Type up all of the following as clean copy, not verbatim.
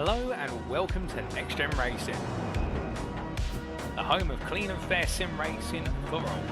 Hello and welcome to NextGen Racing, the home of clean and fair sim racing for all.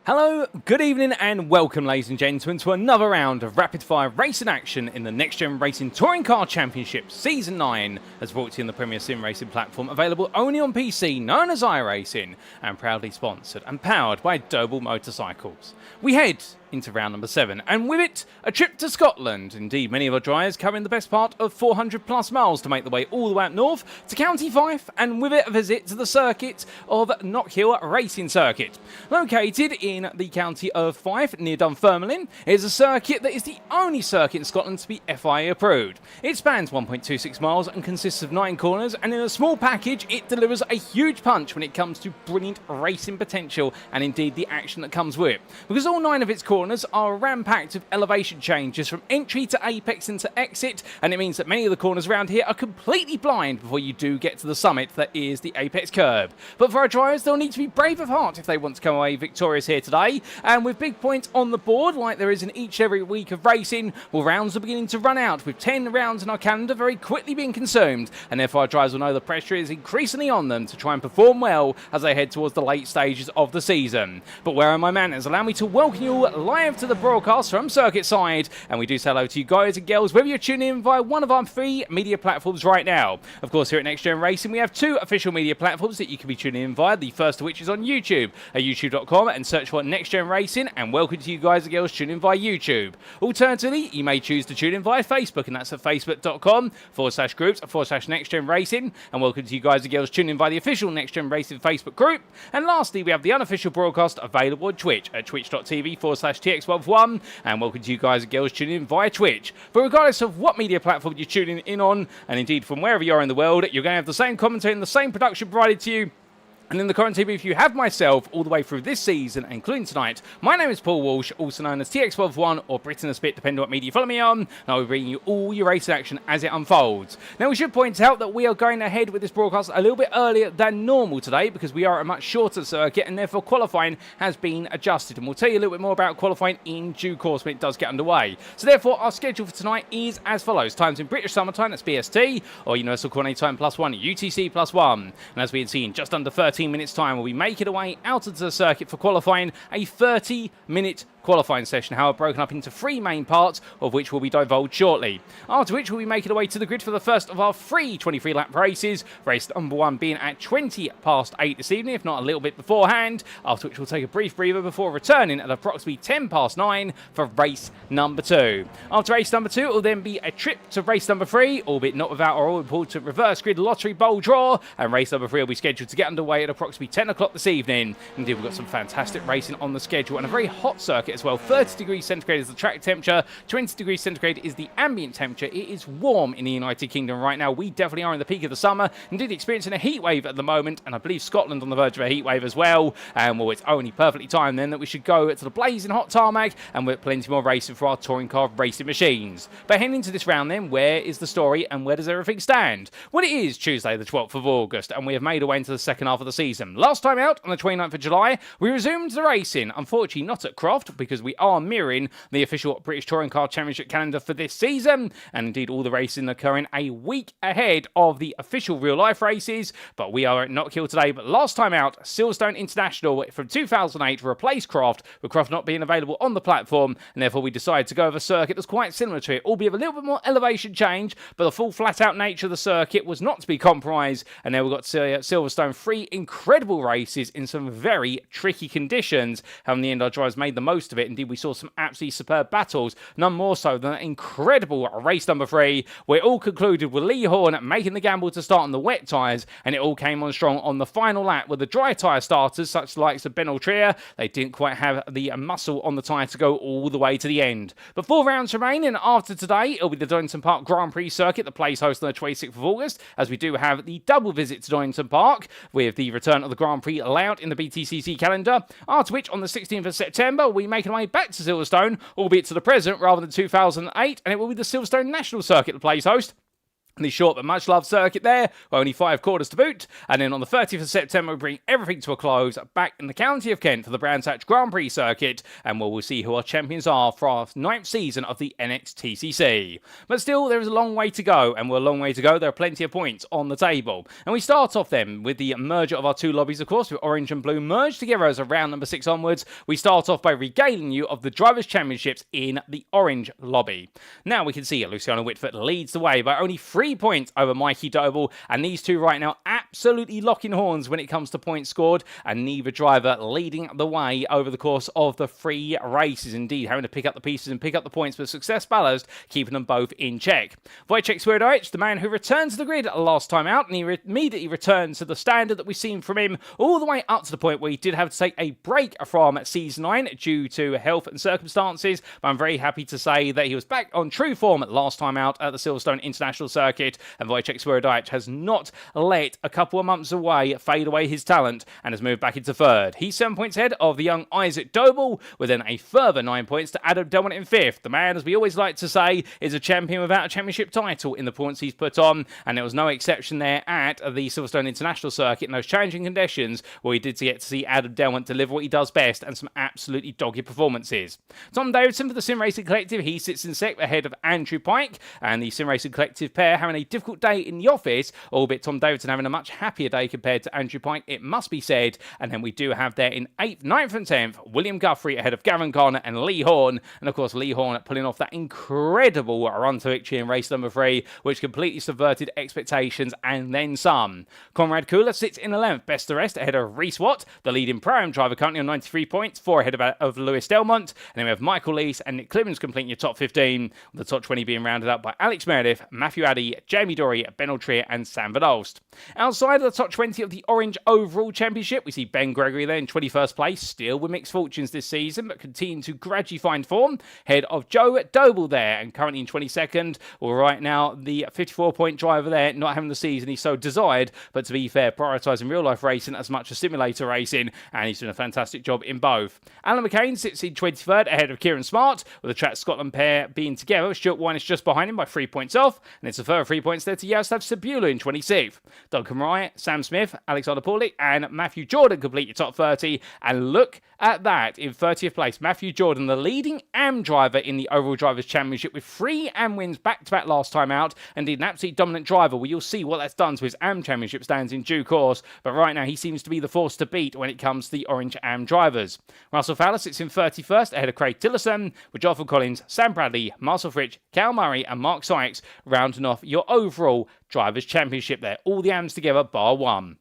Hello, good evening and welcome ladies and gentlemen to another round of rapid fire racing action in the NextGen Racing Touring Car Championship Season 9 as brought to you on the premier sim racing platform available only on PC known as iRacing and proudly sponsored and powered by Doble Motorcycles. We head into round number 7 and with it a trip to Scotland. Indeed, many of our drivers covering the best part of 400 plus miles to make the way all the way up north to County Fife and with it a visit to the circuit of Knockhill Racing Circuit. Located in the county of Fife near Dunfermline, it is a circuit that is the only circuit in Scotland to be FIA-approved. It spans 1.26 miles and consists of 9 corners, and in a small package it delivers a huge punch when it comes to brilliant racing potential and indeed the action that comes with it. Because all 9 of its corners are ram-packed with elevation changes from entry to apex and to exit, and it means that many of the corners around here are completely blind before you do get to the summit that is the apex curb. But for our drivers, they'll need to be brave of heart if they want to come away victorious here today, and with big points on the board like there is in each every week of racing, well, rounds are beginning to run out with 10 rounds in our calendar very quickly being consumed, and therefore our drivers will know the pressure is increasingly on them to try and perform well as they head towards the late stages of the season. But where are my manners? Allow me to welcome you live to the broadcast from circuit side, and we do say hello to you guys and girls whether you're tuning in via one of our 3 media platforms right now. Of course, here at NextGen Racing we have 2 official media platforms that you can be tuning in via, the first of which is on YouTube at youtube.com and search for NextGen Racing, and welcome to you guys and girls tuning in via YouTube. Alternatively, you may choose to tune in via Facebook, and that's at facebook.com/groups/NextGen Racing, and welcome to you guys and girls tuning in via the official NextGen Racing Facebook group. And lastly, we have the unofficial broadcast available on Twitch at twitch.tv/TX1, and welcome to you guys and girls tuning in via Twitch. But regardless of what media platform you're tuning in on, and indeed from wherever you are in the world, you're going to have the same commentary and the same production provided to you. And in the current booth, you have myself all the way through this season, including tonight. My name is Paul Walsh, also known as TX1 or Britain a Spit, depending on what media you follow me on, and I will bring you all your racing action as it unfolds. Now, we should point out that we are going ahead with this broadcast a little bit earlier than normal today because we are at a much shorter circuit, and therefore qualifying has been adjusted. And we'll tell you a little bit more about qualifying in due course when it does get underway. So therefore, our schedule for tonight is as follows. Times in British Summertime, that's BST, or Universal Coordinate Time +1, UTC +1. And as we can see, in just under 13 minutes time, we'll be making our way out into the circuit for qualifying, a 30-minute qualifying session, however broken up into 3 main parts, of which will be divulged shortly. After which we'll be making our way to the grid for the first of our 3 23-lap races, race number 1 being at 8:20 this evening, if not a little bit beforehand, after which we'll take a brief breather before returning at approximately 9:10 for race number 2. After race number 2, it will then be a trip to race number 3, albeit not without our all-important reverse grid lottery bowl draw, and race number 3 will be scheduled to get underway at approximately 10 o'clock this evening. Indeed, we've got some fantastic racing on the schedule and a very hot circuit as well. 30 degrees centigrade is the track temperature, 20 degrees centigrade is the ambient temperature. It is warm in the United Kingdom right now. We definitely are in the peak of the summer, indeed experiencing a heat wave at the moment, and I believe Scotland on the verge of a heat wave as well. And well, it's only perfectly timed then that we should go to the blazing hot tarmac, and with plenty more racing for our touring car racing machines. But heading into this round then, where is the story and where does everything stand? Well, it is Tuesday the 12th of August, and we have made our way into the second half of the season. Last time out, on the 29th of July, we resumed the racing. Unfortunately, not at Croft, because we are mirroring the official British Touring Car Championship calendar for this season, and indeed all the racing occurring a week ahead of the official real-life races. But we are at Knockhill today. But last time out, Silverstone International from 2008 replaced Croft, with Croft not being available on the platform, and therefore we decided to go with a circuit that's quite similar to it, albeit a little bit more elevation change, but the full flat-out nature of the circuit was not to be compromised, and there we got Silverstone 3 incredible races in some very tricky conditions, and in the end our drivers made the most of it. Indeed, we saw some absolutely superb battles, none more so than that incredible race number 3, where it all concluded with Lee Horn making the gamble to start on the wet tyres, and it all came on strong on the final lap with the dry tyre starters, such as the likes of Ben Altria. They didn't quite have the muscle on the tyre to go all the way to the end. But 4 rounds remain, and after today, it'll be the Donington Park Grand Prix circuit that plays host on the 26th of August, as we do have the double visit to Donington Park, with the return of the Grand Prix layout in the BTCC calendar, after which on the 16th of September, we make our way back to Silverstone, albeit to the present rather than 2008, and it will be the Silverstone National Circuit that plays host. The short but much loved circuit there, only 5 quarters to boot, and then on the 30th of September we bring everything to a close back in the county of Kent for the Brands Hatch Grand Prix circuit, and we'll see who our champions are for our 9th season of the NXTCC. But still, there is a long way to go, and we're a long way to go. There are plenty of points on the table, and we start off then with the merger of our 2 lobbies, of course, with orange and blue merged together as a round number 6 onwards. We start off by regaling you of the Drivers' Championships in the orange lobby. Now we can see Luciano Witvoet leads the way by only 3 points over Mikey Doble, and these two right now absolutely locking horns when it comes to points scored, and neither driver leading the way over the course of the 3 races. Indeed, having to pick up the pieces and pick up the points, but success balanced, keeping them both in check. Wojciech, the man who returned to the grid last time out, and he immediately returned to the standard that we've seen from him all the way up to the point where he did have to take a break from Season 9 due to health and circumstances, but I'm very happy to say that he was back on true form last time out at the Silverstone International Circuit, and Wojciech has not let a couple of months away fade away his talent and has moved back into 3rd. He's 7 points ahead of the young Isaac Doble, with then a further 9 points to Adam Delmont in 5th. The man, as we always like to say, is a champion without a championship title in the points he's put on, and there was no exception there at the Silverstone International Circuit in those challenging conditions where we did get to see Adam Delmont deliver what he does best and some absolutely dogged performances. Tom Davidson for the Sim Racing Collective, he sits in 2nd ahead of Andrew Pike, and the Sim Racing Collective pair having a difficult day in the office, albeit Tom Davidson having a much happier day compared to Andrew Pike, it must be said. And then we do have there in 8th, 9th and 10th, William Guthrie ahead of Gavin Connor and Lee Horn, and of course Lee Horn pulling off that incredible run to victory in race number 3, which completely subverted expectations and then some. Conrad Kula sits in 11th, best the rest, ahead of Reese Watt, the leading Pro-Am driver currently on 93 points, 4 ahead of Lewis Delmont, and then we have Michael Lees and Nick Clemens completing your top 15, with the top 20 being rounded up by Alex Meredith, Matthew Addy, Jamie Dory, Ben Altrier and Sam Van Olst. Outside of the top 20 of the Orange Overall Championship, we see Ben Gregory there in 21st place, still with mixed fortunes this season, but continuing to gradually find form, head of Joe Doble there, and currently in 22nd. Well, right now, the 54-point driver there, not having the season he so desired, but to be fair, prioritising real-life racing as much as simulator racing, and he's doing a fantastic job in both. Alan McCain sits in 23rd, ahead of Kieran Smart, with the Track Scotland pair being together. Stuart Wine is just behind him by 3 points off, and it's a further 3 points there to Yaroslav Sabula in 26th. Duncan Rye, Sam Smith, Alexander Pauly, and Matthew Jordan complete your top 30, and look at that, in 30th place, Matthew Jordan, the leading AM driver in the Overall Drivers' Championship, with 3 AM wins back-to-back last time out, and an absolutely dominant driver. Well, you'll see what that's done to his AM Championship stands in due course, but right now he seems to be the force to beat when it comes to the Orange AM drivers. Russell Fowler sits in 31st, ahead of Craig Tillerson, with Jonathan Collins, Sam Bradley, Marcel Fritsch, Cal Murray, and Mark Sykes rounding off your Overall Drivers' Championship there. All the AMs together, bar 1.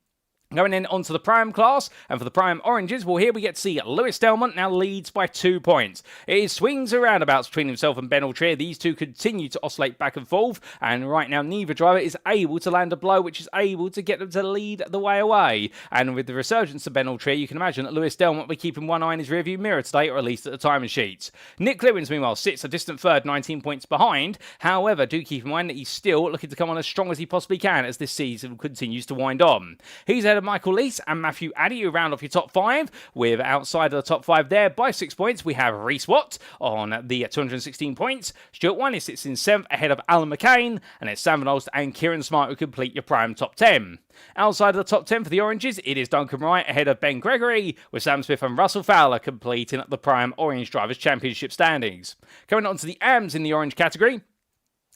Going then onto the Pro-Am class, and for the Pro-Am Oranges, well, here we get to see Lewis Delmont now leads by 2 points. It is swings and roundabouts between himself and Ben Altrier. These two continue to oscillate back and forth, and right now neither driver is able to land a blow which is able to get them to lead the way away. And with the resurgence of Ben Altrier, you can imagine that Lewis Delmont will be keeping one eye in his rearview mirror today, or at least at the timing sheets. Nick Clewins, meanwhile, sits a distant 3rd, 19 points behind. However, do keep in mind that he's still looking to come on as strong as he possibly can as this season continues to wind on. He's ahead of Michael Lees and Matthew Addy, who round off your top 5, with outside of the top 5 there by 6 points. We have Reese Watt on the 216 points. Stuart Wine sits in 7th ahead of Alan McCain, and it's Sam Van Olst and Kieran Smart who complete your Prime top 10. Outside of the top 10 for the Oranges, it is Duncan Wright ahead of Ben Gregory, with Sam Smith and Russell Fowler completing the Prime Orange Drivers' Championship standings. Coming on to the AMs in the Orange category,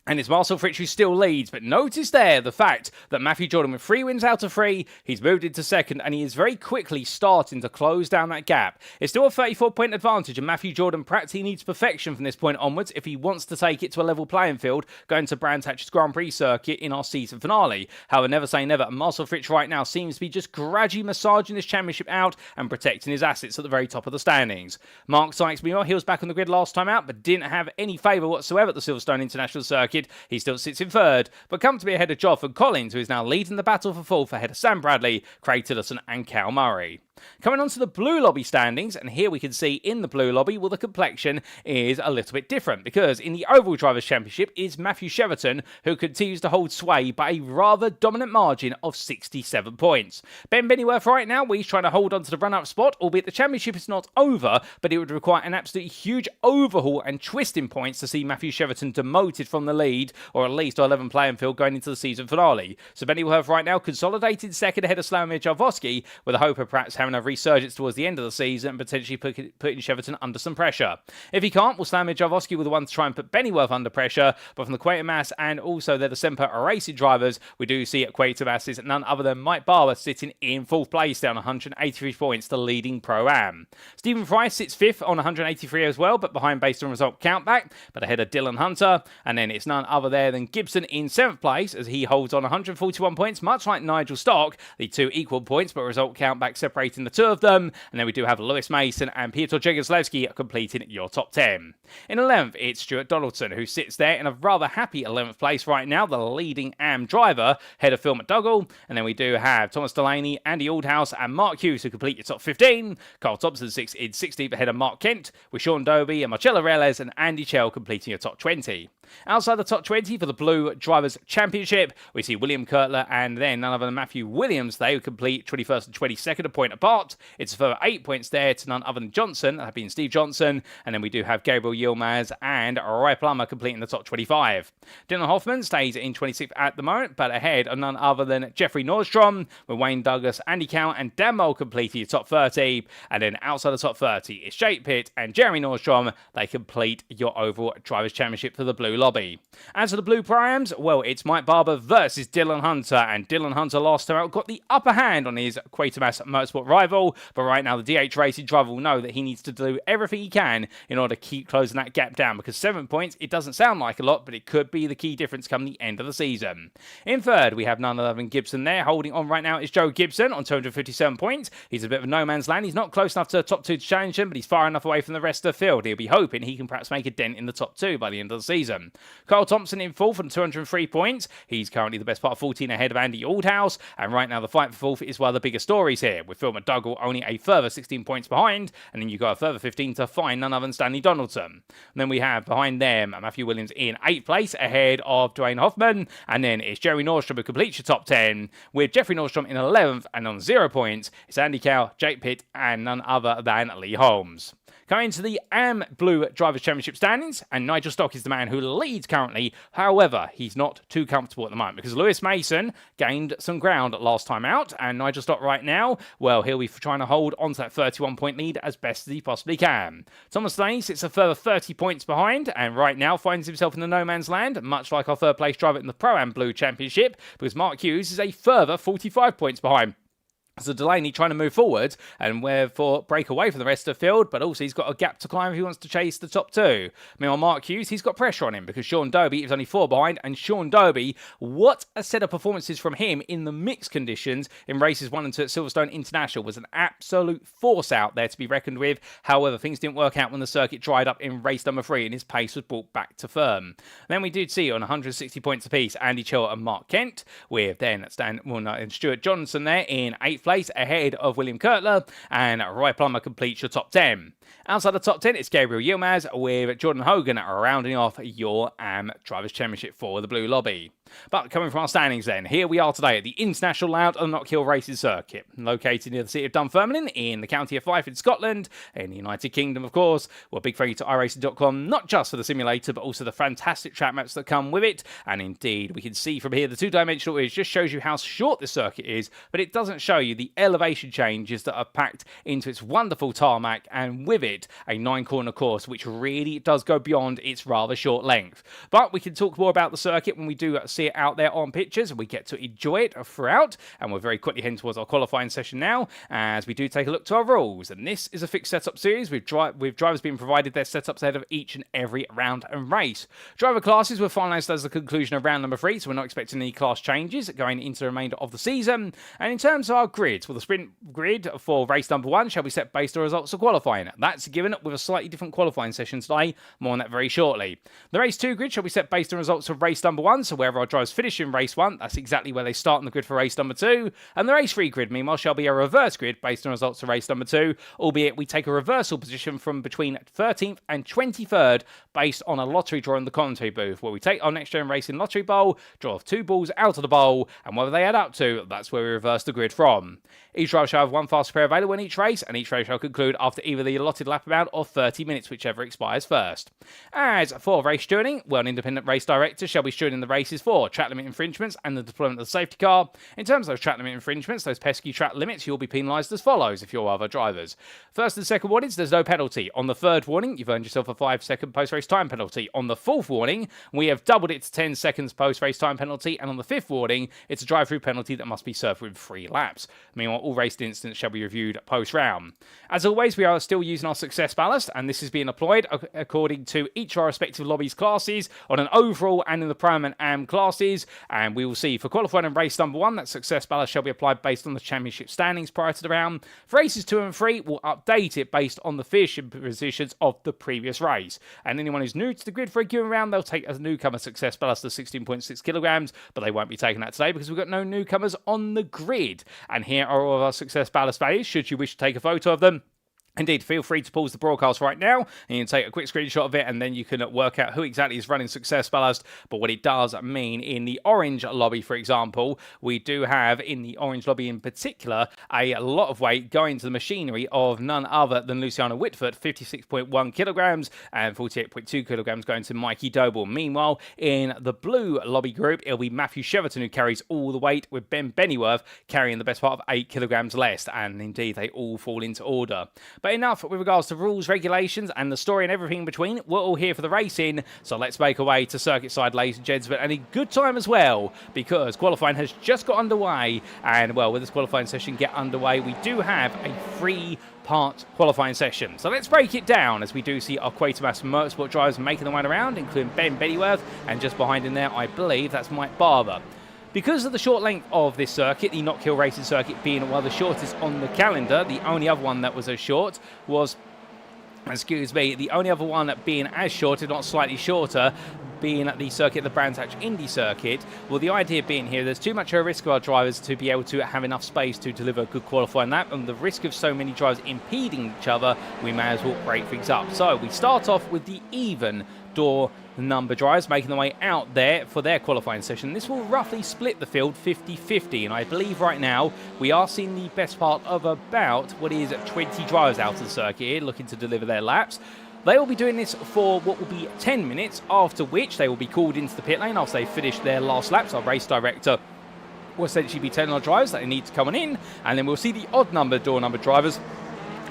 and it's Marcel Fritsch who still leads, but notice there the fact that Matthew Jordan, with 3 wins out of 3, he's moved into 2nd, and he is very quickly starting to close down that gap. It's still a 34-point advantage, and Matthew Jordan practically needs perfection from this point onwards if he wants to take it to a level playing field going to Brands Hatch's Grand Prix circuit in our season finale. However, never say never, and Marcel Fritsch right now seems to be just gradually massaging this championship out and protecting his assets at the very top of the standings. Mark Sykes, meanwhile, he was back on the grid last time out, but didn't have any favour whatsoever at the Silverstone International Circuit. He still sits in 3rd, but comfortably ahead of Jonathan Collins, who is now leading the battle for 4th ahead of Sam Bradley, Craig Tillerson and Cal Murray. Coming on to the blue lobby standings, and here we can see in the blue lobby, well, the complexion is a little bit different, because in the overall Drivers' Championship is Matthew Cheverton, who continues to hold sway by a rather dominant margin of 67 points. Ben Bennyworth right now, well, he's trying to hold on to the run-up spot, albeit the championship is not over, but it would require an absolutely huge overhaul and twist in points to see Matthew Cheverton demoted from the lead, or at least to 11 playing field going into the season finale. So Bennyworth right now consolidated second ahead of Slavomir Jarvosky, with a hope of perhaps having a resurgence towards the end of the season and potentially putting Cheverton under some pressure. If he can't, well, Slavomir Jarvosky will the one to try and put Bennyworth under pressure, but from the Quatermass and also the Semper iRacing drivers, we do see at Quatermass is none other than Mike Barber sitting in fourth place, down 183 points to leading Pro-Am. Stephen Fry sits fifth on 183 as well, but behind based on result countback, but ahead of Dylan Hunter, and then it's none other there than Gibson in seventh place, as he holds on 141 points, much like Nigel Stock, the two equal points, but result countback separating the two of them, and then we do have Lewis Mason and Piotr Jegoslewski completing your top 10. In 11th, it's Stuart Donaldson, who sits there in a rather happy 11th place right now, the leading AM driver, head of Phil McDougall, and then we do have Thomas Delaney, Andy Aldhouse, and Mark Hughes who complete your top 15. Carl Thompson sits in 16th ahead of Mark Kent, with Sean Dobe and Marcello Reles and Andy Chell completing your top 20. Outside the top 20 for the Blue Drivers' Championship, we see William Kurtler and then none other than Matthew Williams. They complete 21st and 22nd, a point apart. It's a further 8 points there to none other than Johnson, that being Steve Johnson, and then we do have Gabriel Yilmaz and Roy Plummer completing the top 25. Dylan Hoffman stays in 26th at the moment, but ahead of none other than Jeffrey Nordstrom, with Wayne Douglas, Andy Cow, and Dan Mole completing your top 30. And then outside the top 30, it's Jake Pitt and Jeremy Nordstrom. They complete your overall Drivers' Championship for the Blue Lobby. As for the Blue Priams, well, it's Mike Barber versus Dylan Hunter, and Dylan Hunter last time out got the upper hand on his Quatermass Motorsport rival, but right now the DH Racing driver will know that he needs to do everything he can in order to keep closing that gap down, because 7 points, it doesn't sound like a lot, but it could be the key difference come the end of the season. In third, we have none other than Gibson there. Holding on right now is Joe Gibson on 257 points. He's a bit of a no man's land. He's not close enough to the top two to challenge him, but he's far enough away from the rest of the field. He'll be hoping he can perhaps make a dent in the top two by the end of the season. Carl Thompson in fourth on 203 points. He's currently the best part of 14 ahead of Andy Aldhouse, and right now the fight for fourth is one of the bigger stories here, with Phil McDougall only a further 16 points behind, and then you got a further 15 to find none other than Stanley Donaldson. And then we have behind them Matthew Williams in 8th place ahead of Dwayne Hoffman, and then it's Jerry Nordstrom who completes your top 10, with Jeffrey Nordstrom in 11th, and on 0 points it's Andy Cow, Jake Pitt, and none other than Lee Holmes. Coming to the AM Blue Drivers' Championship standings, and Nigel Stock is the man who leads currently. However, he's not too comfortable at the moment, because Lewis Mason gained some ground last time out, and Nigel Stock right now, well, he'll be trying to hold on to that 31-point lead as best as he possibly can. Thomas Delaney sits a further 30 points behind, and right now finds himself in the no man's land, much like our third place driver in the Pro-Am Blue Championship, because Mark Hughes is a further 45 points behind. So Delaney trying to move forward and therefore break away from the rest of the field, but also he's got a gap to climb if he wants to chase the top two. Meanwhile, Mark Hughes, he's got pressure on him because Sean Dobe is only 4 behind, and Sean Dobe, what a set of performances from him in the mixed conditions in races 1 and 2 at Silverstone International. Was an absolute force out there to be reckoned with. However, things didn't work out when the circuit dried up in race number 3 and his pace was brought back to firm. Then we did see on 160 points apiece Andy Chell and Mark Kent, with then Stuart Johnson there in 8th place ahead of William Kurtler, and Roy Plummer completes your top 10. Outside the top 10, it's Gabriel Yilmaz with Jordan Hogan rounding off your AM Drivers' Championship for the Blue Lobby. But coming from our standings then, here we are today at the International Layout of the Knockhill Racing Circuit, located near the city of Dunfermline in the county of Fife in Scotland, in the United Kingdom, of course. Well, big thank you to iRacing.com, not just for the simulator, but also the fantastic track maps that come with it. And indeed, we can see from here the two-dimensional image just shows you how short the circuit is, but it doesn't show you the elevation changes that are packed into its wonderful tarmac, and with it, a 9-corner course, which really does go beyond its rather short length. But we can talk more about the circuit when we do see it out there on pictures, and we get to enjoy it throughout. And we're very quickly heading towards our qualifying session now, as we do take a look to our rules. And this is a fixed setup series with drivers being provided their setups ahead of each and every round and race. Driver classes were finalised as the conclusion of round number 3, so we're not expecting any class changes going into the remainder of the season. And in terms of our grids, well, the sprint grid for race number 1 shall be set based on results of qualifying. That's given with a slightly different qualifying session today. More on that very shortly. The race 2 grid shall be set based on results of race number 1, so wherever our our drivers finish in race 1. That's exactly where they start on the grid for race number 2. And the race 3 grid, meanwhile, shall be a reverse grid based on results of race number 2, albeit we take a reversal position from between 13th and 23rd based on a lottery draw in the commentary booth, where we take our NextGen Racing Lottery Bowl, draw 2 balls out of the bowl, and whether they add up to, that's where we reverse the grid from. Each driver shall have 1 fast pair available in each race, and each race shall conclude after either the allotted lap amount or 30 minutes, whichever expires first. As for race stewarding, well, an independent race director shall be stewarding the races for track limit infringements and the deployment of the safety car. In terms of those track limit infringements, those pesky track limits, you'll be penalised as follows if you're other drivers. First and second warnings, there's no penalty. On the third warning, you've earned yourself a 5-second post-race time penalty. On the fourth warning, we have doubled it to 10 seconds post-race time penalty, and on the fifth warning, it's a drive-through penalty that must be served within 3 laps. Meanwhile, all raced incidents shall be reviewed post-round. As always, we are still using our success ballast, and this is being applied according to each of our respective lobbies classes on an overall and in the Pram and Am classes, and we will see for qualifying and race number 1 that success ballast shall be applied based on the championship standings prior to the round. For races 2 and 3, we'll update it based on the finishing positions of the previous race, and anyone who's new to the grid for a given round, they'll take a newcomer success ballast of 16.6 kilograms, but they won't be taking that today because we've got no newcomers on the grid. And here are all of our success ballast values should you wish to take a photo of them. Indeed, feel free to pause the broadcast right now and you can take a quick screenshot of it, and then you can work out who exactly is running success ballast. But what it does mean in the orange lobby, for example, we do have in the orange lobby in particular a lot of weight going to the machinery of none other than Luciano Witvoet, 56.1 kilograms, and 48.2 kilograms going to Mikey Doble. Meanwhile, in the blue lobby group, it'll be Matthew Cheverton who carries all the weight, with Ben Bennyworth carrying the best part of 8 kilograms less. And indeed, they all fall into order. But enough with regards to rules, regulations, and the story and everything in between. We're all here for the racing, so let's make our way to circuit side, ladies and gentlemen, and a good time as well, because qualifying has just got underway. And, well, with this qualifying session get underway, we do have a 3-part qualifying session. So let's break it down as we do see our Quatermass Motorsport drivers making their way around, including Ben Bennyworth, and just behind him there, I believe that's Mike Barber. Because of the short length of this circuit, the Knockhill Racing Circuit being one of the shortest on the calendar, the only other one that was as short was, the only other one being as short, if not slightly shorter, being the circuit, the Brands Hatch Indy circuit. Well, the idea being here, there's too much of a risk of our drivers to be able to have enough space to deliver a good qualifying lap, and the risk of so many drivers impeding each other, we may as well break things up. So we start off with the even door number drivers making their way out there for their qualifying session. This will roughly split the field 50-50, and I believe right now we are seeing the best part of about 20 drivers out of the circuit here looking to deliver their laps. They will be doing this for what will be 10 minutes, after which they will be called into the pit lane after they finish their last laps. Our race director will essentially be telling our drivers that they need to come on in, and then we'll see the odd number door number drivers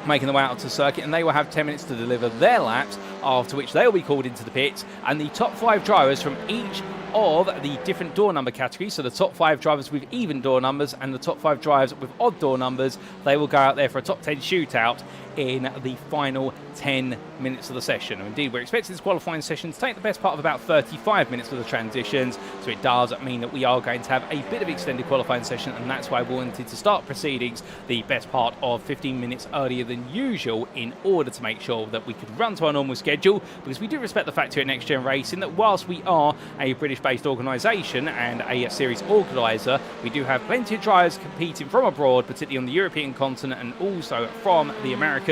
making their way out to the circuit, and they will have 10 minutes to deliver their laps, after which they will be called into the pits, and the top 5 drivers from each of the different door number categories, so the top 5 drivers with even door numbers and the top 5 drivers with odd door numbers, they will go out there for a top 10 shootout in the final 10 minutes of the session. And indeed, we're expecting this qualifying session to take the best part of about 35 minutes for the transitions, so it does mean that we are going to have a bit of extended qualifying session, and that's why we wanted to start proceedings the best part of 15 minutes earlier than usual in order to make sure that we could run to our normal schedule, because we do respect the fact here at NextGen Racing that whilst we are a British-based organisation and a series organiser, we do have plenty of drivers competing from abroad, particularly on the European continent and also from the Americas.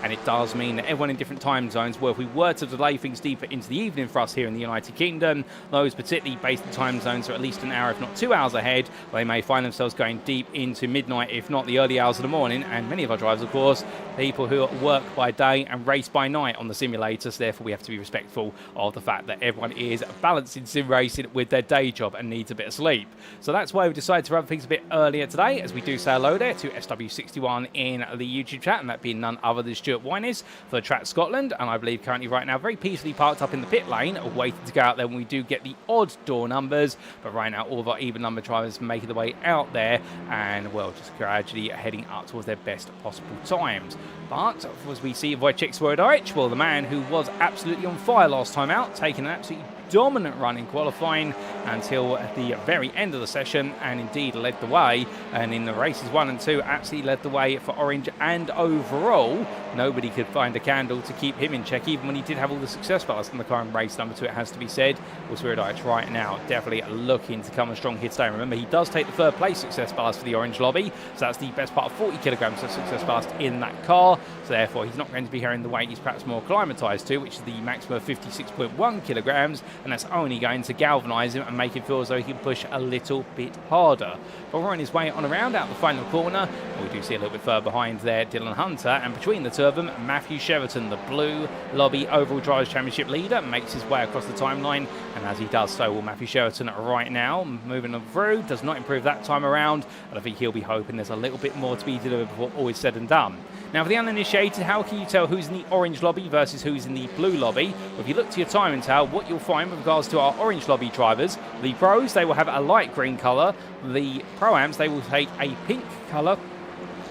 And it does mean that everyone in different time zones, well, if we were to delay things deeper into the evening for us here in the United Kingdom, those particularly based in time zones are at least an hour, if not 2 hours ahead, they may find themselves going deep into midnight, if not the early hours of the morning. And many of our drivers, of course, people who work by day and race by night on the simulators, therefore we have to be respectful of the fact that everyone is balancing sim racing with their day job and needs a bit of sleep. So that's why we decided to run things a bit earlier today, as we do say hello there to SW61 in the YouTube chat, and that being none other than Stuart Winess for Track Scotland, and I believe currently right now very peacefully parked up in the pit lane, waiting to go out there when we do get the odd door numbers. But right now all of our even number drivers making their way out there and, well, just gradually heading up towards their best possible times. But as we see Wojciech Słodowicz, well, the man who was absolutely on fire last time out, taking an absolutely dominant run in qualifying until the very end of the session, and indeed led the way. And in the races 1 and 2, absolutely led the way for Orange, and overall, nobody could find a candle to keep him in check, even when he did have all the success ballast in the car in race number 2, it has to be said. Well, Spirit right now definitely looking to come a strong hit today. Remember, he does take the 3rd place success ballast for the Orange lobby, so that's the best part of 40 kilograms of success ballast in that car. So therefore, he's not going to be carrying the weight he's perhaps more acclimatized to, which is the maximum of 56.1 kilograms, and that's only going to galvanize him and make him feel as though he can push a little bit harder. But we're on his way on around out the final corner. We do see a little bit further behind there Dylan Hunter, and between the two of them, Matthew Cheverton, the Blue Lobby Overall Drivers' Championship leader, makes his way across the timeline, and as he does so will Matthew Cheverton right now, moving on through, does not improve that time around, and I think he'll be hoping there's a little bit more to be delivered before all is said and done. Now, for the uninitiated, how can you tell who's in the Orange lobby versus who's in the Blue lobby? Well, if you look to your time and tell, what you'll find with regards to our Orange lobby drivers, the pros, they will have a light green colour, the pro-ams, they will take a pink colour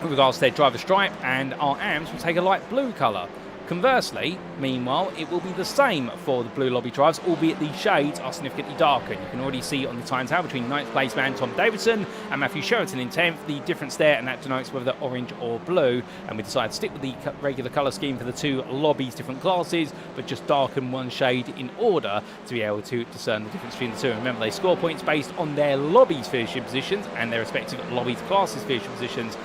with regards to their driver stripe, and our AMs will take a light blue colour. Conversely, meanwhile, it will be the same for the Blue lobby drivers, albeit the shades are significantly darker. You can already see on the time table between 9th place man Tom Davidson and Matthew Cheverton in 10th, the difference there, and that denotes whether they're orange or blue. And we decided to stick with the regular colour scheme for the two lobbies, different classes, but just darken one shade in order to be able to discern the difference between the two. And remember, they score points based on their lobbies finishing positions and their respective lobbies classes finishing positions,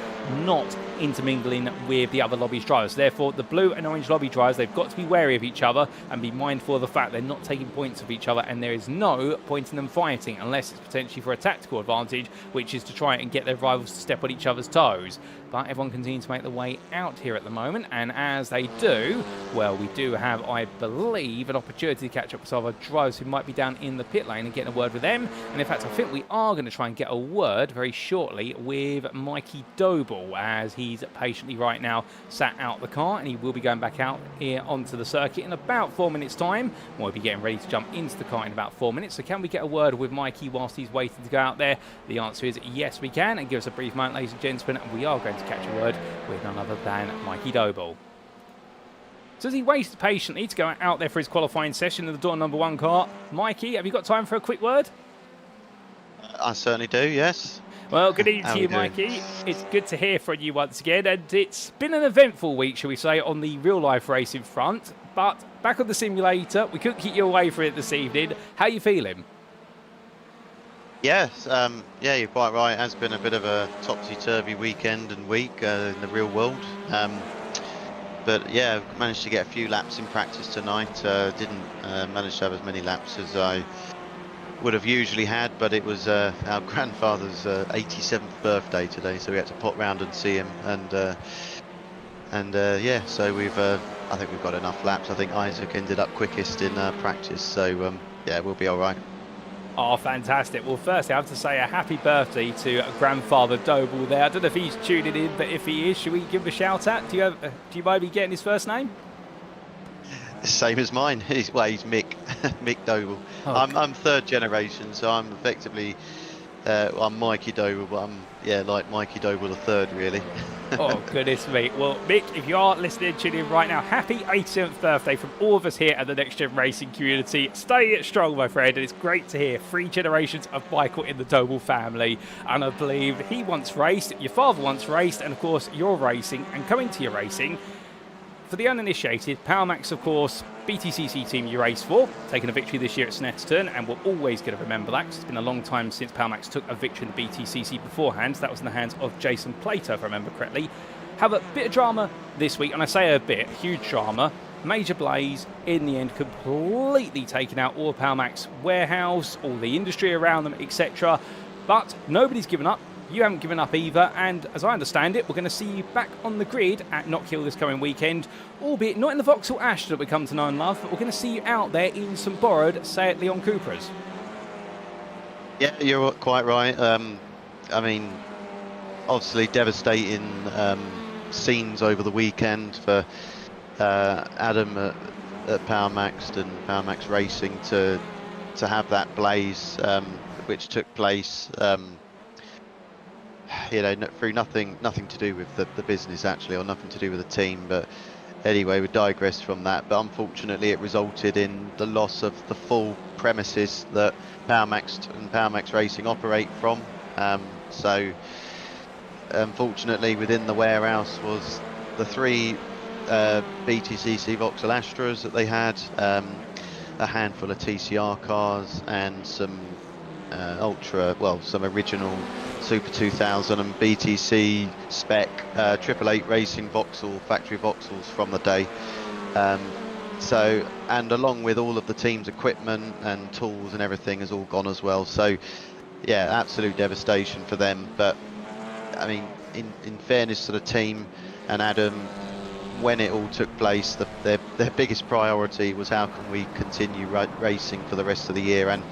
not intermingling with the other lobbies drivers. Therefore, the Blue and Orange lobby drivers, they've got to be wary of each other and be mindful of the fact they're not taking points of each other, and there is no point in them fighting unless it's potentially for a tactical advantage, which is to try and get their rivals to step on each other's toes. But everyone continues to make their way out here at the moment, and as they do, well, we do have, I believe, an opportunity to catch up with some of our drivers who might be down in the pit lane and getting a word with them. And in fact, I think we are going to try and get a word very shortly with Mikey Doble, as he's patiently right now sat out the car, and he will be going back out here onto the circuit in about 4 minutes time. We'll be getting ready to jump into the car in about 4 minutes. So can we get a word with Mikey whilst he's waiting to go out there? The answer is yes, we can. And give us a brief moment, ladies and gentlemen, and we are going to catch a word with none other than Mikey Doble. So as he waits patiently to go out there for his qualifying session in the door number 1 car, Mikey, have you got time for a quick word? I certainly do, yes. Well, good evening to you, Mikey. It's good to hear from you once again, and it's been an eventful week, shall we say, on the real-life racing front, but back on the simulator, we couldn't keep you away from it this evening. How are you feeling? Yes, yeah, you're quite right. It has been a bit of a topsy-turvy weekend and week in the real world. But yeah, managed to get a few laps in practice tonight. Didn't manage to have as many laps as I would have usually had, but it was our grandfather's 87th birthday today, so we had to pop round and see him. And yeah, so I think we've got enough laps. I think Isaac ended up quickest in practice, so yeah, we'll be all right. Oh, fantastic. Well, firstly, I have to say a happy birthday to Grandfather Doble there. I don't know if he's tuning in, but if he is, should we give him a shout out? Do you mind me getting his first name? Same as mine. He's Mick, Mick Doble. Oh, I'm 3rd generation, so I'm effectively, I'm Mikey Doble, but I'm, yeah, like Mikey Doble the 3rd, really. Oh, goodness me. Well, Mick, if you are listening, tuning in right now, happy 87th birthday from all of us here at the NextGen Racing community. Stay strong, my friend, and it's great to hear 3 generations of Michael in the Doble family. And I believe he once raced, your father once raced, and of course, you're racing and coming to your racing. For the uninitiated, PowerMax, of course, BTCC team you race for, taking a victory this year at Cheverton, and we're always going to remember that, because it's been a long time since PowerMax took a victory in the BTCC beforehand. That was in the hands of Jason Plater, if I remember correctly. Have a bit of drama this week, and I say a bit, huge drama. Major Blaze, in the end, completely taken out all of PowerMax warehouse, all the industry around them, etc. But nobody's given up. You haven't given up either, and as I understand it, we're going to see you back on the grid at Knockhill this coming weekend, albeit not in the Vauxhall Ash that we come to know and love, but we're going to see you out there in St Borrowed, say at Leon Cooper's. Yeah, you're quite right. I mean, obviously devastating scenes over the weekend for Adam at PowerMax and PowerMax Racing to have that blaze which took place. You know, through nothing to do with the business actually, or nothing to do with the team, but anyway, we digressed from that, but unfortunately it resulted in the loss of the full premises that PowerMax and PowerMax Racing operate from. So unfortunately within the warehouse was the 3 BTCC Vauxhall Astras that they had, a handful of TCR cars, and some some original Super 2000 and BTC spec 888 Racing Vauxhall, factory Vauxhalls from the day. So, and along with all of the team's equipment and tools and everything is all gone as well. So yeah, absolute devastation for them. But I mean, in fairness to the team and Adam, when it all took place, their biggest priority was how can we continue racing for the rest of the year, and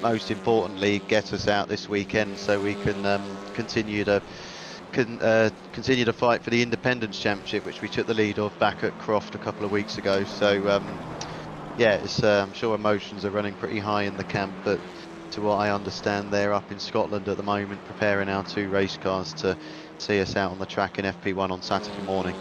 most importantly get us out this weekend so we can continue to fight for the Independence Championship, which we took the lead of back at Croft a couple of weeks ago. So yeah, it's, I'm sure emotions are running pretty high in the camp, but to what I understand, they're up in Scotland at the moment preparing our 2 race cars to see us out on the track in FP1 on Saturday morning.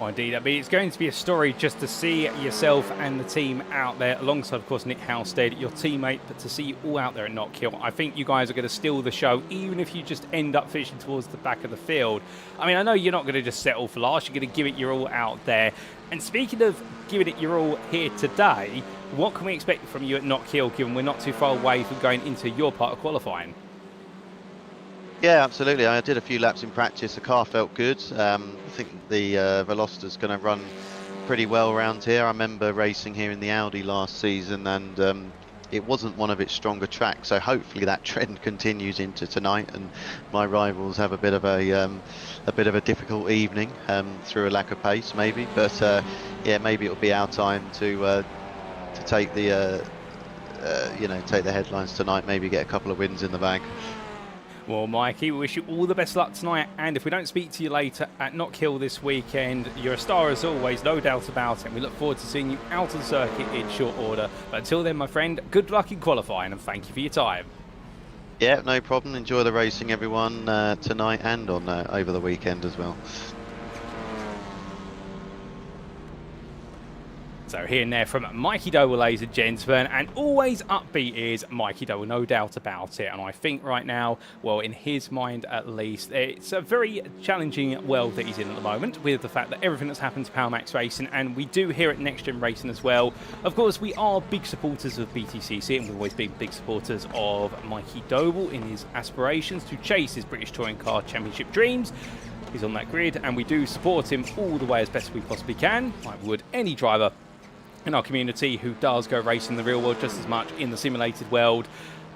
Oh, indeed, it's going to be a story just to see yourself and the team out there, alongside, of course, Nick Halstead, your teammate, but to see you all out there at Knockhill. I think you guys are going to steal the show, even if you just end up finishing towards the back of the field. I mean, I know you're not going to just settle for last, you're going to give it your all out there. And speaking of giving it your all here today, what can we expect from you at Knockhill, given we're not too far away from going into your part of qualifying? Yeah, absolutely. I did a few laps in practice. The car felt good. I think the Veloster's going to run pretty well around here. I remember racing here in the Audi last season, and it wasn't one of its stronger tracks. So hopefully that trend continues into tonight, and my rivals have a bit of a difficult evening through a lack of pace, maybe. But yeah, maybe it'll be our time to take the take the headlines tonight. Maybe get a couple of wins in the bag. Well, Mikey, we wish you all the best luck tonight, and if we don't speak to you later at Knockhill this weekend, you're a star as always, no doubt about it, and we look forward to seeing you out on the circuit in short order. But until then, my friend, good luck in qualifying, and thank you for your time. Yeah, no problem. Enjoy the racing, everyone, tonight and on over the weekend as well. So here and there from Mikey Doble, ladies and gentlemen, and always upbeat is Mikey Doble, no doubt about it. And I think right now, well, in his mind at least, it's a very challenging world that he's in at the moment, with the fact that everything that's happened to PowerMax Racing, and we do here at NextGen Racing as well. Of course, we are big supporters of BTCC, and we've always been big supporters of Mikey Doble in his aspirations to chase his British Touring Car Championship dreams. He's on that grid, and we do support him all the way as best we possibly can, like we would any driver in our community who does go racing in the real world just as much in the simulated world.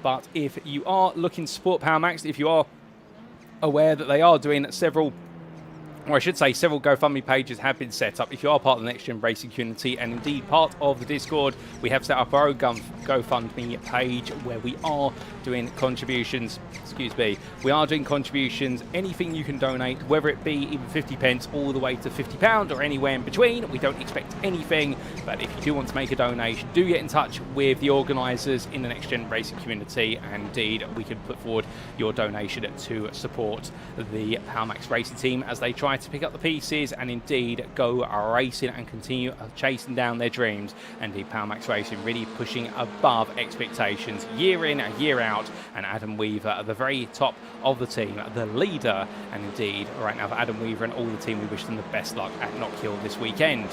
But if you are looking to support PowerMax, if you are aware that they are doing several GoFundMe pages have been set up. If you are part of the NextGen Racing community and indeed part of the Discord, we have set up our own GoFundMe page where we are doing contributions. We are doing contributions. Anything you can donate, whether it be even 50 pence all the way to £50 or anywhere in between. We don't expect anything, but if you do want to make a donation, do get in touch with the organisers in the NextGen Racing community, and indeed we can put forward your donation to support the PowerMax Racing team as they try to pick up the pieces and indeed go racing and continue chasing down their dreams. And indeed PowerMax Racing really pushing above expectations year in and year out, and Adam Weaver at the very top of the team, the leader. And indeed right now for Adam Weaver and all the team, we wish them the best luck at Knockhill this weekend.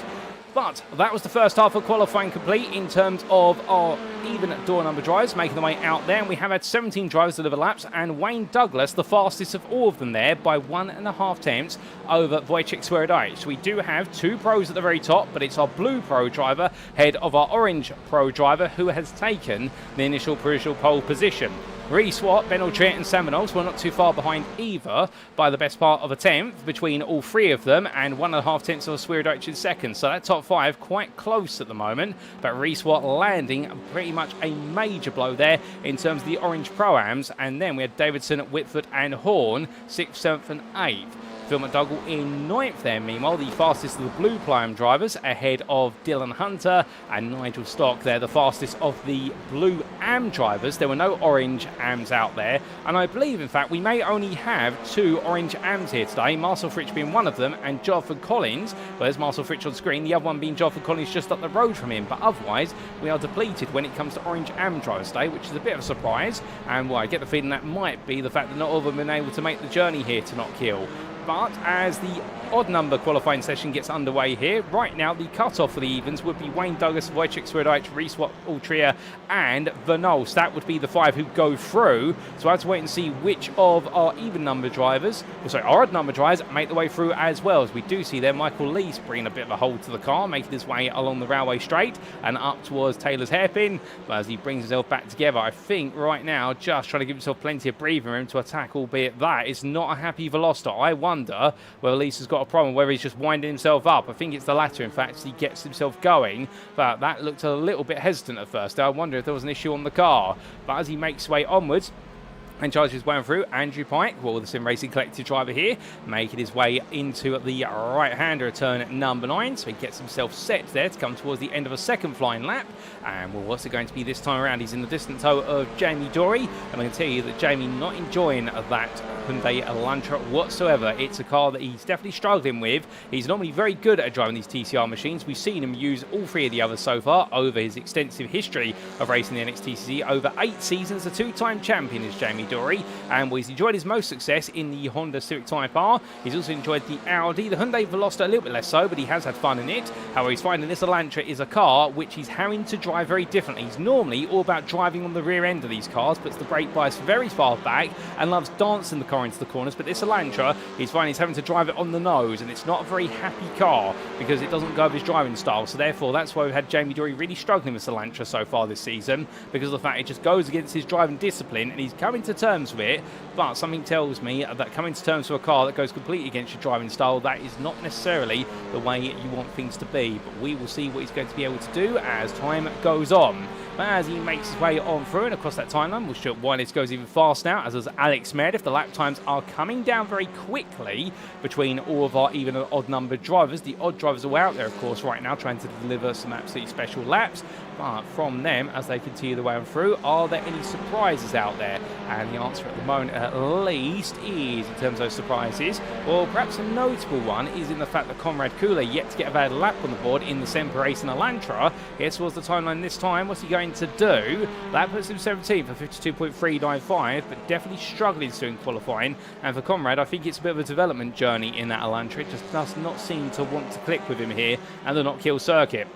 But that was the first half of qualifying complete in terms of our even door number drivers making their way out there. And we have had 17 drivers deliver laps, and Wayne Douglas, the fastest of all of them there by 1.5 tenths over Wojciech Swerodajc. So we do have 2 pros at the very top, but it's our blue pro driver ahead of our orange pro driver who has taken the initial provisional pole position. Reese Watt, Ben Altriet and Sam Reynolds were not too far behind either by the best part of a tenth between all 3 of them, and 1.5 tenths of Swerodajc in second. So that top 5 quite close at the moment, but Reese Watt landing pretty much a major blow there in terms of the orange pro-ams. And then we had Davidson, Witvoet and Horn 6th, 7th and 8th. Phil McDougall in 9th there. Meanwhile, the fastest of the blue Priam drivers ahead of Dylan Hunter and Nigel Stock. They're the fastest of the blue AM drivers. There were no orange AMs out there, and I believe, in fact, we may only have 2 orange AMs here today, Marcel Fritsch being one of them, and Jodford Collins. Well, there's Marcel Fritsch on screen, the other one being Jodford Collins just up the road from him, but otherwise we are depleted when it comes to orange AM drivers today, which is a bit of a surprise, and well, I get the feeling that might be the fact that not all of them have been able to make the journey here to Knockhill. But as the odd number qualifying session gets underway here, right now the cut-off for the evens would be Wayne Douglas, Wojciech Swierdajc, Rhys-Watt, Altria and Vernol. So that would be the 5 who go through. So I have to wait and see which of our even number drivers, our odd number drivers, make the way through as well. As we do see there, Michael Lees bringing a bit of a hold to the car, making his way along the railway straight and up towards Taylor's hairpin. But as he brings himself back together, I think right now just trying to give himself plenty of breathing room to attack, albeit that is not a happy Veloster. I wonder whether Lees has got a problem, whether he's just winding himself up. I think it's the latter, in fact, he gets himself going, but that looked a little bit hesitant at first. I wonder if there was an issue on the car, but as he makes his way onwards and charges his way through, Andrew Pike, well, the Sim Racing Collective driver here, making his way into the right-hander turn number 9, so he gets himself set there to come towards the end of a second flying lap. And well, what's it going to be this time around? He's in the distant tow of Jamie Dory, and I can tell you that Jamie not enjoying that Hyundai Elantra whatsoever. It's a car that he's definitely struggling with. He's normally very good at driving these TCR machines. We've seen him use all 3 of the others so far over his extensive history of racing the NXTCC. Over 8 seasons, a 2-time champion is Jamie Dory, and well, he's enjoyed his most success in the Honda Civic Type R. He's also enjoyed the Audi, the Hyundai Veloster a little bit less so, but he has had fun in it. However, he's finding this Elantra is a car which he's having to drive very differently. He's normally all about driving on the rear end of these cars, puts the brake bias very far back and loves dancing the car into the corners, but this Elantra, he's finding he's having to drive it on the nose, and it's not a very happy car because it doesn't go with his driving style. So therefore, that's why we've had Jamie Dory really struggling with Elantra so far this season, because of the fact it just goes against his driving discipline, and he's coming to terms with it. But something tells me that coming to terms with a car that goes completely against your driving style, that is not necessarily the way you want things to be. But we will see what he's going to be able to do as time goes on. But as he makes his way on through and across that timeline, we'll show why this goes even faster now, as does Alex Meredith. The lap times are coming down very quickly between all of our even and odd numbered drivers. The odd drivers are out there, of course, right now, trying to deliver some absolutely special laps. But from them, as they continue the way on through, are there any surprises out there? And the answer at the moment, at least, is, in terms of those surprises, or perhaps a notable one, is in the fact that Conrad Kula yet to get a bad lap on the board in the Semper Racing Elantra. Gets towards the timeline this time. What's he going to do? That puts him 17th for 52.395, but definitely struggling soon in qualifying. And for Conrad, I think it's a bit of a development journey in that Elantra. It just does not seem to want to click with him here and the Knockhill circuit.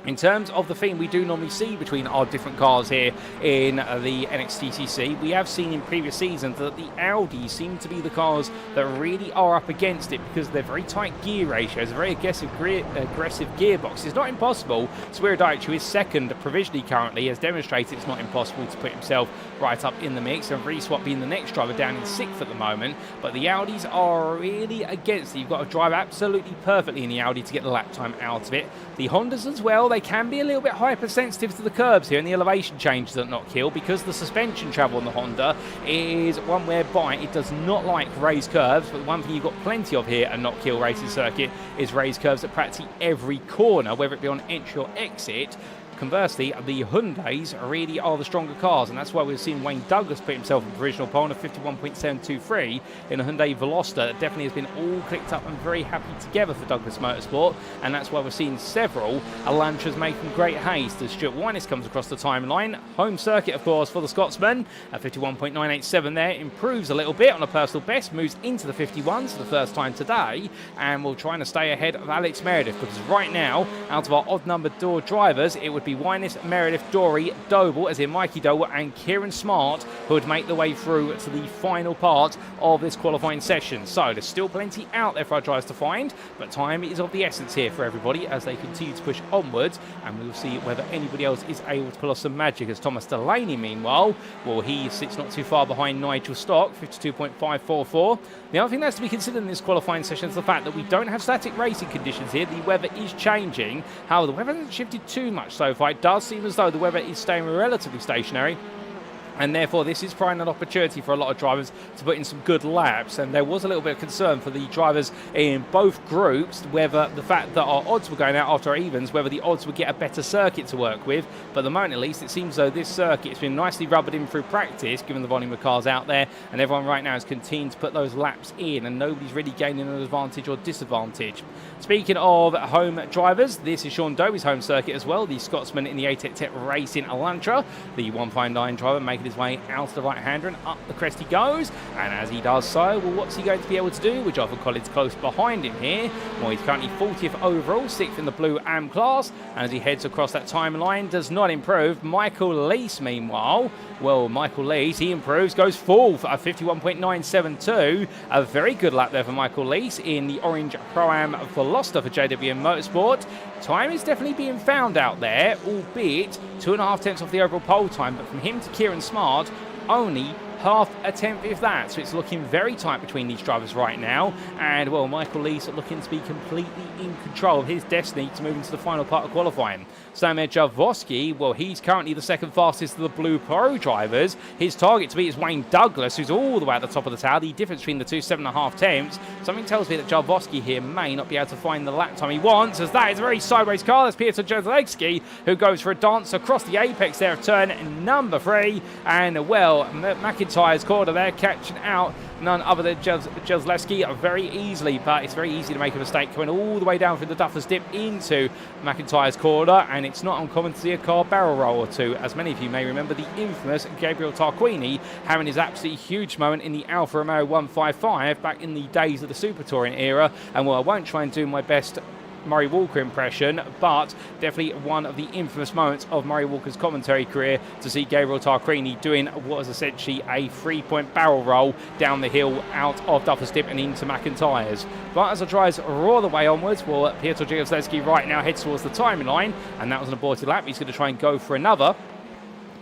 In terms of the theme we do normally see between our different cars here in the NXTCC, we have seen in previous seasons that the Audis seem to be the cars that really are up against it because of their very tight gear ratios, a very aggressive gearbox. It's not impossible. Swierdajc, who is second provisionally currently, has demonstrated it's not impossible to put himself right up in the mix, and Rhys-Watt being the next driver down in 6th at the moment. But the Audis are really against it. You've got to drive absolutely perfectly in the Audi to get the lap time out of it. The Hondas as well, they can be a little bit hypersensitive to the curbs here and the elevation changes at Knockhill, because the suspension travel on the Honda is one whereby it does not like raised curves. But the one thing you've got plenty of here at Knockhill Racing Circuit is raised curves at practically every corner, whether it be on entry or exit. Conversely, the Hyundais really are the stronger cars, and that's why we've seen Wayne Douglas put himself in provisional pole of 51.723 in a Hyundai Veloster. That definitely has been all clicked up and very happy together for Douglas Motorsport, and that's why we're seeing several Elantras making great haste as Stuart Winnes comes across the timeline. Home circuit, of course, for the Scotsman at 51.987 there, improves a little bit on a personal best, moves into the 51s for the first time today, and we're trying to stay ahead of Alex Meredith, because right now, out of our odd-numbered door drivers, it would be Winnes, Meredith, Dory, Doble, as in Mikey Doble, and Kieran Smart, who would make the way through to the final part of this qualifying session. So there's still plenty out there for our drivers to find, but time is of the essence here for everybody as they continue to push onwards, and we'll see whether anybody else is able to pull off some magic. As Thomas Delaney, meanwhile, well, he sits not too far behind Nigel Stock, 52.544. The other thing that's to be considered in this qualifying session is the fact that we don't have static racing conditions here. The weather is changing. However, the weather hasn't shifted too much so far. It does seem as though the weather is staying relatively stationary. And therefore, this is providing an opportunity for a lot of drivers to put in some good laps. And there was a little bit of concern for the drivers in both groups, whether the fact that our odds were going out after our evens, whether the odds would get a better circuit to work with. But at the moment, at least, it seems though this circuit has been nicely rubbered in through practice, given the volume of cars out there. And everyone right now is continuing to put those laps in, and nobody's really gaining an advantage or disadvantage. Speaking of home drivers, this is Sean Doble's home circuit as well. The Scotsman in the ATEC Racing Elantra, the 159 driver, making his way out to the right-hander and up the crest he goes. And as he does so, well, what's he going to be able to do? With Jonathan Collins close behind him here. Well, he's currently 40th overall, 6th in the blue AM class. And as he heads across that timeline, does not improve. Michael Lees, meanwhile, well, Michael Lees, he improves, goes 4th at 51.972. A very good lap there for Michael Lees in the orange Pro-Am Veloster for JWM Motorsport. Time is definitely being found out there, albeit 2.5 tenths off the overall pole time, but from him to Kieran Smart, only half a tenth if that. So it's looking very tight between these drivers right now. And, well, Michael Lees looking to be completely in control of his destiny to move into the final part of qualifying. Samer Jaworski, well, he's currently the second fastest of the Blue Pro drivers. His target to beat is Wayne Douglas, who's all the way at the top of the tower. The difference between the two, 7.5 tenths. Something tells me that Jaworski here may not be able to find the lap time he wants, as that is a very sideways car. That's Peter Jozlewski, who goes for a dance across the apex there of turn number 3. And, well, McIntyre's corner there, catching out none other than Jozlewski very easily, but it's very easy to make a mistake coming all the way down through the Duffers Dip into McIntyre's corner, and it's not uncommon to see a car barrel roll or two, as many of you may remember the infamous Gabriel Tarquini having his absolutely huge moment in the Alfa Romeo 155 back in the days of the Super Touring era. And, well, I won't try and do my best Murray Walker impression, but definitely one of the infamous moments of Murray Walker's commentary career to see Gabriel Tarquini doing what was essentially a 3-point barrel roll down the hill out of Duffers Dip and into McIntyre's. But as the drives roar the way onwards, well, Piotr Jozlewski right now heads towards the timing line, and that was an aborted lap. He's going to try and go for another.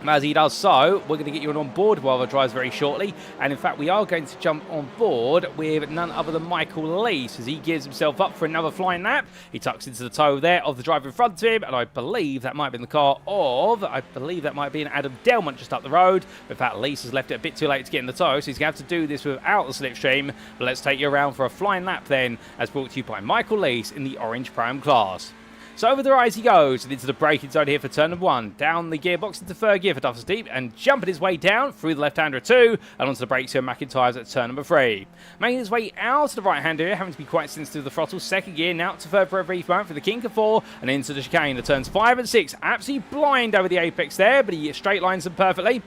As he does so, we're going to get you on board while the drives very shortly. And in fact, we are going to jump on board with none other than Michael Lees as he gears himself up for another flying lap. He tucks into the toe there of the driver in front of him. And I believe that might have been the car of, Adam Delmont just up the road. In fact, Lees has left it a bit too late to get in the toe, so he's going to have to do this without the slipstream. But let's take you around for a flying lap then, as brought to you by Michael Lees in the orange Pro-Am class. So over the rise he goes, and into the braking zone here for turn number 1. Down the gearbox into third gear for Duffers Deep, and jumping his way down through the left-hander 2, and onto the brakes here McIntyre's at turn number 3. Making his way out to the right-hander here, having to be quite sensitive to the throttle. Second gear, now to third for a brief moment for the King of 4, and into the chicane to turns 5 and 6. Absolutely blind over the apex there, but he straight lines them perfectly.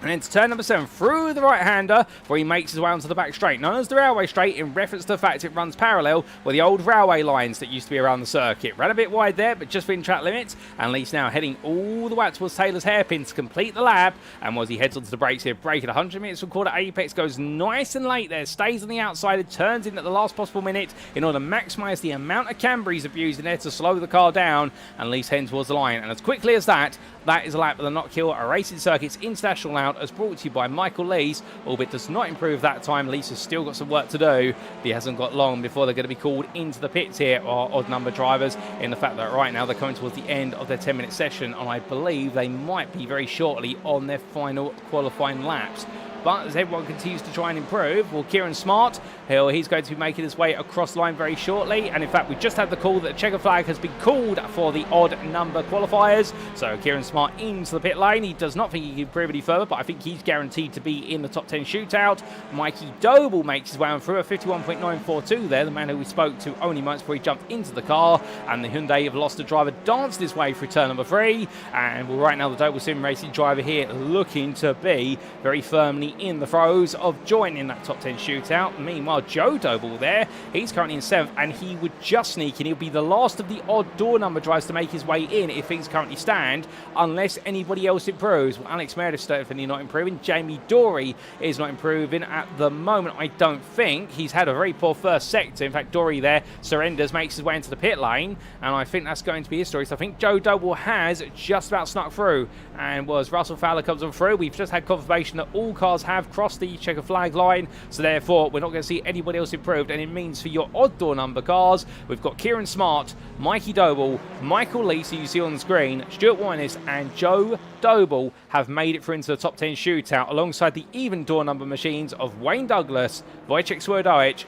And then to turn number 7 through the right-hander, where he makes his way onto the back straight, known as the railway straight, in reference to the fact it runs parallel with the old railway lines that used to be around the circuit. Ran a bit wide there, but just within track limits. And Lees now heading all the way towards Taylor's hairpin to complete the lap. And as he heads onto the brakes here, braking 100 minutes from quarter apex, goes nice and late there, stays on the outside, and turns in at the last possible minute in order to maximise the amount of camber he's abused in there to slow the car down. And Lees heading towards the line. And as quickly as that is a lap of the Knockhill Racing Circuit's International Out, as brought to you by Michael Lees, albeit does not improve that time. Lees has still got some work to do. He hasn't got long before they're going to be called into the pits here, our odd number drivers, in the fact that right now they're coming towards the end of their 10-minute session, and I believe they might be very shortly on their final qualifying laps. But as everyone continues to try and improve, well, Kieran Smart, he's going to be making his way across the line very shortly. And in fact, we just had the call that the checker flag has been called for the odd number qualifiers. So Kieran Smart into the pit lane. He does not think he can improve any further, but I think he's guaranteed to be in the top 10 shootout. Mikey Doble makes his way on through a 51.942 there, the man who we spoke to only moments before he jumped into the car. And the Hyundai Veloster driver danced his way through turn number 3. And well, right now the Doble Sim Racing driver here looking to be very firmly in the throes of joining that top 10 shootout. Meanwhile, Joe Doble there, he's currently in 7th, and he would just sneak in. He'll be the last of the odd door number drives to make his way in if things currently stand, unless anybody else improves. Well, Alex Meredith's definitely not improving. Jamie Dory is not improving at the moment, I don't think. He's had a very poor first sector. In fact, Dory there surrenders, makes his way into the pit lane, and I think that's going to be his story. So I think Joe Doble has just about snuck through. And as Russell Fowler comes on through, we've just had confirmation that all cars cars have crossed the checker flag line, so therefore we're not going to see anybody else improved, and it means for your odd door number cars, we've got Kieran Smart, Mikey Doble, Michael Lees, who you see on the screen, Stuart Winus and Joe Doble have made it through into the top 10 shootout alongside the even door number machines of Wayne Douglas, Wojciech Swierdowicz,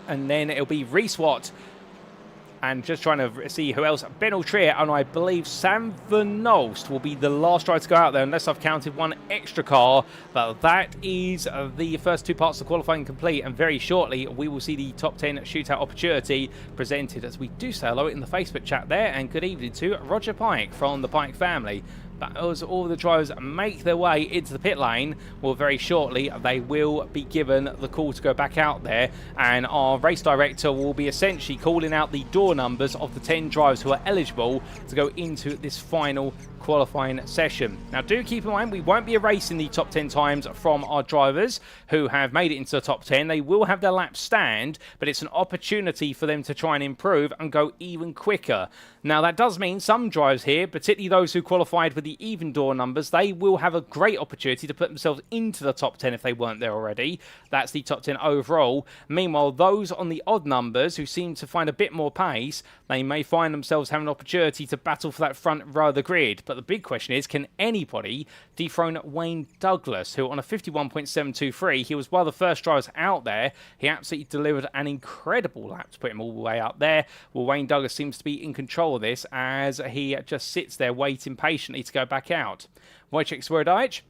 and then it'll be Rhys-Watt, and just trying to see who else. Ben Altrier, and I believe Sam Van Nolst will be the last driver to go out there, unless I've counted one extra car. But that is the first two parts of qualifying complete, and very shortly we will see the top 10 shootout opportunity presented, as we do say hello in the Facebook chat there, and good evening to Roger Pike from the Pike family. But as all the drivers make their way into the pit lane, well, very shortly they will be given the call to go back out there, and our race director will be essentially calling out the door numbers of the 10 drivers who are eligible to go into this final qualifying session. Now, do keep in mind, we won't be erasing the top 10 times from our drivers who have made it into the top 10. They will have their laps stand, but it's an opportunity for them to try and improve and go even quicker. Now, that does mean some drivers here, particularly those who qualified with the even door numbers, they will have a great opportunity to put themselves into the top 10 if they weren't there already. That's the top 10 overall. Meanwhile, those on the odd numbers who seem to find a bit more pace, they may find themselves having an opportunity to battle for that front row of the grid. But the big question is, can anybody dethrone Wayne Douglas, who on a 51.723, he was one of the first drivers out there. He absolutely delivered an incredible lap to put him all the way up there. Well, Wayne Douglas seems to be in control of this, as he just sits there waiting patiently to go back out. Wojciech Swierdowicz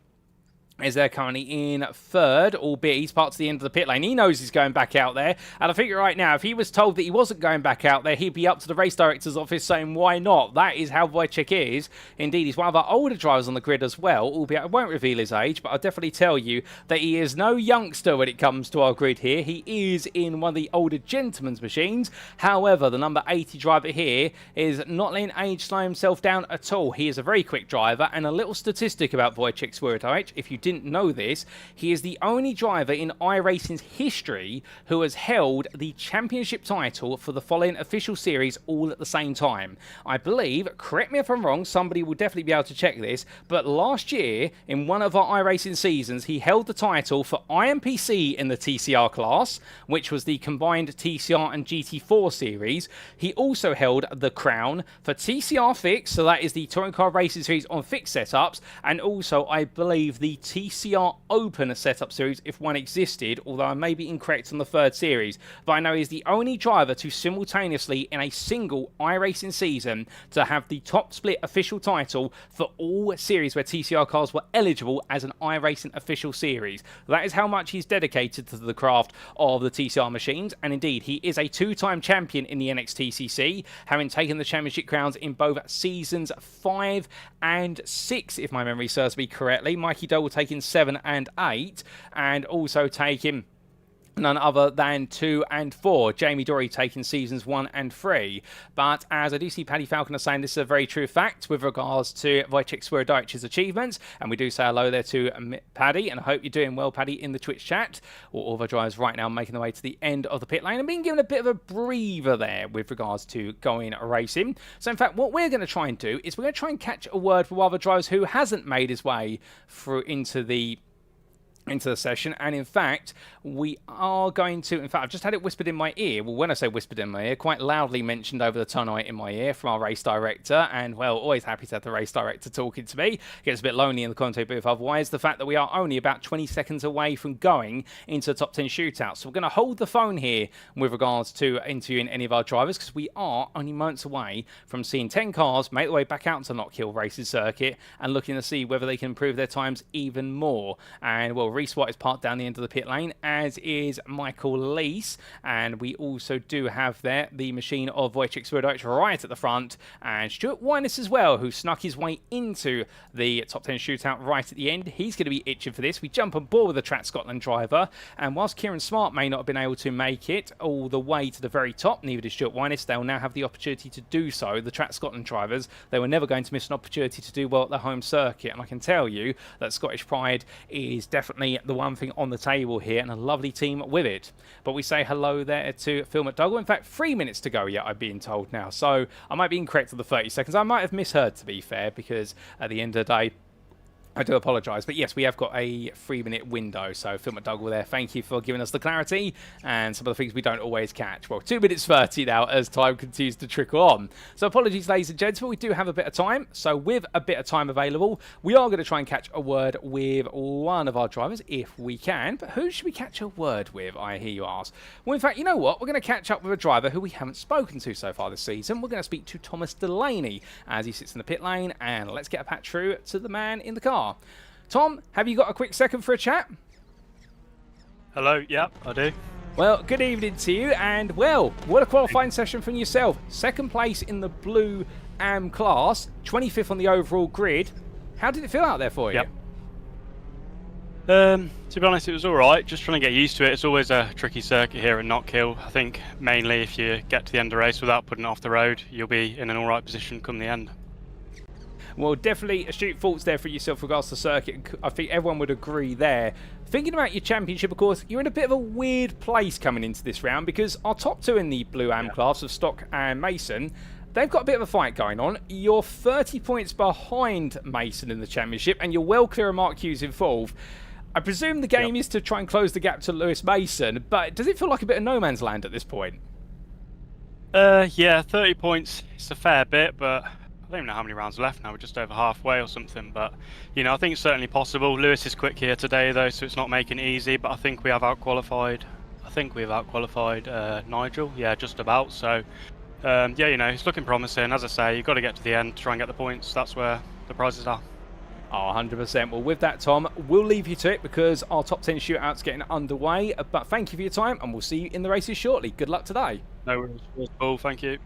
is there currently in third, albeit he's part to the end of the pit lane. He knows he's going back out there. And I think right now, if he was told that he wasn't going back out there, he'd be up to the race director's office saying, why not? That is how Wojciech is. Indeed, he's one of our older drivers on the grid as well, albeit I won't reveal his age, but I'll definitely tell you that he is no youngster when it comes to our grid here. He is in one of the older gentleman's machines. However, the number 80 driver here is not letting age slow himself down at all. He is a very quick driver, and a little statistic about Wojciech Swierdowicz, if you didn't know this, he is the only driver in iRacing's history who has held the championship title for the following official series all at the same time. I believe, correct me if I'm wrong, somebody will definitely be able to check this, but last year in one of our iRacing seasons he held the title for IMPC in the TCR class, which was the combined TCR and GT4 series. He also held the crown for TCR Fix, so that is the Touring Car Racing series on fixed setups, and also I believe the TCR Open setup series if one existed, although I may be incorrect on the third series. But I know he's the only driver to simultaneously in a single iRacing season to have the top split official title for all series where TCR cars were eligible as an iRacing official series. That is how much he's dedicated to the craft of the TCR machines, and indeed he is a two-time champion in the NXTCC, having taken the championship crowns in both seasons 5 and 6, if my memory serves me correctly. Mikey Doble taking 7 and 8, and also taking none other than 2 and 4. Jamie Dory taking seasons 1 and 3. But as I do see Paddy Falconer saying, this is a very true fact with regards to Wojciech Swierdowicz achievements, and we do say hello there to Paddy, and I hope you're doing well, Paddy, in the Twitch chat. All of our drivers right now making their way to the end of the pit lane and being given a bit of a breather there with regards to going racing. So in fact, what we're going to try and do is we're going to try and catch a word from one of the drivers who hasn't made his way through into the session, and in fact we are going to, in fact I've just had it whispered in my ear, well when I say whispered in my ear, quite loudly mentioned over the tonite in my ear from our race director, and well, always happy to have the race director talking to me. It gets a bit lonely in the content booth otherwise. The fact that we are only about 20 seconds away from going into the top 10 shootout, so we're going to hold the phone here with regards to interviewing any of our drivers, because we are only moments away from seeing 10 cars make their way back out to Knockhill Racing Circuit and looking to see whether they can improve their times even more. And well, Rhys-Watt is parked down the end of the pit lane, as is Michael Lees, and we also do have there the machine of Wojciech Swierdowicz right at the front, and Stuart Winus as well, who snuck his way into the top 10 shootout right at the end. He's going to be itching for this. We jump on board with the Track Scotland driver, and whilst Kieran Smart may not have been able to make it all the way to the very top, neither did Stuart Winus, they'll now have the opportunity to do so. The Track Scotland drivers, they were never going to miss an opportunity to do well at their home circuit, and I can tell you that Scottish Pride is definitely the one thing on the table here, and a lovely team with it. But we say hello there to Phil McDougall. In fact, 3 minutes to go yet, I'm being told now, so I might be incorrect on the 30 seconds. I might have misheard, to be fair, because at the end of the day I do apologise, but yes, we have got a 3-minute window. So Phil McDougall there, thank you for giving us the clarity and some of the things we don't always catch. Well, 2 minutes 30 now as time continues to trickle on. So apologies, ladies and gentlemen, we do have a bit of time. So with a bit of time available, we are going to try and catch a word with one of our drivers if we can. But who should we catch a word with, I hear you ask? Well, in fact, you know what? We're going to catch up with a driver who we haven't spoken to so far this season. We're going to speak to Thomas Delaney as he sits in the pit lane, and let's get a patch through to the man in the car. Tom, have you got a quick second for a chat? Hello, yeah, I do. Well, good evening to you, and well, what a qualifying session from yourself. Second place in the Blue AM class, 25th on the overall grid. How did it feel out there for you? Yep. To be honest, it was alright, just trying to get used to it. It's always a tricky circuit here at Knockhill. I think mainly if you get to the end of the race without putting it off the road, you'll be in an alright position come the end. Well, definitely astute thoughts there for yourself regards to circuit. I think everyone would agree there. Thinking about your championship, of course, you're in a bit of a weird place coming into this round because our top two in the Blue AM class of Stock and Mason, they've got a bit of a fight going on. You're 30 points behind Mason in the championship and you're well clear of Mark Hughes in fourth. I presume the game is to try and close the gap to Lewis Mason, but does it feel like a bit of no man's land at this point? Yeah, 30 points, it's a fair bit, but I don't even know how many rounds are left now. We're just over halfway or something, but you know, I think it's certainly possible. Lewis is quick here today though, so it's not making it easy, but I think we have outqualified Nigel, yeah, just about. So yeah, you know, it's looking promising. As I say, you've got to get to the end to try and get the points. That's where the prizes are. Oh, 100%. Well, with that, Tom, we'll leave you to it because our top 10 shootout's getting underway. But thank you for your time, and we'll see you in the races shortly. Good luck today. No worries, Paul. Thank you.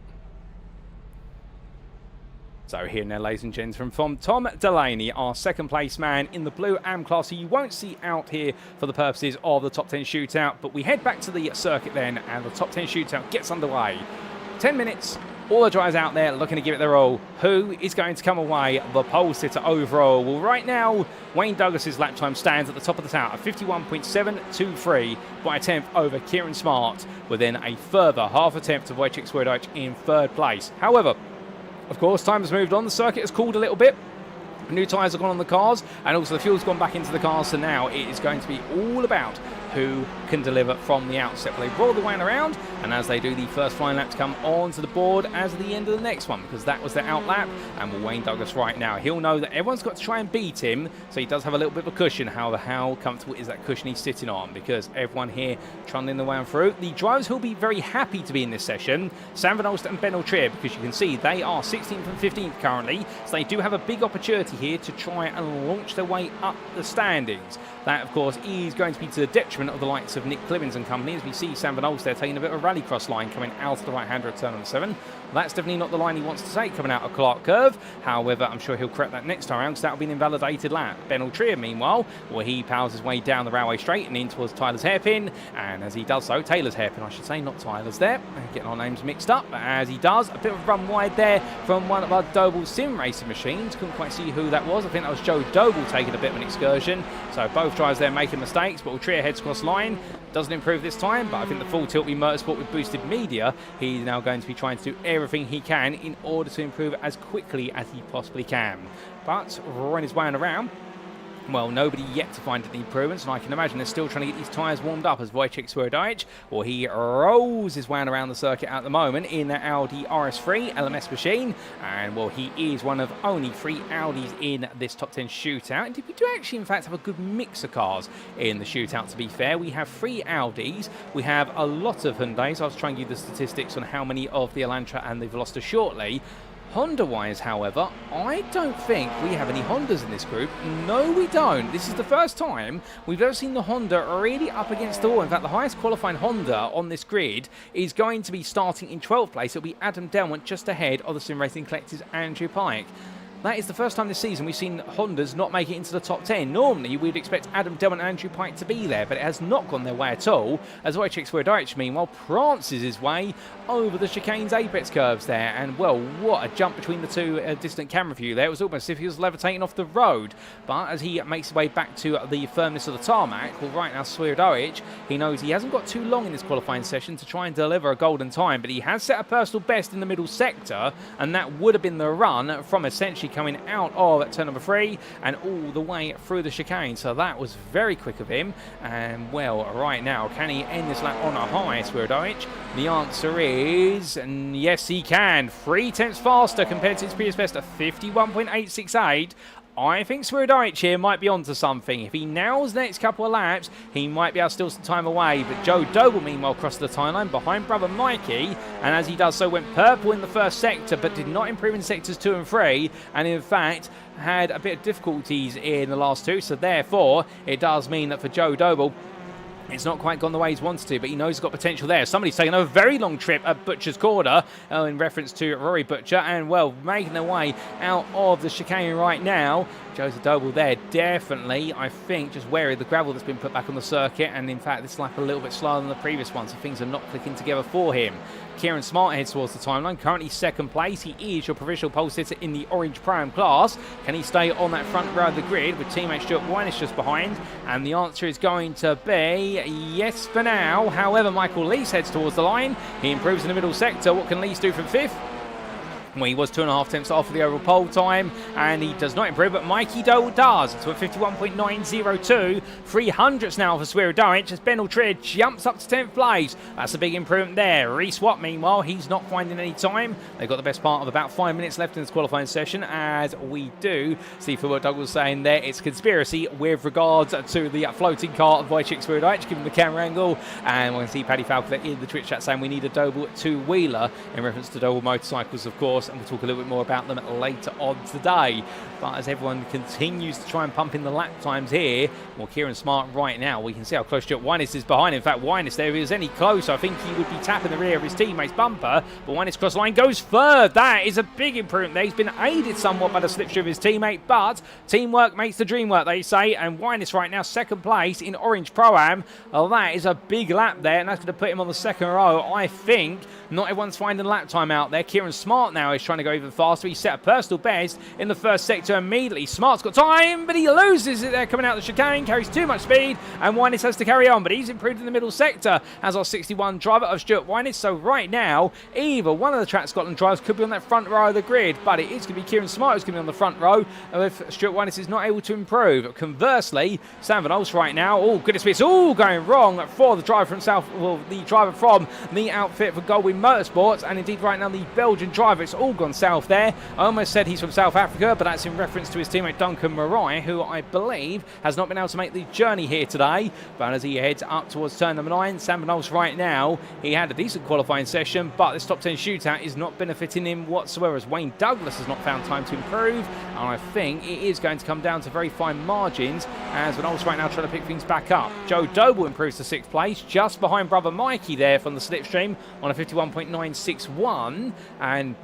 So here now, ladies and gentlemen, from Tom Delaney, our second place man in the Blue AM class, who you won't see out here for the purposes of the top 10 shootout. But we head back to the circuit then, and the top 10 shootout gets underway. 10 minutes. All the drivers out there looking to give it their all. Who is going to come away the pole sitter overall? Well, right now, Wayne Douglas's lap time stands at the top of the tower, 51.723 by a tenth over Kieran Smart, within a further half a tenth to Witvoet in third place. However, of course, time has moved on. The circuit has cooled a little bit. New tyres have gone on the cars, and also the fuel's gone back into the cars, so now it is going to be all about who can deliver from the outset. Well, they roll the Wayne around, and as they do, the first flying lap to come onto the board as the end of the next one, because that was the out lap. And with Wayne Douglas right now, he'll know that everyone's got to try and beat him, so he does have a little bit of a cushion. However, how comfortable is that cushion he's sitting on? Because everyone here trundling the way on through. The drivers who'll be very happy to be in this session, Sam Van Olst and Ben Altrier, because you can see they are 16th and 15th currently, so they do have a big opportunity here to try and launch their way up the standings. That, of course, is going to be to the detriment of the likes of Nick Clibbins and company, as we see Sam Van Olst there taking a bit of a rallycross line coming out of the right-hand turn on the 7. That's definitely not the line he wants to take coming out of Clark Curve. However, I'm sure he'll correct that next time around because that'll be an invalidated lap. Ben Altrier, meanwhile, well, he powers his way down the railway straight and in towards Tyler's hairpin. And as he does so, Taylor's hairpin, I should say, not Tyler's there. Getting our names mixed up. As he does, a bit of a run wide there from one of our Doble sim racing machines. Couldn't quite see who that was. I think that was Joe Doble taking a bit of an excursion. So both drivers there making mistakes, but Altrier heads across line. Doesn't improve this time, but I think the full tilt be Motorsport with boosted media. He's now going to be trying to do everything he can in order to improve as quickly as he possibly can. But roaring his way around, well, nobody yet to find any improvements, and I can imagine they're still trying to get these tyres warmed up as Wojciech Swierdajc, well, he rolls his way around the circuit at the moment in the Audi RS3 LMS machine, and well, he is one of only 3 Audis in this top 10 shootout. And we do actually, in fact, have a good mix of cars in the shootout, to be fair. We have 3 Audis, we have a lot of Hyundais. I was trying to give you the statistics on how many of the Elantra and the Veloster shortly. Honda-wise, however, I don't think we have any Hondas in this group. No, we don't. This is the first time we've ever seen the Honda really up against the wall. In fact, the highest qualifying Honda on this grid is going to be starting in 12th place. It'll be Adam Delmont, just ahead of the Sim Racing Collective's Andrew Pike. That is the first time this season we've seen Hondas not make it into the top 10. Normally, we'd expect Adam Delmont and Andrew Pike to be there, but it has not gone their way at all, as Wojciech Swierdajc, meanwhile, prances his way over the chicane's apex curves there. And, well, what a jump between the two distant camera view there. It was almost as if he was levitating off the road. But as he makes his way back to the firmness of the tarmac, well, right now, Swierdajc, he knows he hasn't got too long in this qualifying session to try and deliver a golden time, but he has set a personal best in the middle sector, and that would have been the run from essentially coming out of turn number 3 and all the way through the chicane. So that was very quick of him. And well, right now, can he end this lap on a high, Swierdowicz? The answer is yes, he can. 3/10 faster compared to his previous best of 51.868. I think Swierdowicz here might be onto something. If he nails the next couple of laps, he might be able to steal some time away. But Joe Doble, meanwhile, crossed the timeline behind brother Mikey, and as he does so, went purple in the first sector, but did not improve in sectors 2 and 3, and in fact had a bit of difficulties in the last 2. So therefore, it does mean that for Joe Doble, it's not quite gone the way he's wanted to, but he knows he's got potential there. Somebody's taken a very long trip at Butcher's Corner in reference to Rory Butcher, and well, making their way out of the chicane right now. Joseph Doble there, definitely, I think, just wary of the gravel that's been put back on the circuit, and in fact, this lap a little bit slower than the previous one, so things are not clicking together for him. Kieran Smart heads towards the timeline, currently second place. He is your provisional pole sitter in the orange Pro-Am class. Can he stay on that front row of the grid with teammate Stuart Wynish just behind? And the answer is going to be yes for now. However, Michael Lees heads towards the line. He improves in the middle sector. What can Lees do from 5th? Well, he was 2.5 tenths off of the overall pole time, and he does not improve, but Mikey Doble does. It's a 51.902, 300ths now for Swierdowicz as Ben Ultria jumps up to 10th place. That's a big improvement there. Reese Watt, meanwhile, he's not finding any time. They've got the best part of about 5 minutes left in this qualifying session, as we do see for what Doug was saying there. It's conspiracy with regards to the floating car of Wojciech Swierdowicz, given the camera angle, and we can see Paddy Falconer in the Twitch chat saying we need a Doble two-wheeler in reference to Doble Motorcycles, of course. And we'll talk a little bit more about them later on today. But as everyone continues to try and pump in the lap times here, well, Kieran Smart right now, we can see how close Stuart Wynish is behind. In fact, Wynish there, if he was any closer, I think he would be tapping the rear of his teammate's bumper. But Wynish cross line goes third. That is a big improvement there. He's been aided somewhat by the slipstream of his teammate, but teamwork makes the dream work, they say. And Wynish right now, second place in Orange Pro-Am. Well, that is a big lap there, and that's going to put him on the second row, I think. Not everyone's finding lap time out there. Kieran Smart now is trying to go even faster. He set a personal best in the first sector immediately. Smart's got time, but he loses it there coming out of the chicane. Carries too much speed, and Wynish has to carry on. But he's improved in the middle sector as our 61 driver of Stuart Wynish. So right now, either one of the Track Scotland drivers could be on that front row of the grid, but it is going to be Kieran Smart who's going to be on the front row if Stuart Wynish is not able to improve. Conversely, Sam Van Olst right now, oh goodness me, it's all going wrong for the driver from the driver from the outfit for Goldwyn Motorsports, and indeed right now the Belgian driver, it's all gone south there. I almost said he's from South Africa, but that's in reference to his teammate Duncan Marai, who I believe has not been able to make the journey here today. But as he heads up towards turn number 9, Sam Van Olst right now, he had a decent qualifying session, but this top 10 shootout is not benefiting him whatsoever, as Wayne Douglas has not found time to improve, and I think it is going to come down to very fine margins as Van Olst right now trying to pick things back up. Joe Doble improves to 6th place, just behind brother Mikey there from the slipstream on a 51.961, and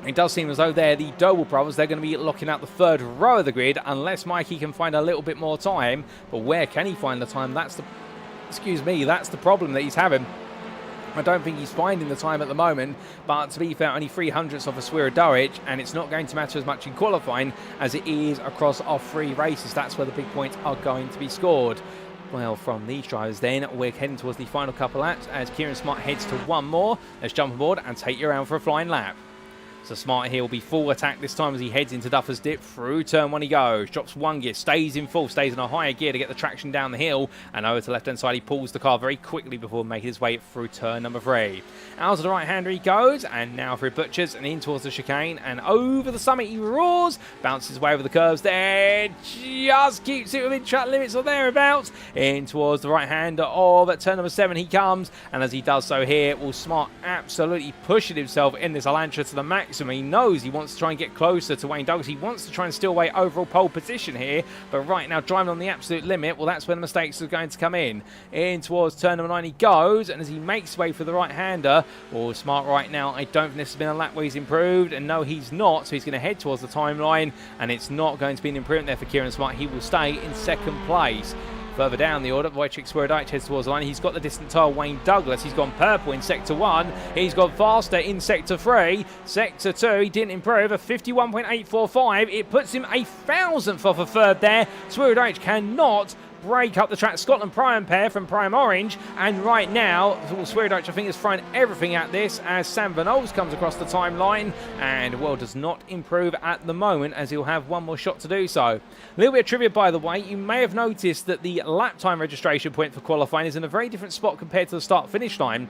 it does seem as though they're the Doble brothers. They're going to be locking out the third row of the grid unless Mikey can find a little bit more time. But where can he find the time? That's the problem that he's having. I don't think he's finding the time at the moment, but to be fair, only 300ths off of Swierdowicz, and it's not going to matter as much in qualifying as it is across our 3 races. That's where the big points are going to be scored. Well, from these drivers then, we're heading towards the final couple laps as Kieran Smart heads to one more. Let's jump aboard and take you around for a flying lap. So Smart here will be full attack this time as he heads into Duffer's Dip. Through turn 1 he goes, drops 1 gear, stays in full, stays in a higher gear to get the traction down the hill, and over to the left hand side he pulls the car very quickly before making his way through turn number 3. Out to the right hander he goes, and now through Butchers and in towards the chicane, and over the summit he roars, bounces his way over the curves there, just keeps it within track limits or thereabouts, in towards the right hander of turn number 7 he comes, and as he does so here, will Smart absolutely pushing himself in this Elantra to the max. He knows he wants to try and get closer to Wayne Douglas. He wants to try and steal away overall pole position here, but right now driving on the absolute limit, well, that's where the mistakes are going to come in. In towards turn number 9 he goes, and as he makes his way for the right hander, well, Smart right now, I don't think this has been a lap where he's improved, and no he's not, so he's going to head towards the timeline, and it's not going to be an improvement there for Kieran Smart. He will stay in 2nd place. Further down the order, Wojciech Swierdowicz heads towards the line. He's got the distant tire, Wayne Douglas. He's gone purple in Sector 1. He's gone faster in Sector 3. Sector 2, he didn't improve, a 51.845. It puts him a 1,000th off a third there. Swierdowicz cannot break up the track. Scotland Prime pair from Prime Orange, and right now, Sweridich, I think, is throwing everything at this as Sam Van Ols comes across the timeline, and well, does not improve at the moment as he'll have one more shot to do so. A little bit of trivia, by the way, you may have noticed that the lap time registration point for qualifying is in a very different spot compared to the start-finish line.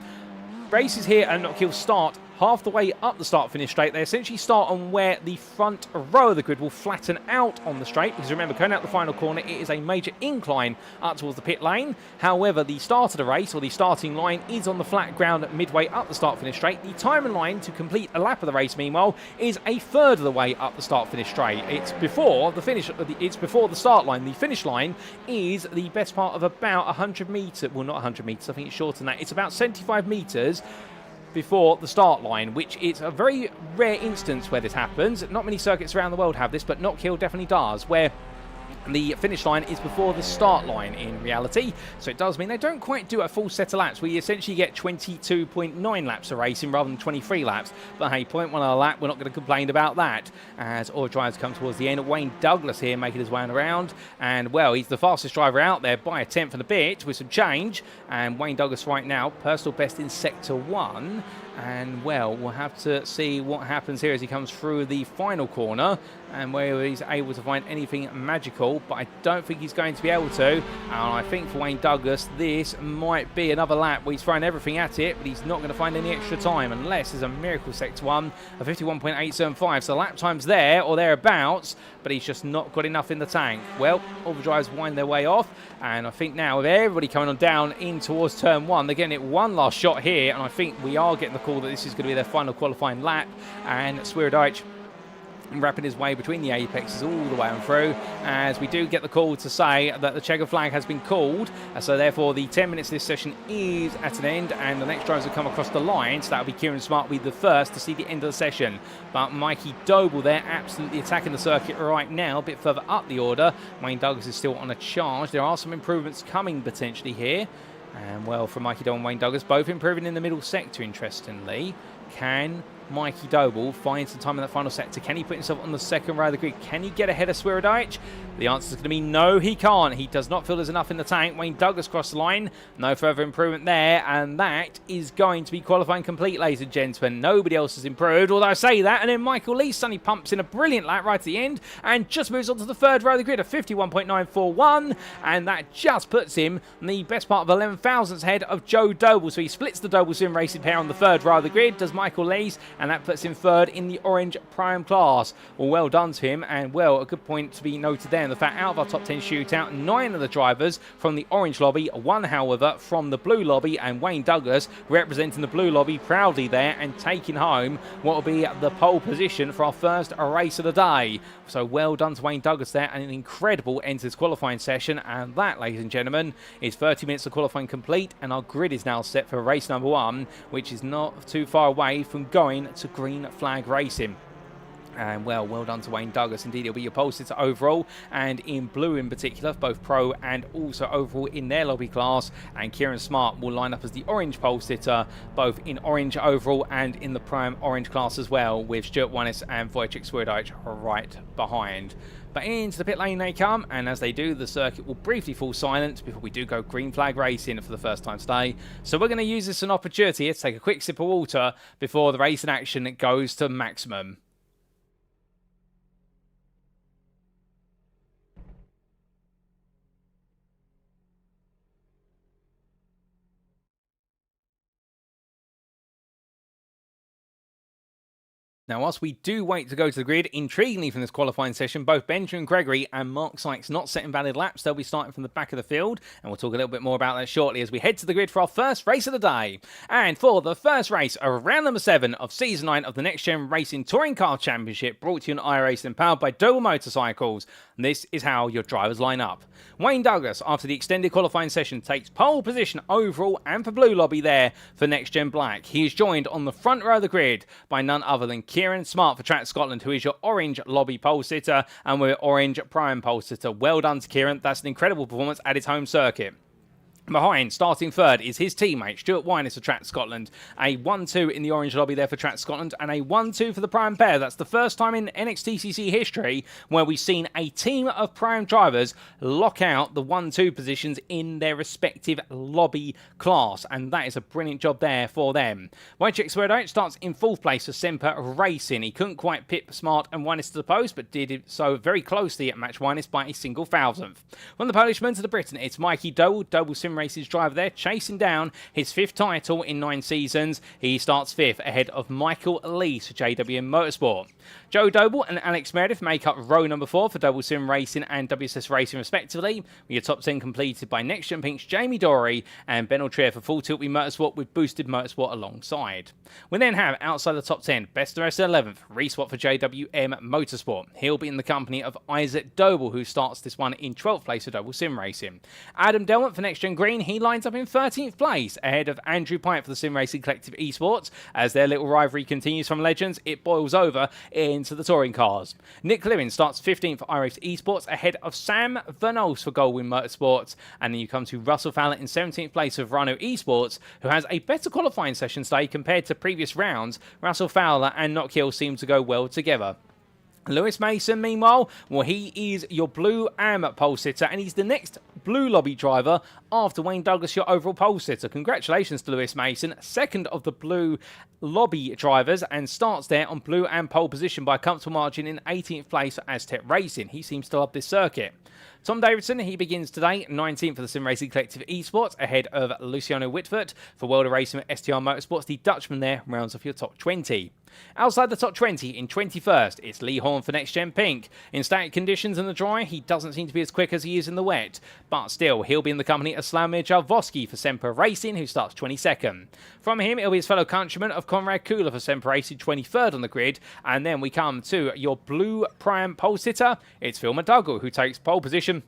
Races here at Knockhill start half the way up the start-finish straight. They essentially start on where the front row of the grid will flatten out on the straight, because remember, going out the final corner, it is a major incline up towards the pit lane. However, the start of the race, or the starting line, is on the flat ground midway up the start-finish straight. The timing line to complete a lap of the race, meanwhile, is a third of the way up the start-finish straight. It's before the finish. It's before the start line. The finish line is the best part of about 100 metres. Well, not 100 metres. I think it's shorter than that. It's about 75 metres before the start line, which is a very rare instance where this happens. Not many circuits around the world have this, but Knockhill definitely does, where the finish line is before the start line in reality. So it does mean they don't quite do a full set of laps. We essentially get 22.9 laps of racing rather than 23 laps. But hey, 0.1 a lap, we're not going to complain about that. As all drivers come towards the end, Wayne Douglas here making his way around. And well, he's the fastest driver out there by a tenth and a bit with some change. And Wayne Douglas right now, personal best in Sector 1. And well, we'll have to see what happens here as he comes through the final corner and whether he's able to find anything magical, but I don't think he's going to be able to. And I think for Wayne Douglas, this might be another lap where he's throwing everything at it, but he's not going to find any extra time unless there's a miracle Sector 1 of 51.875. So lap time's there or thereabouts, but he's just not got enough in the tank. Well, all the drivers wind their way off, and I think now with everybody coming on down in towards turn 1, they're getting it one last shot here, and I think we are getting the call that this is going to be their final qualifying lap, and Sweridich wrapping his way between the apexes all the way on through, as we do get the call to say that the checker flag has been called, so therefore the 10 minutes of this session is at an end, and the next drivers will come across the line, so that'll be Kieran Smart will be the first to see the end of the session. But Mikey Doble there absolutely attacking the circuit right now, a bit further up the order. Wayne Douglas is still on a charge. There are some improvements coming potentially here, and well, for Mikey Doble and Wayne Douglas, both improving in the middle sector, interestingly. Can Mikey Doble find some time in that final sector? Can he put himself on the second row of the grid? Can he get ahead of Sweridich? The answer is going to be no, he can't. He does not feel there's enough in the tank. Wayne Douglas crossed the line. No further improvement there. And that is going to be qualifying complete, ladies and gentlemen. Nobody else has improved, although I say that. And then Michael Lee suddenly pumps in a brilliant lap right at the end and just moves on to the third row of the grid of 51.941. And that just puts him in the best part of 11 thousandths ahead of Joe Doble. So he splits the Doble Sim Racing pair on the third row of the grid, does Michael Lee's, and that puts him third in the orange prime class. Well done to him, and well, a good point to be noted there in the fact out of our top 10 shootout, 9 of the drivers from the orange lobby, 1 however from the blue lobby, and Wayne Douglas representing the blue lobby proudly there and taking home what will be the pole position for our first race of the day. So well done to Wayne Douglas there, and an incredible end to this qualifying session. And that, ladies and gentlemen, is 30 minutes of qualifying complete, and our grid is now set for race number 1, which is not too far away from going to green flag racing. And well done to Wayne Douglas. Indeed, he'll be your pole sitter overall, and in blue in particular, both pro and also overall in their lobby class. And Kieran Smart will line up as the orange pole sitter, both in orange overall and in the prime orange class as well, with Stuart Wannis and Wojciech Sweridich right behind. But into the pit lane they come, and as they do, the circuit will briefly fall silent before we do go green flag racing for the first time today. So we're going to use this as an opportunity to take a quick sip of water before the racing action goes to maximum. Now, whilst we do wait to go to the grid, intriguingly from this qualifying session, both Benjamin Gregory and Mark Sykes not setting valid laps. They'll be starting from the back of the field, and we'll talk a little bit more about that shortly as we head to the grid for our first race of the day. And for the first race of round number 7 of Season 9 of the NextGen Racing Touring Car Championship, brought to you on iRacing and powered by Doble Motorcycles. And this is how your drivers line up. Wayne Douglas, after the extended qualifying session, takes pole position overall and for blue lobby there for NextGen Black. He is joined on the front row of the grid by none other than Kieran Smart for Track Scotland, who is your orange lobby pole sitter, and we're orange prime pole sitter. Well done to Kieran. That's an incredible performance at his home circuit. Behind, starting third, is his teammate, Stuart Winus for Track Scotland. A 1-2 in the orange lobby there for Track Scotland, and a 1-2 for the Prime pair. That's the first time in NXTCC history where we've seen a team of Prime drivers lock out the 1-2 positions in their respective lobby class, and that is a brilliant job there for them. Witvoet starts in 4th place for Semper Racing. He couldn't quite pip Smart and Winus to the post, but did so very closely at match Winus by a single thousandth. From the Polishman to the Briton, it's Mikey Doble, Doble Sim Race's driver there, chasing down his 5th title in 9 seasons. He starts 5th ahead of Michael Lees for JWM Motorsport. Joe Doble and Alex Meredith make up row number 4 for Doble Sim Racing and WSS Racing respectively, with your top 10 completed by NextGen Pink's Jamie Dory and Ben Altrier for Full Tilt Motorsport with Boosted Motorsport alongside. We then have outside the top 10, Best the Rest 11th, Reswap for JWM Motorsport. He'll be in the company of Isaac Doble, who starts this one in 12th place for Doble Sim Racing. Adam Delmont for NextGen Green, he lines up in 13th place ahead of Andrew Pipe for the Sim Racing Collective Esports. As their little rivalry continues from Legends, it boils over into the touring cars. Nick Lewin starts 15th for iRacing Esports ahead of Sam Vernos for Goldwyn Motorsports, and then you come to Russell Fowler in 17th place of Rhino Esports, who has a better qualifying session today compared to previous rounds. Russell Fowler and Knockhill seem to go well together. Lewis Mason, meanwhile, well, he is your blue AM pole sitter, and he's the next blue lobby driver after Wayne Douglas, your overall pole sitter. Congratulations to Lewis Mason, 2nd of the blue lobby drivers, and starts there on blue and pole position by a comfortable margin in 18th place for Aztec Racing. He seems to love this circuit. Tom Davidson, he begins today 19th for the Sim Racing Collective Esports ahead of Luciano Witvoet for World of Racing at STR Motorsports. The Dutchman there rounds off your top 20. Outside the top 20, in 21st, it's Lee Horn for NextGen Pink. In static conditions in the dry, he doesn't seem to be as quick as he is in the wet, but still, he'll be in the company of Slamir Jarvoski for Semper Racing, who starts 22nd. From him, it'll be his fellow countryman of Conrad Kula for Semper Racing, 23rd on the grid, and then we come to your blue prime pole sitter. It's Phil McDougall, who takes pole position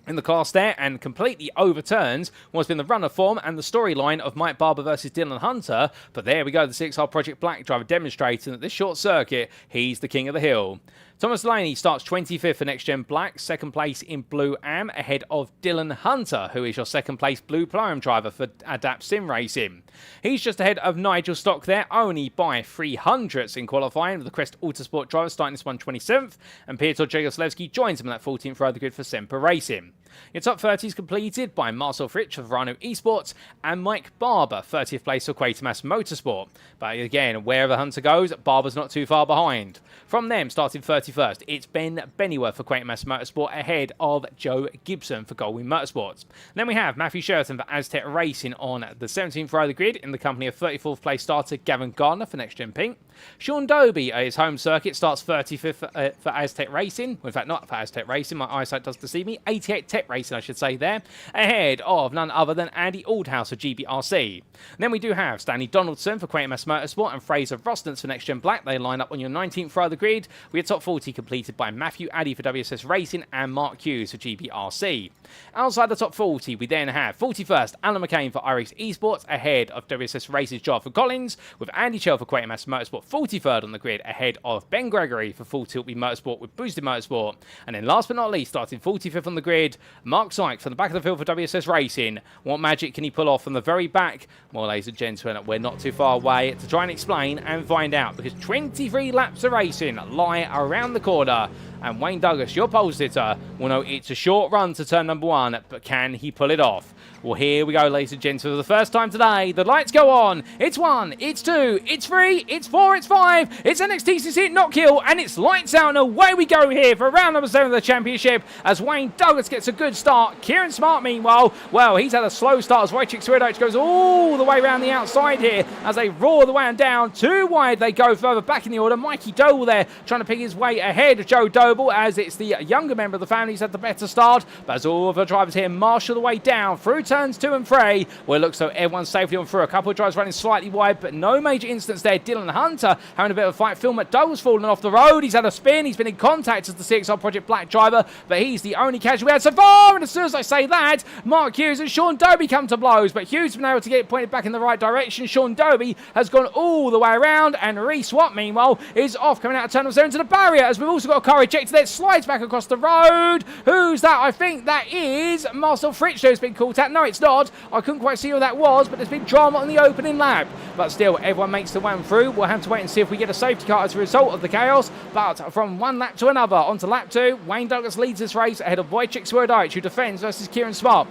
in the class there and completely overturns what's been the run of form and the storyline of Mike Barber versus Dylan Hunter. But there we go, the 6R Project Black driver demonstrating that this short circuit, he's the king of the hill. Thomas Delaney starts 25th for NextGen Black, 2nd place in Blue AM, ahead of Dylan Hunter, who is your 2nd place Blue Prime driver for Adapt Sim Racing. He's just ahead of Nigel Stock there, only by 300ths in qualifying, with the Crest Autosport driver starting this one 27th, and Piotr Jagoslewski joins him in that 14th row of the grid for Semper Racing. Your top 30 is completed by Marcel Fritsch of Rhino Esports and Mike Barber, 30th place for Quatermass Motorsport. But again, wherever Hunter goes, Barber's not too far behind. From them, starting 31st, it's Ben Bennyworth for Quatermass Motorsport ahead of Joe Gibson for Goldwyn Motorsports. Then we have Matthew Cheverton for Aztec Racing on the 17th row of the grid in the company of 34th place starter Gavin Gardner for NextGen Pink. Sean Doby, his home circuit, starts 35th for Aztec Racing. Well, in fact, not for Aztec Racing, my eyesight does deceive me. 88 Tech Racing, I should say there, ahead of none other than Andy Aldhouse for GBRC. And then we do have Stanley Donaldson for Quatermass Motorsport and Fraser Rostance for NextGen Black. They line up on your 19th row of the grid. We have top 40 completed by Matthew Addy for WSS Racing and Mark Hughes for GBRC. Outside the top 40, we then have 41st Alan McCain for iRacing Esports ahead of WSS Race's Jar for Collins, with Andy Chell for Quatermass Motorsport 43rd on the grid ahead of Ben Gregory for Full Tilt Motorsport with Boosted Motorsport. And then last but not least, starting 45th on the grid, Mark Sykes from the back of the field for WSS Racing. What magic can he pull off from the very back? Well, ladies and gentlemen, we're not too far away to try and explain and find out, because 23 laps of racing lie around the corner, and Wayne Douglas, your pole sitter, will know it's a short run to turn number 1, but can he pull it off? Well, here we go, ladies and gentlemen. For the first time today, the lights go on. It's 1, it's 2, it's 3, it's 4, it's 5. It's NXTCC Knockhill, and it's lights out, and away we go here for round number 7 of the championship as Wayne Douglas gets a good start. Kieran Smart, meanwhile, well, he's had a slow start as Wojciech goes all the way around the outside here as they roar the way down. Too wide they go further back in the order. Mikey Doble there trying to pick his way ahead of Joe Doble, as it's the younger member of the family who's had the better start. But as all of the drivers here marshal the way down through turns 2 and 3, well, it looks like everyone's safely on through. A couple of drivers running slightly wide, but no major incidents there. Dylan Hunter having a bit of a fight. Phil McDougall's fallen off the road. He's had a spin. He's been in contact as the 6R Project Black driver, but he's the only casualty we had so far. And as soon as I say that, Mark Hughes and Sean Doby come to blows, but Hughes has been able to get it pointed back in the right direction. Sean Doby has gone all the way around, and Reese Watt, meanwhile, is off coming out of turn number 7 to the barrier, as we've also got a car ejected there, slides back across the road. Who's that? I think that is Marcel Fritsch who's been caught out. No, it's not. I couldn't quite see who that was, but there's been drama on the opening lap. But still, everyone makes the one through. We'll have to wait and see if we get a safety car as a result of the chaos. But from one lap to another, onto lap 2, Wayne Douglas leads this race ahead of Wojciech Swierdajczyk, who defends versus Kieran Smart.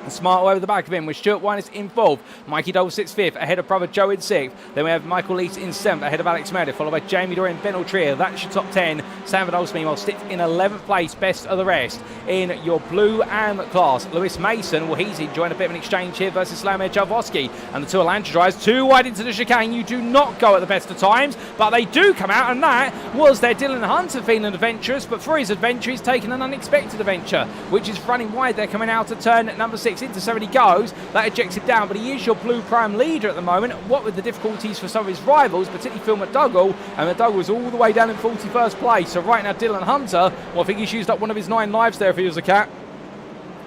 Smart over the back of him with Stuart Wyness in 4th. Mikey Doble sits 5th, ahead of brother Joe in 6th. Then we have Michael Lees in 7th, ahead of Alex Meredith, followed by Jamie Dorr and Ben Altrier. That's your top 10. Sanford Olsen, meanwhile, sits in 11th place, best of the rest. In your blue AM class, Lewis Mason, well, he's enjoying a bit of an exchange here versus Slamir Javosky. And the two Atlanta drivers, too wide into the chicane. You do not go at the best of times, but they do come out, and that was their Dylan Hunter feeling adventurous, but for his adventure, he's taken an unexpected adventure, which is running wide. They're coming out at turn number 6 into 7. He goes. That ejects him down, but he is your blue prime leader at the moment. What with the difficulties for some of his rivals, particularly Phil McDougall, and McDougall is all the way down in 41st place. So right now, Dylan Hunter, well, I think he's used up one of his 9 lives there if he was a cat,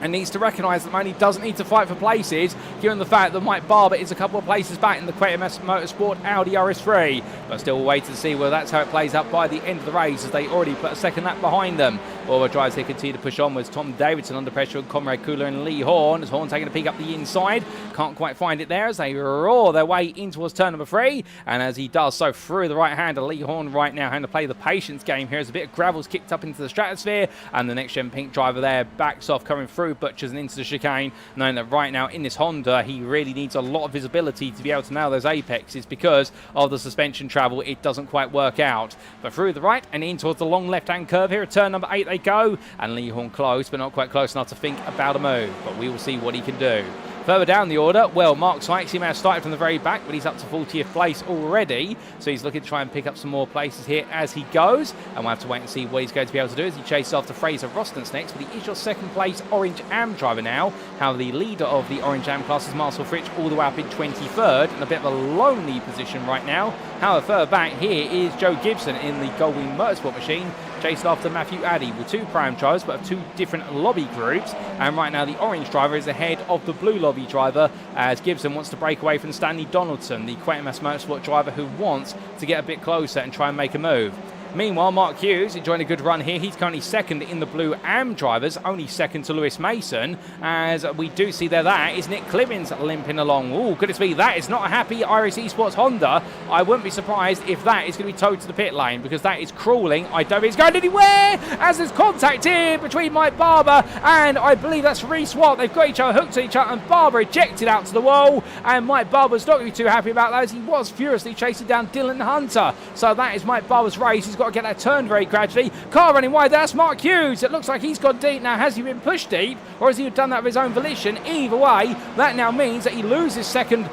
and needs to recognise that man, he doesn't need to fight for places, given the fact that Mike Barber is a couple of places back in the QMS Motorsport Audi RS3. But still we'll wait to see whether that's how it plays out by the end of the race, as they already put a second lap behind them. All the drivers, they continue to push onwards. Tom Davidson under pressure with Conrad Kula and Lee Horn, as Horn taking a peek up the inside. Can't quite find it there as they roar their way in towards turn number 3. And as he does so through the right-hander, Lee Horn right now having to play the patience game here as a bit of gravel's kicked up into the stratosphere. And the NextGen pink driver there backs off, coming through Butchers and into the chicane, knowing that right now in this Honda, he really needs a lot of visibility to be able to nail those apexes because of the suspension travel. It doesn't quite work out. But through the right and in towards the long left-hand curve here at turn number 8 they go, and Lee Horn close, but not quite close enough to think about a move. But we will see what he can do. Further down the order, well, Mark Sykes, he may have started from the very back, but he's up to 40th place already. So he's looking to try and pick up some more places here as he goes. And we'll have to wait and see what he's going to be able to do as he chases after Fraser Rostons next. But he is your 2nd place Orange Am driver now. How the leader of the Orange Am class is Marcel Fritsch, all the way up in 23rd. In a bit of a lonely position right now. However, further back here is Joe Gibson in the Goldwing Motorsport machine, chased after Matthew Addy with 2 prime drivers, but of 2 different lobby groups. And right now the orange driver is ahead of the blue lobby driver, as Gibson wants to break away from Stanley Donaldson, the Quatermass Motorsport driver who wants to get a bit closer and try and make a move. Meanwhile, Mark Hughes enjoying a good run here. He's currently 2nd in the blue AM drivers, only 2nd to Lewis Mason. As we do see there, that is Nick Clibbins limping along. Oh, goodness me, that is not a happy Irish Esports Honda. I wouldn't be surprised if that is going to be towed to the pit lane, because that is crawling. I don't think it's going anywhere, as there's contact here between Mike Barber and I believe that's Reece Watt. They've got each other hooked to each other, and Barber ejected out to the wall, and Mike Barber's not going to be too happy about that, as he was furiously chasing down Dylan Hunter. So that is Mike Barber's race. He's got to get that turned very gradually. Car running wide. That's Mark Hughes. It looks like he's gone deep now. Has he been pushed deep, or has he done that of his own volition? Either way, that now means that he loses 2nd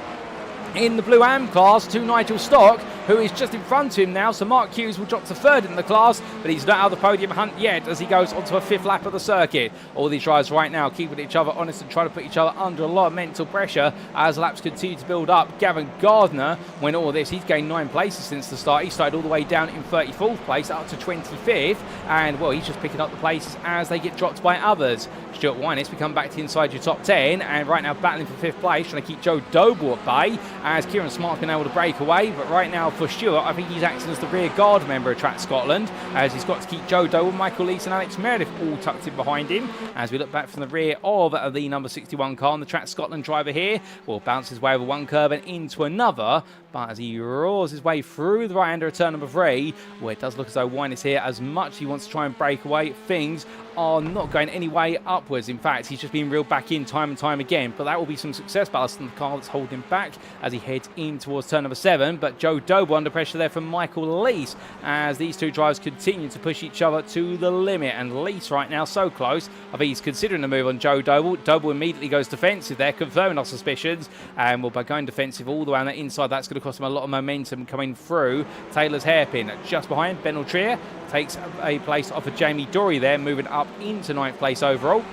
in the blue AM class to Nigel Stock, who is just in front of him now. So Mark Hughes will drop to 3rd in the class, but he's not out of the podium hunt yet as he goes onto a 5th lap of the circuit. All these drivers right now keeping each other honest and trying to put each other under a lot of mental pressure as laps continue to build up. Gavin Gardner, when all this, he's gained 9 places since the start. He started all the way down in 34th place up to 25th, and well, he's just picking up the places as they get dropped by others. Stuart Wyness, we come back to inside your top 10, and right now battling for 5th place, trying to keep Joe Doble at bay as Kieran Smart's been able to break away. But right now for Stuart, I think he's acting as the rear guard member of Track Scotland, as he's got to keep Joe Doble, Michael Lees and Alex Meredith all tucked in behind him. As we look back from the rear of the number 61 car, and the Track Scotland driver here will bounce his way over one curve and into another. But as he roars his way through the right-hander of turn number 3, well, it does look as though Wyness here, as much as he wants to try and break away, things are not going any way upwards. In fact, he's just being reeled back in time and time again. But that will be some success ballast in the car that's holding him back as he heads in towards turn number 7. But Joe Doble under pressure there from Michael Lees as these two drivers continue to push each other to the limit. And Lees right now so close. I think he's considering a move on Joe Doble. Doble immediately goes defensive there, confirming our suspicions. And well, by going defensive all the way on the inside, that's going to cost him a lot of momentum coming through. Taylor's hairpin just behind. Ben Altrier takes a place off of Jamie Dory there, moving up into 9th place overall.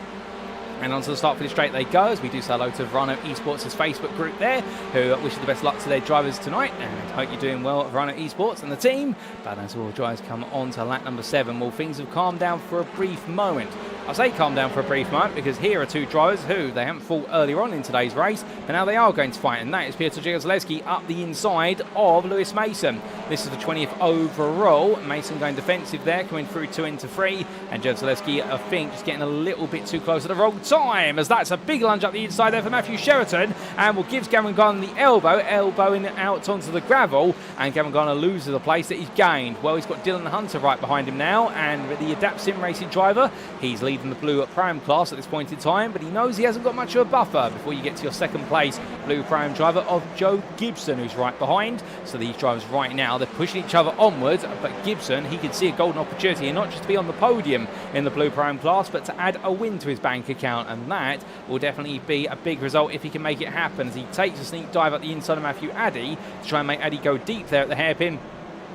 And onto the start finish straight they go, as we do say hello to Rhino Esports' Facebook group there, who wishes the best luck to their drivers tonight, and hope you're doing well at Rhino Esports and the team. But as all drivers come on to lap number 7, well, things have calmed down for a brief moment I say calm down for a brief moment because here are two drivers who they haven't fought earlier on in today's race, but now they are going to fight, and that is Piotr Jegozleski up the inside of Lewis Mason. This is the 20th overall. Mason going defensive there, coming through 2 into 3, and Jegozleski, I think, just getting a little bit too close at the wrong time, as that's a big lunge up the inside there for Matthew Cheverton, and will give Gavin Garner the elbowing out onto the gravel, and Gavin Garner loses the place that he's gained. Well, he's got Dylan Hunter right behind him now, and the Adapt Sim Racing driver, he's leading the blue Pram class at this point in time, but he knows he hasn't got much of a buffer before you get to your second place blue Pram driver of Joe Gibson, who's right behind. So these drivers right now, they're pushing each other onwards, but Gibson, he can see a golden opportunity, and not just to be on the podium in the blue Pram class, but to add a win to his bank account, and that will definitely be a big result if he can make it happen, as he takes a sneak dive at the inside of Matthew Addy to try and make Addy go deep there at the hairpin,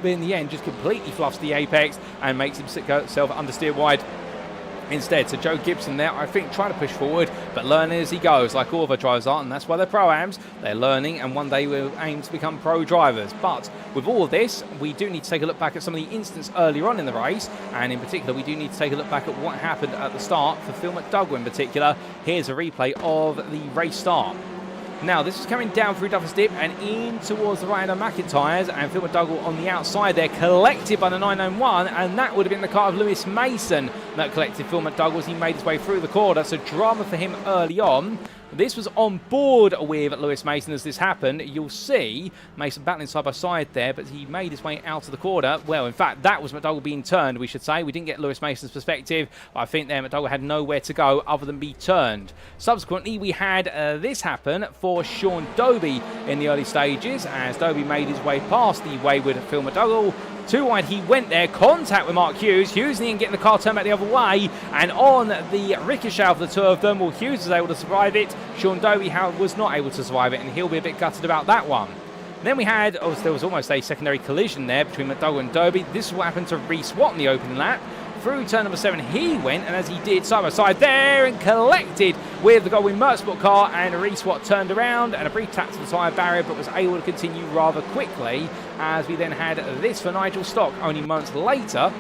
but in the end just completely fluffs the apex and makes himself understeer wide instead. So Joe Gibson there, I think, trying to push forward, but learning as he goes, like all of our drivers are, and that's why they're pro-ams. They're learning, and one day we'll aim to become pro drivers. But with all of this, we do need to take a look back at some of the incidents earlier on in the race, and in particular, we do need to take a look back at what happened at the start for Phil McDougall in particular. Here's a replay of the race start. Now, this is coming down through Duffers Dip and in towards the right of McIntyre's, and Phil McDougall on the outside there, collected by the 991, and that would have been the car of Lewis Mason that collected Phil McDougall as he made his way through the corner. So drama for him early on. This was on board with Lewis Mason as this happened. You'll see Mason battling side by side there, but he made his way out of the corner. Well, in fact, that was McDougall being turned, we should say. We didn't get Lewis Mason's perspective. I think there McDougall had nowhere to go other than be turned. Subsequently, we had this happen for Sean Doble in the early stages, as Doble made his way past the wayward Phil McDougall. Too wide he went there, contact with Mark Hughes. Hughes in getting the car turned back the other way, and on the ricochet of the two of them, well, Hughes was able to survive it. Sean Doble was not able to survive it, and he'll be a bit gutted about that one. Then we had, there was almost a secondary collision there between McDougall and Doble. This is what happened to Reese Watt in the opening lap. Through turn number 7 he went, and as he did, side by side there, and collected with the Goldwyn Motorsport car, and Reese Watt turned around and a brief tap to the tyre barrier, but was able to continue rather quickly, as we then had this for Nigel Stock only moments later.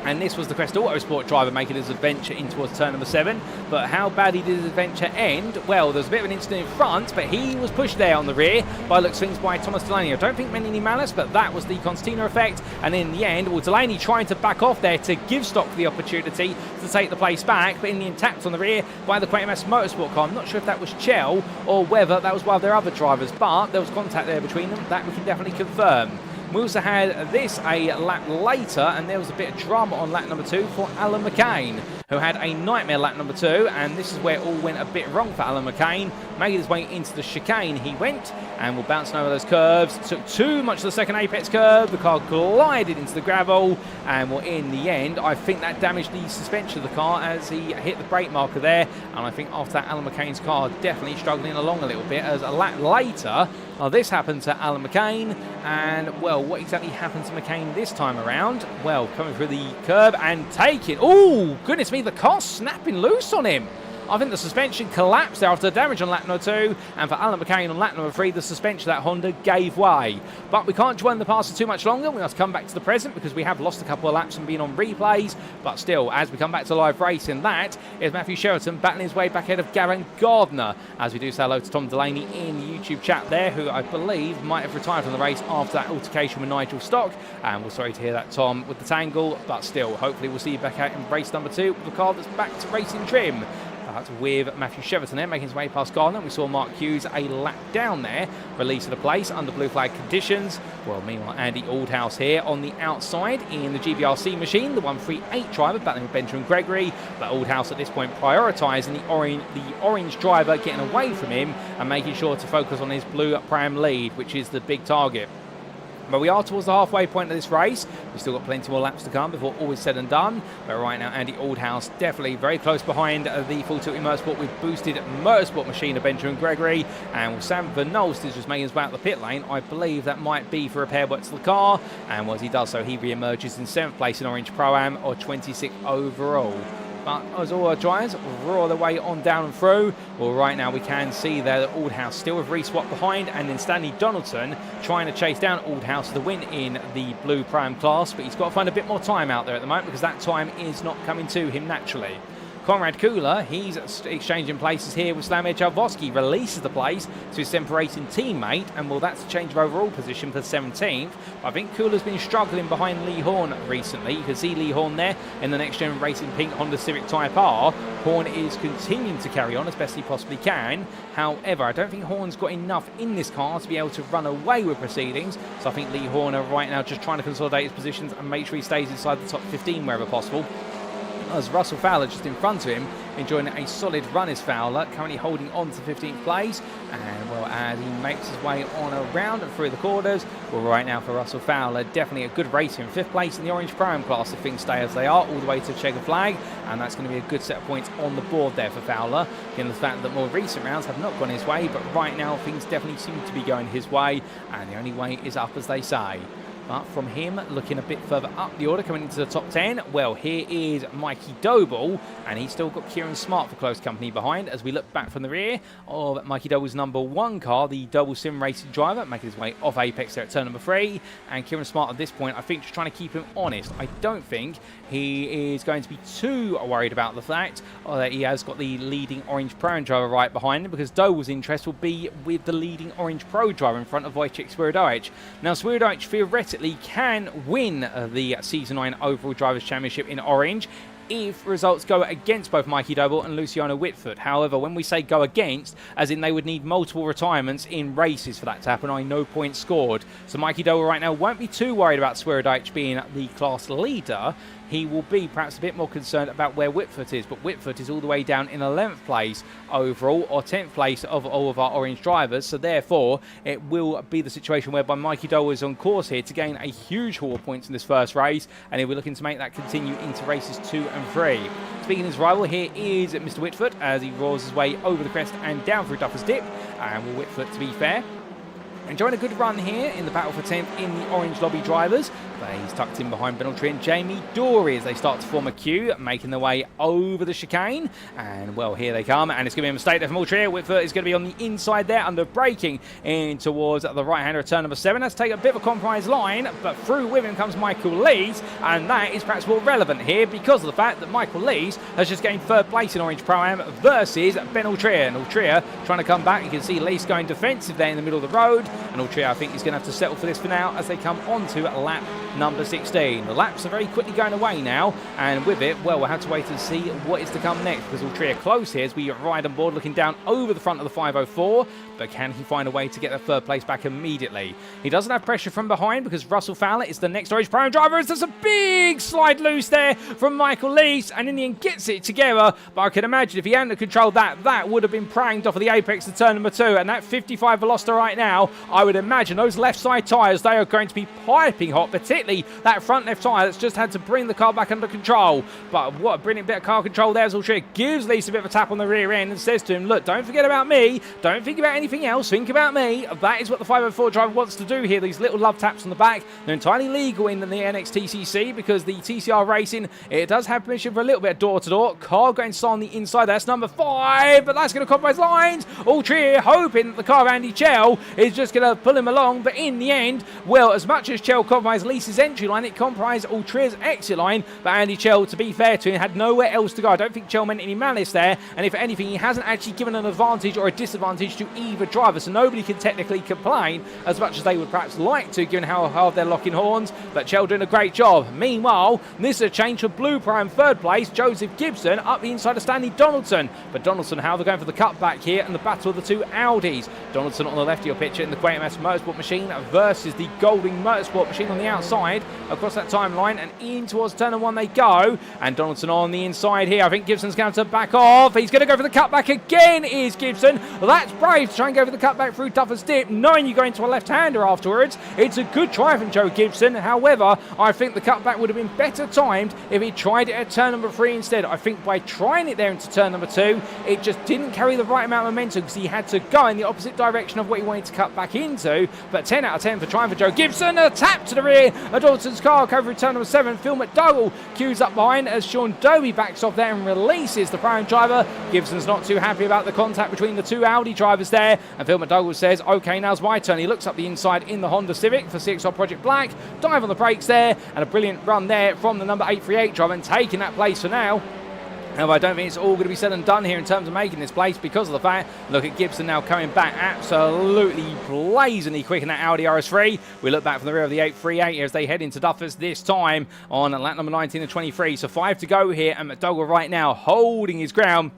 And this was the Crest Autosport driver making his adventure in towards turn number 7. But how badly did his adventure end? Well, there was a bit of an incident in front, but he was pushed there on the rear by looks things by Thomas Delaney. I don't think meant any malice, but that was the Constantina effect. And in the end, well, Delaney trying to back off there to give Stock the opportunity to take the place back, but in the end tapped on the rear by the QMS Motorsport car. I'm not sure if that was Chell or whether that was one of their other drivers, but there was contact there between them. That we can definitely confirm. We also had this a lap later, and there was a bit of drama on lap number 2 for Alan McCain, who had a nightmare lap number 2, and this is where it all went a bit wrong for Alan McCain. Made his way into the chicane he went, and will bouncing over those curves. Took too much of the second apex curve, the car glided into the gravel, and well, in the end, I think that damaged the suspension of the car as he hit the brake marker there, and I think after that, Alan McCain's car definitely struggling along a little bit, as a lap later, this happened to Alan McCain, and well, what exactly happened to McCain this time around? Well, coming through the curb and taking, oh goodness me, the car snapping loose on him. I think the suspension collapsed after the damage on lap number 2, and for Alan McCain on lap number 3, the suspension of that Honda gave way. But we can't dwell in the past for too much longer. We must come back to the present, because we have lost a couple of laps and been on replays. But still, as we come back to live racing, that is Matthew Cheverton battling his way back ahead of Gavin Gardner. As we do say hello to Tom Delaney in the YouTube chat there, who I believe might have retired from the race after that altercation with Nigel Stock. And we're sorry to hear that, Tom, with the tangle. But still, hopefully we'll see you back out in race number 2 with a car that's back to racing trim. With Matthew Cheverton there making his way past Gardner. We saw Mark Hughes a lap down there, release of the place under blue flag conditions. Well, meanwhile, Andy Aldhouse here on the outside in the GBRC machine, the 138 driver battling with Benjamin Gregory. But Aldhouse at this point prioritising the orange driver, getting away from him and making sure to focus on his blue pram lead, which is the big target. But we are towards the halfway point of this race. We've still got plenty more laps to come before all is said and done. But right now, Andy Aldhouse definitely very close behind the Full Tilt Motorsport with boosted motorsport machine of Benjamin Gregory. And Sam Van Nolst is just making his way out the pit lane. I believe that might be for repair work to the car. And as he does so, he re-emerges in 7th place in Orange Pro-Am, or 26th overall. But as all our drivers roar their way on down and through, well, right now we can see there that Aldhouse still with Reese Watt behind, and then Stanley Donaldson trying to chase down Aldhouse for the win in the blue Pram class, but he's got to find a bit more time out there at the moment, because that time is not coming to him naturally. Konrad Kula, he's exchanging places here with Slamir Chalvoski, releases the place to his separating teammate, and well, that's a change of overall position for 17th. I think Kula's been struggling behind Lee Horn recently. You can see Lee Horn there in the NextGen Racing Pink Honda Civic Type R. Horn is continuing to carry on as best he possibly can. However, I don't think Horn's got enough in this car to be able to run away with proceedings, so I think Lee Horn are right now just trying to consolidate his positions and make sure he stays inside the top 15 wherever possible. As Russell Fowler just in front of him, enjoying a solid run is Fowler, currently holding on to 15th place. And well, as he makes his way on around and through the corners, well, right now for Russell Fowler, definitely a good race here in 5th place in the Orange Pro-Am class if things stay as they are, all the way to checker flag. And that's going to be a good set of points on the board there for Fowler, given the fact that more recent rounds have not gone his way, but right now things definitely seem to be going his way, and the only way is up, as they say. But from him, looking a bit further up the order, coming into the top 10, well, here is Mikey Doble, and he's still got Kieran Smart for close company behind as we look back from the rear of Mikey Doble's number 1 car, the Doble Sim Racing driver, making his way off Apex there at turn number 3. And Kieran Smart at this point, I think, just trying to keep him honest. I don't think he is going to be too worried about the fact that he has got the leading Orange Pro driver right behind him, because Doble's interest will be with the leading Orange Pro driver in front of Wojciech Swierdowicz. Now, Swierdowicz theoretically can win the Season 9 Overall Drivers' Championship in Orange if results go against both Mikey Doble and Luciano Witvoet. However, when we say go against, as in they would need multiple retirements in races for that to happen, i.e. no points scored. So Mikey Doble right now won't be too worried about Swierdowicz being the class leader. He will be perhaps a bit more concerned about where Witvoet is, but Witvoet is all the way down in 11th place overall, or 10th place of all of our orange drivers, so therefore it will be the situation whereby Mikey Doble is on course here to gain a huge haul of points in this first race, and he'll be looking to make that continue into races 2 and 3. Speaking of his rival, here is Mr. Witvoet as he roars his way over the crest and down through Duffer's Dip, and will Witvoet, to be fair, enjoying a good run here in the battle for 10th in the Orange Lobby drivers, but he's tucked in behind Beneltree and Jamie Dory as they start to form a queue, making their way over the chicane. And well, here they come, and it's going to be a mistake there from Moultrie. Witvoet is going to be on the inside there under braking in towards the right-hander of turn number 7. That's taken a bit of a compromise line, but through with him comes Michael Lees, and that is perhaps more relevant here because of the fact that Michael Lees has just gained 3rd place in Orange Pro-Am versus Ben Ultria. And Ultria trying to come back. You can see Lees going defensive there in the middle of the road, and Ultria, I think, is going to have to settle for this for now as they come onto lap number 16. The laps are very quickly going away now, and with it, well, we'll have to wait and see what is to come next, because Ultria close here as we ride on board, looking down over the front of the 504, but can he find a way to get that 3rd place back immediately? He doesn't have pressure from behind because Russell Fowler is the next Orange Pro driver. There's a big slide loose there from Michael Lees, and in the end gets it together, but I can imagine if he hadn't controlled that, that would have been pranged off of the apex to turn number 2, and that 55 Veloster right now, I would imagine those left side tyres, they are going to be piping hot, particularly that front left tyre that's just had to bring the car back under control. But what a brilliant bit of car control there as Ultria gives Lees a bit of a tap on the rear end and says to him, look, don't forget about me, don't think about anything else, think about me. That is what the 504 driver wants to do here, these little love taps on the back. They're entirely legal in the NXTCC because the TCR Racing, it does have permission for a little bit of door-to-door. Car going slow on the inside, that's number 5, but that's going to compromise lines. Ultria hoping that the car of Andy Chell is just going to pull him along, but in the end, well, as much as Chell compromised Lee's entry line, it compromised Ultria's exit line, but Andy Chell, to be fair to him, had nowhere else to go. I don't think Chell meant any malice there, and if anything, he hasn't actually given an advantage or a disadvantage to either driver, so nobody can technically complain as much as they would perhaps like to, given how hard they're locking horns, but Chell doing a great job. Meanwhile, this is a change for Blue Prime 3rd place, Joseph Gibson up the inside of Stanley Donaldson, but Donaldson, how they're going for the cutback here and the battle of the 2 Audis. Donaldson on the left of your picture in the QMS Motorsport machine versus the Golding Motorsport machine on the outside, across that timeline, and in towards turn 1 they go, and Donaldson on the inside here. I think Gibson's going to back off. He's going to go for the cutback again, is Gibson. Well, that's brave to try and go for the cutback through Duffer's Dip, knowing you go into a left-hander afterwards. It's a good try from Joe Gibson. However, I think the cutback would have been better timed if he tried it at turn number 3 instead. I think by trying it there into turn number 2, it just didn't carry the right amount of momentum because he had to go in the opposite direction of what he wanted to cut back into. But 10 out of 10 for trying for Joe Gibson. A tap to the rear of Donaldson's car, covering turn number 7. Phil McDougall queues up behind as Sean Doby backs off there and releases the prime driver. Gibson's not too happy about the contact between the 2 Audi drivers there, and Phil McDougall says, okay, now's my turn. He looks up the inside in the Honda Civic for CXR Project Black, dive on the brakes there, and a brilliant run there from the number 838 driver, and taking that place for now However, I don't think it's all going to be said and done here in terms of making this place because of the fact, look at Gibson now coming back absolutely blazingly quick in that Audi RS3. We look back from the rear of the 838 as they head into Duffers this time on lap number 19 and 23. So 5 to go here, and McDougall right now holding his ground.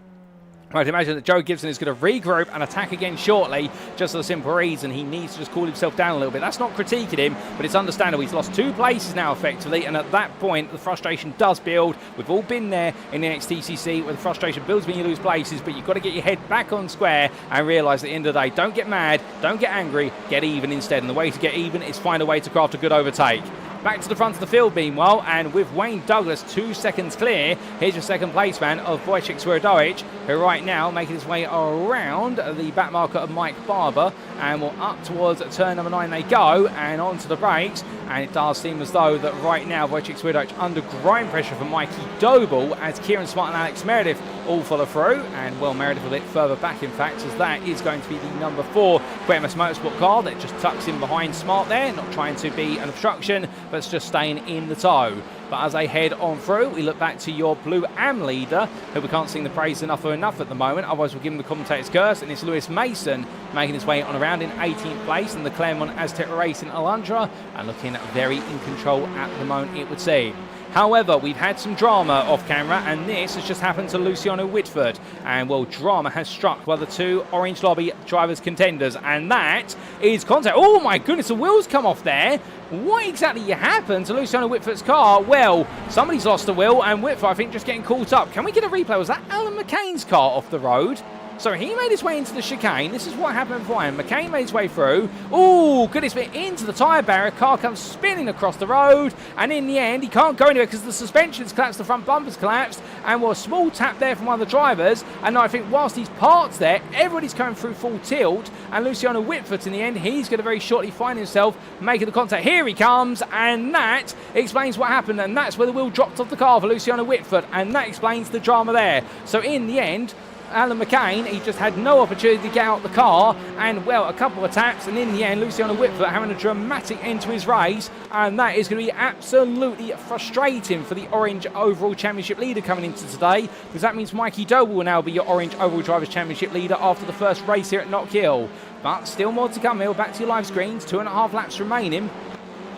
I'd imagine that Joe Gibson is going to regroup and attack again shortly, just for the simple reason he needs to just cool himself down a little bit. That's not critiquing him, but it's understandable. He's lost 2 places now effectively, and at that point the frustration does build. We've all been there in the NXTCC where the frustration builds when you lose places, but you've got to get your head back on square and realise at the end of the day, don't get mad, don't get angry, get even instead. And the way to get even is find a way to craft a good overtake. Back to the front of the field meanwhile, and with Wayne Douglas 2 seconds clear, here's your second place man of Wojciech Swierdowicz, who right now making his way around the back marker of Mike Barber, and will up towards turn number 9 they go, and onto the brakes, and it does seem as though that right now Wojciech Swierdowicz under grind pressure from Mikey Doble as Kieran Smart and Alex Meredith all follow through, and well, Meredith a bit further back in fact, as that is going to be the number 4 QMS Motorsport car that just tucks in behind Smart there, not trying to be an obstruction, but it's just staying in the tow. But as they head on through, we look back to your Blue Am leader, who we can't sing the praise enough at the moment, otherwise we'll give him the commentator's curse, and it's Lewis Mason making his way on around in 18th place in the Claremont Aztec Racing Alundra, and looking very in control at the moment, it would seem. However, we've had some drama off camera, and this has just happened to Luciano Witvoet. And, well, drama has struck by the 2 Orange Lobby drivers contenders, and that is contact. Oh, my goodness, the wheels come off there. What exactly happened to Luciano Witvoet's car? Well, somebody's lost the wheel, and Witvoet, I think, just getting caught up. Can we get a replay? Was that Alan McCain's car off the road? So he made his way into the chicane. This is what happened before him. McCain made his way through. Oh, goodness me, into the tyre barrier. Car comes spinning across the road. And in the end, he can't go anywhere because the suspension's collapsed, the front bumper's collapsed. And well, a small tap there from one of the drivers. And I think whilst he's parked there, everybody's coming through full tilt. And Luciano Witvoet, in the end, he's going to very shortly find himself making the contact. Here he comes. And that explains what happened. And that's where the wheel dropped off the car for Luciano Witvoet. And that explains the drama there. So in the end, Alan McCain, he just had no opportunity to get out the car, and well, a couple of taps, and in the end, Luciano Witvoet having a dramatic end to his race, and that is going to be absolutely frustrating for the Orange Overall Championship leader coming into today, because that means Mikey Doble will now be your Orange Overall Drivers Championship leader after the first race here at Knockhill. But still more to come here. Back to your live screens, 2.5 laps remaining.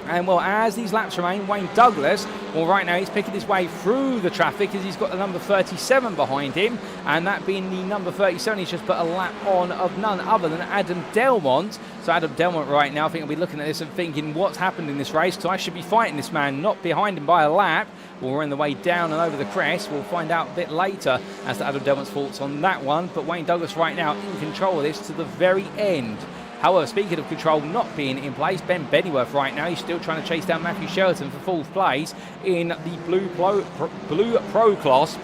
And well, as these laps remain, Wayne Douglas, well, right now he's picking his way through the traffic as he's got the number 37 behind him, and that being the number 37, he's just put a lap on of none other than Adam Delmont. So Adam Delmont right now, I think I'll be looking at this and thinking, what's happened in this race? Because I should be fighting this man, not behind him by a lap. Well, we're on the way down and over the crest. We'll find out a bit later as to Adam Delmont's thoughts on that one. But Wayne Douglas right now in control of this to the very end. However, speaking of control not being in place, Ben Bennyworth right now, he's still trying to chase down Matthew Cheverton for 4th place in the Blue Pro class,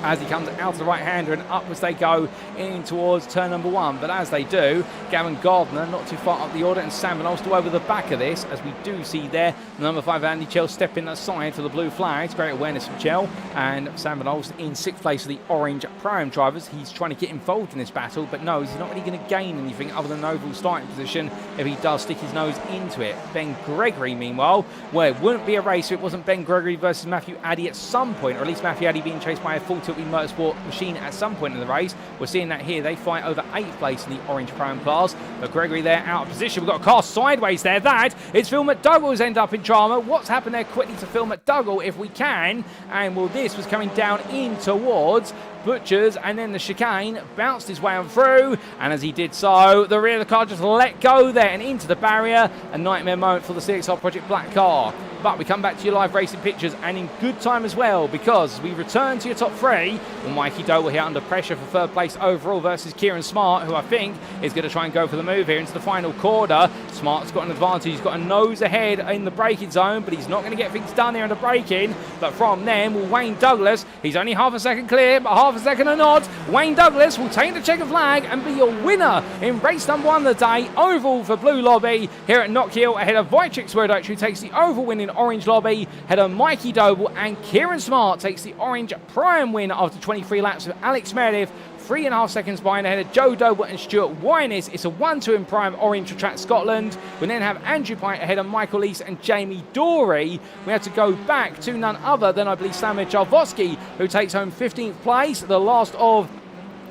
as he comes out to the right-hander and up as they go in towards turn number 1. But as they do, Gavin Gardner not too far up the order, and Sam Van Olst over the back of this, as we do see there the number 5 Andy Chell stepping aside for the blue flags. Great awareness from Chell, and Sam Van Olst in 6th place for the Orange Pro-Am drivers. He's trying to get involved in this battle, but no, he's not really going to gain anything other than an overall starting position if he does stick his nose into it. Ben Gregory, meanwhile, well, it wouldn't be a race if it wasn't Ben Gregory versus Matthew Addy at some point, or at least Matthew Addy being chased by a full tilt Motorsport machine at some point in the race. We're seeing that here. They fight over 8th place in the Orange Pro-Am class, but Gregory there out of position. We've got a car sideways there. That is Phil McDougall's end up in drama. What's happened there quickly to Phil McDougall if we can? And well, this was coming down in towards Butchers, and then the chicane bounced his way on through, and as he did so, the rear of the car just let go there and into the barrier. A nightmare moment for the CXR Project Black car. But we come back to your live racing pictures, and in good time as well, because we return to your top 3. Well, Mikey Doble here under pressure for 3rd place overall versus Kieran Smart, who I think is going to try and go for the move here into the final quarter. Smart's got an advantage. He's got a nose ahead in the braking zone, but he's not going to get things done here under braking. But from then, well, Wayne Douglas, he's only half a second clear, but half a second or not, Wayne Douglas will take the checkered flag and be your winner in race number 1 of the day, overall for Blue Lobby here at Knockhill, ahead of Wojciech Swierdowicz, who takes the overall win in Orange Lobby, ahead of Mikey Doble, and Kieran Smart takes the Orange Prime win after 23 laps with Alex Meredith 3.5 seconds behind ahead of Joe Doble and Stuart Wyniss. It's a 1-2 in prime orange for Track Scotland. We then have Andrew Pike ahead of Michael Lees and Jamie Dorey. We had to go back to none other than, I believe, Slamir Jarvosky, who takes home 15th place, the last of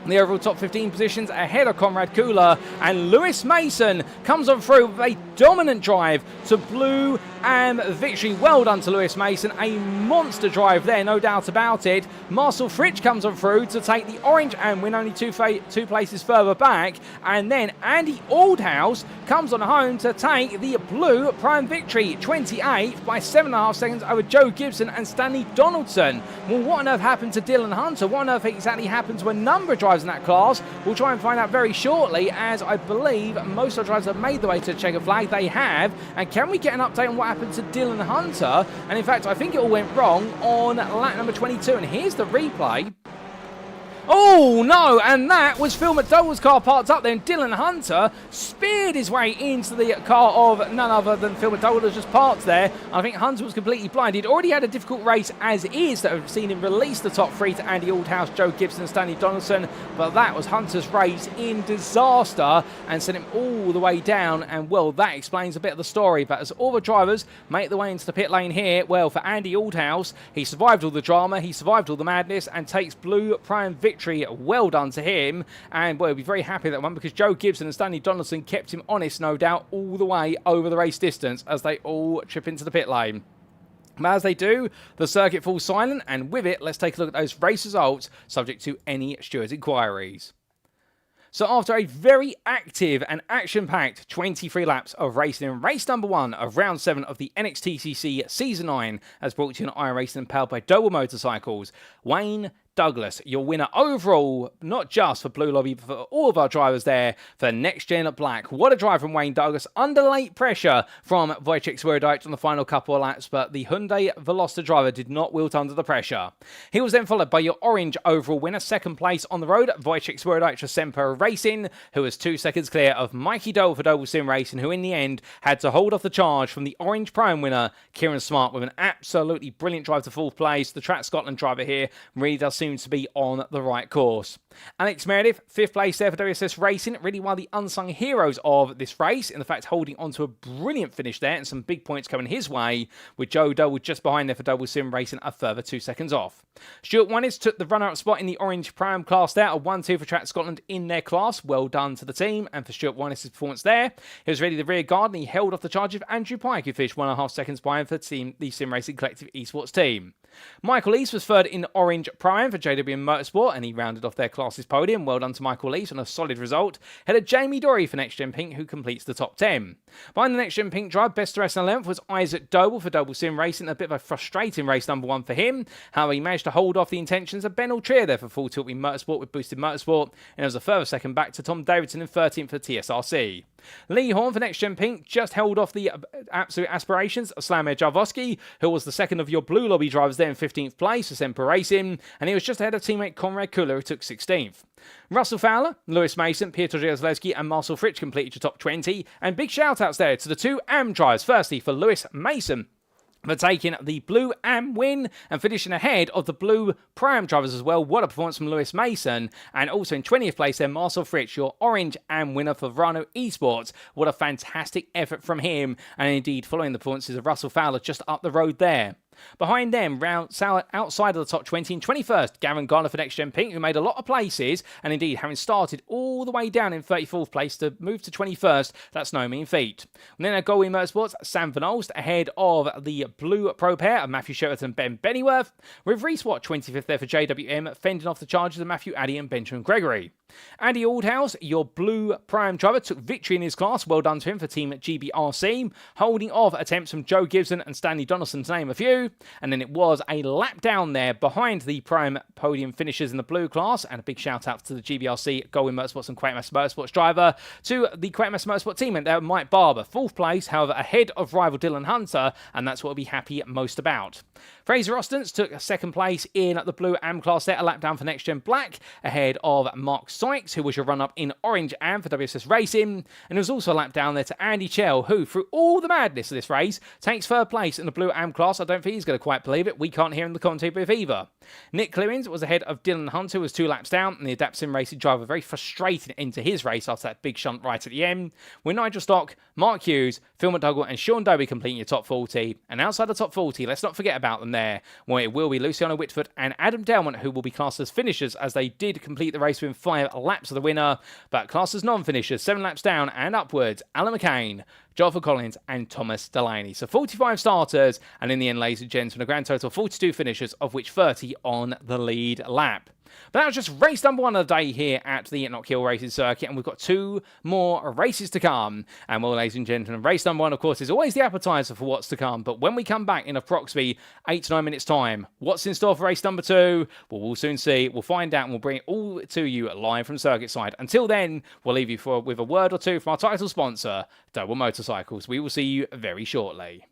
the overall top 15 positions, ahead of Conrad Kula. And Lewis Mason comes on through with a dominant drive to Blue Am victory. Well done to Lewis Mason. A monster drive there, no doubt about it. Marcel Fritsch comes on through to take the orange Am win, only two places further back. And then Andy Aldhouse comes on home to take the blue prime victory, 28th by 7.5 seconds over Joe Gibson and Stanley Donaldson. Well, what on earth happened to Dylan Hunter? What on earth exactly happened to a number of drivers in that class? We'll try and find out very shortly, as I believe most of the drivers have made their way to the checker flag. They have. And can we get an update on what happened to Dylan Hunter? And in fact, I think it all went wrong on lap number 22. And here's the replay. Oh no, and that was Phil McDowell's car parked up there, and Dylan Hunter speared his way into the car of none other than Phil McDowell, was just parked there. I think Hunter was completely blind. He'd already had a difficult race as is that have seen him release the top three to Andy Aldhouse, Joe Gibson and Stanley Donaldson, but that was Hunter's race in disaster and sent him all the way down, and well, that explains a bit of the story. But as all the drivers make their way into the pit lane here, well, for Andy Aldhouse, he survived all the drama, he survived all the madness and takes blue prime victory. Well done to him, and well, he'll be very happy with that one, because Joe Gibson and Stanley Donaldson kept him honest, no doubt, all the way over the race distance as they all trip into the pit lane. But as they do, the circuit falls silent, and with it, let's take a look at those race results subject to any stewards' inquiries. So after a very active and action-packed 23 laps of racing in race number 1 of round 7 of the NXTCC Season 9, as brought to you on iRacing and powered by Doble Motorcycles, Wayne Douglas, your winner overall, not just for Blue Lobby, but for all of our drivers there for NextGen Black. What a drive from Wayne Douglas, under late pressure from Wojciech Swierdijk on the final couple of laps, but the Hyundai Veloster driver did not wilt under the pressure. He was then followed by your orange overall winner, second place on the road, Wojciech Swierdijk for Semper Racing, who was 2 seconds clear of Mikey Doble for Doble Sim Racing, who in the end had to hold off the charge from the orange prime winner, Kieran Smart, with an absolutely brilliant drive to 4th place. The Track Scotland driver here really does seem to be on the right course. Alex Meredith, 5th place there for WSS Racing, really one of the unsung heroes of this race, in fact holding on to a brilliant finish there and some big points coming his way, with Joe Doble just behind there for Doble Sim Racing, a further 2 seconds off. Stuart Wyniss took the runner-up spot in the orange prime class there, a 1-2 for Track Scotland in their class. Well done to the team and for Stuart Wyniss' performance there. He was really the rear guard, and he held off the charge of Andrew Pike, who finished 1.5 seconds behind for the Sim Racing Collective Esports team. Michael Lees was third in orange prime for JW Motorsport, and he rounded off their class's podium. Well done to Michael Lees on a solid result. Head of Jamie Dorey for NextGen Pink, who completes the top 10. Behind the NextGen Pink drive, best rest and 11th was Isaac Doble for Doble Sim Racing. A bit of a frustrating race number 1 for him. However, he managed to hold off the intentions of Ben Altrier there for Full Tilt Motorsport with Boosted Motorsport, and it was a further second back to Tom Davidson in 13th for TSRC. Lee Horn for NextGen Pink just held off the absolute aspirations of Slamir Jarvosky, who was the second of your Blue Lobby drivers there in 15th place for Semper Racing, and he was just ahead of teammate Conrad Kula, who took 16th. Russell Fowler, Lewis Mason, Piotr Zalewski and Marcel Fritsch completed your top 20, and big shout-outs there to the 2 AM drivers. Firstly, for Lewis Mason for taking the blue AM win and finishing ahead of the blue Prime drivers as well. What a performance from Lewis Mason. And also in 20th place there, Marcel Fritsch, your orange AM winner for Verano Esports. What a fantastic effort from him. And indeed, following the performances of Russell Fowler just up the road there. Behind them, outside of the top 20 in 21st, Gavin Garner for NextGen Pink, who made a lot of places, and indeed, having started all the way down in 34th place to move to 21st, that's no mean feat. And then at Galway Motorsports, Sam Van Olst ahead of the blue pro pair of Matthew Cheverton and Ben Bennyworth, with Reese Watt 25th there for JWM, fending off the charges of Matthew Addy and Benjamin Gregory. Andy Aldhouse, your blue prime driver, took victory in his class. Well done to him for Team GBRC, holding off attempts from Joe Gibson and Stanley Donaldson, to name a few. And then it was a lap down there behind the prime podium finishers in the blue class. And a big shout out to the GBRC, Galway Motorsports and Quakemas Motorsports driver, to the Quakemas Motorsport team, and there Mike Barber, 4th place, however ahead of rival Dylan Hunter, and that's what we'll be happy most about. Fraser Ostens took 2nd place in the blue AM class there, a lap down for NextGen Black, ahead of Mark Sykes, who was your run-up in orange and for WSS Racing, and there was also a lap down there to Andy Chell, who, through all the madness of this race, takes third place in the blue AM class. I don't think he's going to quite believe it. We can't hear him in the commentary booth either. Nick Clearings was ahead of Dylan Hunt, who was 2 laps down, and the Adapt Sim Racing driver very frustrated into his race after that big shunt right at the end, with Nigel Stock, Mark Hughes, Phil McDougall and Sean Doble completing your top 40. And outside the top 40, let's not forget about them there, where it will be Luciano, Witvoet and Adam Delmont, who will be classed as finishers as they did complete the race within 5 laps of the winner, but classed as non-finishers 7 laps down and upwards, Alan McCain, Jonathan Collins and Thomas Delaney. So 45 starters, and in the end, ladies and gents, from a grand total of 42 finishers, of which 30 on the lead lap. But that was just race number 1 of the day here at the Knockhill Racing Circuit, and we've got 2 more races to come. And well, ladies and gentlemen, race number 1, of course, is always the appetizer for what's to come. But when we come back in approximately 8 to 9 minutes' time, what's in store for race number 2? Well, we'll soon see. We'll find out, and we'll bring it all to you live from circuit side. Until then, we'll leave you with a word or two from our title sponsor, Doble Motorcycles. We will see you very shortly.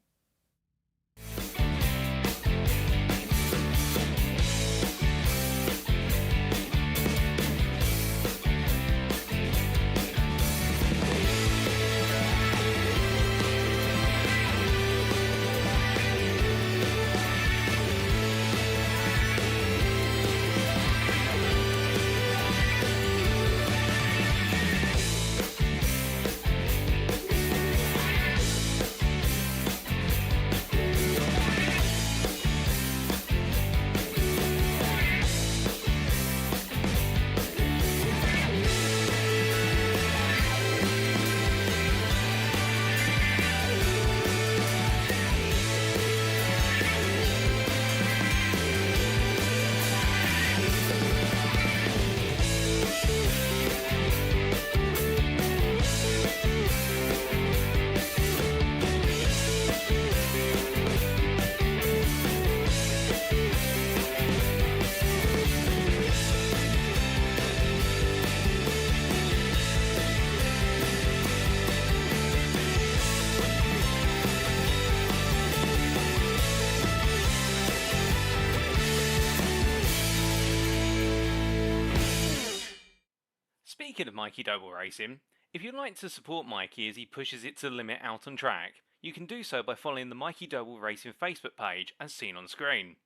Speaking of Mikey Doble Racing, if you'd like to support Mikey as he pushes it to the limit out on track, you can do so by following the Mikey Doble Racing Facebook page as seen on screen.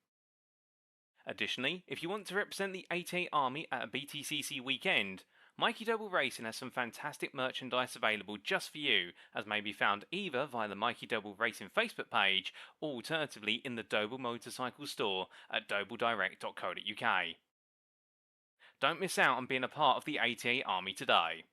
Additionally, if you want to represent the 88 Army at a BTCC weekend, Mikey Doble Racing has some fantastic merchandise available just for you, as may be found either via the Mikey Doble Racing Facebook page or alternatively in the Doble Motorcycles store at dobledirect.co.uk. Don't miss out on being a part of the 88 Army today.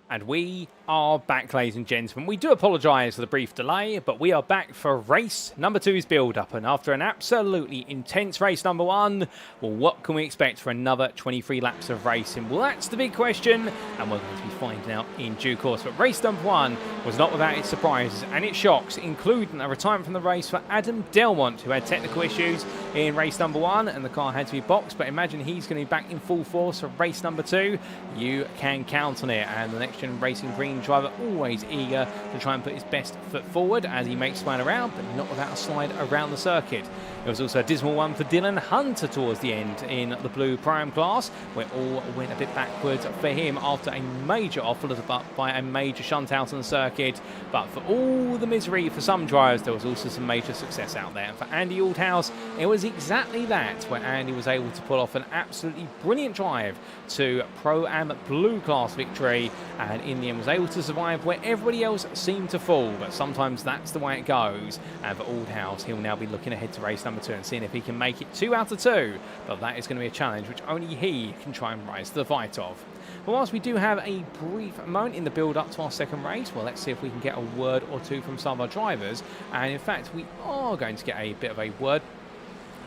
And we are back, ladies and gentlemen. We do apologise for the brief delay, but we are back for race number 2's build-up. And after an absolutely intense race number 1, well, what can we expect for another 23 laps of racing? Well, that's the big question, and we're going to be finding out in due course. But race number 1 was not without its surprises and its shocks, including a retirement from the race for Adam Delmont, who had technical issues in race number 1, and the car had to be boxed. But imagine he's going to be back in full force for race number 2. You can count on it, and the NextGen Racing Green driver always eager to try and put his best foot forward as he makes his way around, but not without a slide around the circuit. It was also a dismal one for Dylan Hunter towards the end in the blue prime class, where all went a bit backwards for him after a major off, followed up by a major shunt out on the circuit. But for all the misery for some drivers, there was also some major success out there. And for Andy Aldhouse, it was exactly that, where Andy was able to pull off an absolutely brilliant drive to Pro-Am blue class victory, and in the end was able to survive where everybody else seemed to fall. But sometimes that's the way it goes, and for Aldhouse, he'll now be looking ahead to race number 2 and seeing if he can make it 2 out of 2. But that is going to be a challenge which only he can try and rise to the fight of. But whilst we do have a brief moment in the build-up to our second race, well, let's see if we can get a word or two from some of our drivers. And in fact, we are going to get a bit of a word.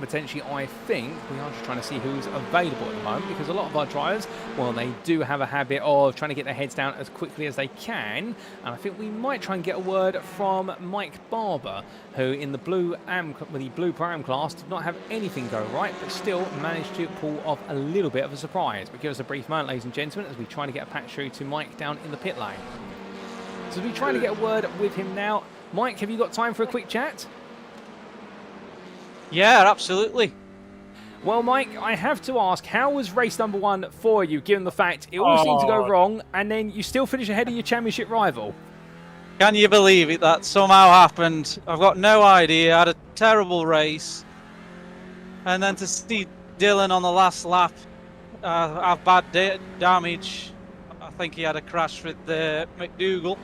Potentially, I think we are just trying to see who's available at the moment, because a lot of our drivers, well, they do have a habit of trying to get their heads down as quickly as they can. And I think we might try and get a word from Mike Barber, who in the blue Pro-Am class did not have anything go right, but still managed to pull off a little bit of a surprise. But give us a brief moment, ladies and gentlemen, as we try to get a patch through to Mike down in the pit lane. So we're trying to get a word with him now. Mike, have you got time for a quick chat? Yeah, absolutely. Well, Mike, I have to ask, how was race number 1 for you, given the fact it all seemed to go wrong, and then you still finish ahead of your championship rival? Can you believe it? That somehow happened. I've got no idea. I had a terrible race. And then to see Dylan on the last lap have bad damage. I think he had a crash with McDougall.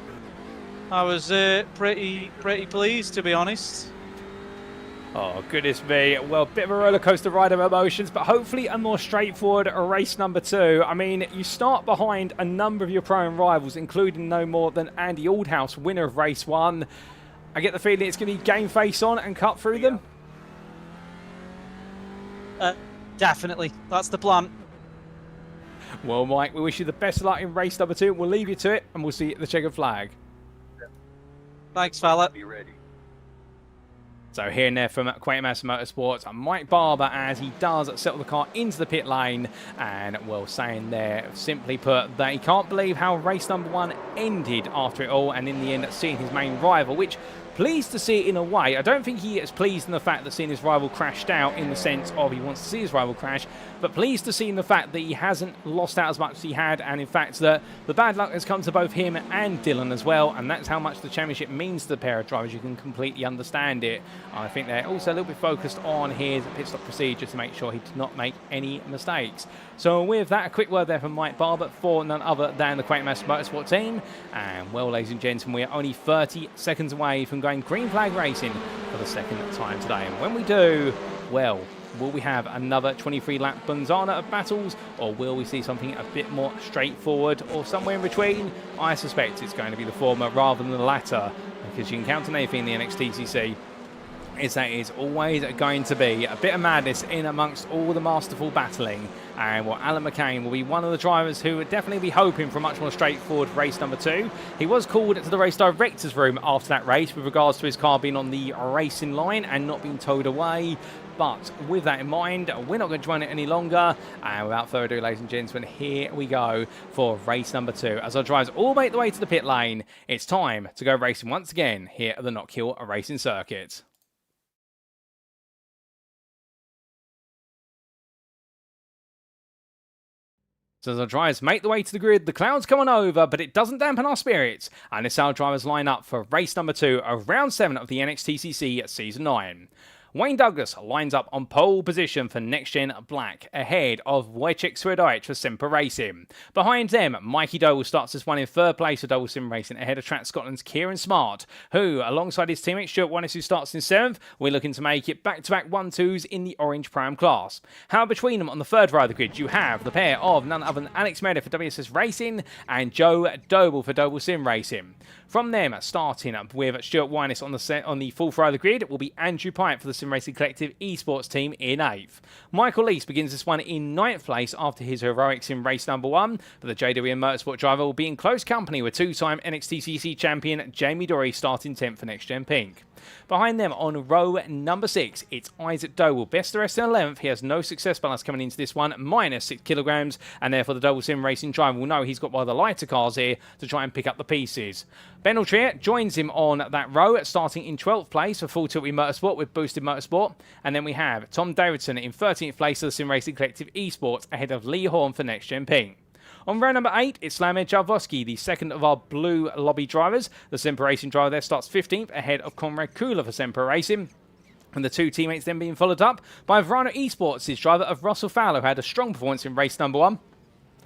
I was pretty pleased, to be honest. Oh, goodness me. Well, a bit of a roller coaster ride of emotions, but hopefully a more straightforward race number 2. I mean, you start behind a number of your Pro-Am rivals, including no more than Andy Aldhouse, winner of race 1. I get the feeling it's going to be game face on and cut through them. Definitely. That's the plan. Well, Mike, we wish you the best of luck in race number 2. We'll leave you to it, and we'll see you at the checkered flag. Thanks, fella. Be ready. So here and there from Quatermaster Motorsports, Mike Barber, as he does settle the car into the pit lane, and well, saying there, simply put, that he can't believe how race number 1 ended after it all, and in the end seeing his main rival, which pleased to see it in a way. I don't think he is pleased in the fact that seeing his rival crashed out in the sense of he wants to see his rival crash, but pleased to see in the fact that he hasn't lost out as much as he had, and in fact that the bad luck has come to both him and Dylan as well, and that's how much the championship means to the pair of drivers. You can completely understand it. I think they're also a little bit focused on his pit stop procedure to make sure he did not make any mistakes. So with that, a quick word there from Mike Barber for none other than the Quatermaster Motorsport team. And well, ladies and gentlemen, we are only 30 seconds away from going green flag racing for the second time today. And when we do, well, will we have another 23-lap Bunzana of battles, or will we see something a bit more straightforward, or somewhere in between? I suspect it's going to be the former rather than the latter, because you can count on anything in the NXTCC. Is that it's always going to be a bit of madness in amongst all the masterful battling. And well, Alan McCain will be one of the drivers who would definitely be hoping for a much more straightforward race number 2. He was called to the race director's room after that race with regards to his car being on the racing line and not being towed away. But with that in mind, we're not going to join it any longer. And without further ado, ladies and gentlemen, here we go for race number 2. As our drivers all make the way to the pit lane, it's time to go racing once again here at the Knockhill Racing Circuit. So as our drivers make the way to the grid, the clouds come on over, but it doesn't dampen our spirits. And it's our drivers line up for race number 2 of round 7 of the NXTCC Season 9. Wayne Douglas lines up on pole position for NextGen Black, ahead of Witvoet for Semper Racing. Behind them, Mikey Doble starts this one in third place for Double Sim Racing, ahead of Track Scotland's Kieran Smart, who, alongside his teammate Stuart Winnes, who starts in 7th, we're looking to make it back-to-back 1-2s in the orange pram class. However, between them on the third row of the grid, you have the pair of none other than Alex Meredith for WSS Racing and Joe Doble for Double Sim Racing. From them, starting up with Stuart Winnes on the fourth row of the grid, will be Andrew Pyatt for the Sim Racing Collective esports team in 8th. Michael Lease begins this one in 9th place after his heroics in race number 1, but the JWM Motorsport driver will be in close company with two-time NXTCC champion Jamie Dory starting 10th for NextGen Pink. Behind them on row number 6, it's Isaac Doble. Best the rest in 11th. He has no success balance coming into this one, minus 6 kilograms, and therefore the Double Sim Racing driver will know he's got one of the lighter cars here to try and pick up the pieces. Ben Altrier joins him on that row, starting in 12th place for Full Tilt Motorsport with Boosted Motorsport. And then we have Tom Davidson in 13th place for the Sim Racing Collective Esports, ahead of Lee Horn for NextGen Pink. On row number 8, it's Slamed Jarvoski, the second of our blue lobby drivers. The Semper Racing driver there starts 15th, ahead of Conrad Kula for Semper Racing. And the two teammates then being followed up by Verano Esports, his driver of Russell Fowler, who had a strong performance in race number 1.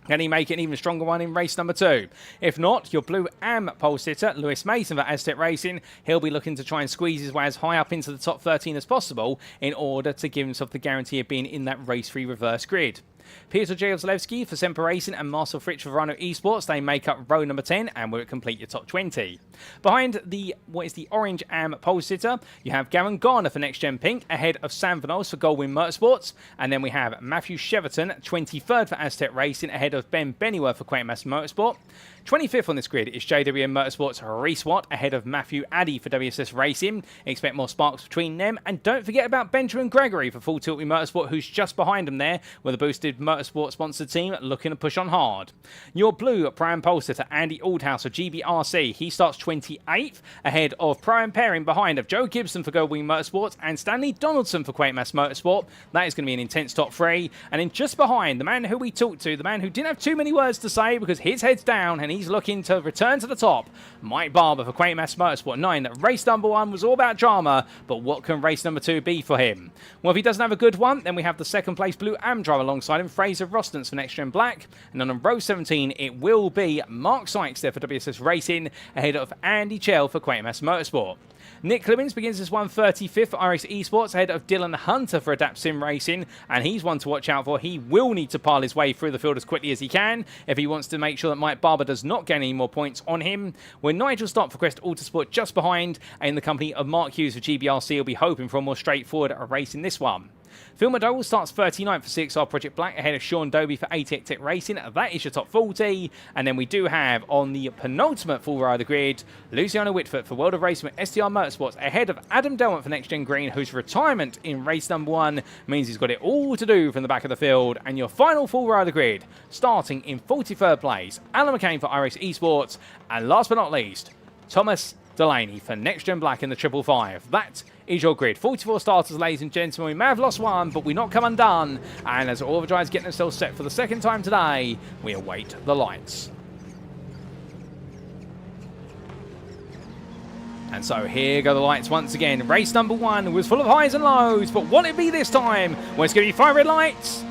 Can he make it an even stronger one in race number 2? If not, your blue AM pole sitter, Lewis Mason for Aztec Racing, he'll be looking to try and squeeze his way as high up into the top 13 as possible in order to give himself the guarantee of being in that race-free reverse grid. Peter Jezlewski for Semper Racing and Marcel Fritsch for Verano Esports, they make up row number 10 and will complete your top 20. Behind what is the orange AM pole sitter, you have Gavin Garner for NextGen Pink, ahead of Sam Van Ols for Goldwyn Motorsports, and then we have Matthew Cheverton, 23rd for Aztec Racing, ahead of Ben Bennyworth for Quatermass Motorsport. 25th on this grid is JWM Motorsports Reese Watt, ahead of Matthew Addy for WSS Racing. Expect more sparks between them, and don't forget about Benjamin Gregory for Full Tilt Motorsport, who's just behind him there with a boosted Motorsport sponsored team looking to push on hard. Your blue Prime pole sitter Andy Aldhouse for GBRC, he starts 28th, ahead of Prime pairing behind of Joe Gibson for Goldwyn Motorsports and Stanley Donaldson for Quatermass Motorsport. That is going to be an intense top 3. And then just behind, the man who we talked to, the man who didn't have too many words to say because his head's down and he's looking to return to the top, Mike Barber for Quatermass Motorsport 9. That race number 1 was all about drama, but what can race number 2 be for him? Well, if he doesn't have a good one, then we have the second place blue AM driver alongside him, Fraser Rostance for NextGen Black. And then on row 17, it will be Mark Sykes there for WSS Racing, ahead of Andy Chell for Quatermass Motorsport. Nick Clemens begins this one 35th for iRacing Esports, ahead of Dylan Hunter for Adapt Sim Racing, and he's one to watch out for. He will need to pile his way through the field as quickly as he can if he wants to make sure that Mike Barber does not gain any more points on him. We're Nigel Stott for Quest Autosport just behind, and in the company of Mark Hughes for GBRC, will be hoping for a more straightforward race in this one. Phil McDowell starts 39th for 6R Project Black, ahead of Sean Doby for ATX Tech Racing. That is your top 40. And then we do have on the penultimate full row of the grid, Luciano Witvoet for World of Racing with STR Motorsports, ahead of Adam Delmont for NextGen Green, whose retirement in race number 1 means he's got it all to do from the back of the field. And your final full row of the grid, starting in 43rd place, Alan McCain for iRacing Esports, and last but not least, Thomas Delaney for NextGen Black in the 555. That is your grid. 44 starters, ladies and gentlemen. We may have lost one, but we're not come undone. And as all the drivers getting themselves set for the second time today, we await the lights. And so here go the lights once again. Race number 1 was full of highs and lows, but won't it be this time? Well, it's going to be 5 red lights.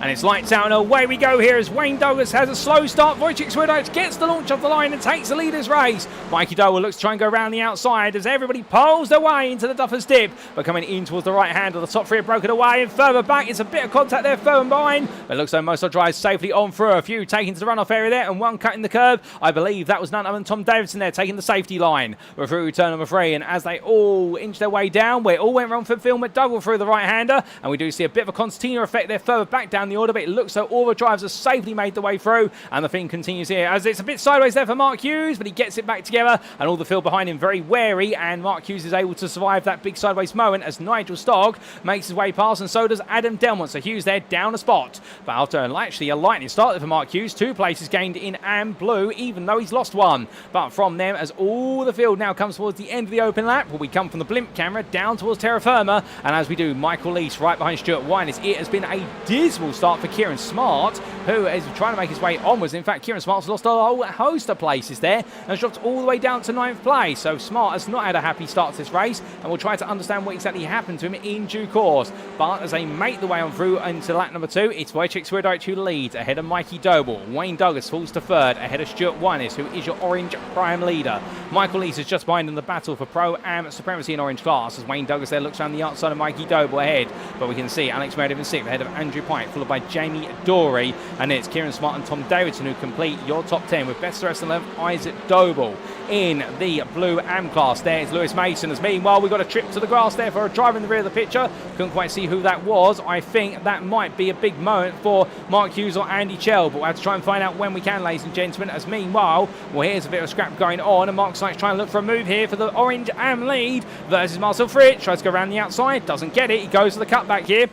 And it's lights out and away we go here as Wayne Douglas has a slow start. Witvoet gets the launch off the line and takes the leader's race. Mikey Doble looks to try and go around the outside as everybody pulls their way into the Duffers Dip. But coming in towards the right hand of the top 3 are broken away. And further back, it's a bit of contact there further behind. But it looks like most of the drives safely on through. A few taking to the runoff area there and one cutting the curb. I believe that was none other than Tom Davidson there taking the safety line. We're through turn number 3. And as they all inch their way down, where it all went wrong for Phil McDougall through the right-hander. And we do see a bit of a concertina effect there further back down the order. But it looks so all the drivers have safely made the way through, and the thing continues here as it's a bit sideways there for Mark Hughes, but he gets it back together, and all the field behind him very wary, and Mark Hughes is able to survive that big sideways moment as Nigel Stogg makes his way past, and so does Adam Delmont. So Hughes there down a spot, but after actually a lightning start there for Mark Hughes, 2 places gained in AM Blue, even though he's lost 1. But from them, as all the field now comes towards the end of the open lap, where we come from the blimp camera down towards terra firma, and as we do, Michael Lease right behind Stuart Winnes. It has been a dismal start for Kieran Smart, who is trying to make his way onwards. In fact, Kieran Smart's lost a whole host of places there and has dropped all the way down to 9th place. So Smart has not had a happy start to this race, and we'll try to understand what exactly happened to him in due course. But as they make the way on through into lap number 2, it's Witvoet who leads ahead of Mikey Doble. Wayne Douglas falls to 3rd ahead of Stuart Winnes, who is your orange prime leader. Michael Lees is just behind in the battle for Pro-Am supremacy in orange class as Wayne Douglas there looks around the outside of Mikey Doble ahead. But we can see Alex Meredith in 6th ahead of Andrew Pike, followed by Jamie Dorey, and it's Kieran Smart and Tom Davidson who complete your top 10 with best rest 11th Isaac Doble. In the blue AM class, there is Lewis Mason. As meanwhile, we got a trip to the grass there for a driver in the rear of the picture. Couldn't quite see who that was. I think that might be a big moment for Mark Hughes or Andy Chell, but we'll have to try and find out when we can, ladies and gentlemen. As meanwhile, well, here's a bit of scrap going on, and Mark Sykes trying to look for a move here for the orange AM lead versus Marcel Fritsch. Tries to go around the outside, doesn't get it. He goes to the cutback here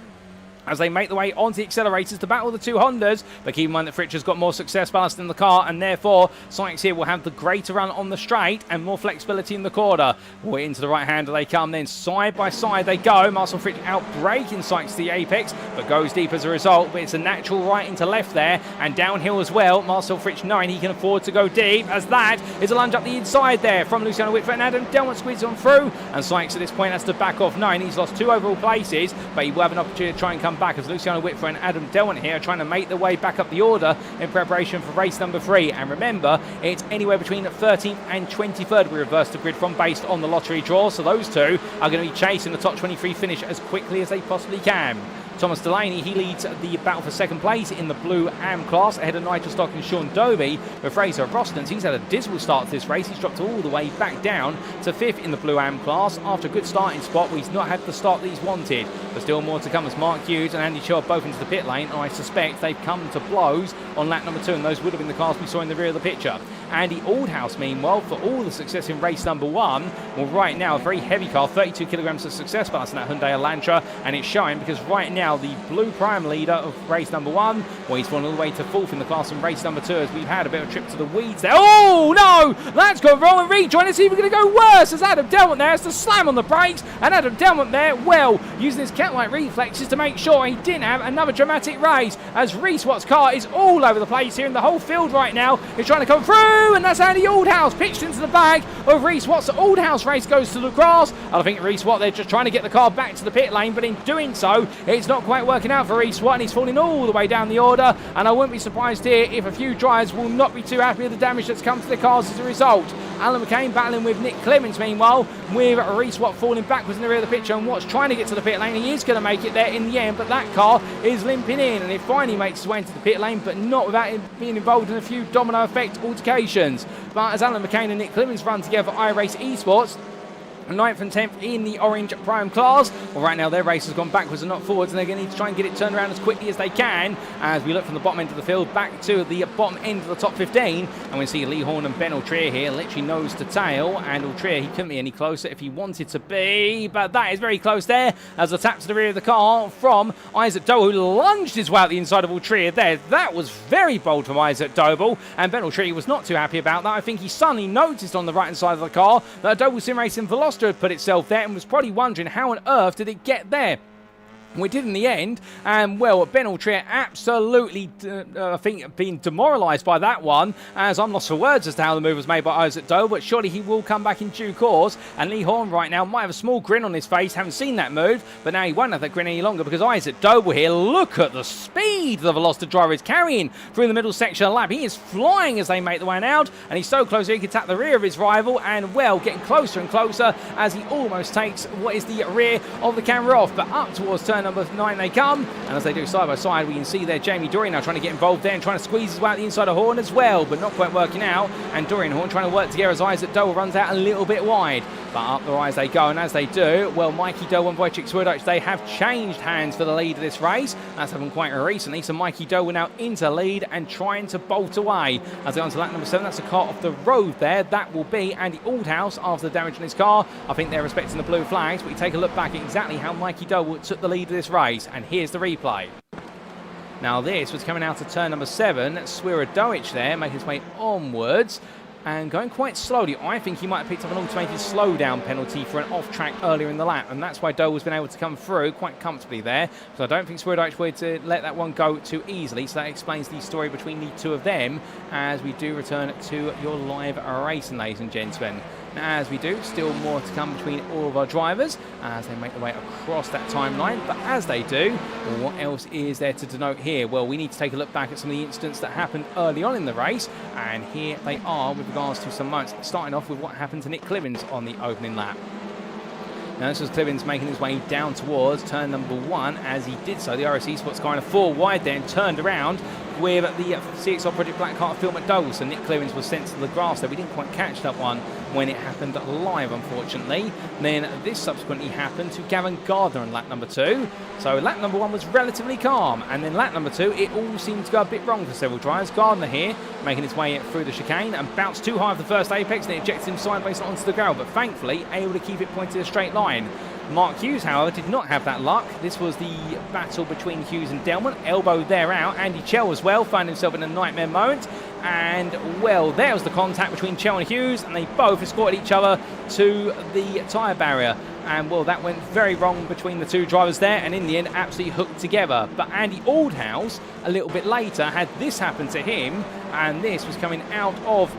as they make the way onto the accelerators to battle the two Hondas. But keep in mind that Fritsch has got more success ballast in the car, and therefore Sykes here will have the greater run on the straight and more flexibility in the corner. Well, into the right hander they come, then side by side they go. Marcel Fritsch outbraking Sykes to the apex, but goes deep as a result. But it's a natural right into left there, and downhill as well. Marcel Fritsch knowing he can afford to go deep, as that is a lunge up the inside there from Luciano Witvoet, and Adam Delmont squeezes on through, and Sykes at this point has to back off 9. He's lost 2 overall places, but he will have an opportunity to try and come back as Luciano Witvoet and Adam Delmont here are trying to make their way back up the order in preparation for race number 3. And remember, it's anywhere between 13th and 23rd we reverse the grid from based on the lottery draw, so those two are going to be chasing the top 23 finish as quickly as they possibly can. Thomas Delaney, he leads the battle for 2nd place in the blue AM class ahead of Nigel Stock and Sean Dobie. But Fraser Rostons, he's had a dismal start to this race. He's dropped all the way back down to 5th in the blue AM class after a good starting spot where he's not had the start that he's wanted. But still more to come as Mark Hughes and Andy Shaw both into the pit lane, and I suspect they've come to blows on lap number 2, and those would have been the cars we saw in the rear of the picture. Andy Aldhouse, meanwhile, for all the success in race number 1, well, right now a very heavy car, 32 kilograms of success ballast in that Hyundai Elantra, and it's showing because right now the blue prime leader of race number 1, well, he's fallen all the way to 4th in the class in race number 2 as we've had a bit of a trip to the weeds there. Oh no, that's gone wrong, and rejoin. It's even going to go worse as Adam Delmont there has to slam on the brakes, and Adam Delmont there, well, using his cat-like reflexes to make sure he didn't have another dramatic race as Reese Watt's car is all over the place here, and the whole field right now is trying to come through, and that's Andy Aldhouse pitched into the bag of Reese Watt's Aldhouse race goes to the grass. I think Reese Watt, they're just trying to get the car back to the pit lane, but in doing so, it's not quite working out for Reese Watt, and he's falling all the way down the order, and I wouldn't be surprised here if a few drivers will not be too happy with the damage that's come to their cars as a result. Alan McCain battling with Nick Clements, meanwhile, with Reese Watt falling backwards in the rear of the picture, and Watt's trying to get to the pit lane. He is going to make it there in the end, but that car is limping in, and it finally makes its way into the pit lane, but not without him being involved in a few domino effect altercations. But as Alan McCain and Nick Clements run together iRace Esports, 9th and 10th in the orange prime class. Well, right now their race has gone backwards and not forwards, and they're going to need to try and get it turned around as quickly as they can as we look from the bottom end of the field back to the bottom end of the top 15, and we see Lee Horn and Ben Altrier here literally nose to tail, and Altrier, he couldn't be any closer if he wanted to be, but that is very close there as a tap to the rear of the car from Isaac Doble, who lunged his way out the inside of Altrier there. That was very bold from Isaac Doble, and Ben Altrier was not too happy about that. I think he suddenly noticed on the right hand side of the car that Doble Sim Racing Veloster had put itself there and was probably wondering how on earth did it get there. We did in the end, and well, Ben Altrier absolutely, I think, being demoralised by that one, as I'm lost for words as to how the move was made by Isaac Doble, but surely he will come back in due course, and Lee Horn right now might have a small grin on his face, haven't seen that move, but now he won't have that grin any longer because Isaac Doble here, look at the speed the Veloster driver is carrying through the middle section of the lap. He is flying as they make the way out, and he's so close he can tap the rear of his rival, and well, getting closer and closer as he almost takes what is the rear of the camera off, but up towards turn number 9 they come, and as they do side by side, we can see there Jamie Dorey now trying to get involved there and trying to squeeze his way out the inside of Horn as well, but not quite working out, and Dorey and Horn trying to work together as Isaac Doble runs out a little bit wide, but up the rise they go, and as they do, well, Mikey Doble and Witvoet, they have changed hands for the lead of this race. That's happened quite recently, so Mikey Doble now into lead and trying to bolt away as they go on to lap number 7. That's a car off the road there. That will be Andy Aldhouse after the damage on his car. I think they're respecting the blue flags, but we take a look back at exactly how Mikey Doble took the lead of this race. And here's the replay. Now this was coming out of turn number 7. Swira Doich there, making his way onwards. and going quite slowly. I think he might have picked up an automated slowdown penalty for an off-track earlier in the lap, and that's why Doble's been able to come through quite comfortably there. So I don't think Swerdoich were to let that one go too easily, so that explains the story between the two of them as we do return to your live racing, ladies and gentlemen. Now, as we do, still more to come between all of our drivers as they make their way across that timeline. But as they do, what else is there to denote here? Well, we need to take a look back at some of the incidents that happened early on in the race, and here they are with regards to some moments, starting off with what happened to Nick Clivens on the opening lap. Now this was Clivens making his way down towards turn number 1. As he did so, the RSC spots kind of 4 wide there and turned around with the CXR Project Black car Phil McDowell. So Nick Clivens was sent to the grass there. We didn't quite catch that one when it happened live, unfortunately. Then this subsequently happened to Gavin Gardner on lap number 2. So lap number 1 was relatively calm, and then lap number 2, it all seemed to go a bit wrong for several drivers. Gardner here making his way through the chicane and bounced too high off the first apex, and it ejected him sideways onto the gravel, but thankfully able to keep it pointed a straight line. Mark Hughes, however, did not have that luck. This was the battle between Hughes and Delman. Elbow there out. Andy Chell as well found himself in a nightmare moment. And, well, there was the contact between Chell and Hughes, and they both escorted each other to the tyre barrier. And, well, that went very wrong between the two drivers there, and in the end, absolutely hooked together. But Andy Aldhouse, a little bit later, had this happen to him, and this was coming out of...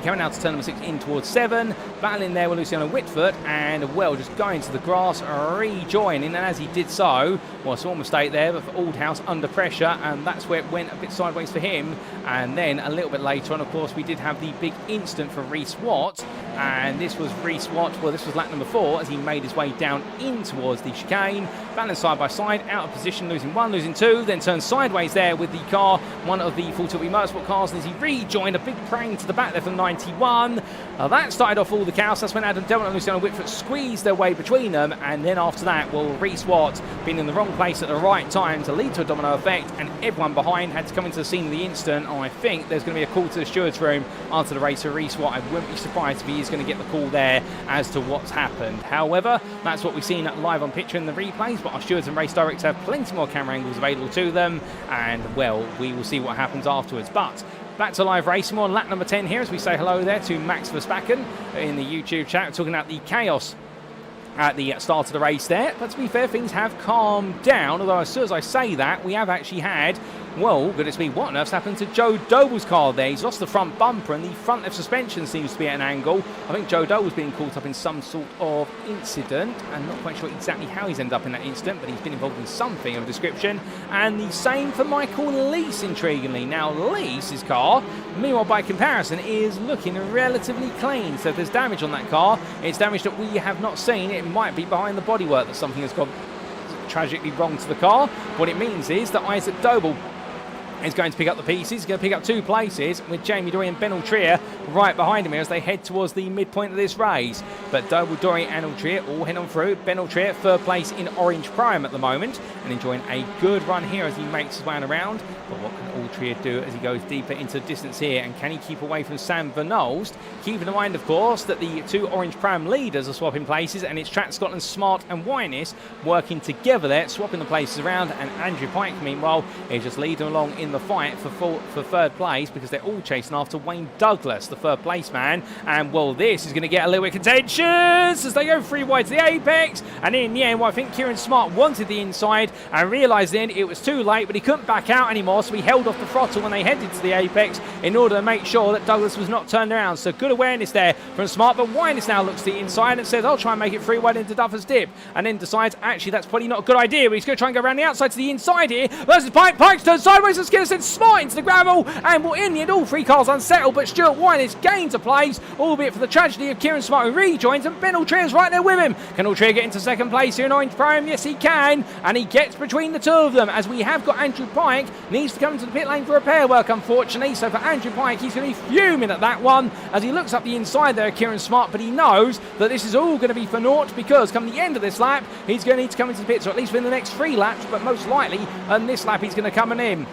coming out to turn number 6 in towards 7, battling there with Luciano Witvoet, and, well, just going to the grass, rejoining, and as he did so, well, a small mistake there, but for Aldhouse under pressure, and that's where it went a bit sideways for him. And then a little bit later on, of course, we did have the big incident for Reece Watt, and this was Reece Watt, well, this was lap number 4, as he made his way down in towards the chicane, battling side by side, out of position, losing 1, losing 2, then turned sideways there with the car, one of the Full Tilt Motorsport cars, and as he rejoined, a big prang to the back there from 91. That started off all the chaos. That's when Adam Delman and Luciano Witvoet squeezed their way between them, and then after that, well, Reece Watt being in the wrong place at the right time to lead to a domino effect, and everyone behind had to come into the scene of the incident. I think there's going to be a call to the stewards room after the race for Reece Watt. I wouldn't be surprised if he is going to get the call there as to what's happened. However, that's what we've seen live on picture in the replays, but our stewards and race directors have plenty more camera angles available to them, and, well, we will see what happens afterwards. But back to live racing on lap number 10 here as we say hello there to Max Verstappen in the YouTube chat, talking about the chaos at the start of the race there. But to be fair, things have calmed down, although as soon as I say that, we have actually had, well, goodness me, what on earth's happened to Joe Doble's car there? He's lost the front bumper and the front left suspension seems to be at an angle. I think Joe Doble's been caught up in some sort of incident. I'm not quite sure exactly how he's ended up in that incident, but he's been involved in something of description. And the same for Michael Leese, intriguingly. Now, Leese's car, meanwhile, by comparison, is looking relatively clean. So if there's damage on that car, it's damage that we have not seen. It might be behind the bodywork that something has gone tragically wrong to the car. What it means is that Isaac Doble is going to pick up the pieces. He's going to pick up 2 places with Jamie Dory and Ben Altrier right behind him here as they head towards the midpoint of this race. But Doble, Dory and Altrier all head on through. Ben Altrier 3rd place in Orange Prime at the moment and enjoying a good run here as he makes his way around. But what can Altrier do as he goes deeper into the distance here, and can he keep away from Sam Vernolst? Keeping in mind, of course, that the 2 Orange Prime leaders are swapping places, and it's Track Scotland, Smart and Winus working together there, swapping the places around, and Andrew Pike, meanwhile, is just leading along in the fight for 3rd place because they're all chasing after Wayne Douglas, the 3rd place man. And, well, this is going to get a little bit contentious as they go 3 wide to the apex, and in the end, well, I think Kieran Smart wanted the inside and realised then it was too late, but he couldn't back out anymore, so he held off the throttle when they headed to the apex in order to make sure that Douglas was not turned around. So good awareness there from Smart, but Winus now looks to the inside and says, I'll try and make it 3 wide into Duffer's Dip, and then decides, actually, that's probably not a good idea, but he's going to try and go around the outside to the inside here versus Pike. Pike's turned sideways and going to send Smart into the gravel, and well, in the end, all 3 cars unsettled, but Stuart Winus gains a place, albeit for the tragedy of Kieran Smart, who rejoins, and Ben Altrier's right there with him. Can Altrier get into 2nd place here in Orange Prime? Yes, he can, and he gets between the 2 of them, as we have got Andrew Pike, needs to come into the pit lane for repair work, unfortunately. So for Andrew Pike, he's going to be fuming at that one as he looks up the inside there, Kieran Smart, but he knows that this is all going to be for naught, because come the end of this lap, he's going to need to come into the pits, or at least within the next 3 laps, but most likely on this lap he's going to come in.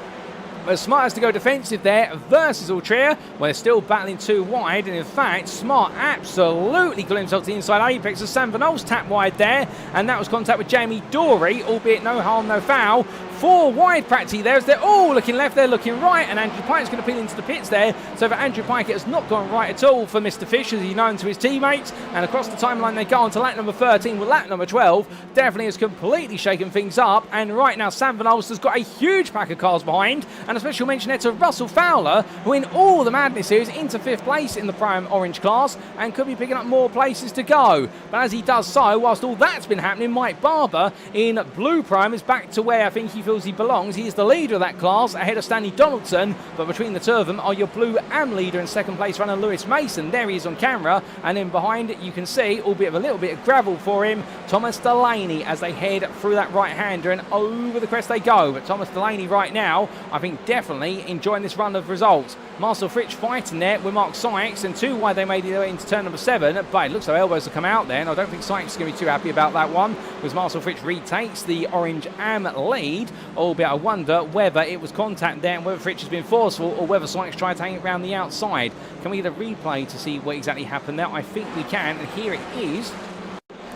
But Smart has to go defensive there versus Altrier, where they're still battling 2 wide, and in fact, Smart absolutely got himself to the inside apex as Sam Vernolst tapped wide there, and that was contact with Jamie Dory, albeit no harm, no foul 4 wide practically there as they're all looking left, they're looking right, and Andrew Pike's going to peel into the pits there. So for Andrew Pike, it has not gone right at all for Mr. Fish, as he's known to his teammates. And across the timeline, they go on to lap number 13 with lap number 12. Definitely has completely shaken things up. And right now, Sam Van Alster's got a huge pack of cars behind. And a special mention there to Russell Fowler, who in all the madness here is into 5th place in the Prime Orange class and could be picking up more places to go. But as he does so, whilst all that's been happening, Mike Barber in Blue Prime is back to where I think he feels he belongs. He is the leader of that class, ahead of Stanley Donaldson. But between the two of them are your Blue Am leader and 2nd place runner Lewis Mason. There he is on camera. And then behind it, you can see, albeit a little bit of gravel for him, Thomas Delaney as they head through that right-hander and over the crest they go. But Thomas Delaney right now, I think definitely enjoying this run of results. Marcel Fritsch fighting there with Mark Sykes, and 2 wide they made their way into turn number 7, but it looks like elbows have come out there, and I don't think Sykes is going to be too happy about that one, because Marcel Fritsch retakes the Orange Am lead, albeit I wonder whether it was contact there and whether Fritsch has been forceful or whether Sykes tried to hang it around the outside. Can we get a replay to see what exactly happened there? I think we can, and here it is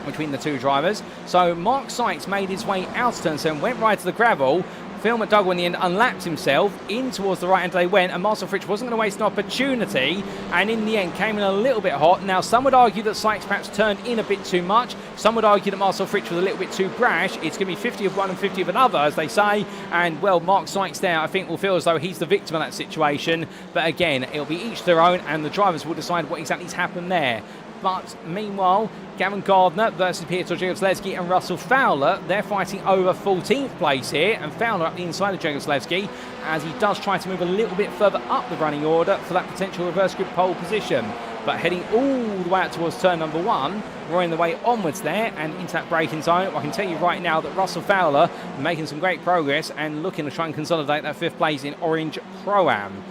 between the two drivers. So Mark Sykes made his way out of turn 7, went right to the gravel. Phil McDougall in the end unlapped himself in towards the right hand they went, and Marcel Fritsch wasn't going to waste an opportunity, and in the end came in a little bit hot. Now some would argue that Sykes perhaps turned in a bit too much, some would argue that Marcel Fritsch was a little bit too brash. It's going to be 50 of one and 50 of another, as they say, and well, Mark Sykes there I think will feel as though he's the victim of that situation, but again it'll be each their own and the drivers will decide what exactly's happened there. But meanwhile, Gavin Gardner versus Piotr Jegorzelewski and Russell Fowler, they're fighting over 14th place here, and Fowler up the inside of Jegorzelewski as he does try to move a little bit further up the running order for that potential reverse grid pole position. But heading all the way out towards turn number 1, roaring the way onwards there and into that braking zone. I can tell you right now that Russell Fowler making some great progress and looking to try and consolidate that 5th place in Orange Pro-Am.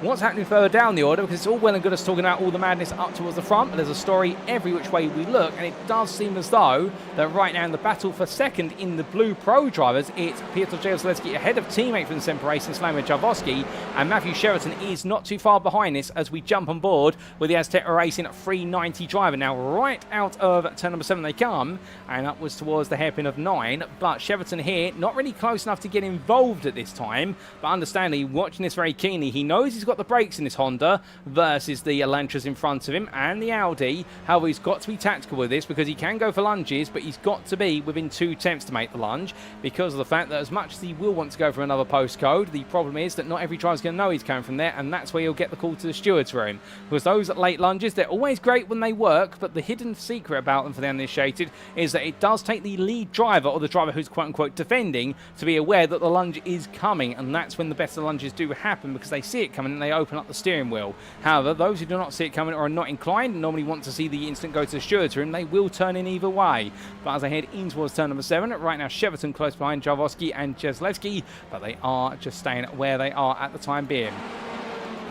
What's happening further down the order, because it's all well and good us talking about all the madness up towards the front, but there's a story every which way we look, and it does seem as though that right now in the battle for 2nd in the Blue Pro drivers, it's Piotr Jegorzelewski ahead of teammate from the Semper Racing, Slamir Jaworski, and Matthew Cheverton is not too far behind this as we jump on board with the Aztec Racing 390 driver. Now right out of turn number 7 they come, and upwards towards the hairpin of 9, but Cheverton here not really close enough to get involved at this time, but understandably watching this very keenly, he knows he's got the brakes in this Honda versus the Elantras in front of him and the Audi. However, he's got to be tactical with this because he can go for lunges, but he's got to be within 2 attempts to make the lunge because of the fact that as much as he will want to go for another postcode, the problem is that not every driver's going to know he's coming from there, and that's where he'll get the call to the steward's room. Because those late lunges, they're always great when they work, but the hidden secret about them for the uninitiated is that it does take the lead driver, or the driver who's quote-unquote defending, to be aware that the lunge is coming, and that's when the better lunges do happen because they see it coming and they open up the steering wheel. However, those who do not see it coming or are not inclined and normally want to see the instant go to the steward's room, they will turn in either way. But as I head in towards turn number 7, right now Cheverton close behind Jaworski and Jegorzelewski, but they are just staying where they are at the time being.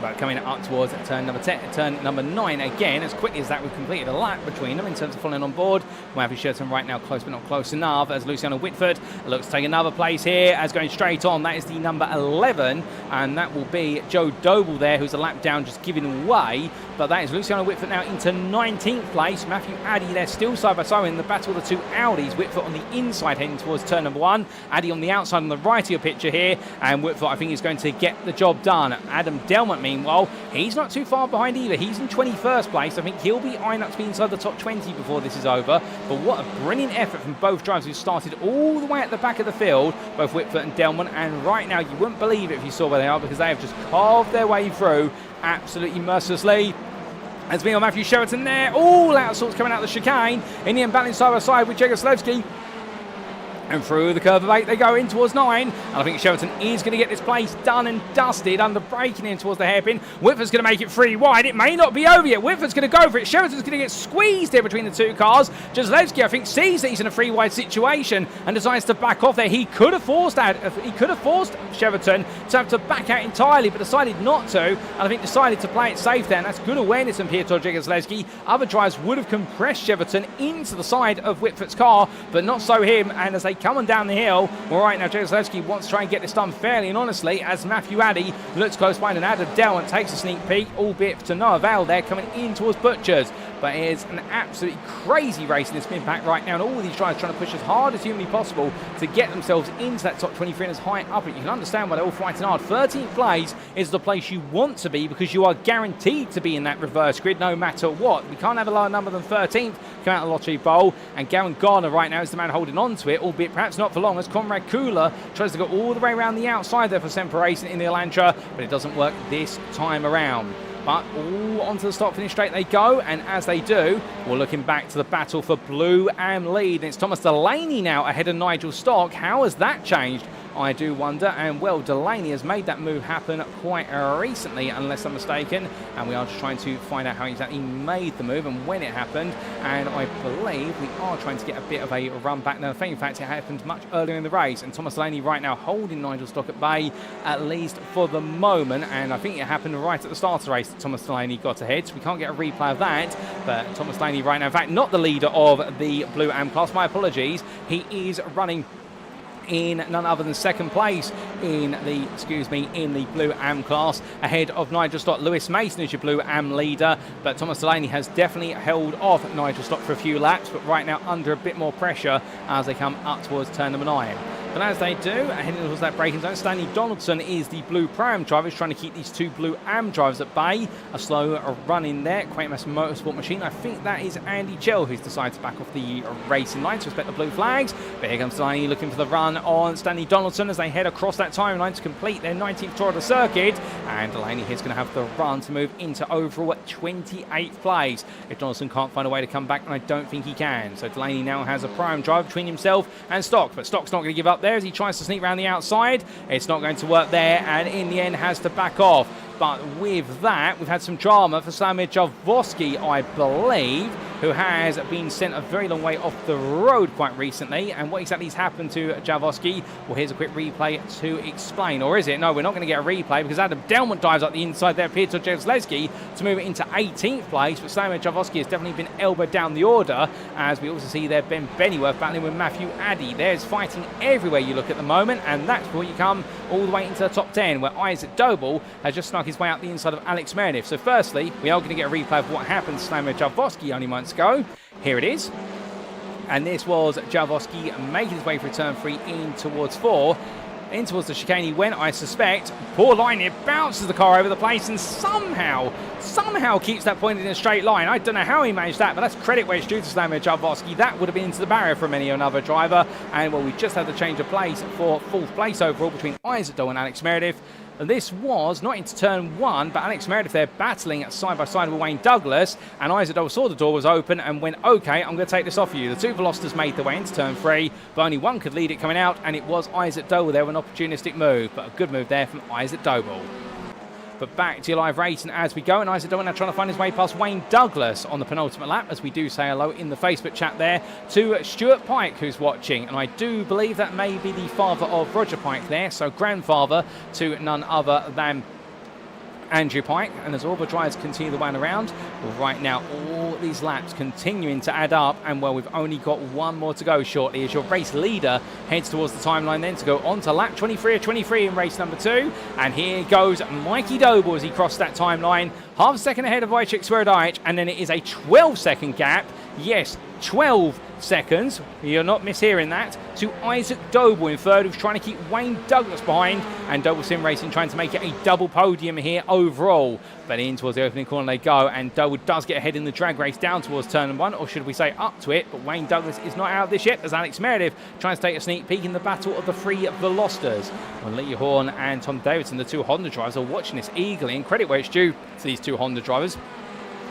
But coming up towards turn number 10, turn number 9 again, as quickly as that we've completed a lap between them in terms of following on board. Matthew Cheverton right now close but not close enough as Luciano Witvoet looks to take another place here as going straight on. That is the number 11, and that will be Joe Doble there, who's a lap down just giving way. But that is Luciano Witvoet now into 19th place. Matthew Addy there still side by side in the battle of the 2 Audis. Witvoet on the inside heading towards turn number 1. Addy on the outside on the right of your picture here, and Witvoet I think is going to get the job done. Adam Delmont meanwhile, he's not too far behind either. He's in 21st place. I think he'll be eyeing up to be inside the top 20 before this is over. But what a brilliant effort from both drivers who started all the way at the back of the field, both Witvoet and Delmont. And right now you wouldn't believe it if you saw where they are, because they have just carved their way through absolutely mercilessly. As we on Matthew Cheverton there, all out of sorts coming out of the chicane. In the end, battling side by side with Jegorzelewski. And through the curve of 8 they go in towards 9. And I think Cheverton is going to get this place done and dusted under braking in towards the hairpin. Witvoet's going to make it 3 wide. It may not be over yet. Witvoet's going to go for it. Cheverton's going to get squeezed here between the 2 cars. Jegorzelewski, I think, sees that he's in a 3 wide situation and decides to back off there. He could have forced Cheverton to have to back out entirely, but decided not to. And I think decided to play it safe there. And that's good awareness from Piotr Jegorzelewski. Other drivers would have compressed Cheverton into the side of Witvoet's car, but not so him. And as they come on down the hill, well, right now Jegorzelewski wants to try and get this done fairly and honestly as Matthew Addy looks close behind, and Adam Delmont takes a sneak peek, albeit to no avail there, coming in towards Butchers. but it's an absolutely crazy race in this mid-pack right now, and all these drivers trying to push as hard as humanly possible to get themselves into that top 23 and as high up it. You can understand why they're all fighting hard. 13th place is the place you want to be because you are guaranteed to be in that reverse grid no matter what. We can't have a lower number than 13th come out of the Lottery Bowl, and Gavin Garner right now is the man holding on to it, albeit perhaps not for long, as Conrad Kula tries to go all the way around the outside there for Semper Racing in the Elantra, but it doesn't work this time around. But all onto the start finish straight they go, and as they do, we're looking back to the battle for Blue Am lead. And it's Thomas Delaney now ahead of Nigel Stock. How has that changed? I do wonder, and well, Delaney has made that move happen quite recently, unless I'm mistaken, and we are just trying to find out how exactly he made the move and when it happened, and I believe we are trying to get a bit of a run back now. In fact, it happened much earlier in the race, and Thomas Delaney right now holding Nigel Stock at bay, at least for the moment, and I think it happened right at the start of the race that Thomas Delaney got ahead, so we can't get a replay of that, but Thomas Delaney right now, in fact, not the leader of the Blue Am class, my apologies, he is running in none other than second place in the Blue Am class, ahead of Nigel Stock. Lewis Mason is your Blue Am leader, but Thomas Delaney has definitely held off Nigel Stock for a few laps, but right now under a bit more pressure as they come up towards turn number 9. But as they do, heading towards that braking zone, Stanley Donaldson is the Blue Pro-Am driver. He's trying to keep these two Blue Am drivers at bay. A slow run in there. Quaintmaster Motorsport Machine. I think that is Andy Chell who's decided to back off the racing line to respect the blue flags. But here comes Delaney looking for the run on Stanley Donaldson as they head across that timeline to complete their 19th tour of the circuit. And Delaney here's going to have the run to move into overall 28th place. If Donaldson can't find a way to come back, and I don't think he can. So Delaney now has a Pro-Am driver between himself and Stock. But Stock's not going to give up there as he tries to sneak around the outside. It's not going to work there, and in the end has to back off. But with that, we've had some drama for Samir Javoski, I believe, who has been sent a very long way off the road quite recently. And what exactly has happened to Javoski? Well, here's a quick replay to explain. Or is it? No, we're not going to get a replay because Adam Delmont dives up the inside there, Peter Jezleski, to move it into 18th place. But Samir Javoski has definitely been elbowed down the order, as we also see there Ben Bennyworth battling with Matthew Addy. There's fighting everywhere you look at the moment, and that's before you come all the way into the top 10, where Isaac Doble has just snuck his way out the inside of Alex Meredith. So firstly, we are going to get a replay of what happened to Samir Javoski only months ago. Here it is. And this was Javoski making his way through turn 3 in towards 4. In towards the chicane he went, I suspect. Poor line, it bounces the car over the place and somehow keeps that point in a straight line. I don't know how he managed that, but that's credit where it's due to Samir Javoski. That would have been into the barrier for many another driver. And well, we just had the change of place for 4th place overall between Isaac Doble and Alex Meredith. And this was not into turn 1, but Alex Meredith there battling side by side with Wayne Douglas, and Isaac Doble saw the door was open and went, okay, I'm going to take this off you. The two Velocitas made their way into turn 3, but only one could lead it coming out, and it was Isaac Doble there with an opportunistic move, but a good move there from Isaac Doble. But back to your live racing as we go, and Isaac Doble now trying to find his way past Wayne Douglas on the penultimate lap, as we do say hello in the Facebook chat there to Stuart Pike, who's watching, and I do believe that may be the father of Roger Pike there, so grandfather to none other than Andrew Pike. And as all the drivers continue the one around, well, right now all these laps continuing to add up, and well, we've only got one more to go shortly as your race leader heads towards the timeline then to go on to lap 23 of 23 in race number 2. And here goes Mikey Doble as he crossed that timeline, half a second ahead of Wojciech Swierdajczyk, and then it is a 12-second gap. Yes, 12 seconds, you're not mishearing that, to Isaac Doble in 3rd, who's trying to keep Wayne Douglas behind, and Doble Sim Racing trying to make it a double podium here overall. But in towards the opening corner they go, and Doble does get ahead in the drag race down towards turn 1, or should we say up to it, but Wayne Douglas is not out of this yet, as Alex Meredith tries to take a sneak peek in the battle of the 3 Velocitas. Well, Lee Horn and Tom Davidson, the 2 Honda drivers, are watching this eagerly, and credit where it's due to these 2 Honda drivers,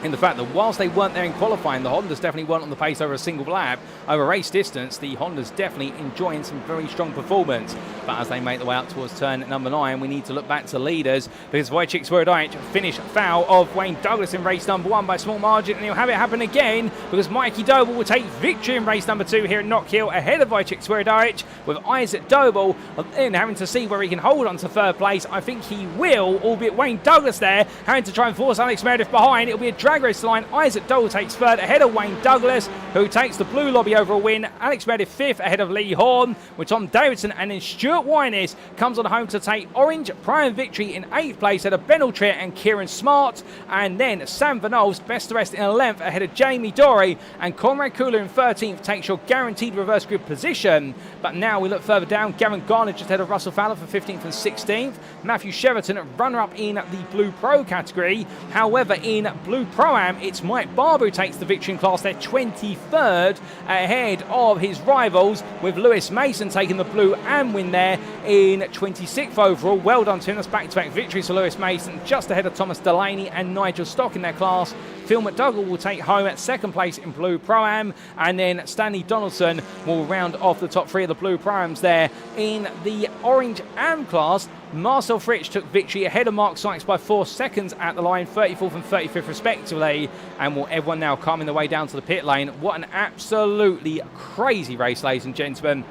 in the fact that whilst they weren't there in qualifying, the Hondas definitely weren't on the pace over a single lap. Over race distance, the Hondas definitely enjoying some very strong performance. But as they make their way up towards turn number 9, we need to look back to leaders, because Wojciech Swierdajczyk finished foul of Wayne Douglas in race number 1 by a small margin, and he'll have it happen again, because Mikey Doble will take victory in race number 2 here at Knockhill ahead of Wojciech Swierdajczyk, with Isaac Doble then having to see where he can hold on to 3rd place. I think he will, albeit Wayne Douglas there having to try and force Alex Meredith behind. It'll be a drag race line. Isaac Doble takes third ahead of Wayne Douglas, who takes the blue lobby over a win. Alex Meredith fifth ahead of Lee Horn, with Tom Davidson, and then Stuart Wyness comes on home to take Orange Prime victory in 8th place ahead of Ben Altrier and Kieran Smart. And then Sam Van Olst, best the rest in 11th ahead of Jamie Dorey, and Conrad Kula in 13th takes your guaranteed reverse grid position. But now we look further down. Gavin Garner just ahead of Russell Fowler for 15th and 16th. Matthew Cheverton, runner-up in the Blue Pro category. However, in Blue Pro-Am, it's Mike Barber who takes the victory in class there, 23rd ahead of his rivals, with Lewis Mason taking the Blue Am win there in 26th overall. Well done to him. That's back-to-back victories for Lewis Mason, just ahead of Thomas Delaney and Nigel Stock in their class. Phil McDougall will take home at 2nd place in Blue Pro-Am, and then Stanley Donaldson will round off the top 3 of the Blue Pro-Ams there. In the Orange Am class, Marcel Fritsch took victory ahead of Mark Sykes by 4 seconds at the line, 34th and 35th respectively, and will everyone now coming their way down to the pit lane. What an absolutely crazy race, ladies and gentlemen.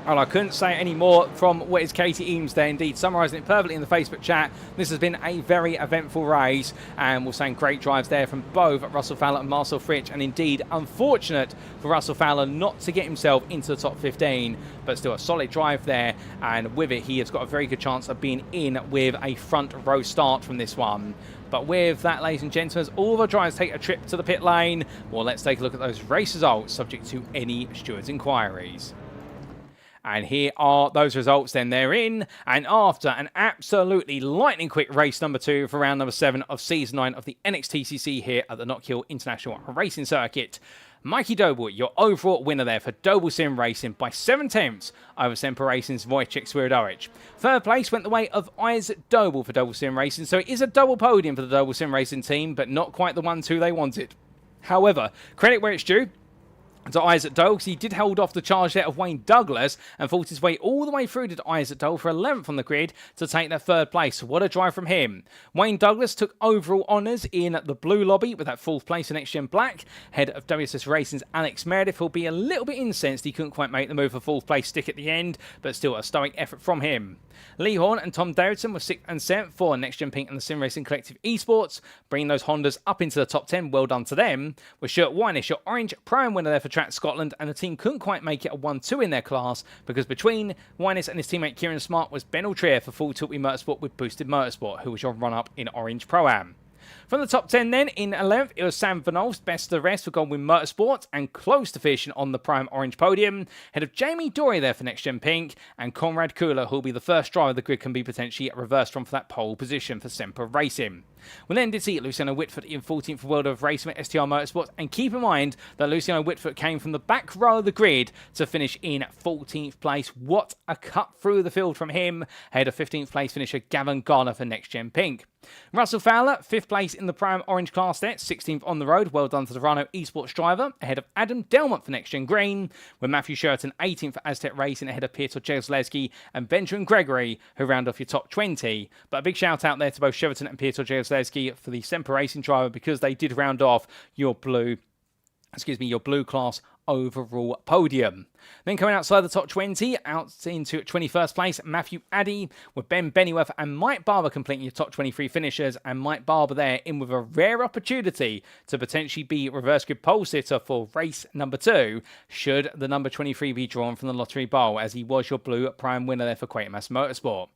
And I couldn't say any more from what is Katie Eames there, indeed, summarising it perfectly in the Facebook chat. This has been a very eventful race, and we're saying great drives there from both Russell Fowler and Marcel Fritsch, and indeed, unfortunate for Russell Fowler not to get himself into the top 15, but still a solid drive there, and with it, he has got a very good chance of being in with a front row start from this one. But with that, ladies and gentlemen, as all of our drivers take a trip to the pit lane, well, let's take a look at those race results, subject to any stewards' inquiries. And here are those results then. They're in, and after an absolutely lightning quick race number 2 for round number 7 of season 9 of the NXTCC here at the Knockhill International Racing Circuit. Mikey Doble, your overall winner there for Doble Sim Racing by 7/10 over Semper Racing's Wojciech Swierdowicz. Third place went the way of Isaac Doble for Doble Sim Racing, so it is a double podium for the Doble Sim Racing team, but not quite the 1-2 they wanted. However, credit where it's due to Isaac Doble, because he did hold off the charge there of Wayne Douglas and fought his way all the way through to Isaac Doble for 11th on the grid to take that 3rd place. What a drive from him. Wayne Douglas took overall honours in the blue lobby with that 4th place in NextGen Black, head of WSS Racing's Alex Meredith, who'll be a little bit incensed he couldn't quite make the move for 4th place stick at the end, but still a stoic effort from him. Lee Horn and Tom Davidson were 6th and 7th for NextGen Pink and the Sim Racing Collective Esports, bringing those Hondas up into the top 10. Well done to them. With Stuart Wyness, your Orange Prime winner there for Track Scotland, and the team couldn't quite make it a 1-2 in their class, because between Wyness and his teammate Kieran Smart was Ben Altrier for Full Tilt Motorsport with Boosted Motorsport, who was your run-up in Orange Pro-Am. From the top 10 then, in 11th, it was Sam Van Olst, best of the rest for Goldwyn Motorsport, and close to finishing on the Prime Orange podium. Head of Jamie Dorey there for NextGen Pink, and Conrad Kula, who'll be the first driver the grid can be potentially reversed from for that pole position for Semper Racing. We then did see Luciano Witvoet in 14th for World of Racing at STR Motorsports, and keep in mind that Luciano Witvoet came from the back row of the grid to finish in 14th place. What a cut through the field from him, ahead of 15th place finisher Gavin Garner for NextGen Pink. Russell Fowler, 5th place in the Prime Orange class there, 16th on the road. Well done to the Rhino Esports driver, ahead of Adam Delmont for NextGen Green, with Matthew Sheraton 18th for Aztec Racing, ahead of Piotr Jezleski and Benjamin Gregory, who round off your top 20. But a big shout out there to both Sheraton and Piotr Jezleski for the Semper Racing driver, because they did round off your blue class overall podium. Then coming outside the top 20, out into 21st place, Matthew Addy, with Ben Bennyworth and Mike Barber completing your top 23 finishers, and Mike Barber there in with a rare opportunity to potentially be reverse grid pole sitter for race number 2, should the number 23 be drawn from the lottery bowl, as he was your blue Prime winner there for Quatermass Motorsport.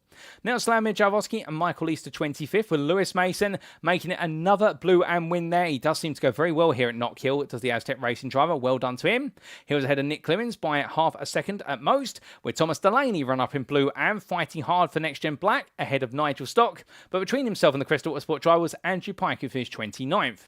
Now Slamir Jaworski and Michael Easter 25th, with Lewis Mason making it another Blue Am win there. He does seem to go very well here at Knockhill, does the Aztec Racing driver. Well done to him. He was ahead of Nick Clemens by half a second at most, with Thomas Delaney run up in Blue Am, fighting hard for NextGen Black, ahead of Nigel Stock. But between himself and the Crystal Autosport driver was Andrew Pike, who finished 29th.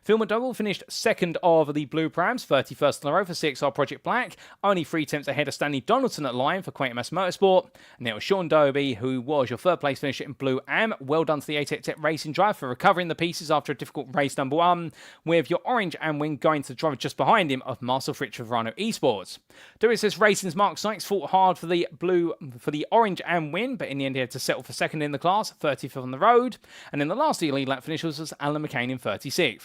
Phil McDougall finished 2nd of the Blue Prams, 31st on the road for CXR Project Black, only 3 tenths ahead of Stanley Donaldson at line for Quatermass Motorsport. And there was Sean Doby, who was your 3rd place finisher in Blue Am. Well done to the ATEC Tech Racing drive for recovering the pieces after a difficult race number 1, with your Orange Am win going to the driver just behind him of Marcel Fritsch of Rhino Esports. WSS Racing's Mark Sykes fought hard for the Orange Am win, but in the end he had to settle for 2nd in the class, 35th on the road. And then the last lead lap finishers was Alan McCain in 36th.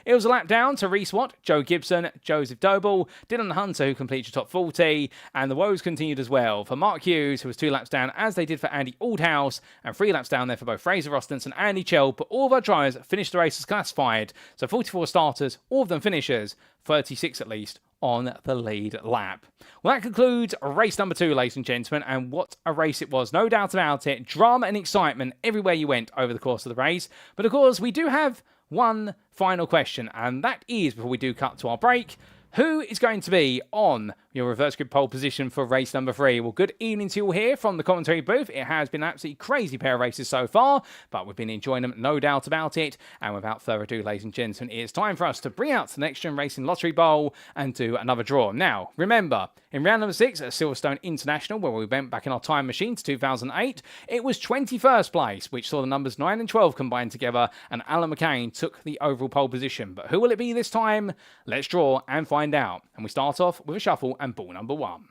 It was a lap down to Reese Watt, Joe Gibson, Joseph Doble, Dylan Hunter, who completed your top 40, and the woes continued as well for Mark Hughes, who was 2 laps down, as they did for Andy Andy Aldhouse, and 3 laps down there for both Fraser Rostance and Andy Chell, but all of our drivers finished the race as classified. So 44 starters, all of them finishers, 36 at least, on the lead lap. Well, that concludes race number 2, ladies and gentlemen, and what a race it was. No doubt about it. Drama and excitement everywhere you went over the course of the race. But of course, we do have one final question, and that is, before we do cut to our break, who is going to be on your reverse grid pole position for race number 3? Well, good evening to you all here from the commentary booth. It has been an absolutely crazy pair of races so far, but we've been enjoying them, no doubt about it. And without further ado, ladies and gentlemen, it's time for us to bring out the NextGen Racing Lottery Bowl and do another draw. Now, remember, in round number 6 at Silverstone International, where we went back in our time machine to 2008, it was 21st place, which saw the numbers 9 and 12 combined together, and Alan McCain took the overall pole position. But who will it be this time? Let's draw and find out. And we start off with a shuffle and ball number 1.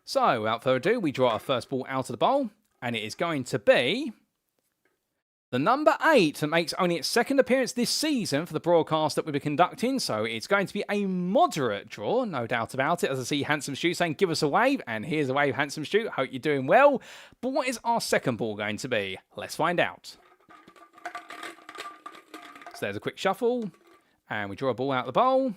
So, without further ado, we draw our first ball out of the bowl, and it is going to be the number 8 that makes only its second appearance this season for the broadcast that we'll be conducting. So it's going to be a moderate draw, no doubt about it. As I see Handsome Stu saying, give us a wave. And here's a wave, Handsome Stu. Hope you're doing well. But what is our second ball going to be? Let's find out. So there's a quick shuffle. And we draw a ball out of the bowl.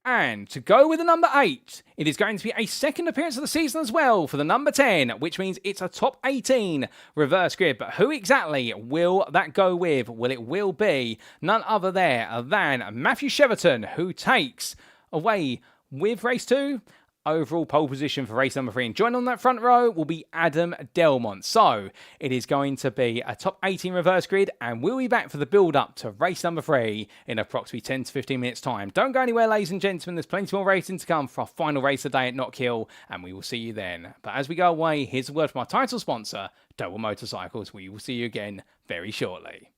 And to go with the number 8, it is going to be a second appearance of the season as well for the number 10, which means it's a top 18 reverse grid. But who exactly will that go with? Well, it will be none other there than Matthew Cheverton, who takes away with race 2 overall pole position for race number 3. And joining on that front row will be Adam Delmont. So it is going to be a top 18 reverse grid, and we'll be back for the build up to race number 3 in approximately 10 to 15 minutes time. Don't go anywhere, ladies and gentlemen. There's plenty more racing to come for our final race of the day at Knockhill, and we will see you then. But as we go away, here's a word from our title sponsor, Doble Motorcycles. We will see you again very shortly.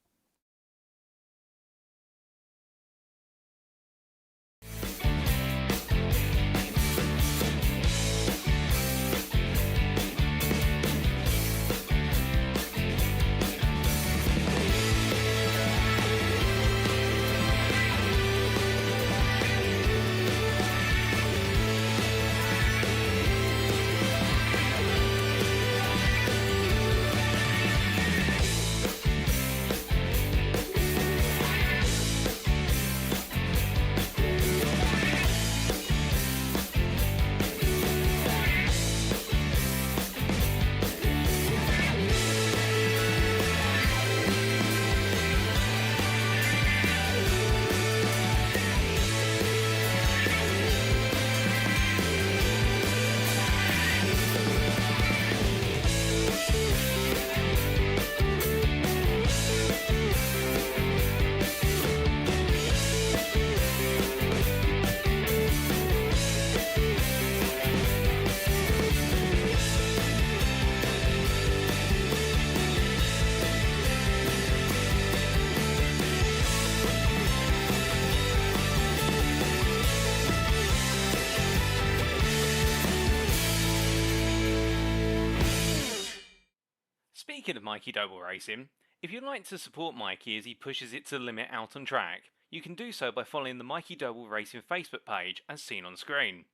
Speaking of Mikey Doble Racing, if you'd like to support Mikey as he pushes it to the limit out on track, you can do so by following the Mikey Doble Racing Facebook page as seen on screen.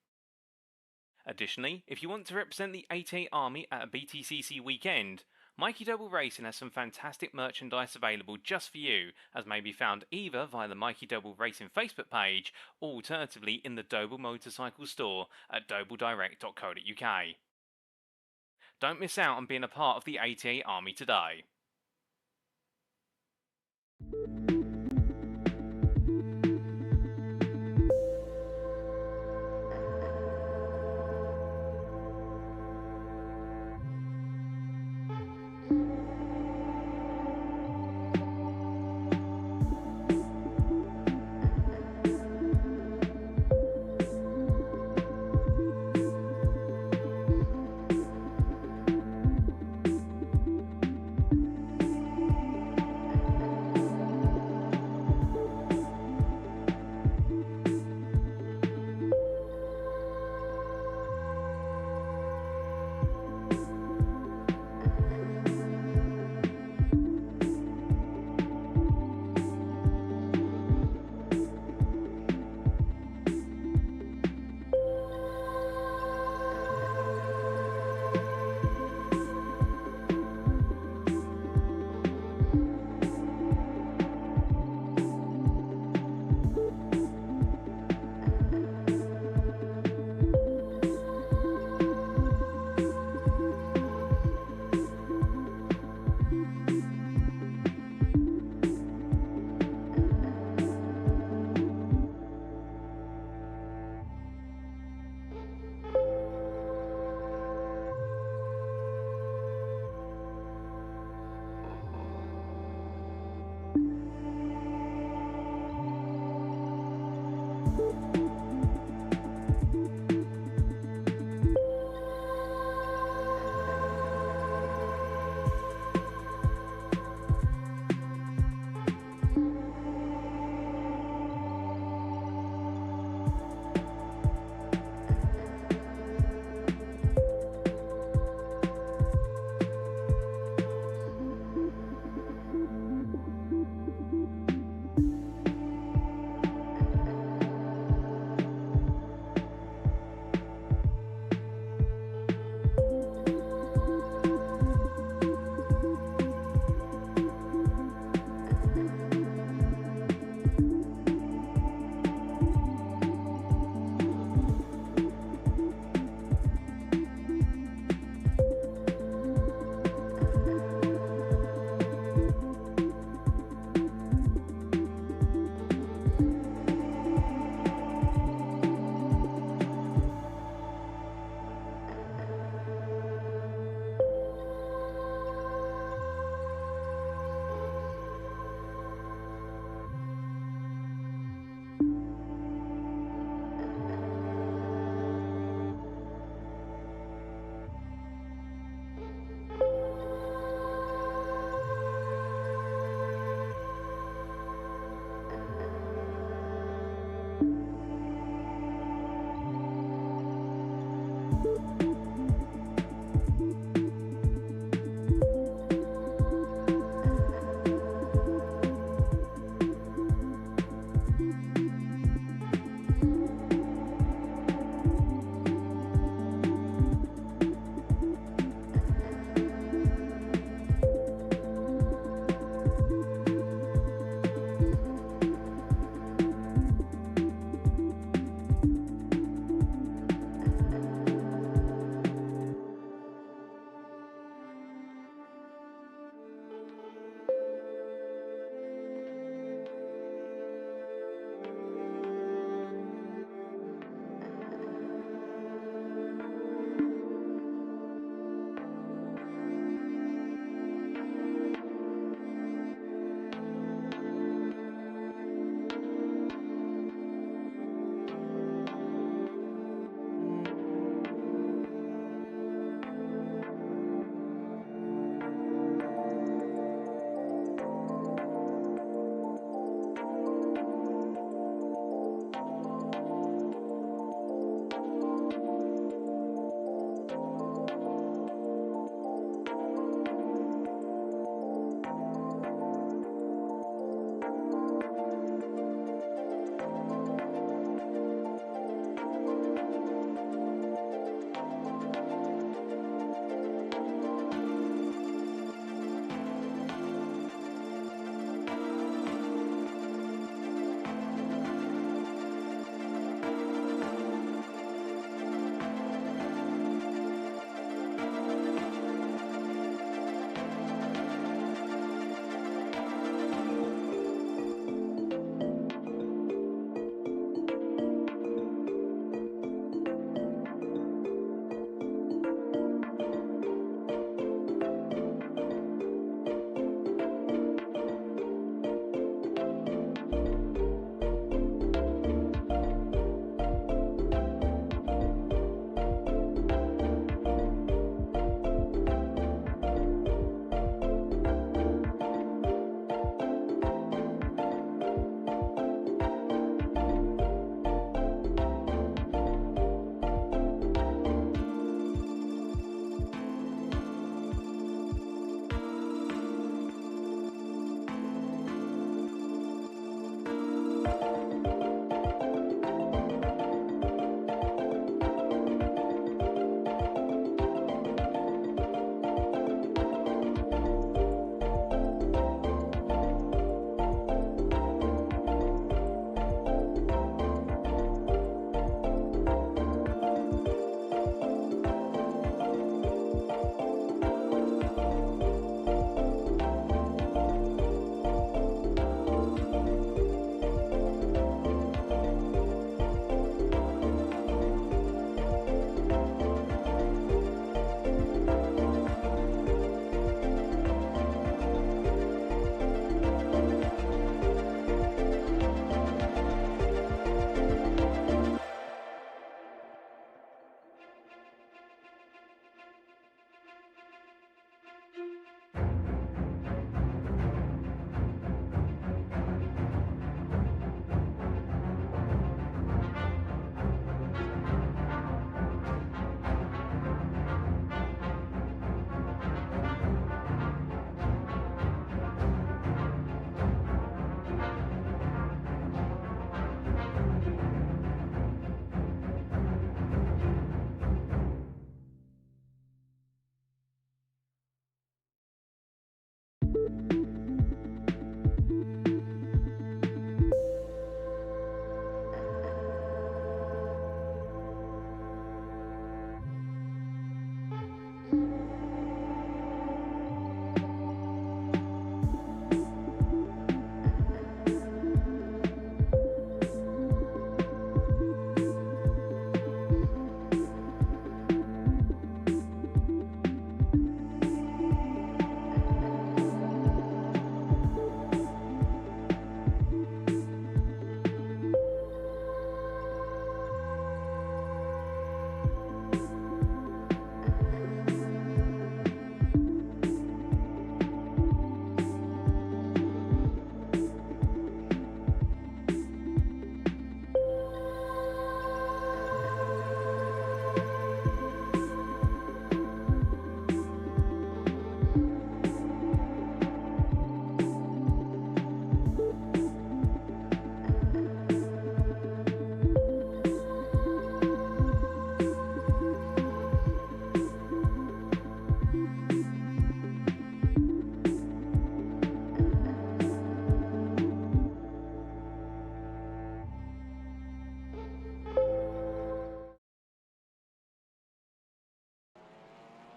Additionally, if you want to represent the 88 Army at a BTCC weekend, Mikey Doble Racing has some fantastic merchandise available just for you, as may be found either via the Mikey Doble Racing Facebook page or alternatively in the Doble Motorcycles store at dobledirect.co.uk. Don't miss out on being a part of the 88 Army today.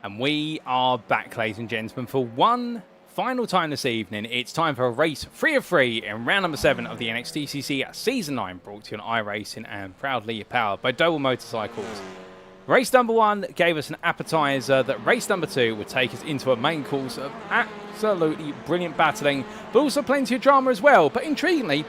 And we are back, ladies and gentlemen, for one final time this evening. It's time for a race 3 of 3 in round number 7 of the NXTCC Season 9, brought to you on iRacing and proudly powered by Doble Motorcycles. Race number 1 gave us an appetizer that race number 2 would take us into a main course of absolutely brilliant battling, but also plenty of drama as well. But intriguingly,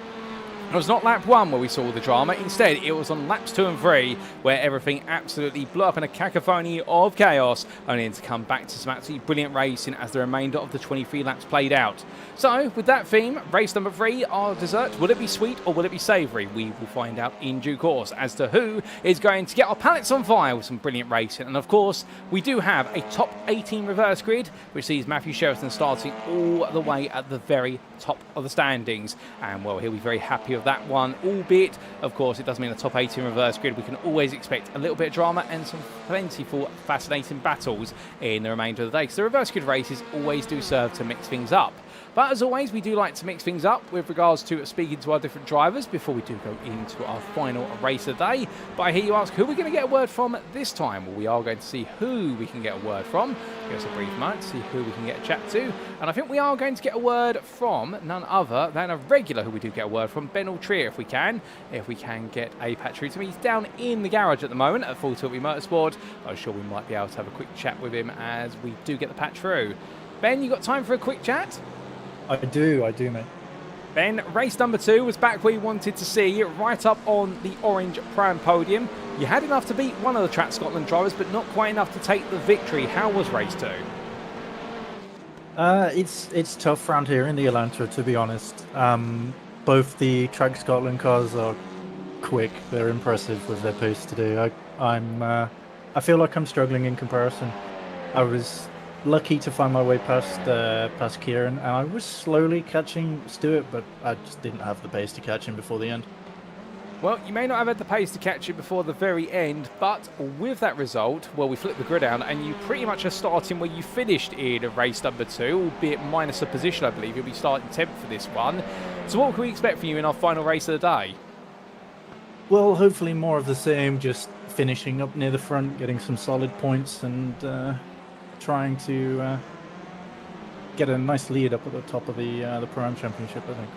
it was not lap 1 where we saw the drama. Instead, it was on laps 2 and 3 where everything absolutely blew up in a cacophony of chaos, only then to come back to some absolutely brilliant racing as the remainder of the 23 laps played out. So, with that theme, race number 3, our dessert, will it be sweet or will it be savoury? We will find out in due course as to who is going to get our palates on fire with some brilliant racing. And of course, we do have a top 18 reverse grid, which sees Matthew Cheverton starting all the way at the very top of the standings. And well, he'll be very happy with that one, albeit, of course, it does mean a top 18 reverse grid. We can always expect a little bit of drama and some plentiful fascinating battles in the remainder of the day, because the reverse grid races always do serve to mix things up. But as always, we do like to mix things up with regards to speaking to our different drivers before we do go into our final race of the day. But I hear you ask, who are we going to get a word from this time? Well, we are going to see who we can get a word from. Give us a brief moment to see who we can get a chat to. And I think we are going to get a word from none other than a regular who we do get a word from, Ben Altria, if we can. If we can get a patch through to me. He's down in the garage at the moment at Full Tilt Motorsport. I'm sure we might be able to have a quick chat with him as we do get the patch through. Ben, you got time for a quick chat? I do, mate. Ben, race number 2 was back where you wanted to see, right up on the orange pram podium. You had enough to beat one of the Track Scotland drivers, but not quite enough to take the victory. How was race 2? It's tough around here in the Elantra, to be honest. Both the Track Scotland cars are quick. They're impressive with their pace today. I feel like I'm struggling in comparison. I was lucky to find my way past Kieran, and I was slowly catching Stuart, but I just didn't have the pace to catch him before the end. Well, you may not have had the pace to catch it before the very end, but with that result, well, we flipped the grid down, and you pretty much are starting where you finished in race number 2, albeit minus a position, I believe. You'll be starting 10th for this one. So what can we expect from you in our final race of the day? Well, hopefully more of the same, just finishing up near the front, getting some solid points, and trying to get a nice lead up at the top of the Pro-Am Championship, I think.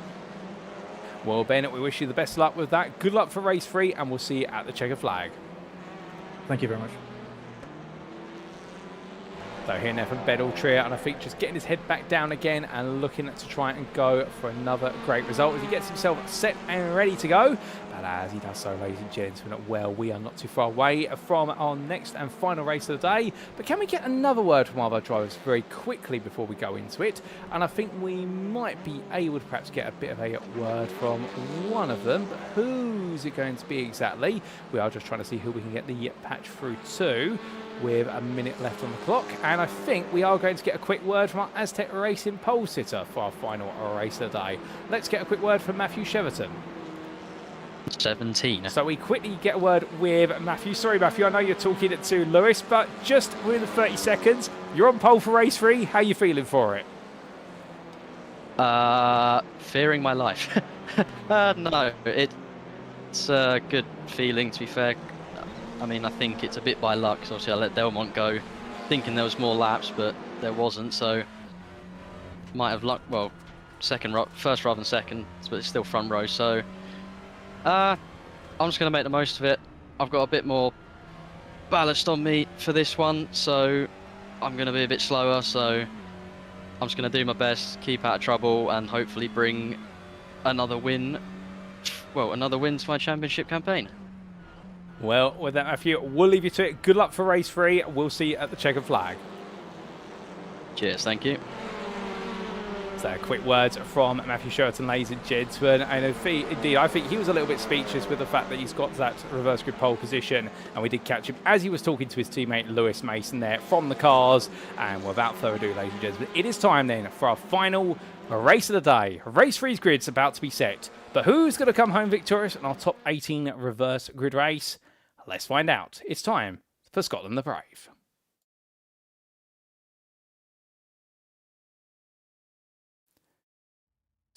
Well, Ben, we wish you the best luck with that. Good luck for race 3, and we'll see you at the checkered flag. Thank you very much. So here now from Ben Altria, and I think just getting his head back down again and looking to try and go for another great result as he gets himself set and ready to go. But as he does so, ladies and gentlemen, well, we are not too far away from our next and final race of the day. But can we get another word from our drivers very quickly before we go into it? And I think we might be able to perhaps get a bit of a word from one of them. But who's it going to be exactly? We are just trying to see who we can get the patch through to, with a minute left on the clock. And I think we are going to get a quick word from our Aztec Racing pole sitter for our final race of the day. Let's get a quick word from Matthew Cheverton. 17. So we quickly get a word with Matthew. Sorry, Matthew, I know you're talking it to Lewis, but just within the 30 seconds, you're on pole for race 3. How are you feeling for it? Fearing my life. No, it's a good feeling, to be fair. I mean, I think it's a bit by luck, because obviously I let Delmont go thinking there was more laps, but there wasn't, so might have luck. Well, first rather than second, but it's still front row, so I'm just going to make the most of it. I've got a bit more ballast on me for this one, so I'm going to be a bit slower, so I'm just going to do my best, keep out of trouble, and hopefully bring another win to my championship campaign. Well, with that, Matthew, we'll leave you to it. Good luck for race 3. We'll see you at the checkered flag. Cheers, thank you. So, quick words from Matthew Cheverton, ladies and gentlemen. And indeed, I think he was a little bit speechless with the fact that he's got that reverse grid pole position. And we did catch him as he was talking to his teammate Lewis Mason there from the cars. And without further ado, ladies and gentlemen, it is time then for our final race of the day. Race 3's grid's about to be set. But who's going to come home victorious in our top 18 reverse grid race? Let's find out. It's time for Scotland the Brave.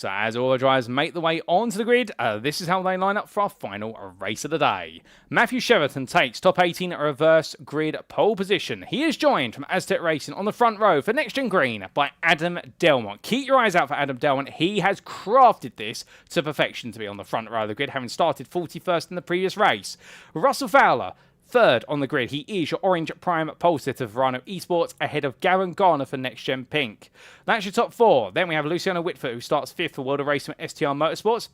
So as all the drivers make the way onto the grid, this is how they line up for our final race of the day. Matthew Cheverton takes top 18 reverse grid pole position. He is joined from Aztec Racing on the front row for NextGen Green by Adam Delmont. Keep your eyes out for Adam Delmont. He has crafted this to perfection to be on the front row of the grid, having started 41st in the previous race. Russell Fowler, third on the grid. He is your orange prime pole sitter for Rhino Esports, ahead of Gavin Garner for NextGen Pink. That's your top 4. Then we have Luciano Witvoet, who starts 5th for World of Racing with STR Motorsports,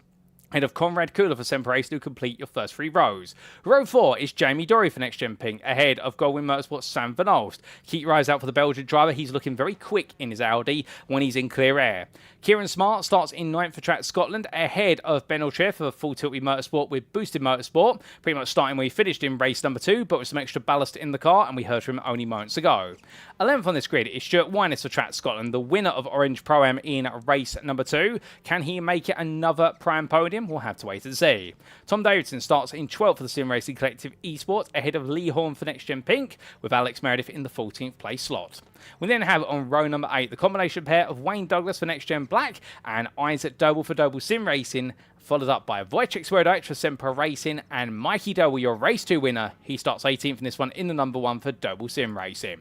ahead of Conrad Cooler for Semper Racing, who complete your first 3 rows. Row 4 is Jamie Dory for NextGen Pink, ahead of Goldwyn Motorsports' Sam Van Alst. Keep your eyes out for the Belgian driver. He's looking very quick in his Audi when he's in clear air. Kieran Smart starts in 9th for Track Scotland, ahead of Ben Ultre for Full Tilt Motorsport with Boosted Motorsport, pretty much starting where he finished in race number 2, but with some extra ballast in the car, and we heard from him only moments ago. 11th on this grid is Stuart Winus for Track Scotland, the winner of Orange Pro-Am in race number 2. Can he make it another Pro-Am podium? We'll have to wait and see. Tom Davidson starts in 12th for the Sim Racing Collective Esports, ahead of Lee Horn for NextGen Pink, with Alex Meredith in the 14th place slot. We then have on row number 8 the combination pair of Wayne Douglas for NextGen Black and Isaac Doble for Doble Sim Racing, followed up by Wojciech Swerdowicz for Semper Racing and Mikey Doble, your race 2 winner. He starts 18th in this one in the number 1 for Doble Sim Racing.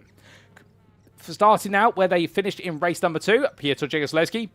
For starting out where they finished in race number 2, Piotr Jegosleski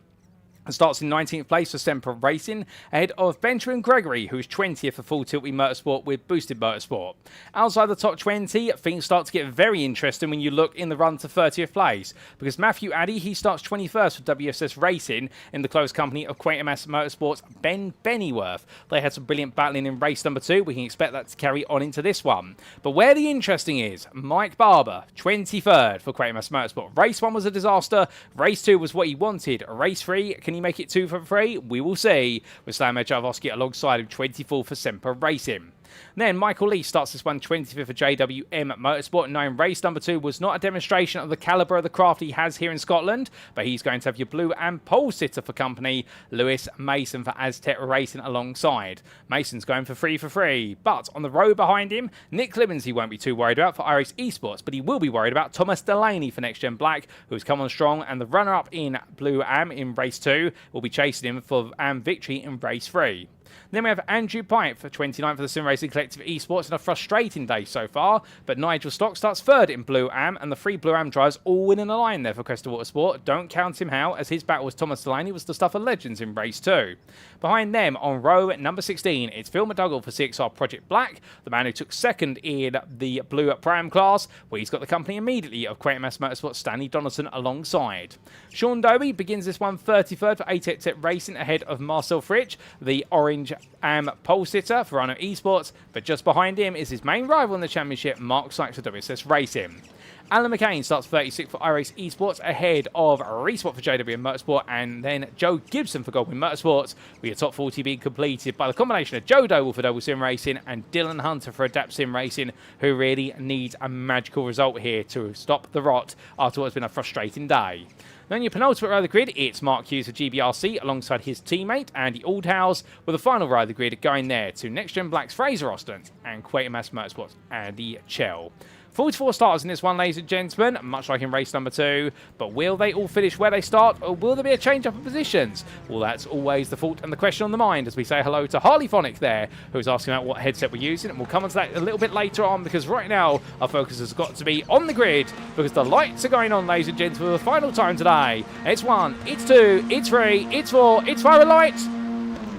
starts in 19th place for Semper Racing, ahead of Benjamin Gregory, who's 20th for Full Tilt Motorsport with Boosted Motorsport. Outside the top 20, things start to get very interesting when you look in the run to 30th place, because Matthew Addy, he starts 21st for WSS Racing in the close company of Quatermass Motorsport's Ben Bennyworth. They had some brilliant battling in race number 2. We can expect that to carry on into this one. But where the interesting is, Mike Barber, 23rd for Quatermass Motorsport. Race 1 was a disaster. Race 2 was what he wanted. Race 3, can he make it 2 for 3? We will see, with Slamir Jarvosky alongside him, 24 for Semper Racing. Then Michael Lee starts this one 25th for JWM Motorsport, knowing race number 2 was not a demonstration of the calibre of the craft he has here in Scotland, but he's going to have your blue and pole sitter for company, Lewis Mason for Aztec Racing alongside. Mason's going for 3 for 3, but on the row behind him, Nick Clemens he won't be too worried about for iRacing Esports, but he will be worried about Thomas Delaney for NextGen Black, who's come on strong, and the runner-up in Blue Am in race 2 will be chasing him for Am victory in race 3. Then we have Andrew Pipe for 29th for the Sim Racing Collective Esports in a frustrating day so far, but Nigel Stock starts 3rd in Blue Am, and the 3 Blue Am drivers all winning a line there for Cresta Motorsport. Don't count him out, as his battle with Thomas Delaney was the stuff of legends in race 2. Behind them, on row number 16, it's Phil McDougall for CXR Project Black, the man who took 2nd in the Blue Pro-Am class, where he's got the company immediately of Quatermass Motorsport Stanley Donaldson alongside. Sean Doby begins this one 33rd for ATEC Racing, ahead of Marcel Fritsch, the orange Am pole sitter for Rhino Esports, but just behind him is his main rival in the championship, Mark Sykes for WSS Racing. Alan McCain starts 36th for iRacing Esports, ahead of Respot for JWM Motorsport, and then Joe Gibson for Goldwyn Motorsports, with your top 40 being completed by the combination of Joe Doble for Doble Sim Racing and Dylan Hunter for Adapt Sim Racing, who really needs a magical result here to stop the rot after what's been a frustrating day. Then your penultimate row of the grid, it's Mark Hughes for GBRC alongside his teammate Andy Aldhouse, with the final row of the grid going there to NextGen Black's Fraser Austin and Quatermass Motorsports Andy Chell. 44 starters in this one, ladies and gentlemen, much like in race number 2. But will they all finish where they start, or will there be a change-up of positions? Well, that's always the thought and the question on the mind as we say hello to Harley Phonic there, who's asking about what headset we're using. And we'll come on to that a little bit later on, because right now our focus has got to be on the grid, because the lights are going on, ladies and gentlemen, for the final time today. It's 1, it's 2, it's 3, it's 4, it's 5 lights.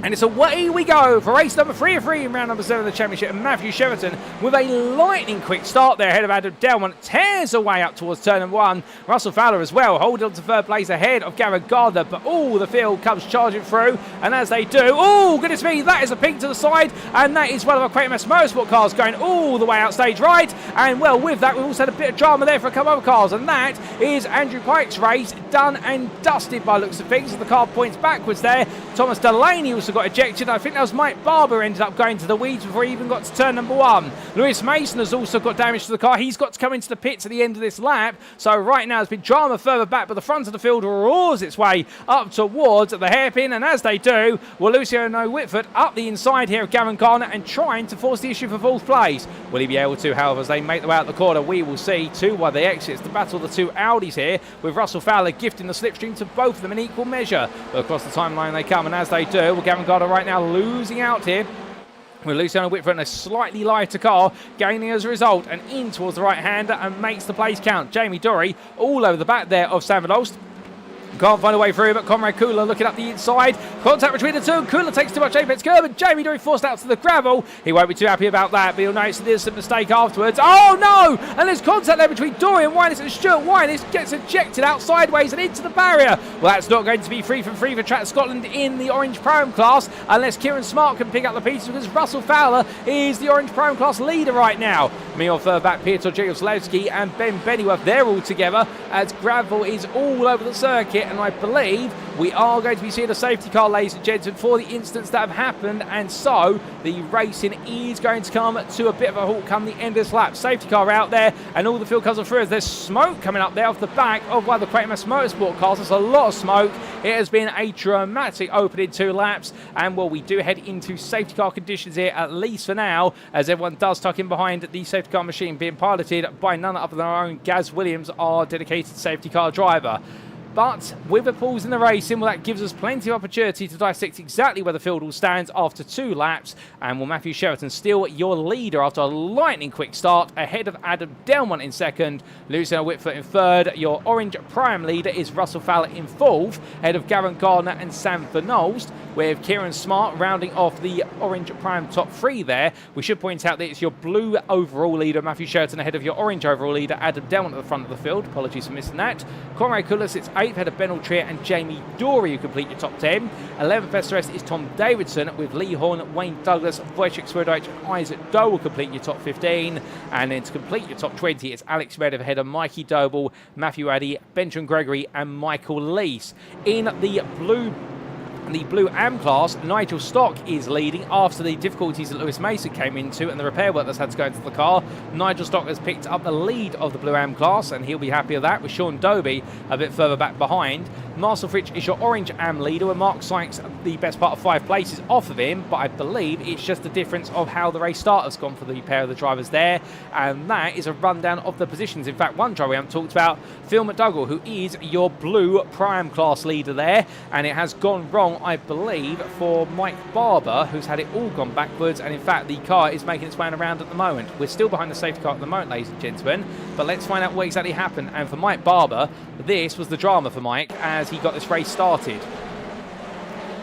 And it's away we go for race number 3 of 3 in round number 7 of the championship. And Matthew Cheverton with a lightning quick start there ahead of Adam Delmont. Tears away up towards turn number 1. Russell Fowler as well, holding on to 3rd place ahead of Gareth Gardner. But the field comes charging through. And as they do, goodness me, that is a pink to the side. And that is one of our Quatermass Motorsport cars going all the way out stage right. And well, with that, we've also had a bit of drama there for a couple of other cars. And that is Andrew Pike's race done and dusted by looks of things. The car points backwards there. Thomas Delaney was also got ejected. I think that was Mike Barber ended up going to the weeds before he even got to turn number 1. Lewis Mason has also got damage to the car. He's got to come into the pits at the end of this lap. So right now there's been drama further back, but the front of the field roars its way up towards the hairpin. And as they do, well, Luciano Witvoet up the inside here of Gavin Garner and trying to force the issue for 4th place. Will he be able to, however, as they make their way out the corner? We will see. 2 while they exit. It's the battle of the 2 Audis here, with Russell Fowler gifting the slipstream to both of them in equal measure. But across the timeline they come, and as they do, well, Gavin Garner right now losing out here, with Luciano Witvoet in a slightly lighter car, gaining as a result, and in towards the right-hander and makes the place count. Jamie Dory all over the back there of Sam Van Olst. Can't find a way through, but Conrad Kula looking up the inside. Contact between the two. Kula takes too much apex curb, and Jamie Dory forced out to the gravel. He won't be too happy about that, but he'll notice there's a mistake afterwards. Oh no! And there's contact there between Dory and Winus, and Stuart Winus gets ejected out sideways and into the barrier. Well, that's not going to be free for Track Scotland in the Orange Pro-Am class, unless Kieran Smart can pick up the pieces, because Russell Fowler is the Orange Pro-Am class leader right now. Meanwhile, further back, Piotr Jegoslavski and Ben Bennyworth, they're all together, as gravel is all over the circuit, and I believe we are going to be seeing a safety car, ladies and gentlemen, for the incidents that have happened, and so the racing is going to come to a bit of a halt come the end of this lap. Safety car out there, and all the field cars are through as there's smoke coming up there off the back of one of the Quatermass Motorsport cars. There's a lot of smoke. It has been a dramatic opening 2 laps, and well, we do head into safety car conditions here, at least for now, as everyone does tuck in behind the safety car machine being piloted by none other than our own Gaz Williams, our dedicated safety car driver. But with a pause in the racing, well, that gives us plenty of opportunity to dissect exactly where the field all stands after 2 laps. And will Matthew Cheverton still your leader after a lightning quick start, ahead of Adam Delmont in 2nd, Luciano Witvoet in 3rd. Your Orange Prime leader is Russell Fowler in 4th, ahead of Gavin Gardner and Sam Van Olst, with Kieran Smart rounding off the Orange Prime top 3 there. We should point out that it's your blue overall leader, Matthew Cheverton, ahead of your orange overall leader, Adam Delmont, at the front of the field. Apologies for missing that. Conrad Kula sits 8th, ahead of Ben Altrier and Jamie Dory, who complete your top 10. 11th best rest is Tom Davidson, with Lee Horn, Wayne Douglas, Wojciech Swerdych and Isaac Doe will complete your top 15. And then to complete your top 20, it's Alex Reddiff ahead of Mikey Doble, Matthew Addy, Benjamin Gregory and Michael Lees. In the blue AM class, Nigel Stock is leading after the difficulties that Lewis Mason came into and the repair work that's had to go into the car. Nigel Stock has picked up the lead of the blue AM class, and he'll be happy with that, with Sean Doby a bit further back behind. Marcel Fritsch is your orange AM leader, with Mark Sykes the best part of 5 places off of him, but I believe it's just the difference of how the race start has gone for the pair of the drivers there, and that is a rundown of the positions. In fact, one driver we haven't talked about, Phil McDougall, who is your blue Prime class leader there, and it has gone wrong, I believe, for Mike Barber, who's had it all gone backwards, and in fact the car is making its way around at the moment. We're still behind the safety car at the moment, ladies and gentlemen, but let's find out what exactly happened. And for Mike Barber, this was the drama for Mike as he got this race started.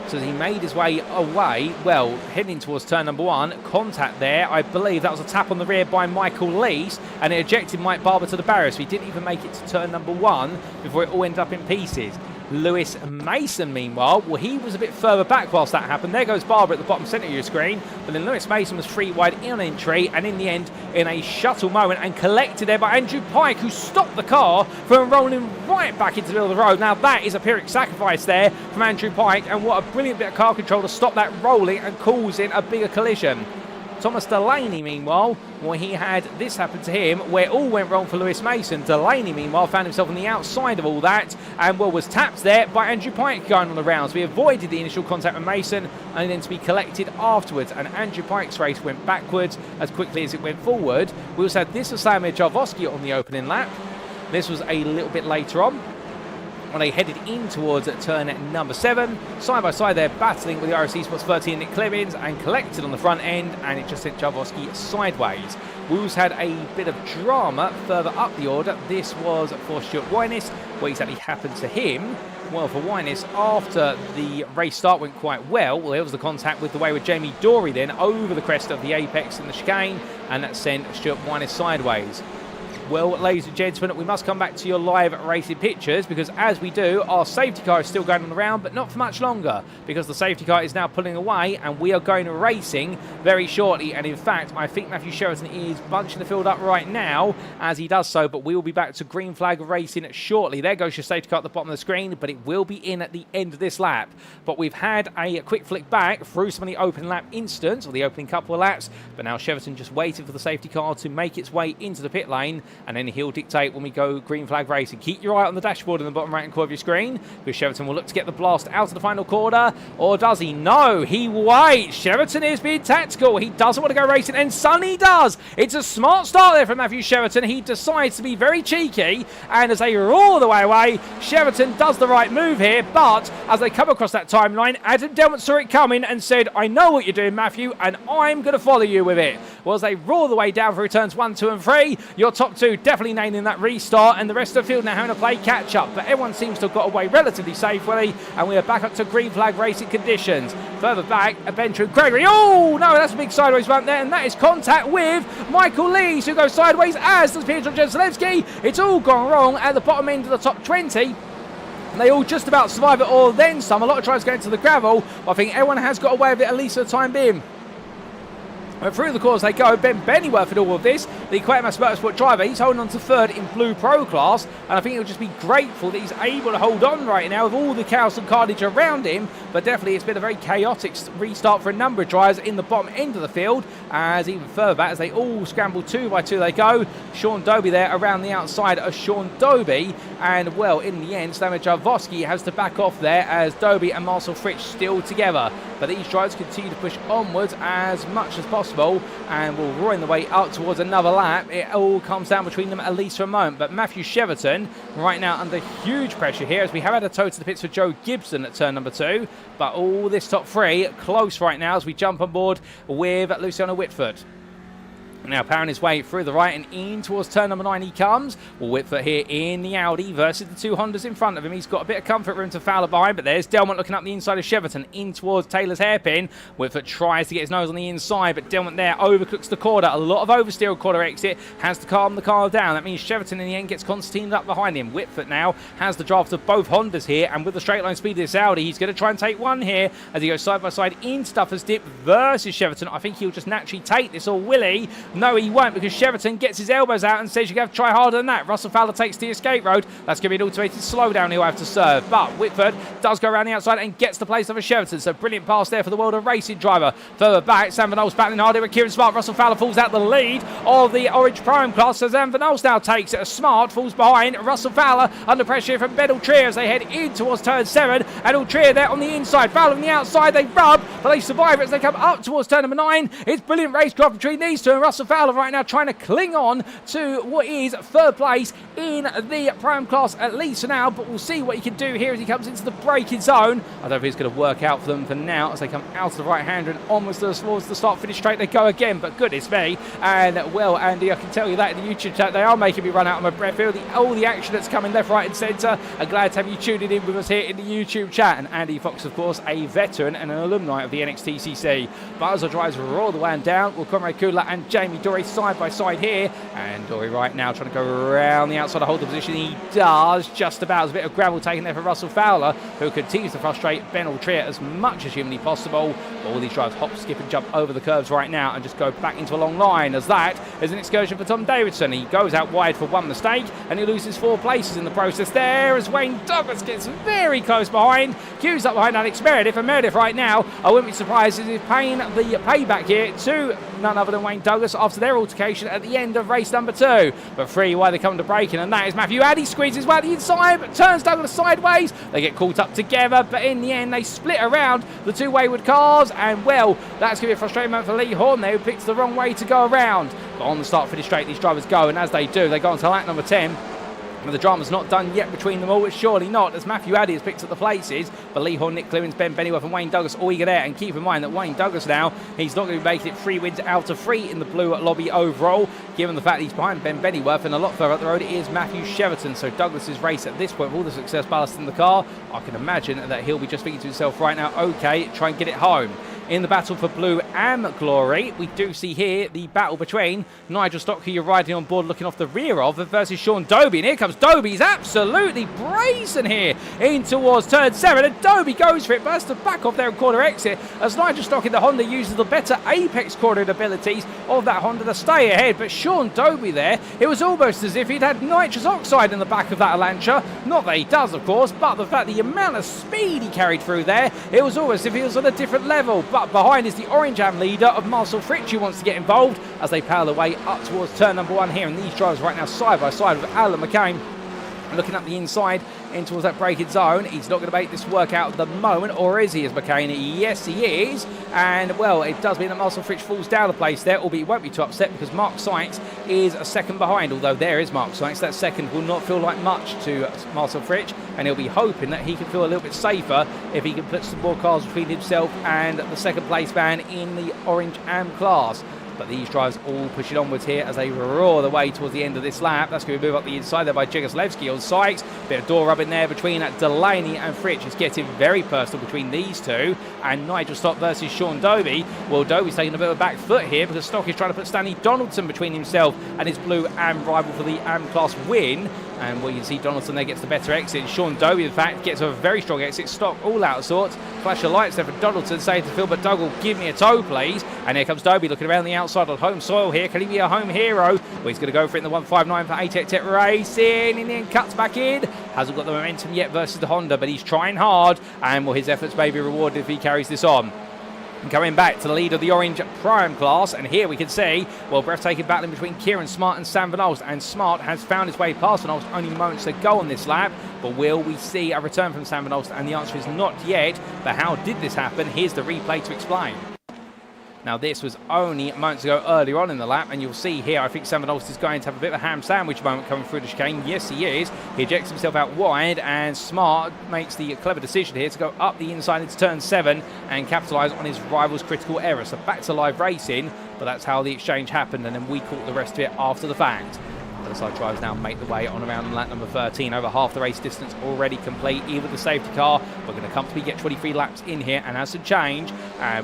So as he made his way away, well, heading towards turn number 1, contact there. I believe that was a tap on the rear by Michael Lees, and it ejected Mike Barber to the barrier, so he didn't even make it to turn number 1 before it all ended up in pieces. Lewis Mason, meanwhile, well, he was a bit further back whilst that happened. There goes Barber at the bottom centre of your screen, but then Lewis Mason was free wide in entry, and in the end, in a shuttle moment, and collected there by Andrew Pike, who stopped the car from rolling right back into the middle of the road. Now that is a Pyrrhic sacrifice there from Andrew Pike, and what a brilliant bit of car control to stop that rolling and causing a bigger collision. Thomas Delaney, meanwhile, well, he had this happen to him where all went wrong for Lewis Mason. Delaney, meanwhile, found himself on the outside of all that and, well, was tapped there by Andrew Pike going on the rounds. We avoided the initial contact with Mason and then to be collected afterwards, and Andrew Pike's race went backwards as quickly as it went forward. We also had this was Samir Jarvosky on the opening lap. This was a little bit later on, when they headed in towards turn number 7. Side by side, they're battling with the RSC Sports 13 Nick Clemens and collected on the front end, and it just sent Jarvosky sideways. We also had a bit of drama further up the order. This was for Stuart Winus. What exactly happened to him? Well, for Winus, after the race start went quite well, there was the contact with the wayward Jamie Dory then over the crest of the apex in the chicane, and that sent Stuart Winus sideways. well, ladies and gentlemen, we must come back to your live racing pictures, because as we do, our safety car is still going on the round, but not for much longer, because the safety car is now pulling away and we are going racing very shortly. And in fact, I think Matthew Cheverton is bunching the field up right now as he does so, but we will be back to green flag racing shortly. There goes your safety car at the bottom of the screen, but it will be in at the end of this lap. But we've had a quick flick back through some of the open lap instance, or the opening couple of laps, but now Cheverton just waiting for the safety car to make its way into the pit lane, and then he'll dictate when we go green flag racing. Keep your eye on the dashboard in the bottom right hand corner of your screen, because Cheverton will look to get the blast out of the final corner, or does he? No, he waits. Cheverton is being tactical. He doesn't want to go racing, and Sonny does. It's a smart start there from Matthew Cheverton. He decides to be very cheeky, and as they roar the way away, Cheverton does the right move here, but as they come across that timeline, Adam Delmont saw it coming and said, I know what you're doing, Matthew, and I'm going to follow you with it. Well, as they roar the way down through turns 1, 2 and 3, your top two definitely nailing that restart, and the rest of the field now having to play catch up, but everyone seems to have got away relatively safely, and we are back up to green flag racing conditions. Further back, Adventure and Gregory. Oh no, that's a big sideways bump there, and that is contact with Michael Lees, who goes sideways, as does Pietro Jenselewski. It's all gone wrong at the bottom end of the top 20. They all just about survive it all, then some. A lot of tries going to the gravel, but I think everyone has got away with it, at least for the time being. And through the course they go. Ben Bennyworth in all of this, the Quatermass Motorsport driver, he's holding on to third in Blue Pro class, and I think he'll just be grateful that he's able to hold on right now with all the chaos and carnage around him. But definitely it's been a very chaotic restart for a number of drivers in the bottom end of the field, as even further back, as they all scramble 2 by 2 they go. Sean Doble there around the outside of Sean Dobe, and well, in the end, Slamet Jarvoski has to back off there as Dobe and Marcel Fritsch still together. But these drivers continue to push onwards as much as possible, and will roaring the way up towards another lap. It all comes down between them at least for a moment. But Matthew Cheverton right now under huge pressure here, as we have had a tow to the pits for Joe Gibson at turn number 2. But all this top 3 close right now as we jump on board with Luciano Witvoet. Now powering his way through the right and in towards turn number 9 he comes. Well, Witvoet here in the Audi versus the 2 Hondas in front of him. He's got a bit of comfort room to Fowler behind, but there's Delmont looking up the inside of Cheverton in towards Taylor's hairpin. Witvoet tries to get his nose on the inside, but Delmont there overcooks the corner. A lot of oversteer corner exit, has to calm the car down. That means Cheverton in the end gets Constantine up behind him. Witvoet now has the draft of both Hondas here, and with the straight line speed of this Audi, he's going to try and take one here as he goes side by side in Stuffer's Dip versus Cheverton. I think he'll just naturally take this, or will he? No, he won't, because Cheverton gets his elbows out and says you have to try harder than that. Russell Fowler takes the escape road. That's going to be an automated slowdown he'll have to serve. But Witvoet does go around the outside and gets the place of a Cheverton. So brilliant pass there for the world of racing driver. Further back, Sam Van Ol's battling hard here with Kieran Smart. Russell Fowler falls out the lead of the Orange Prime class. So Sam Van Ol's now takes it. Smart falls behind. Russell Fowler under pressure from Ben Ultrier as they head in towards turn 7. And Ultrier there on the inside. Fowler on the outside. They rub, but they survive it as they come up towards turn number 9. It's brilliant racecraft between these two. And Russell Fowler right now trying to cling on to what is third place in the Prime class at least for now, but we'll see what he can do here as he comes into the braking zone. I don't think it's going to work out for them for now as they come out of the right hander and onwards towards the start finish straight they go again. But goodness me, and well, Andy, I can tell you that in the YouTube chat they are making me run out of my breath. All the action that's coming left, right and centre. I'm glad to have you tuning in with us here in the YouTube chat. And Andy Fox, of course, a veteran and an alumni of the NXTCC. But as our drivers roll the way down, well, Conrad Kula and Jamie Dory side by side here. And Dory right now trying to go around the outside to hold the position. He does just about. There's a bit of gravel taken there for Russell Fowler, who continues to frustrate Ben Ultrier as much as humanly possible. But all these drivers hop, skip and jump over the curves right now and just go back into a long line, as that is an excursion for Tom Davidson. He goes out wide for one mistake and he loses 4 places in the process there, as Wayne Douglas gets very close behind. Q's up behind Alex Meredith, and Meredith right now, I wouldn't be surprised if he's paying the payback here to none other than Wayne Douglas after their altercation at the end of race number 2. But 3 wide they come to braking, and that is Matthew Addy squeezes well the inside, but turns Douglas sideways. They get caught up together, but in the end they split around the 2 wayward cars, and well, that's going to be a frustrating moment for Lee Horn there, who picks the wrong way to go around. But on the start finish straight these drivers go, and as they do, they go on to lap number 10. But the drama's not done yet between them all. It's surely not, as Matthew Addy has picked up the places. But Lee Horn, Nick Clemens, Ben Bennyworth and Wayne Douglas all eager there. And keep in mind that Wayne Douglas now, he's not going to be making it 3 wins out of 3 in the blue lobby overall, given the fact he's behind Ben Bennyworth, and a lot further up the road it is Matthew Cheverton. So Douglas's race at this point, with all the success ballast in the car, I can imagine that he'll be just thinking to himself right now, okay, try and get it home. in the battle for blue and glory. We do see here the battle between Nigel Stock, who you're riding on board looking off the rear of, versus Sean Doble. And here comes Doble. He's absolutely brazen here in towards turn 7. And Doble goes for it, but has to back off there and corner exit as Nigel Stock in the Honda uses the better apex cornering abilities of that Honda to stay ahead. But Sean Doble there, it was almost as if he'd had nitrous oxide in the back of that Elantra. Not that he does, of course, but the fact the amount of speed he carried through there, it was almost as if he was on a different level. But behind is the Orange Am leader of Marcel Fritsch, who wants to get involved as they power their way up towards turn number 1 here. And these drivers right now side by side with Alan McCain looking up the inside in towards that braking zone. He's not going to make this work out at the moment, or is he, as McCain? Yes, he is. And, well, it does mean that Marcel Fritsch falls down the place there, albeit he won't be too upset because Mark Sykes is a second behind. Although there is Mark Sykes, that second will not feel like much to Marcel Fritsch, and he'll be hoping that he can feel a little bit safer if he can put some more cars between himself and the second place man in the Orange Am class. But these drivers all pushing onwards here as they roar their way towards the end of this lap. That's going to move up the inside there by Jegoslewski on Sykes. Bit of door rubbing there between Delaney and Fritsch. It's getting very personal between these two. And Nigel Stock versus Sean Doble. Well, Doble's taking a bit of a back foot here because Stock is trying to put Stanley Donaldson between himself and his blue Am rival for the Am class win. And well, you can see Donaldson there gets the better exit. Sean Doble, in fact, gets a very strong exit. Stock all out of sorts. Flash of lights there for Donaldson, saying to Phil, but Dougal, give me a tow, please. And here comes Doble looking around the outside on home soil here. Can he be a home hero? Well, he's going to go for it in the 159 for ATEC Racing, and then cuts back in. Hasn't got the momentum yet versus the Honda, but he's trying hard. And well, his efforts may be rewarded if he carries this on. And coming back to the lead of the Orange Prime class, and here we can see, well, breathtaking battling between Kieran Smart and Sam Van Alst, and Smart has found his way past Van Alst, only moments to go on this lap, but will we see a return from Sam Van Alst? And the answer is not yet, but how did this happen? Here's the replay to explain. Now, this was only moments ago earlier on in the lap, and you'll see here, I think Sam Van Alst is going to have a bit of a ham sandwich moment coming through the chicane. Yes, he is. He ejects himself out wide, and Smart makes the clever decision here to go up the inside into turn 7 and capitalise on his rival's critical error. So back to live racing, but that's how the exchange happened, and then we caught the rest of it after the fact. The side drivers now make the way on around lap number 13. Over half the race distance already complete. Even with the safety car, we're going to comfortably get 23 laps in here. And as a change,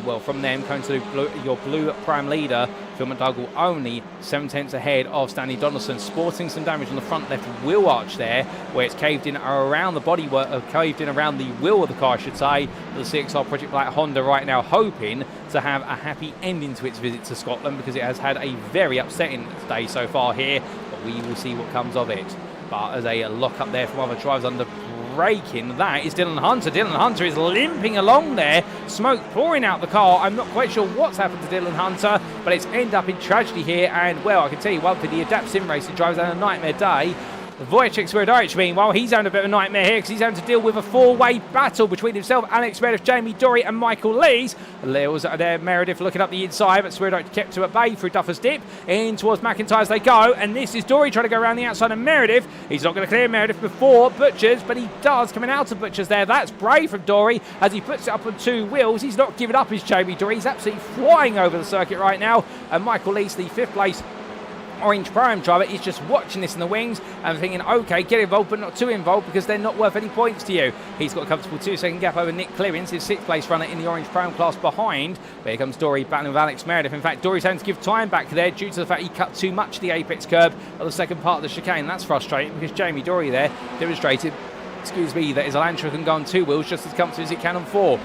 well, from them, going to your blue prime leader, Phil McDougall, only 7 tenths ahead of Stanley Donaldson, sporting some damage on the front left wheel arch there, where it's caved in around the bodywork, caved in around the wheel of the car, I should say. The CXR Project Black Honda right now hoping to have a happy ending to its visit to Scotland, because it has had a very upsetting day so far here. We will see what comes of it. But as a lock up there from other drivers under braking, that is Dylan Hunter. Dylan Hunter is limping along there, smoke pouring out the car. I'm not quite sure what's happened to Dylan Hunter, but it's ended up in tragedy here. And well, I can tell you one thing, the Adapt Sim Racing drivers had a nightmare day. Wojciech Swierdowicz, meanwhile, he's having a bit of a nightmare here because he's having to deal with a 4-way battle between himself, Alex Meredith, Jamie Dory and Michael Lees. Lewis there, Meredith looking up the inside, but Swierdowicz kept to at bay through Duffer's Dip. In towards McIntyre's they go, and this is Dory trying to go around the outside of Meredith. He's not going to clear Meredith before Butchers, but he does coming out of Butchers there. That's brave from Dory as he puts it up on 2 wheels. He's not giving up his Jamie Dory. He's absolutely flying over the circuit right now. And Michael Lees, the 5th place Orange Prime driver, is just watching this in the wings and thinking, okay, get involved but not too involved because they're not worth any points to you. He's got a comfortable 2-second gap over Nick Clearance, his 6th place runner in the Orange Prime class behind. But here comes Dory battling with Alex Meredith. In fact, Dory's having to give time back there due to the fact he cut too much of the apex curb of the second part of the chicane. That's frustrating because Jamie Dory there demonstrated, that his Elantra can go on 2 wheels just as comfortably as it can on 4.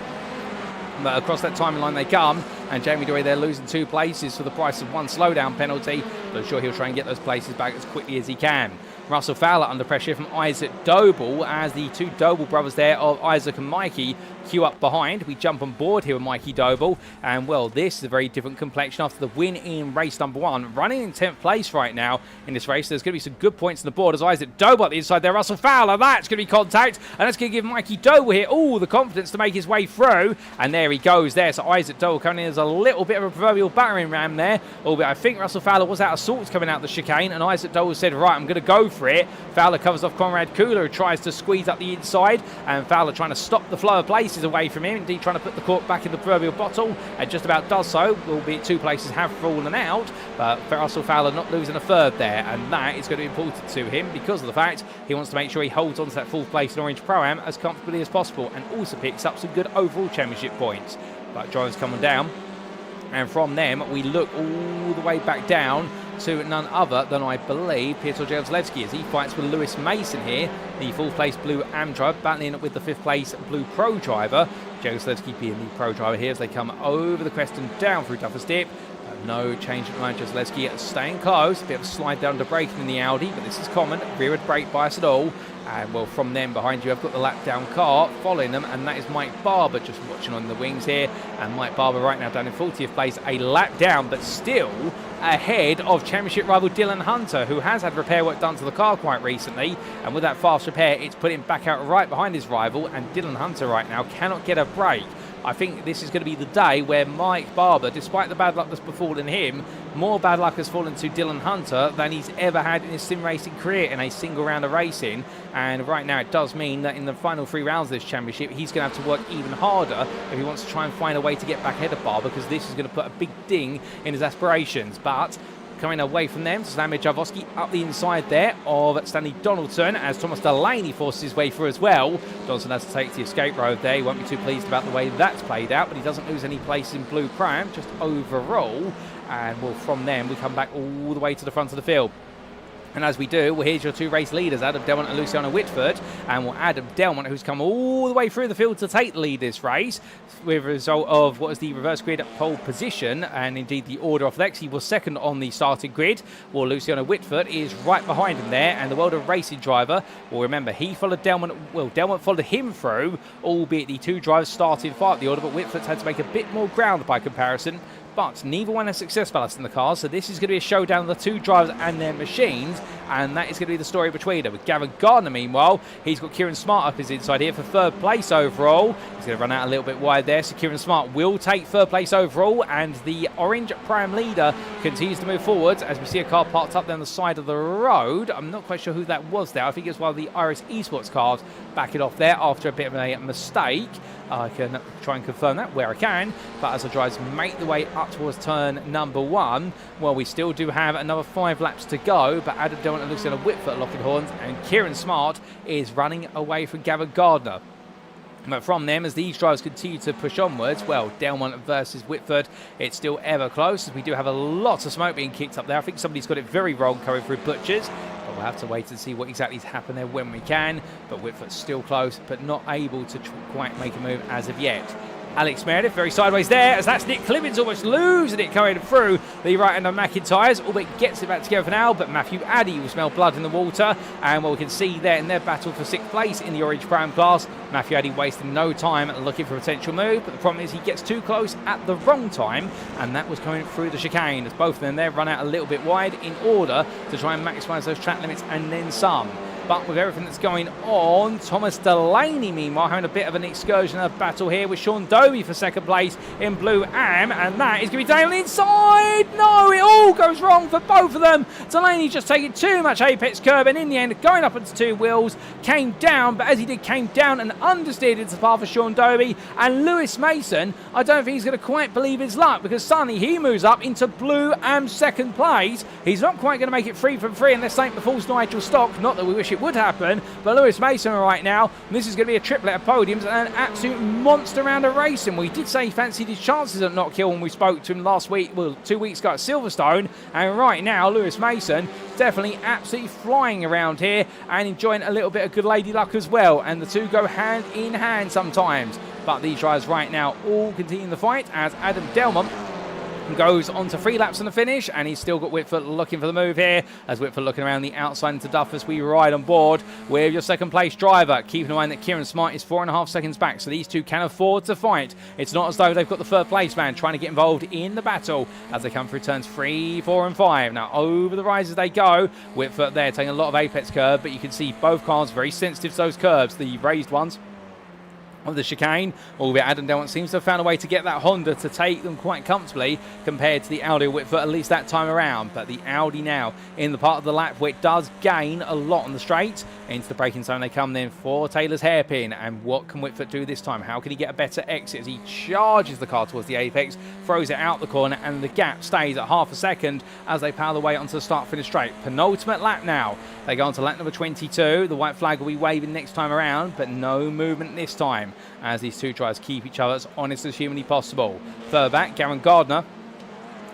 But across that timing line they come, and Jamie Dory there losing 2 places for the price of 1 slowdown penalty, but I'm sure he'll try and get those places back as quickly as he can. Russell Fowler under pressure from Isaac Doble as the 2 Doble brothers there of Isaac and Mikey queue up behind. We jump on board here with Mikey Doble, and well, this is a very different complexion after the win in race number 1. Running in 10th place right now in this race. There's going to be some good points on the board as Isaac Doble at the inside there. Russell Fowler, that's going to be contact, and that's going to give Mikey Doble here all the confidence to make his way through, and there he goes there. So Isaac Doble coming in as a little bit of a proverbial battering ram there, albeit I think Russell Fowler was out of sorts coming out the chicane, and Isaac Doble said, right, I'm going to go for it. Fowler covers off Conrad Kula, who tries to squeeze up the inside, and Fowler trying to stop the flow of places away from him, indeed trying to put the cork back in the proverbial bottle, and just about does so, albeit 2 places have fallen out, but Russell Fowler not losing a 3rd there, and that is going to be important to him because of the fact he wants to make sure he holds on to that 4th place in Orange Pro-Am as comfortably as possible, and also picks up some good overall championship points. but drivers coming down. And from them, we look all the way back down to none other than, I believe, Piotr Jaroslewski, as he fights with Lewis Mason here, the 4th place Blue Am driver, battling with the 5th place Blue Pro driver. Jaroslewski being the Pro driver here as they come over the crest and down through Duffers Dip. No change at the moment. Jaroslewski staying close. A bit of a slide down to braking in the Audi, but this is common. Rearward brake bias at all. And well, from them behind you, I've got the lap down car following them, and that is Mike Barber just watching on the wings here. And Mike Barber right now down in 40th place, a lap down, but still ahead of championship rival Dylan Hunter, who has had repair work done to the car quite recently. And with that fast repair, it's put him back out right behind his rival, and Dylan Hunter right now cannot get a break. I think this is going to be the day where Mike Barber, despite the bad luck that's befallen him, more bad luck has fallen to Dylan Hunter than he's ever had in his sim racing career in a single round of racing. And right now it does mean that in the final 3 rounds of this championship, he's going to have to work even harder if he wants to try and find a way to get back ahead of Barber, because this is going to put a big ding in his aspirations. But coming away from them, Slamir Javosky up the inside there of Stanley Donaldson as Thomas Delaney forces his way through as well. Donaldson has to take the escape road there. He won't be too pleased about the way that's played out, but he doesn't lose any place in Blue Pram, just overall. And well, from them, we come back all the way to the front of the field. And as we do, well, here's your 2 race leaders, Adam Delmont and Luciano Witvoet. And well, Adam Delmont, who's come all the way through the field to take the lead this race, with a result of what is the reverse grid pole position, and indeed the order of Lex. He was second on the starting grid. Well, Luciano Witvoet is right behind him there, and the World of Racing driver, well, remember, he followed Delmont, well, Delmont followed him through, albeit the 2 drivers started far up the order, but Witvoet had to make a bit more ground by comparison. But neither one has success ballast in the car, so this is going to be a showdown of the 2 drivers and their machines, and that is going to be the story between them. With Gavin Gardner, meanwhile, he's got Kieran Smart up his inside here for 3rd place overall. He's going to run out a little bit wide there, so Kieran Smart will take 3rd place overall, and the orange Pram leader continues to move forward as we see a car parked up down the side of the road. I'm not quite sure who that was there. I think it's one of the Iris Esports cars backing off there after a bit of a mistake. I can try and confirm that where I can, but as the drivers make the way up towards turn number 1, well, we still do have another 5 laps to go, but Adam Delmont and Luciano Witvoet locking horns, and Kieran Smart is running away from Gavin Gardner. But from them, as these drivers continue to push onwards, well, Delmont versus Witvoet, it's still ever close, as we do have a lot of smoke being kicked up there. I think somebody's got it very wrong coming through Butchers, but we'll have to wait and see what exactly has happened there when we can. But Witvoet's still close, but not able to quite make a move as of yet. Alex Meredith very sideways there, as that's Nick Clemens almost losing it coming through the right end of McIntyre's, albeit gets it back together for now, but Matthew Addy will smell blood in the water, and what we can see there in their battle for 6th place in the orange Pram class, Matthew Addy wasting no time looking for a potential move, but the problem is he gets too close at the wrong time, and that was coming through the chicane, as both of them there run out a little bit wide in order to try and maximise those track limits and then some. But with everything that's going on, Thomas Delaney, meanwhile, having a bit of an excursion of battle here with Sean Doby for 2nd place in Blue Am, and that is going to be down inside. No, it all goes wrong for both of them. Delaney just taking too much apex curb, and in the end, going up onto 2 wheels, came down, but as he did, came down and understeered into the path of Sean Doby. And Lewis Mason, I don't think he's going to quite believe his luck, because suddenly he moves up into Blue Am's 2nd place. He's not quite going to make it 3 from 3 unless something befalls Nigel Stock. Not that we wish it would happen, but Lewis Mason right now, this is going to be a triplet of podiums and an absolute monster round of racing. We did say he fancied his chances at Knockhill when we spoke to him last week, well, 2 weeks ago at Silverstone, and right now Lewis Mason definitely absolutely flying around here and enjoying a little bit of good lady luck as well, and the 2 go hand in hand sometimes. But these drivers right now all continue the fight as Adam Delmont goes on to 3 laps on the finish, and he's still got Witvoet looking for the move here, as Witvoet looking around the outside into Duff as we ride on board with your 2nd place driver, keeping in mind that Kieran Smart is 4.5 seconds back, so these 2 can afford to fight. It's not as though they've got the 3rd place man trying to get involved in the battle as they come through turns 3, 4 and 5. Now over the rises they go, Witvoet there taking a lot of apex curb, but you can see both cars very sensitive to those curbs, the raised ones of the chicane, albeit Adam Delmont seems to have found a way to get that Honda to take them quite comfortably compared to the Audi Witvoet, at least that time around. But the Audi now in the part of the lap where it does gain a lot on the straight. Into the braking zone they come then for Taylor's hairpin, and what can Witvoet do this time? How can he get a better exit as he charges the car towards the apex, throws it out the corner, and the gap stays at half a second as they power the way onto the start-finish straight. Penultimate lap now. They go on to lap number 22. The white flag will be waving next time around, but no movement this time. time, as these two tries keep each other as honest as humanly possible. Further back, Gavin Gardner,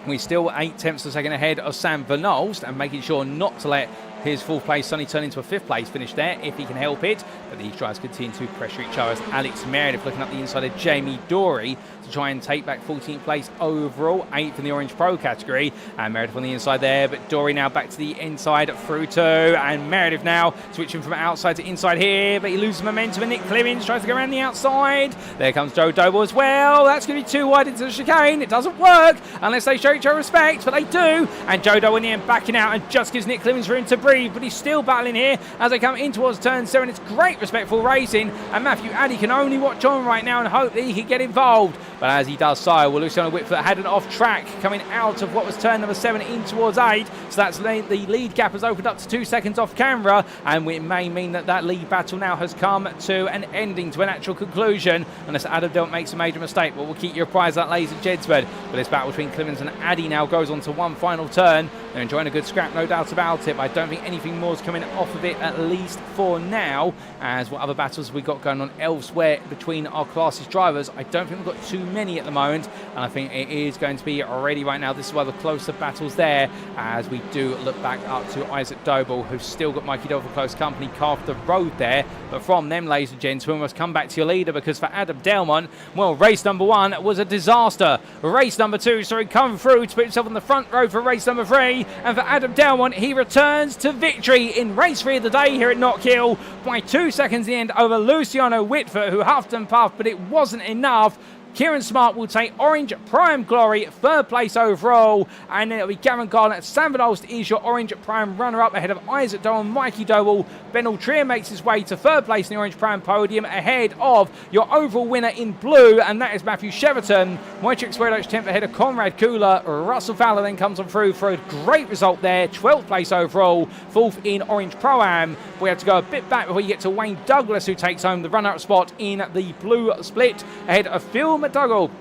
we're still 8 tenths of a second ahead of Sam Van Alst, and making sure not to let his 4th place suddenly turn into a 5th place finish there if he can help it. But these tries continue to pressure each other as Alex Meredith looking up the inside of Jamie Dory to try and take back 14th place overall, 8th in the Orange Pro category. And Meredith on the inside there, but Dory now back to the inside through to, and Meredith now switching from outside to inside here, but he loses momentum and Nick Clemens tries to go around the outside. There comes Joe Doble as well. That's going to be too wide into the chicane. It doesn't work unless they show each other respect, but they do. And Joe Doble in the end backing out and just gives Nick Clemens room to breathe, but he's still battling here as they come in towards turn 7. It's great respectful racing, and Matthew Addy can only watch on right now and hope that he can get involved. But as he does so, well, Luciano Witvoet had an off track coming out of what was turn number 7 in towards 8, so that's the lead gap has opened up to 2 seconds off camera, and it may mean that that lead battle now has come to an ending, to a natural conclusion, unless Adam Delt makes a major mistake. But we'll keep you apprised of that, ladies and gentlemen. But this battle between Clemens and Addy now goes on to one final turn. They're enjoying a good scrap, no doubt about it, but I don't think anything more is coming off of it, at least for now. As what other battles we got going on elsewhere between our classes drivers, I don't think we've got too many at the moment, and I think it is going to be ready right now. This is why the closer battles there, as we do look back up to Isaac Doble, who's still got Mikey Doble for close company, carved the road there. But from them, ladies and gentlemen, we must come back to your leader, because for Adam Delmont, well, race number 1 was a disaster. Race number 2, come through to put himself on the front row for race number 3, and for Adam Delmont, he returns to victory in race 3 of the day here at Knockhill by 2 seconds in the end over Luciano Witvoet, who huffed and puffed, but it wasn't enough. Kieran Smart will take Orange Prime Glory, 3rd place overall, and then it'll be Gavin Garnett. Sam Van Alst is your Orange Prime runner-up ahead of Isaac Doble and Mikey Doble. Ben Trier makes his way to 3rd place in the Orange Prime podium ahead of your overall winner in blue, and that is Matthew Cheverton. Wojciech Swerdowicz 10th ahead of Conrad Kula. Russell Fowler then comes on through for a great result there, 12th place overall, 4th in Orange Pro-Am. We have to go a bit back before you get to Wayne Douglas, who takes home the runner-up spot in the blue split ahead of Phil McDougall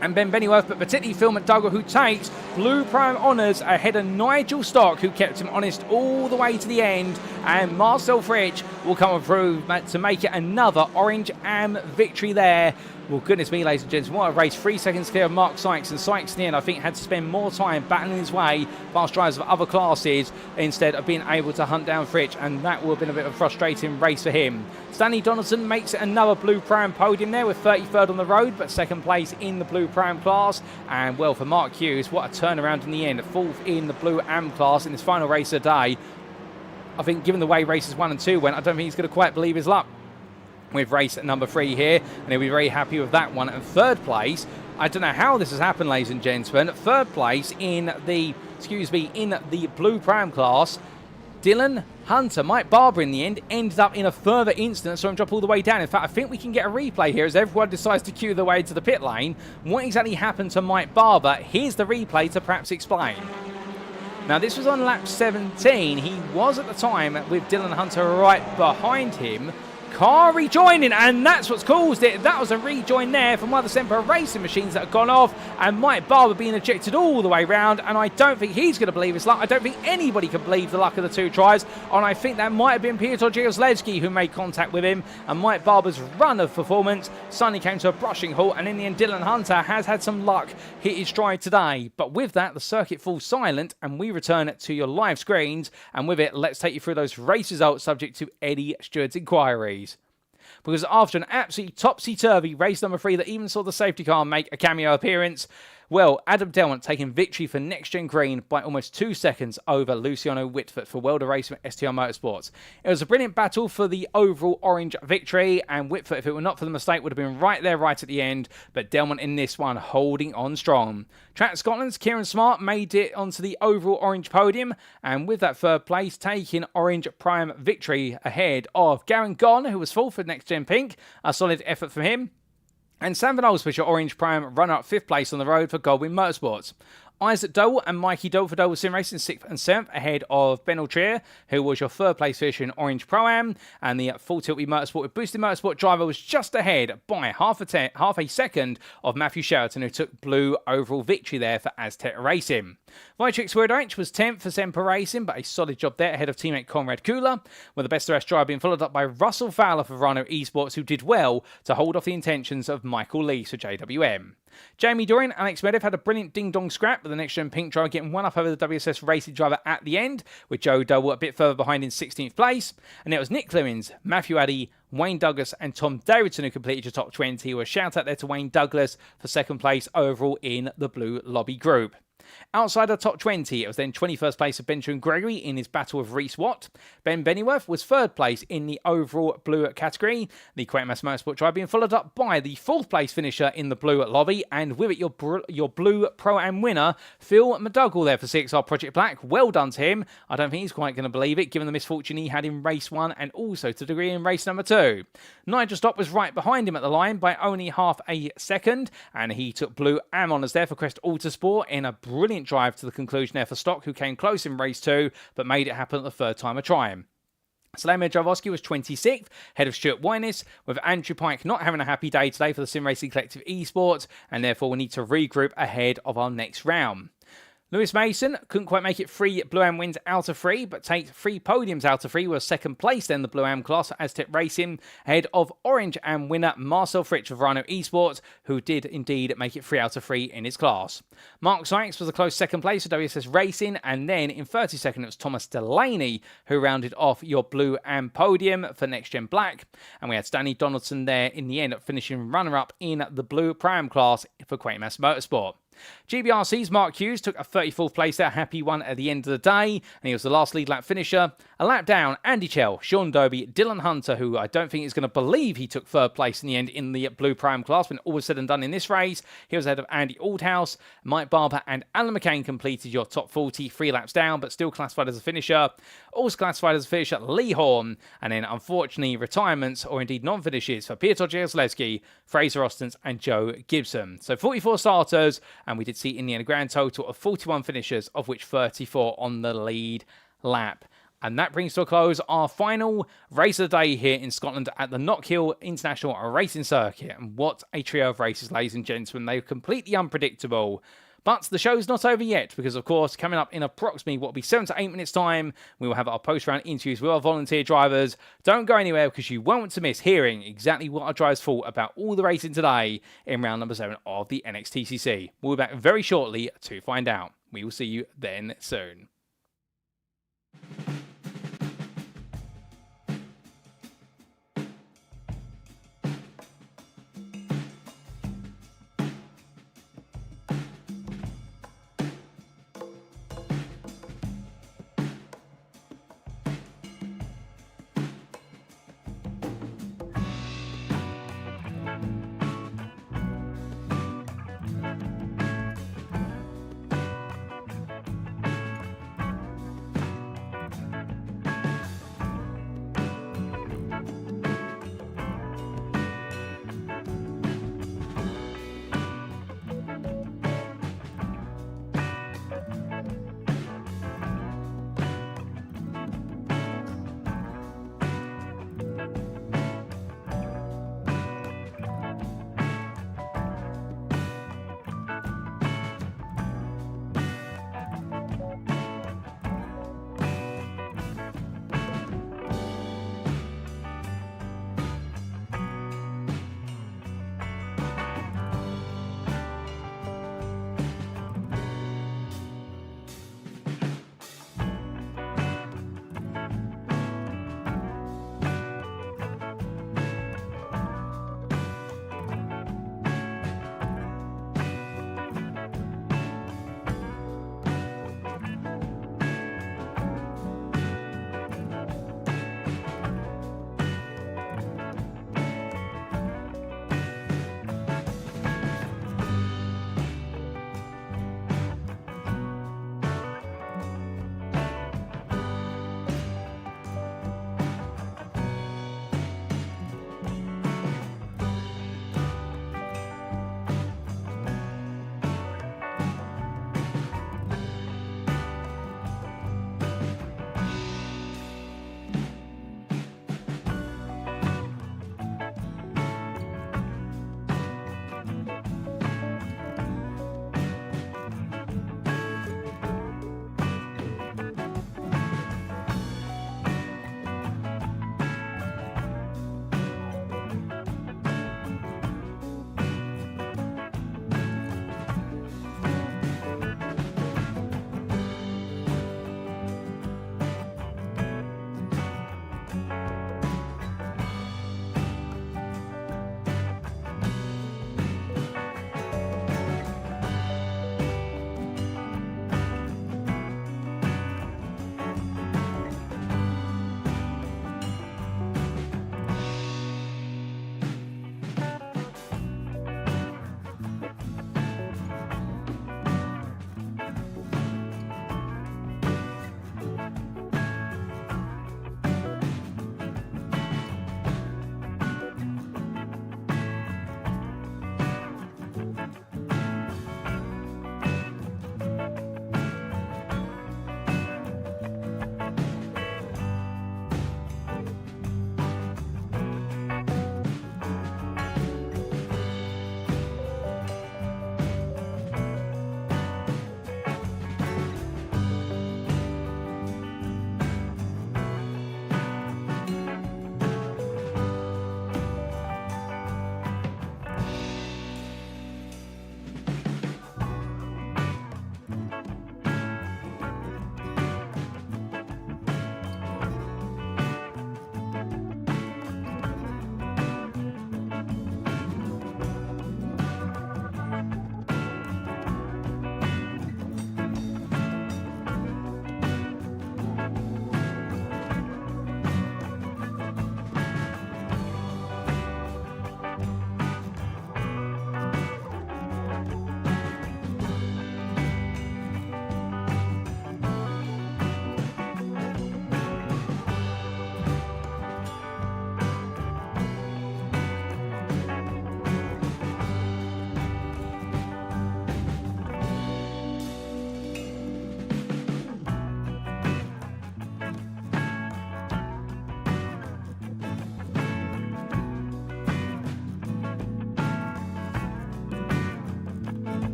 and Ben Bennyworth, but particularly Phil McDougall, who takes Blue Prime honours ahead of Nigel Stock, who kept him honest all the way to the end, and Marcel Fritsch will come through to make it another Orange Am victory there. Well, goodness me, ladies and gentlemen, what a race. 3 seconds clear of Mark Sykes, and Sykes in the end, I think, had to spend more time battling his way past drivers of other classes instead of being able to hunt down Fritsch, and that would have been a bit of a frustrating race for him. Stanley Donaldson makes it another Blue Prime podium there with 33rd on the road, but 2nd place in the Blue Prime class. And well, for Mark Hughes, what a turnaround in the end. 4th in the Blue Am class in his final race of the day. I think given the way races 1 and 2 went, I don't think he's going to quite believe his luck with race number 3 here, and he'll be very happy with that one. And 3rd place, I don't know how this has happened, ladies and gentlemen, 3rd place in the Blue Prime class, Dylan Hunter. Mike Barber in the end ended up in a further instance, so I'm drop all the way down. In fact, I think we can get a replay here as everyone decides to queue their way to the pit lane. What exactly happened to Mike Barber? Here's the replay to perhaps explain. Now, this was on lap 17. He was at the time with Dylan Hunter right behind him. Car rejoining, and that's what's caused it. That was a rejoin there from one of the Semper racing machines that had gone off, and Mike Barber being ejected all the way round, and I don't think he's going to believe his luck. I don't think anybody can believe the luck of the 2 tries, and I think that might have been Piotr Jozlewski who made contact with him, and Mike Barber's run of performance suddenly came to a brushing halt, and in the end Dylan Hunter has had some luck hit his stride today. But with that, the circuit falls silent, and we return to your live screens, and with it, let's take you through those race results subject to Eddie Steward's inquiries. Because after an absolutely topsy-turvy race number 3 that even saw the safety car make a cameo appearance, well, Adam Delmont taking victory for NextGen Green by almost 2 seconds over Luciano Witvoet for World of Racing at STR Motorsports. It was a brilliant battle for the overall orange victory, and Witvoet, if it were not for the mistake, would have been right there right at the end, but Delmont in this one holding on strong. Track Scotland's Kieran Smart made it onto the overall orange podium, and with that 3rd place, taking Orange Prime victory ahead of Garen Gon, who was 4th for NextGen Pink. A solid effort from him. And Sam Van Alst, Orange Prime, run up 5th place on the road for Doble Motorsports. Isaac Doble and Mikey Doble for Doble Sim Racing 6th and 7th ahead of Ben Altrier, who was your 3rd place finisher in Orange Pro-Am, and the Full Tilt Motorsport with Boosted Motorsport driver was just ahead by half a second of Matthew Cheverton, who took blue overall victory there for Aztec Racing. Wojciech Swierdowicz was 10th for Semper Racing, but a solid job there ahead of teammate Conrad Kula, with the best of the rest driver being followed up by Russell Fowler for Rhino Esports, who did well to hold off the intentions of Michael Lees for JWM. Jamie Dorian and Alex Medvedev had a brilliant ding-dong scrap, with the NextGen Pink driver getting one up over the WSS Racing driver at the end, with Joe Doble a bit further behind in 16th place. And it was Nick Clemens, Matthew Addy, Wayne Douglas and Tom Davidson who completed your top 20. A shout out there to Wayne Douglas for 2nd place overall in the Blue Lobby group. Outside the top 20, it was then 21st place of Benjamin Gregory in his battle with Reese Watt. Ben Bennyworth was 3rd place in the overall blue category. The Quatermass Motorsport drive being followed up by the 4th place finisher in the blue lobby, and with it your blue Pro-Am winner, Phil McDougall there for CXR Project Black. Well done to him. I don't think he's quite going to believe it, given the misfortune he had in race 1 and also to a degree in race number 2. Nigel Stock was right behind him at the line by only half a second, and he took blue Am honours there for Crest Autosport in a brilliant drive to the conclusion there for Stock, who came close in race 2 but made it happen at the 3rd time of trying. Slamir Jarvosky was 26th, head of Stuart Wyniss, with Andrew Pike not having a happy day today for the Sim Racing Collective Esports, and therefore we need to regroup ahead of our next round. Lewis Mason couldn't quite make it 3 Blue Am wins out of 3, but takes 3 podiums out of 3, was 2nd place then the Blue Am class for Aztec Racing, ahead of Orange Am winner Marcel Fritsch of Rhino Esports, who did indeed make it 3 out of 3 in his class. Mark Sykes was a close 2nd place for WSS Racing, and then in 32nd it was Thomas Delaney who rounded off your Blue Am podium for NextGen Black, and we had Stanley Donaldson there in the end finishing runner-up in the Blue Pro-Am class for Quatermass Motorsport. GBRC's Mark Hughes took a 34th place there, happy one at the end of the day, and he was the last lead lap finisher. A lap down, Andy Chell, Sean Doby, Dylan Hunter, who I don't think is going to believe he took 3rd place in the end in the Blue Pro-Am class when all was said and done in this race. He was ahead of Andy Aldhouse, Mike Barber and Alan McCain completed your top 40, 3 laps down, but still classified as a finisher. Also classified as a finisher, Lee Horn, and then unfortunately retirements or indeed non-finishes for Piotr Jezlewski, Fraser Ostens and Joe Gibson. So 44 starters, and we did see in the end a grand total of 41 finishers, of which 34 on the lead lap. And that brings to a close our final race of the day here in Scotland at the Knockhill International Racing Circuit. And what a trio of races, ladies and gentlemen. They were completely unpredictable. But the show's not over yet, because of course, coming up in approximately what will be 7 to 8 minutes time, we will have our post-round interviews with our volunteer drivers. Don't go anywhere, because you won't want to miss hearing exactly what our drivers thought about all the racing today in round number 7 of the NXTCC. We'll be back very shortly to find out. We will see you then soon.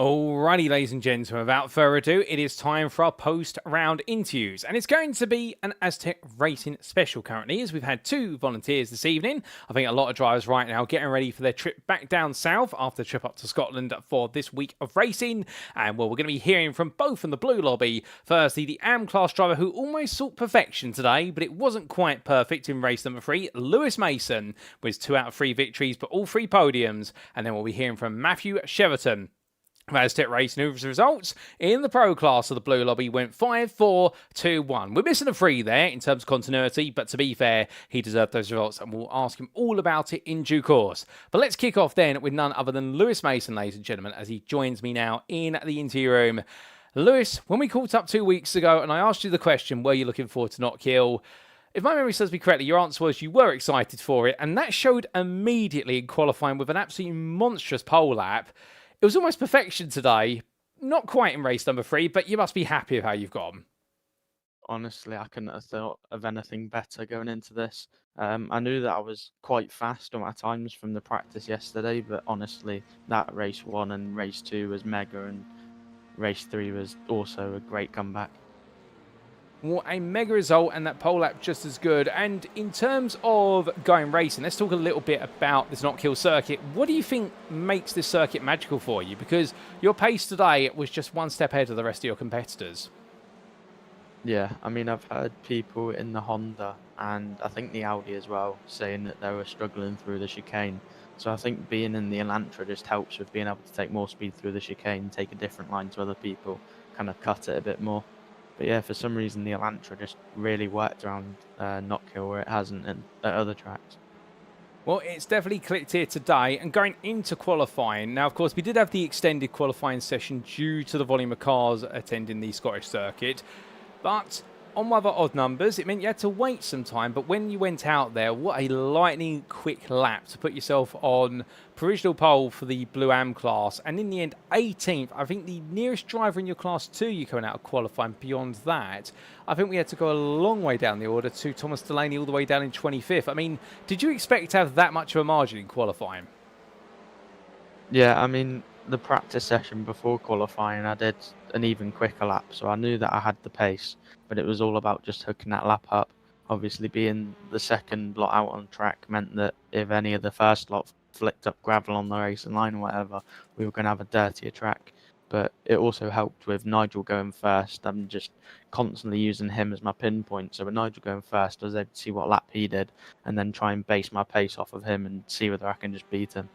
Alrighty, ladies and gentlemen, without further ado, it is time for our post-round interviews. And it's going to be an Aztec Racing special currently, as we've had 2 volunteers this evening. I think a lot of drivers right now getting ready for their trip back down south after the trip up to Scotland for this week of racing. And well, we're going to be hearing from both from the Blue Lobby. Firstly, the AM class driver who almost sought perfection today, but it wasn't quite perfect in race number 3, Lewis Mason, with 2 out of 3 victories, but all 3 podiums. And then we'll be hearing from Matthew Cheverton. Aztec Racing, whose results in the pro class of the Blue Lobby went 5-4-2-1. We're missing a 3 there in terms of continuity, but to be fair, he deserved those results, and we'll ask him all about it in due course. But let's kick off then with none other than Lewis Mason, ladies and gentlemen, as he joins me now in the interview room. Lewis, when we caught up 2 weeks ago, and I asked you the question, were you looking forward to Knockhill? If my memory serves me correctly, your answer was you were excited for it, and that showed immediately in qualifying with an absolutely monstrous pole lap. It was almost perfection today. Not quite in race number 3, but you must be happy with how you've gone. Honestly, I couldn't have thought of anything better going into this. I knew that I was quite fast on my times from the practice yesterday, but honestly, that race 1 and race 2 was mega, and race 3 was also a great comeback. What a mega result, and that pole lap just as good. And in terms of going racing, let's talk a little bit about this Knockhill circuit. What do you think makes this circuit magical for you? Because your pace today was just 1 step ahead of the rest of your competitors. Yeah, I mean, I've heard people in the Honda and I think the Audi as well saying that they were struggling through the chicane. So I think being in the Elantra just helps with being able to take more speed through the chicane, take a different line to other people, kind of cut it a bit more. But yeah, for some reason the Elantra just really worked around Knockhill where it hasn't at other tracks. Well, it's definitely clicked here today, and going into qualifying. Now, of course, we did have the extended qualifying session due to the volume of cars attending the Scottish circuit, but on rather odd numbers, it meant you had to wait some time. But when you went out there, what a lightning quick lap to put yourself on provisional pole for the Blue Am class, and in the end 18th. I think the nearest driver in your class 2 you coming out of qualifying. Beyond that, I think we had to go a long way down the order to Thomas Delaney all the way down in 25th. I mean, did you expect to have that much of a margin in qualifying? Yeah, I mean, the practice session before qualifying I did an even quicker lap, so I knew that I had the pace, but it was all about just hooking that lap up. Obviously being the second lot out on track meant that if any of the first lot flicked up gravel on the racing line or whatever, we were going to have a dirtier track. But it also helped with Nigel going first. I'm just constantly using him as my pinpoint, so with Nigel going first I was able to see what lap he did and then try and base my pace off of him and see whether I can just beat him.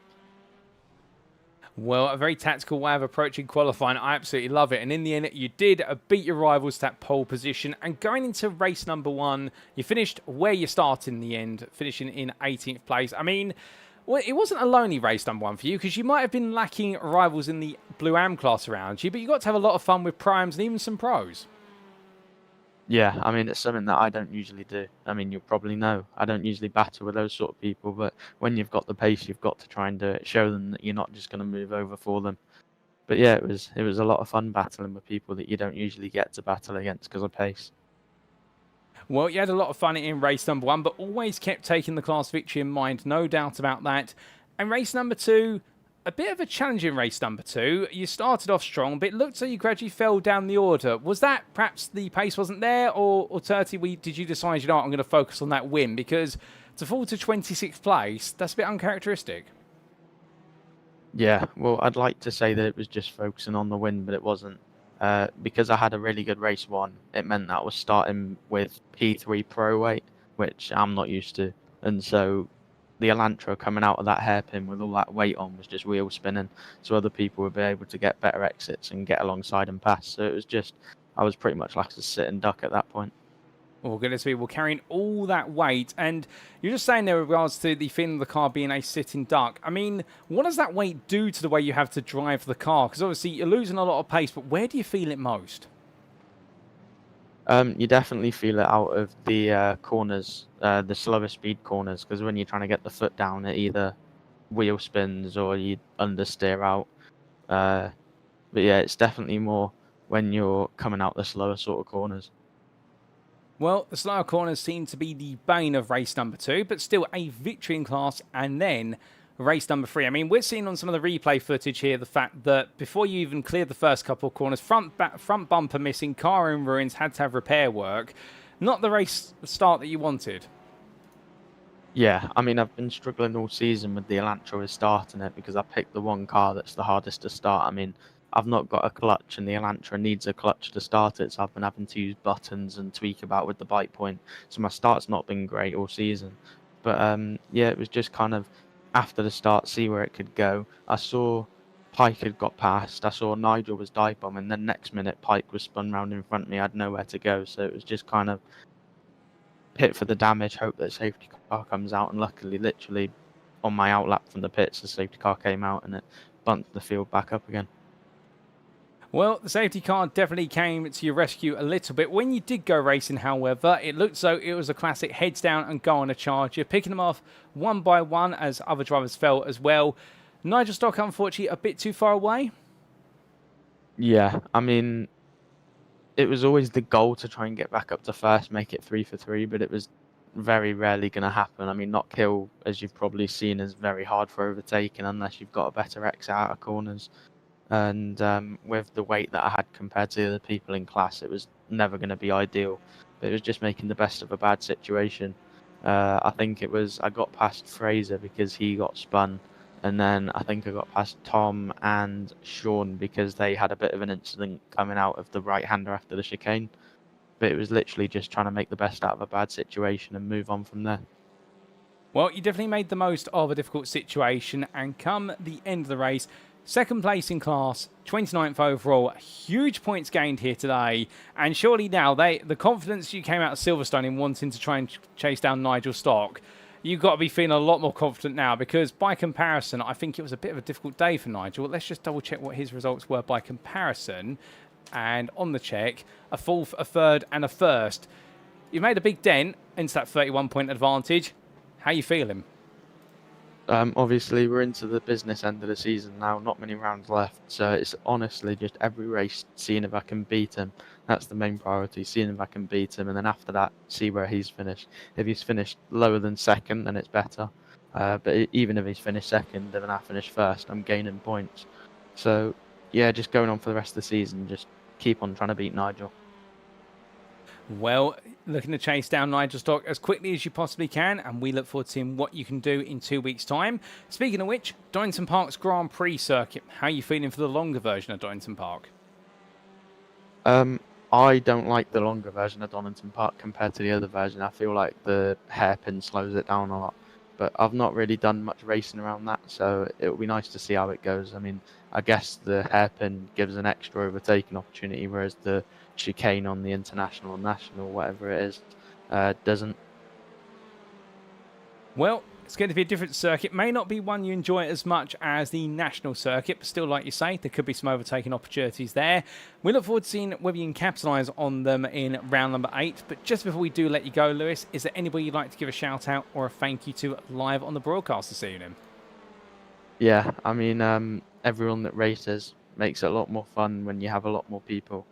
Well, a very tactical way of approaching qualifying. I absolutely love it. And in the end, you did beat your rivals to that pole position. And going into race number 1, you finished where you started in the end, finishing in 18th place. I mean, well, it wasn't a lonely race number 1 for you, because you might have been lacking rivals in the Blue Am class around you, but you got to have a lot of fun with primes and even some pros. Yeah, I mean, it's something that I don't usually do. I mean, you'll probably know, I don't usually battle with those sort of people, but when you've got the pace, you've got to try and do it. Show them that you're not just going to move over for them. But yeah, it was a lot of fun battling with people that you don't usually get to battle against because of pace. Well, you had a lot of fun in race number 1, but always kept taking the class victory in mind, no doubt about that. And race number 2, a bit of a challenging race number 2. You started off strong, but it looked like you gradually fell down the order. Was that perhaps the pace wasn't there, or alternatively, did you decide, you know what, I'm going to focus on that win? Because to fall to 26th place, that's a bit uncharacteristic. Yeah, well, I'd like to say that it was just focusing on the win, but it wasn't. Because I had a really good race 1, it meant that I was starting with P3 pro weight, which I'm not used to. And so the Elantra coming out of that hairpin with all that weight on was just wheel spinning, so other people would be able to get better exits and get alongside and pass. So it was just, I was pretty much like a sitting duck at that point. Oh, goodness me, we're carrying all that weight. And you're just saying there with regards to the fin of the car being a sitting duck. I mean, what does that weight do to the way you have to drive the car? Because obviously you're losing a lot of pace, but where do you feel it most? You definitely feel it out of the corners, the slower speed corners, because when you're trying to get the foot down, it either wheel spins or you understeer out. But yeah, it's definitely more when you're coming out the slower sort of corners. Well, the slower corners seem to be the bane of race number 2, but still a victory in class, and then race number 3. I mean, we're seeing on some of the replay footage here the fact that before you even cleared the first couple of corners, front bumper missing, car in ruins, had to have repair work. Not the race start that you wanted. Yeah, I mean, I've been struggling all season with the Elantra with starting it because I picked the one car that's the hardest to start. I mean, I've not got a clutch and the Elantra needs a clutch to start it, so I've been having to use buttons and tweak about with the bike point. So my start's not been great all season. But yeah, it was just kind of after the start, see where it could go. I saw Pike had got past. I saw Nigel was dive bombing. Then next minute, Pike was spun round in front of me. I had nowhere to go. So it was just kind of pit for the damage, hope that safety car comes out. And luckily, literally on my outlap from the pits, the safety car came out and it bumped the field back up again. Well, the safety car definitely came to your rescue a little bit. When you did go racing, however, it looked as though it was a classic heads down and go on a charge. You're picking them off one by one as other drivers fell as well. Nigel Stock, unfortunately, a bit too far away. Yeah, I mean, it was always the goal to try and get back up to first, make it 3 for 3, but it was very rarely going to happen. I mean, Knockhill, as you've probably seen, is very hard for overtaking unless you've got a better exit out of corners. And with the weight that I had compared to the other people in class, it was never going to be ideal. But it was just making the best of a bad situation. I think it was, I got past Fraser because he got spun. And then I think I got past Tom and Sean because they had a bit of an incident coming out of the right-hander after the chicane. But it was literally just trying to make the best out of a bad situation and move on from there. Well, you definitely made the most of a difficult situation. And come the end of the race, second place in class, 29th overall, huge points gained here today. And surely now, the confidence you came out of Silverstone in wanting to try and chase down Nigel Stock, you've got to be feeling a lot more confident now because by comparison, I think it was a bit of a difficult day for Nigel. Let's just double check what his results were by comparison. And on the check, a fourth, a third and a first. You made a big dent into that 31-point advantage. How are you feeling? Obviously, we're into the business end of the season now, not many rounds left. So it's honestly just every race, seeing if I can beat him. That's the main priority, seeing if I can beat him. And then after that, see where he's finished. If he's finished lower than second, then it's better. But even if he's finished second, then I finish first, I'm gaining points. So yeah, just going on for the rest of the season, just keep on trying to beat Nigel. Well, looking to chase down Nigel Stock as quickly as you possibly can, and we look forward to seeing what you can do in 2 weeks' time. Speaking of which, Donington Park's Grand Prix circuit. How are you feeling for the longer version of Donington Park? I don't like the longer version of Donington Park compared to the other version. I feel like the hairpin slows it down a lot. But I've not really done much racing around that, so it will be nice to see how it goes. I mean, I guess the hairpin gives an extra overtaking opportunity, whereas the chicane on the international or national, whatever it is, doesn't. Well, it's going to be a different circuit. May not be one you enjoy as much as the national circuit, but still, like you say, there could be some overtaking opportunities there. We look forward to seeing whether you can capitalise on them in round number 8. But just before we do let you go, Lewis, is there anybody you'd like to give a shout out or a thank you to live on the broadcast this evening? Yeah, I mean, everyone that races makes it a lot more fun when you have a lot more people.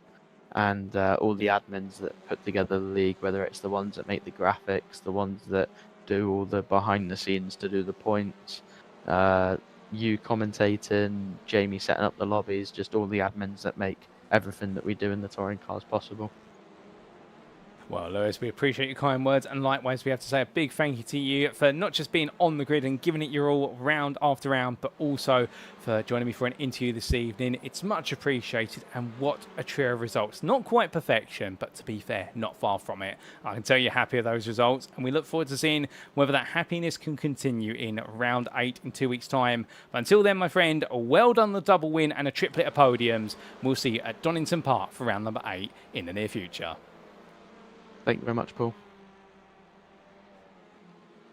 And all the admins that put together the league, whether it's the ones that make the graphics, the ones that do all the behind the scenes to do the points, you commentating, Jamie setting up the lobbies, just all the admins that make everything that we do in the touring cars possible. Well, Lewis, we appreciate your kind words, and likewise we have to say a big thank you to you for not just being on the grid and giving it your all round after round, but also for joining me for an interview this evening. It's much appreciated, and what a trio of results. Not quite perfection, but to be fair, not far from it. I can tell you're happy with those results, and we look forward to seeing whether that happiness can continue in round 8 in 2 weeks' time. But until then, my friend, well done the double win and a triplet of podiums. We'll see you at Donington Park for round number 8 in the near future. Thank you very much, Paul.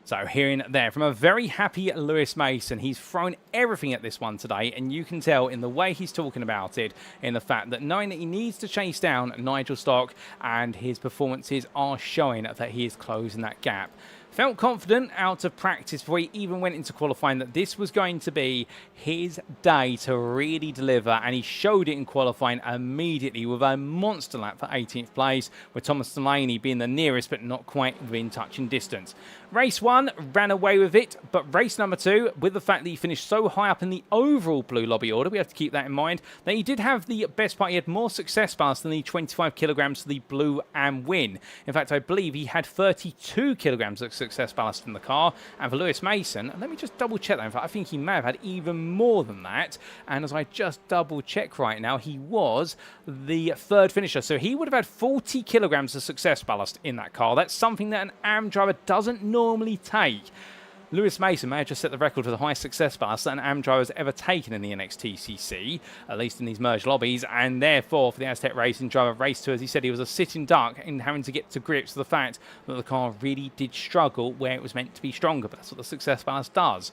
So hearing there from a very happy Lewis Mason, he's thrown everything at this one today, and you can tell in the way he's talking about it, in the fact that knowing that he needs to chase down Nigel Stock, and his performances are showing that he is closing that gap. Felt confident out of practice before he even went into qualifying that this was going to be his day to really deliver, and he showed it in qualifying immediately with a monster lap for 18th place, with Thomas Delaney being the nearest but not quite within touching distance. Race 1 ran away with it, but race number 2, with the fact that he finished so high up in the overall blue lobby order, we have to keep that in mind, that he did have the best part. He had more success ballast than the 25 kilograms for the blue AM win. In fact, I believe he had 32 kilograms of success ballast in the car. And for Lewis Mason, let me just double check that. In fact, I think he may have had even more than that. And as I just double check right now, he was the third finisher. So he would have had 40 kilograms of success ballast in that car. That's something that an AM driver doesn't normally take. Lewis Mason may have just set the record for the highest success ballast that an AM driver has ever taken in the NXTCC, at least in these merged lobbies, and therefore for the Aztec Racing driver race 2, as he said, he was a sitting duck in having to get to grips with the fact that the car really did struggle where it was meant to be stronger, but that's what the success ballast does.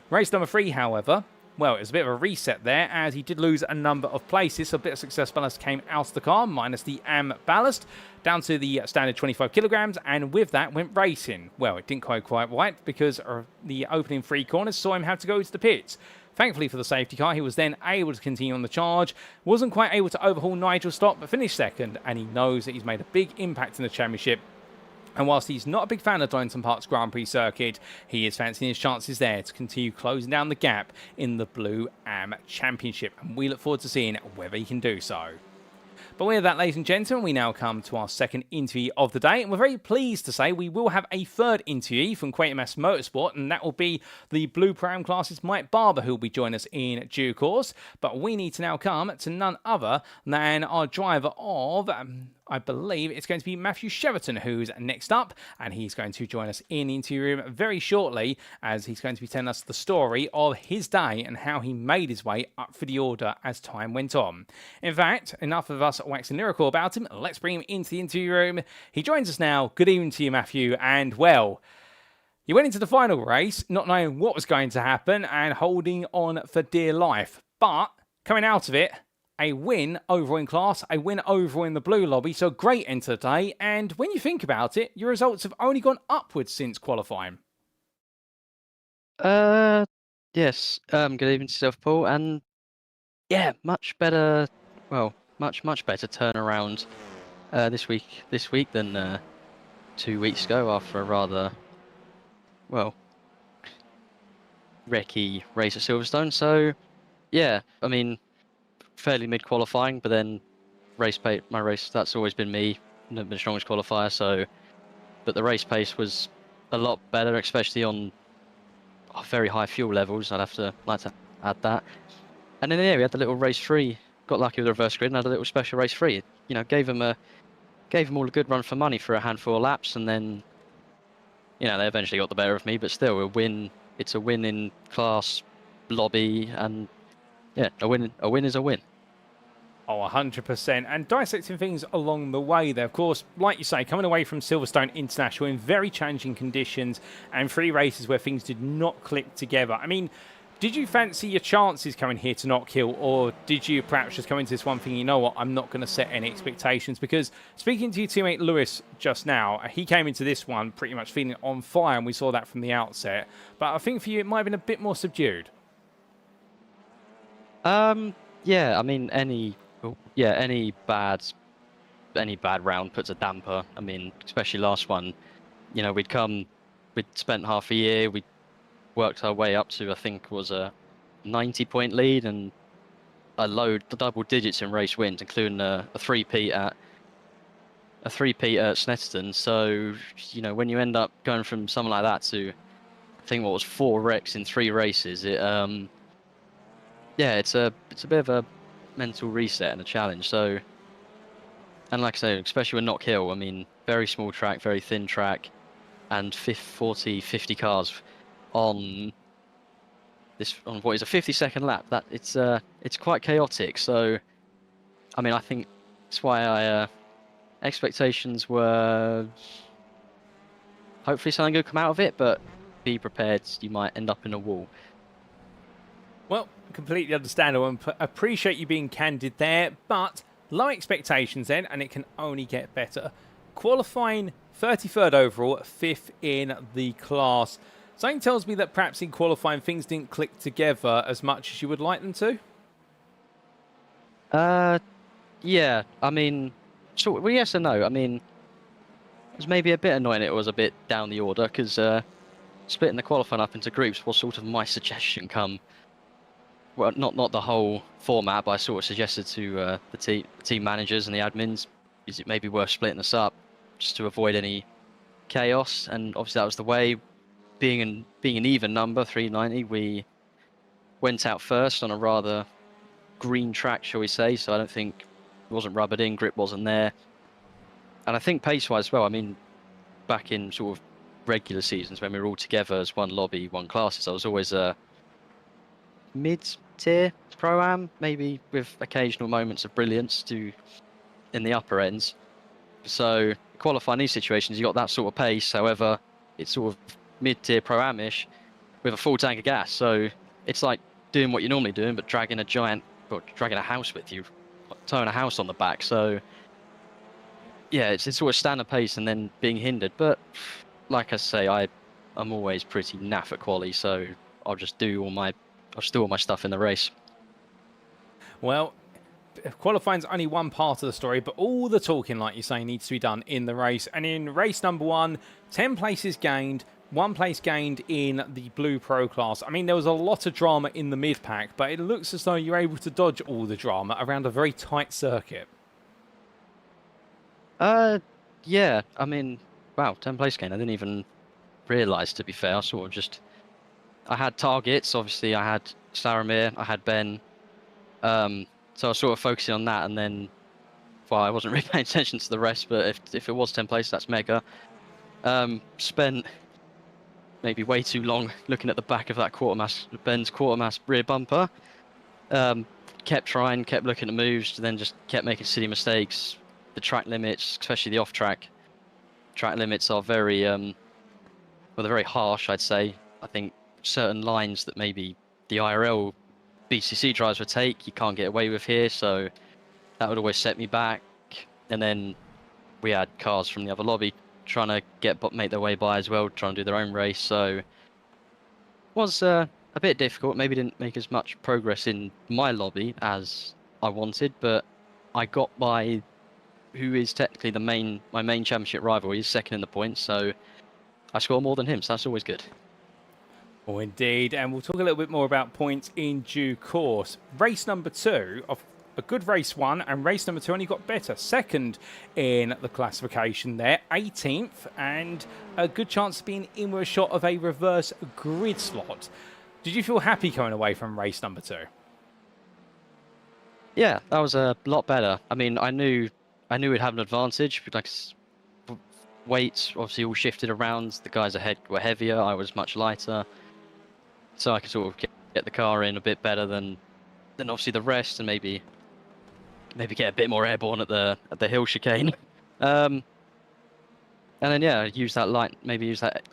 Race number 3, however, well, it was a bit of a reset there, as he did lose a number of places, so a bit of success ballast came out of the car, minus the AM ballast, down to the standard 25 kilograms, and with that went racing. Well, it didn't go quite right, because the opening 3 corners saw him have to go to the pits. Thankfully for the safety car, he was then able to continue on the charge, wasn't quite able to overhaul Nigel Stott, but finished second, and he knows that he's made a big impact in the championship. And whilst he's not a big fan of Donington Park's Grand Prix circuit, he is fancying his chances there to continue closing down the gap in the Blue AM Championship. And we look forward to seeing whether he can do so. But with that, ladies and gentlemen, we now come to our second interview of the day. And we're very pleased to say we will have a third interview from QuakeMS Motorsport, and that will be the Blue Pro-Am Class's Mike Barber, who will be joining us in due course. But we need to now come to none other than our driver of... I believe it's going to be Matthew Cheverton who's next up, and he's going to join us in the interview room very shortly, as he's going to be telling us the story of his day and how he made his way up for the order as time went on. In fact, enough of us waxing lyrical about him, let's bring him into the interview room. He joins us now. Good evening to you, Matthew, and well, you went into the final race not knowing what was going to happen and holding on for dear life, but coming out of it, a win overall in class, a win overall in the blue lobby, so great end to the day. And when you think about it, your results have only gone upwards since qualifying. Yes. Good evening to yourself, Paul. And yeah, much better. Well, much better turnaround this week than 2 weeks ago after a rather wrecky race at Silverstone. So yeah, I mean, fairly mid qualifying, but then my race, that's always been me, never been the strongest qualifier, so, but the race pace was a lot better, especially on very high fuel levels. I'd like to add that. And then yeah, we had the little race 3, got lucky with the reverse grid and had a little special race 3. You know, gave them all a good run for money for a handful of laps, and then, you know, they eventually got the better of me, but still a win. It's a win in class, lobby, and yeah, a win is a win. Oh, 100%. And dissecting things along the way there, of course, like you say, coming away from Silverstone International in very challenging conditions and 3 races where things did not click together. I mean, did you fancy your chances coming here to Knockhill, or did you perhaps just come into this one thinking, you know what, I'm not going to set any expectations? Because speaking to your teammate Lewis just now, he came into this one pretty much feeling on fire, and we saw that from the outset. But I think for you, it might have been a bit more subdued. Yeah, I mean, any bad round puts a damper. I mean, especially last one, you know, we'd spent half a year, we'd worked our way up to, I think, was a 90-point lead and the double digits in race wins, including a three-peat at Snetterton. So, you know, when you end up going from something like that to, I think, what was 4 wrecks in 3 races, yeah, it's a bit of a mental reset and a challenge. So, and like I say, especially with Knockhill, I mean, very small track, very thin track, and 50 cars on what is a 50-second lap. That it's quite chaotic. So, I mean, I think that's why expectations were hopefully something good come out of it, but be prepared, you might end up in a wall. Well, completely understandable and appreciate you being candid there, but low expectations then, and it can only get better. Qualifying 33rd overall, 5th in the class. Something tells me that perhaps in qualifying things didn't click together as much as you would like them to. Yeah, I mean, well, yes and no. I mean, was maybe a bit annoying it was a bit down the order, because splitting the qualifying up into groups was sort of my suggestion come. Well, not the whole format, but I sort of suggested to the team managers and the admins, is it maybe worth splitting this up just to avoid any chaos? And obviously that was the way. Being an even number, 390, we went out first on a rather green track, shall we say? So I don't think it wasn't rubbered in, grip wasn't there, and I think pace-wise as well. I mean, back in sort of regular seasons when we were all together as one lobby, one classes, I was always a mid-tier pro-am, maybe with occasional moments of brilliance in the upper ends. So qualifying these situations, you got that sort of pace. However, it's sort of mid-tier pro-amish with a full tank of gas. So it's like doing what you're normally doing, but dragging a house with you, towing a house on the back. So yeah, it's sort of standard pace and then being hindered. But like I say, I'm always pretty naff at quali, so I'll just do all my stuff in the race. Well, qualifying's only one part of the story, but all the talking, like you say, needs to be done in the race. And in race number 1, 10 places gained, 1 place gained in the Blue Pro class. I mean, there was a lot of drama in the mid-pack, but it looks as though you're able to dodge all the drama around a very tight circuit. Yeah, I mean, wow, 10 place gain. I didn't even realise, to be fair. I had targets. Obviously, I had Saramir, I had Ben. So I was sort of focusing on that, and then, well, I wasn't really paying attention to the rest, but if it was 10 place, that's mega. Spent maybe way too long looking at the back of that Ben's quartermass rear bumper. Kept trying, kept looking at moves, then just kept making silly mistakes. The track limits, especially the off-track track limits, are very, well, they're very harsh, I'd say. I think certain lines that maybe the IRL BCC drivers would take, you can't get away with here, so that would always set me back. And then we had cars from the other lobby trying to make their way by as well, trying to do their own race, so it was a bit difficult. Maybe didn't make as much progress in my lobby as I wanted, but I got by who is technically my main championship rival. He's second in the points, so I score more than him, so that's always good. Oh, indeed. And we'll talk a little bit more about points in due course. Race number 2, of a good race 1, and race number 2 only got better. Second in the classification there, 18th, and a good chance of being in with a shot of a reverse grid slot. Did you feel happy coming away from race number 2? Yeah, that was a lot better. I mean, I knew we'd have an advantage, like weights obviously all shifted around. The guys ahead were heavier, I was much lighter, so I could sort of get the car in a bit better than obviously the rest, and maybe get a bit more airborne at the hill chicane. And then yeah, use that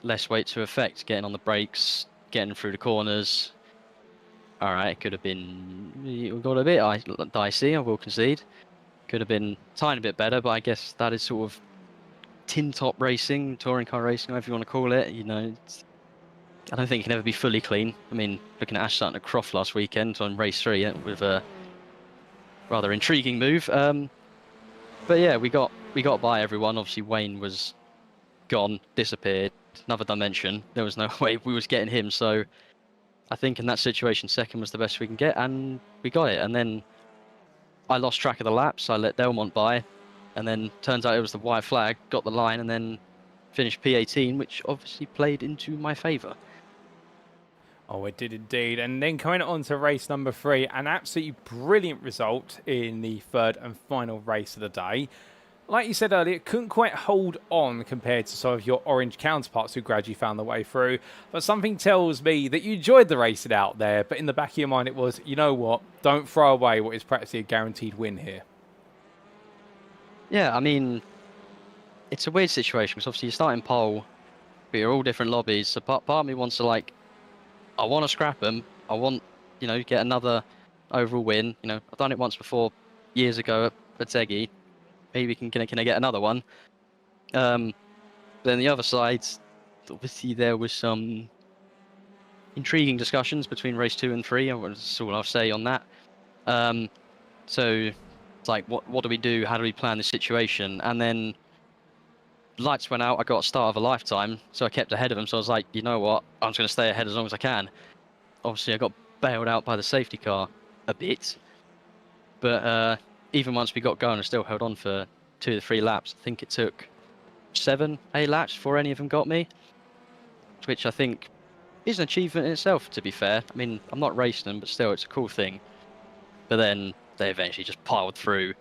less weight to effect, getting on the brakes, getting through the corners. All right, it could have been, we got a bit dicey, I will concede. Could have been a tiny bit better, but I guess that is sort of tin top racing, touring car racing, whatever you want to call it. You know, I don't think it can ever be fully clean. I mean, looking at Ash starting to Croft last weekend on race 3 with a rather intriguing move. But yeah, we got by everyone. Obviously, Wayne was gone, disappeared, another dimension. There was no way we was getting him. So I think in that situation, second was the best we can get, and we got it. And then I lost track of the laps. I let Delmont by, and then turns out it was the white flag, got the line, and then finished P18, which obviously played into my favour. Oh, it did indeed. And then coming on to race number 3, an absolutely brilliant result in the third and final race of the day. Like you said earlier, it couldn't quite hold on compared to some of your orange counterparts who gradually found their way through. But something tells me that you enjoyed the racing out there, but in the back of your mind it was, you know what, don't throw away what is practically a guaranteed win here. Yeah, I mean, it's a weird situation because obviously you're starting pole, but you're all different lobbies. So part of me wants to, like, I want to scrap them. I want, get another overall win. I've done it once before, years ago at Zeggy. Maybe can I get another one? Then the other side, obviously there was some intriguing discussions between race 2 and 3. That's all I'll say on that. So it's like, what do we do? How do we plan this situation? And then lights went out. I got a start of a lifetime, so I kept ahead of them. So I was like, you know what? I'm just going to stay ahead as long as I can. Obviously, I got bailed out by the safety car a bit, but even once we got going, I still held on for 2 to 3 laps. I think it took 7, 8 laps before any of them got me, which I think is an achievement in itself, to be fair. I mean, I'm not racing them, but still, it's a cool thing. But then they eventually just piled through.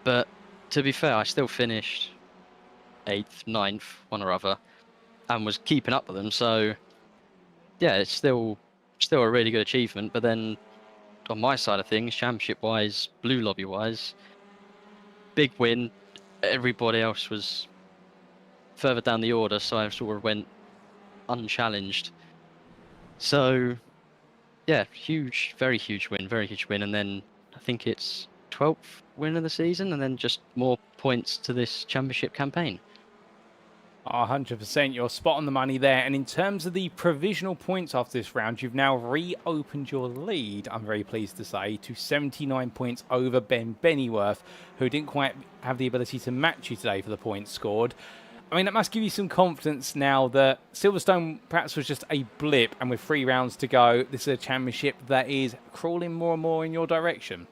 But to be fair, I still finished 8th, 9th, one or other, and was keeping up with them. So yeah, it's still a really good achievement. But then on my side of things, championship-wise, blue lobby-wise, big win. Everybody else was further down the order, so I sort of went unchallenged. So yeah, huge, very huge win, and then I think it's 12th win of the season, and then just more points to this championship campaign. 100%, you're spot on the money there. And in terms of the provisional points after this round, you've now reopened your lead, I'm very pleased to say, to 79 points over Ben Bennyworth, who didn't quite have the ability to match you today for the points scored. I mean, that must give you some confidence now that Silverstone perhaps was just a blip, and with 3 rounds to go, this is a championship that is crawling more and more in your direction.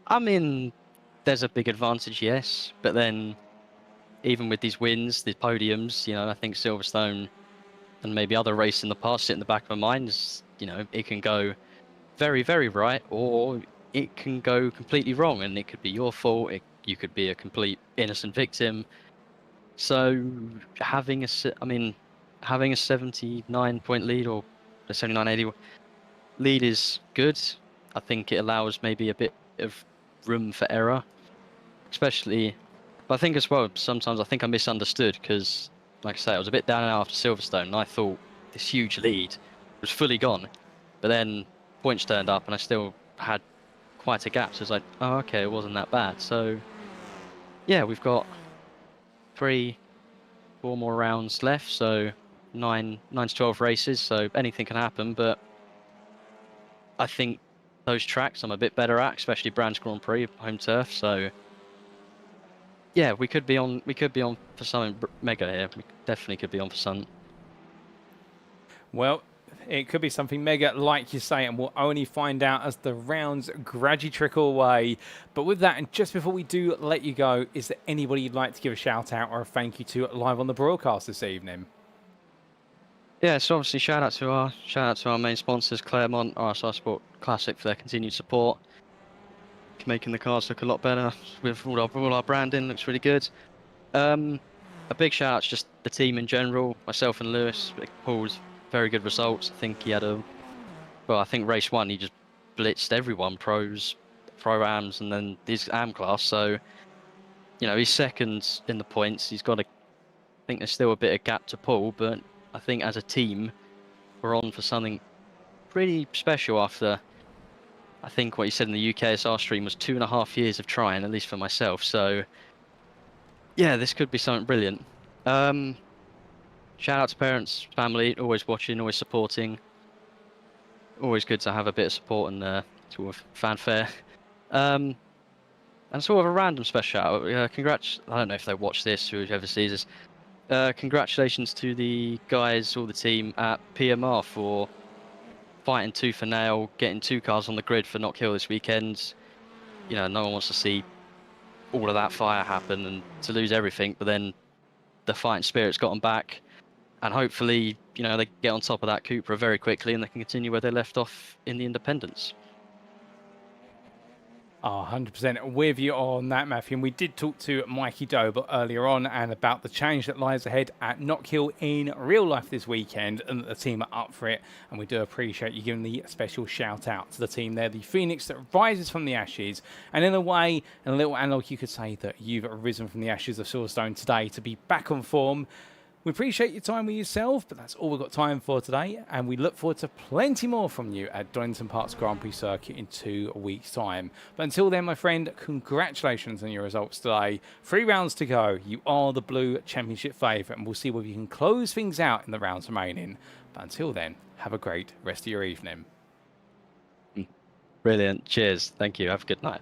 I mean, there's a big advantage, yes, but then even with these wins, these podiums, you know, I think Silverstone and maybe other races in the past sit in the back of my mind. Is, you know, it can go very, very right, or it can go completely wrong, and it could be your fault. You could be a complete innocent victim. So having a 79-point lead or a 79-80 lead is good. I think it allows maybe a bit of room for error, especially. But I think as well, sometimes I think I misunderstood because, like I say, I was a bit down and out after Silverstone, and I thought this huge lead was fully gone. But then points turned up, and I still had quite a gap. So it's like, oh, okay, it wasn't that bad. So yeah, we've got 3-4 more rounds left, so 9 to 12 races. So anything can happen. But I think those tracks I'm a bit better at, especially Brands Grand Prix, home turf. So yeah, we could be on for something mega here. We definitely could be on for something. Well, it could be something mega, like you say, and we'll only find out as the rounds gradually trickle away. But with that, and just before we do let you go, is there anybody you'd like to give a shout out or a thank you to live on the broadcast this evening? Yeah, so obviously shout out to our main sponsors, Claremont, RSR Sport Classic, for their continued support, making the cars look a lot better with all our branding. Looks really good. A big shout out to just the team in general, myself and Lewis. Paul's very good results. I think he had I think race 1 he just blitzed everyone, pros, pro-ams, and then his AM class. So, you know, he's second in the points. I think there's still a bit of gap to pull, but I think as a team, we're on for something pretty special after, I think what he said in the UKSR stream was 2.5 years of trying, at least for myself. So yeah, this could be something brilliant. Shout out to parents, family, always watching, always supporting. Always good to have a bit of support and sort of fanfare. And sort of a random special shout out. I don't know if they watch this, whoever sees this. Congratulations to the guys, all the team at PMR for fighting tooth and nail, getting 2 cars on the grid for Knockhill this weekend. You know, no one wants to see all of that fire happen and to lose everything, but then the fighting spirit's got them back, and hopefully, you know, they get on top of that Cupra very quickly and they can continue where they left off in the Independence. 100% with you on that, Matthew. And we did talk to Mikey Doble earlier on and about the change that lies ahead at Knockhill in real life this weekend, and the team are up for it. And we do appreciate you giving the special shout out to the team there, the Phoenix that rises from the ashes. And in a way, in a little analog, you could say that you've risen from the ashes of Silverstone today to be back on form. We appreciate your time with yourself, but that's all we've got time for today, and we look forward to plenty more from you at Donington Park's Grand Prix circuit in 2 weeks' time. But until then, my friend, congratulations on your results today. 3 rounds to go. You are the Blue Championship favourite, and we'll see whether you can close things out in the rounds remaining. But until then, have a great rest of your evening. Brilliant. Cheers. Thank you. Have a good night.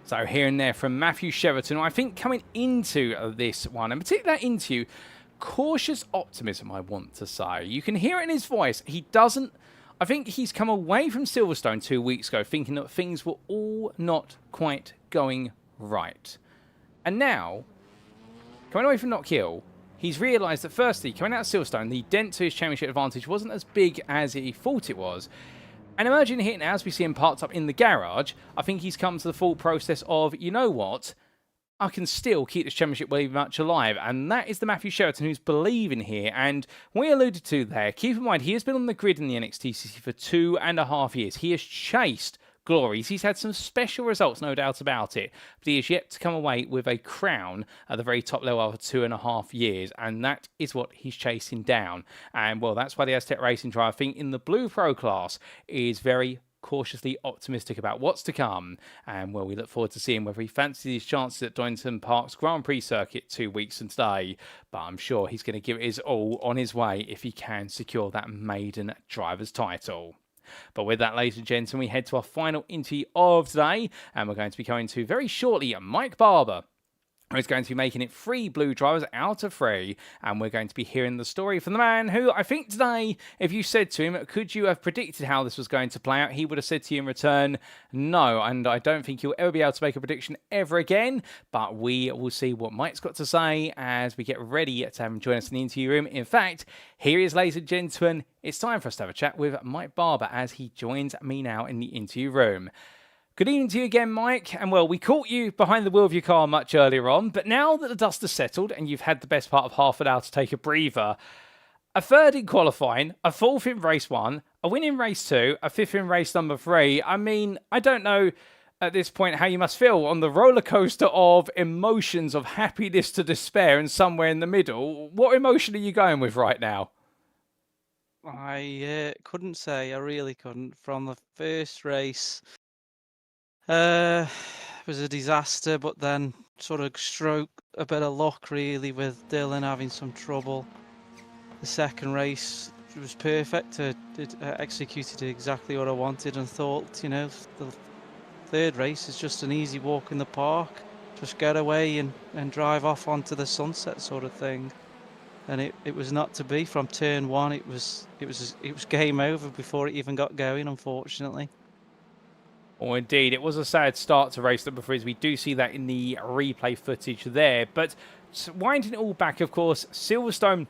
So here and there from Matthew Cheverton, I think coming into this one, and particularly that interview, cautious optimism, I want to say. You can hear it in his voice. He doesn't... I think he's come away from Silverstone 2 weeks ago thinking that things were all not quite going right. And now, coming away from Knockhill, he's realised that firstly, coming out of Silverstone, the dent to his championship advantage wasn't as big as he thought it was. And emerging here now, as we see him parked up in the garage, I think he's come to the full process of, you know what, I can still keep this championship very much alive. And that is the Matthew Cheverton who's believing here. And we alluded to there, keep in mind, he has been on the grid in the NXTCC for 2.5 years. He has chased glories. He's had some special results, no doubt about it. But he is yet to come away with a crown at the very top level for 2.5 years. And that is what he's chasing down. And, well, that's why the Aztec Racing driver, I think, in the Blue Pro class is very cautiously optimistic about what's to come, and well, we look forward to seeing whether he fancies his chances at Donington Park's Grand Prix circuit 2 weeks from today, but I'm sure he's going to give it his all on his way if he can secure that maiden driver's title. But with that, ladies and gentlemen, we head to our final interview of today, and we're going to be coming to very shortly Mike Barber, who's going to be making it 3 blue drivers out of 3, and we're going to be hearing the story from the man who, I think today, if you said to him, could you have predicted how this was going to play out, he would have said to you in return, no, and I don't think you'll ever be able to make a prediction ever again, but we will see what Mike's got to say as we get ready to have him join us in the interview room. In fact, here he is, ladies and gentlemen, it's time for us to have a chat with Mike Barber as he joins me now in the interview room. Good evening to you again, Mike. And well, we caught you behind the wheel of your car much earlier on, but now that the dust has settled and you've had the best part of half an hour to take a breather, a 3rd in qualifying, a 4th in race 1, a win in race 2, a 5th in race number 3. I mean, I don't know at this point how you must feel on the roller coaster of emotions of happiness to despair and somewhere in the middle. What emotion are you going with right now? I couldn't say. I really couldn't. From the first race, it was a disaster, but then sort of stroke a bit of luck really with Dylan having some trouble. The second race was perfect. It executed exactly what I wanted and thought, you know, the third race is just an easy walk in the park. Just get away and drive off onto the sunset sort of thing. And it was not to be. From turn 1, it was game over before it even got going, unfortunately. Oh, indeed. It was a sad start to race number 3, as we do see that in the replay footage there. But winding it all back, of course, Silverstone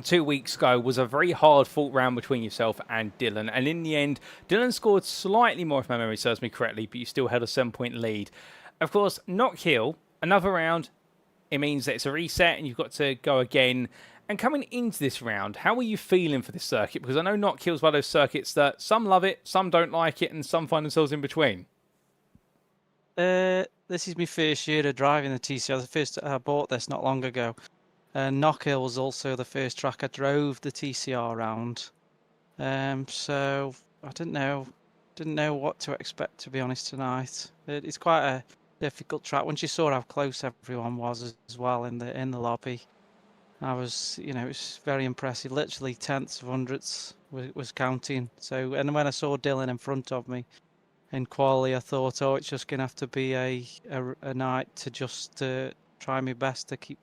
2 weeks ago was a very hard-fought round between yourself and Dylan. And in the end, Dylan scored slightly more, if my memory serves me correctly, but you still had a 7-point lead. Of course, Knockhill, another round, it means that it's a reset and you've got to go again. And coming into this round, how are you feeling for this circuit? Because I know Knockhill's one of those circuits that some love it, some don't like it, and some find themselves in between. This is my first year of driving the TCR. I bought this not long ago. Knockhill was also the first track I drove the TCR round. So I didn't know what to expect, to be honest, tonight. It's quite a difficult track. Once you saw how close everyone was as well in the lobby, I was, you know, it was very impressive. Literally tenths of hundredths was counting. So, and when I saw Dylan in front of me in quali, I thought, oh, it's just gonna have to be a night to just try my best to keep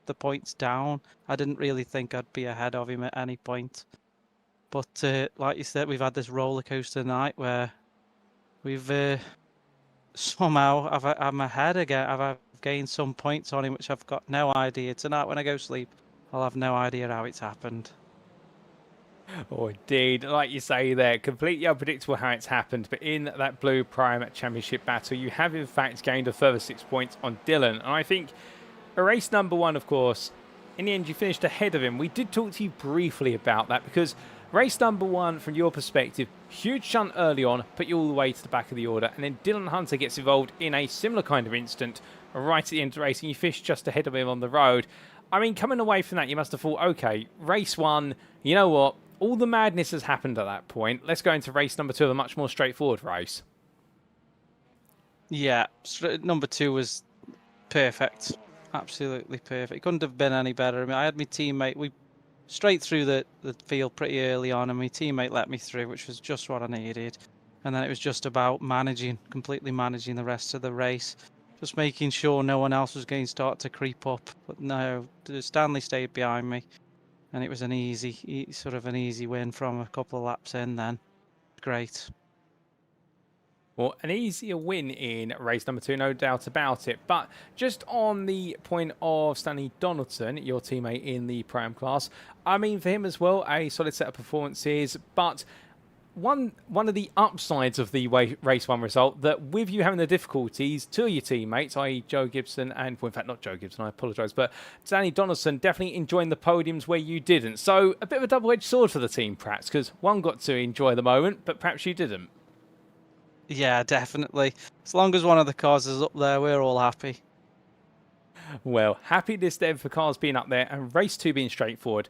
the points down. I didn't really think I'd be ahead of him at any point. But like you said, we've had this roller coaster night where we've somehow I'm ahead again. I've gained some points on him, which I've got no idea. Tonight when I go sleep, I'll have no idea how it's happened. Oh, indeed. Like you say there, completely unpredictable how it's happened. But in that Blue Prime Championship battle, you have in fact gained a further 6 points on Dylan. And I think a race number 1, of course, in the end you finished ahead of him. We did talk to you briefly about that because race number 1, from your perspective, huge shunt early on, put you all the way to the back of the order, and then Dylan Hunter gets involved in a similar kind of incident right at the end of the race, and you fish just ahead of him on the road. I mean, coming away from that, you must have thought, okay, race 1, you know what, all the madness has happened at that point. Let's go into race number 2 of a much more straightforward race. Yeah, number 2 was perfect. Absolutely perfect. It couldn't have been any better. I mean, I had my teammate, we straight through the field pretty early on, and my teammate let me through, which was just what I needed. and then it was just about completely managing the rest of the race, just making sure no one else was going to start to creep up. But no, Stanley stayed behind me, and it was an easy win from a couple of laps in. Then, great. Well, an easier win in race number 2, no doubt about it. But just on the point of Stanley Donaldson, your teammate in the Pram class, I mean, for him as well, a solid set of performances. But one of the upsides of the race 1 result, that with you having the difficulties, two of your teammates, i.e. Joe Gibson and, well, in fact, not Joe Gibson, I apologise, but Stanley Donaldson definitely enjoying the podiums where you didn't. So a bit of a double-edged sword for the team, perhaps, because one got to enjoy the moment, but perhaps you didn't. Yeah, definitely. As long as one of the cars is up there, we're all happy. Well, happiness then for cars being up there and race 2 being straightforward.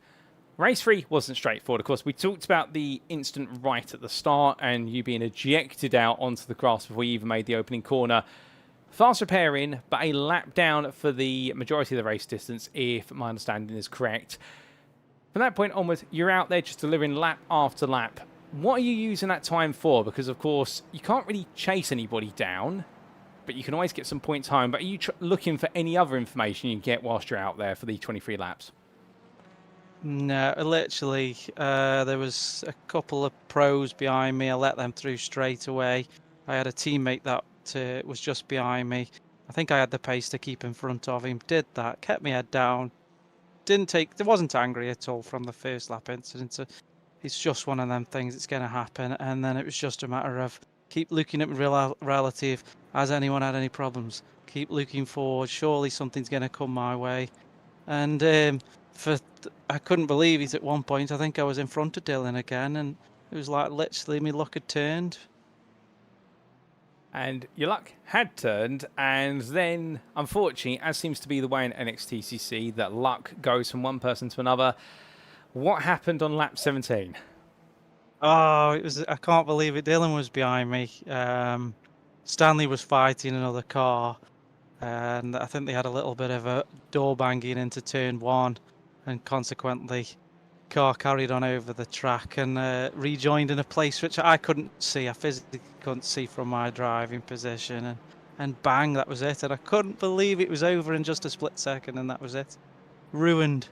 Race 3 wasn't straightforward, of course. We talked about the instant right at the start and you being ejected out onto the grass before you even made the opening corner. Fast repairing, but a lap down for the majority of the race distance, if my understanding is correct. From that point onwards, you're out there just delivering lap after lap. What are you using that time for? Because, of course, you can't really chase anybody down, but you can always get some points home. But are you looking for any other information you can get whilst you're out there for the 23 laps? No, literally, there was a couple of pros behind me. I let them through straight away. I had a teammate that was just behind me. I think I had the pace to keep in front of him. Did that, kept my head down. Wasn't angry at all from the first lap incident. It's just one of them things. It's going to happen, and then it was just a matter of keep looking at relative. Has anyone had any problems? Keep looking forward. Surely something's going to come my way. And I couldn't believe it at one point. I think I was in front of Dylan again, and it was like literally my luck had turned. And your luck had turned, and then, unfortunately, as seems to be the way in NXTCC, that luck goes from one person to another. What happened on lap 17? Oh, I can't believe it. Dylan was behind me. Stanley was fighting another car, and I think they had a little bit of a door banging into turn 1, and consequently, car carried on over the track and rejoined in a place which I couldn't see. I physically couldn't see from my driving position, and bang, that was it. And I couldn't believe it was over in just a split second, and that was it. Ruined.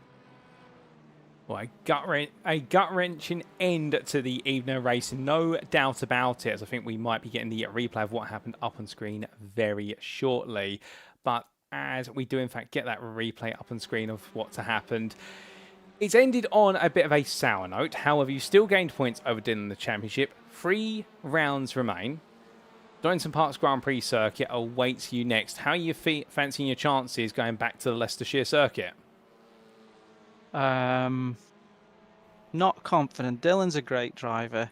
Well, a gut-wrenching end to the evening race, no doubt about it, as I think we might be getting the replay of what happened up on screen very shortly. But as we do, in fact, get that replay up on screen of what's happened, it's ended on a bit of a sour note. However, you still gained points over Dylan in the championship. 3 rounds remain. Donington Park's Grand Prix circuit awaits you next. How are you fancying your chances going back to the Leicestershire circuit? Not confident. Dylan's a great driver.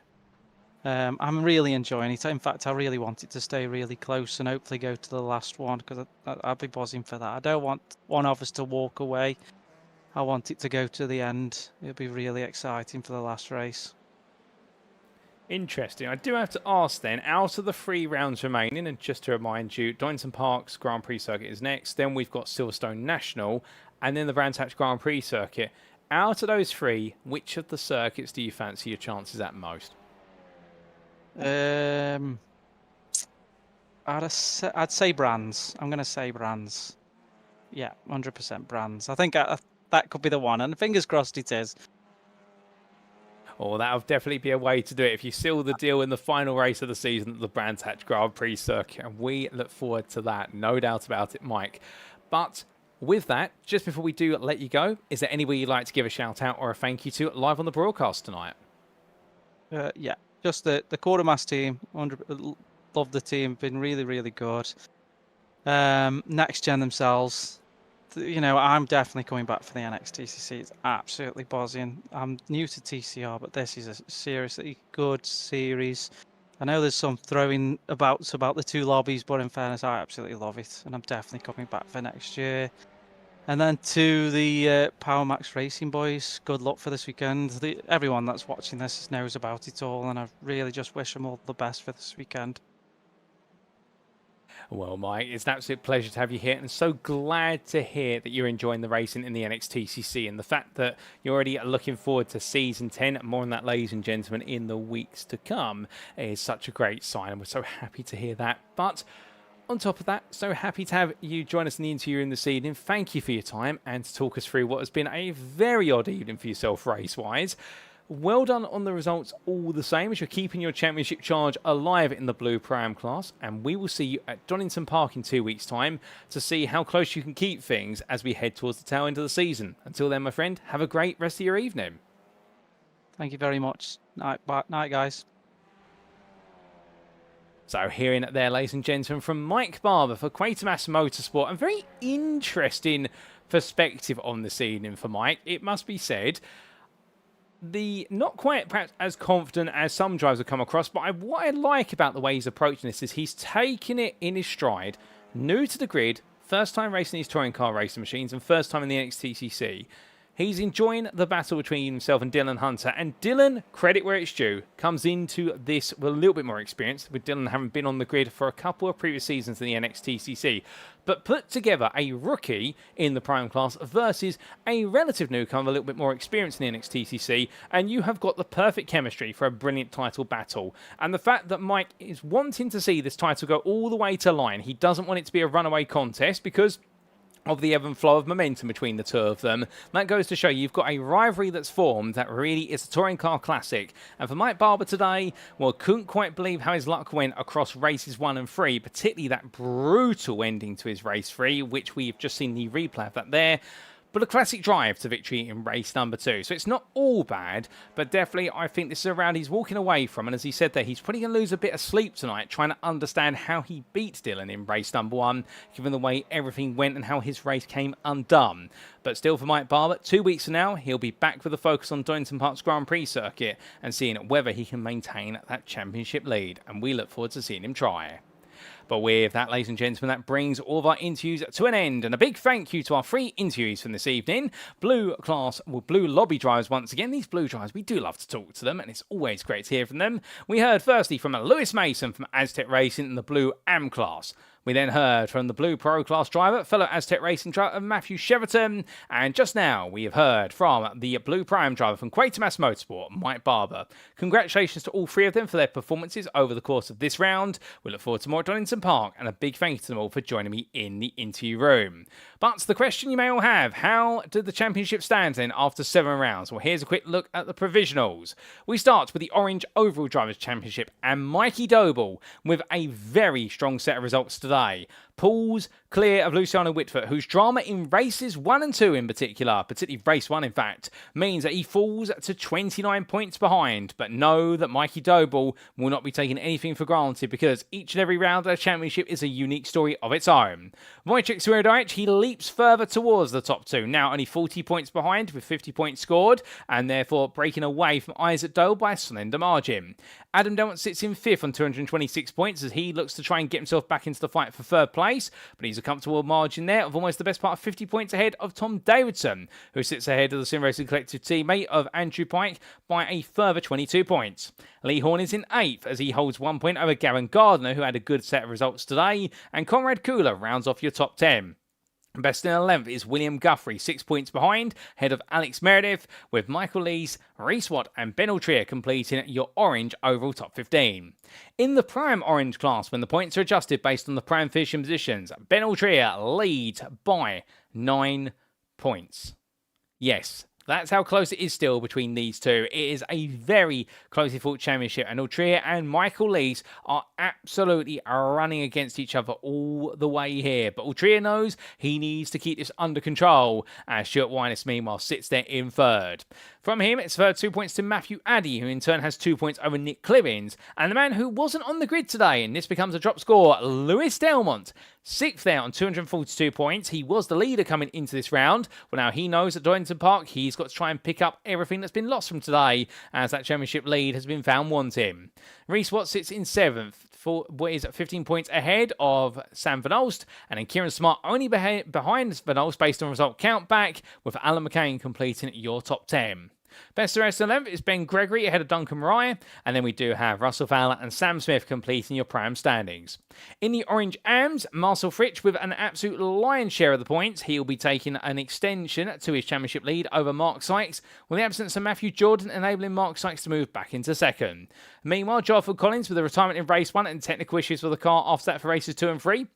I'm really enjoying it. In fact, I really want it to stay really close and hopefully go to the last one, because I'll be buzzing for that. I don't want one of us to walk away. I want it to go to the end. It'll be really exciting for the last race. Interesting. I do have to ask then, out of the 3 rounds remaining, and just to remind you, Donington Park's Grand Prix circuit is next, then we've got Silverstone National, and then the Brands Hatch Grand Prix circuit. Out of those 3, which of the circuits do you fancy your chances at most? I'd say Brands. I'm going to say Brands. Yeah, 100% Brands. I think that could be the one, and fingers crossed it is. Oh, that'll definitely be a way to do it if you seal the deal in the final race of the season at the Brands Hatch Grand Prix circuit. And we look forward to that, no doubt about it, Mike. But with that, just before we do let you go, is there anybody you'd like to give a shout out or a thank you to live on the broadcast tonight? Yeah, just the Quartermass team. Love the team, been really, really good. NextGen themselves. You know, I'm definitely coming back for the NXTCC. It's absolutely buzzing. I'm new to TCR, but this is a seriously good series. I know there's some throwing about the 2 lobbies, but in fairness, I absolutely love it, and I'm definitely coming back for next year. And then to the Power Max Racing boys, good luck for this weekend. Everyone that's watching this knows about it all, and I really just wish them all the best for this weekend. Well, Mike, it's an absolute pleasure to have you here, and so glad to hear that you're enjoying the racing in the NXTCC, and the fact that you're already looking forward to Season 10. More on that, ladies and gentlemen, in the weeks to come is such a great sign, and we're so happy to hear that. But on top of that, so happy to have you join us in the interview in this evening. Thank you for your time and to talk us through what has been a very odd evening for yourself race-wise. Well done on the results all the same, as you're keeping your championship charge alive in the Blue Pro-Am class, and we will see you at Donington Park in 2 weeks' time to see how close you can keep things as we head towards the tail end of the season. Until then, my friend, have a great rest of your evening. Thank you very much. Night, guys. So hearing it there, ladies and gentlemen, from Mike Barber for Quatermass Motorsport, a very interesting perspective on this evening for Mike, it must be said. Not quite perhaps as confident as some drivers have come across, but what I like about the way he's approaching this is he's taking it in his stride, new to the grid, first time racing these touring car racing machines, and first time in the NXTCC. He's enjoying the battle between himself and Dylan Hunter, and Dylan, credit where it's due, comes into this with a little bit more experience, with Dylan having been on the grid for a couple of previous seasons in the NXTCC, but put together a rookie in the Prime class versus a relative newcomer, a little bit more experience in the NXTCC, and you have got the perfect chemistry for a brilliant title battle. And the fact that Mike is wanting to see this title go all the way to line, he doesn't want it to be a runaway contest because of the ebb and flow of momentum between the two of them. That goes to show you've got a rivalry that's formed that really is a touring car classic. And for Mike Barber today, well, couldn't quite believe how his luck went across races 1 and 3, particularly that brutal ending to his race 3, which we've just seen the replay of that there. But a classic drive to victory in race number 2. So it's not all bad, but definitely I think this is a round he's walking away from. And as he said there, he's probably going to lose a bit of sleep tonight trying to understand how he beat Dylan in race number 1, given the way everything went and how his race came undone. But still for Mike Barber, 2 weeks from now, he'll be back with a focus on Donington Park's Grand Prix circuit and seeing whether he can maintain that championship lead. And we look forward to seeing him try. But with that, ladies and gentlemen, that brings all of our interviews to an end. And a big thank you to our 3 interviews from this evening. Blue lobby drivers once again. These blue drivers, we do love to talk to them, and it's always great to hear from them. We heard firstly from Lewis Mason from Aztec Racing in the Blue AM class. We then heard from the Blue Pro Class driver, fellow Aztec Racing driver Matthew Cheverton. And just now, we have heard from the Blue Prime driver from Quatermass Motorsport, Mike Barber. Congratulations to all 3 of them for their performances over the course of this round. We look forward to more at Donington Park, and a big thank you to them all for joining me in the interview room. But the question you may all have, how did the championship stand then after 7 rounds? Well, here's a quick look at the provisionals. We start with the Orange Overall Drivers' Championship and Mikey Doble with a very strong set of results today. Pulls clear of Luciano Witvoet, whose drama in races 1 and 2 in particular, particularly race 1 in fact, means that he falls to 29 points behind. But know that Mikey Doble will not be taking anything for granted, because each and every round of the championship is a unique story of its own. Wojciech Swierdajc, he leaps further towards the top 2, now only 40 points behind with 50 points scored, and therefore breaking away from Isaac Doble by a slender margin. Adam Delmont sits in 5th on 226 points as he looks to try and get himself back into the fight for 3rd place, but he's a comfortable margin there of almost the best part of 50 points ahead of Tom Davidson, who sits ahead of the Sim Racing Collective teammate of Andrew Pike by a further 22 points. Lee Horn is in 8th as he holds 1 point over Gavin Gardner, who had a good set of results today, and Conrad Kula rounds off your top 10. Best in 11th is William Guthrie, 6 points behind, ahead of Alex Meredith, with Michael Lees, Reece Watt and Ben Altrier completing your orange overall top 15. In the Prime Orange class, when the points are adjusted based on the Prime finishing positions, Ben Altrier leads by 9 points. Yes, that's how close it is still between these two. It is a very closely fought championship, and Altrier and Michael Lees are absolutely running against each other all the way here. But Altrier knows he needs to keep this under control, as Stuart Winus meanwhile sits there in 3rd. From him, it's third 2 points to Matthew Addy, who in turn has 2 points over Nick Clibbins, and the man who wasn't on the grid today, and this becomes a drop score, Lewis Delmont. 6th there on 242 points. He was the leader coming into this round. Well, now he knows at Donington Park he's got to try and pick up everything that's been lost from today, as that championship lead has been found wanting. Reece Watt sits in 7th, is 15 points ahead of Sam Van Olst, and then Kieran Smart only behind Van Olst based on result count back, with Alan McCain completing your top 10. Best of the rest 11th is Ben Gregory ahead of Duncan Mariah, and then we do have Russell Fowler and Sam Smith completing your Pram standings. In the Orange AMs, Marcel Fritsch with an absolute lion's share of the points. He'll be taking an extension to his championship lead over Mark Sykes, with the absence of Matthew Jordan enabling Mark Sykes to move back into second. Meanwhile, Jarford Collins with a retirement in race 1 and technical issues with the car after that for races 2 and 3.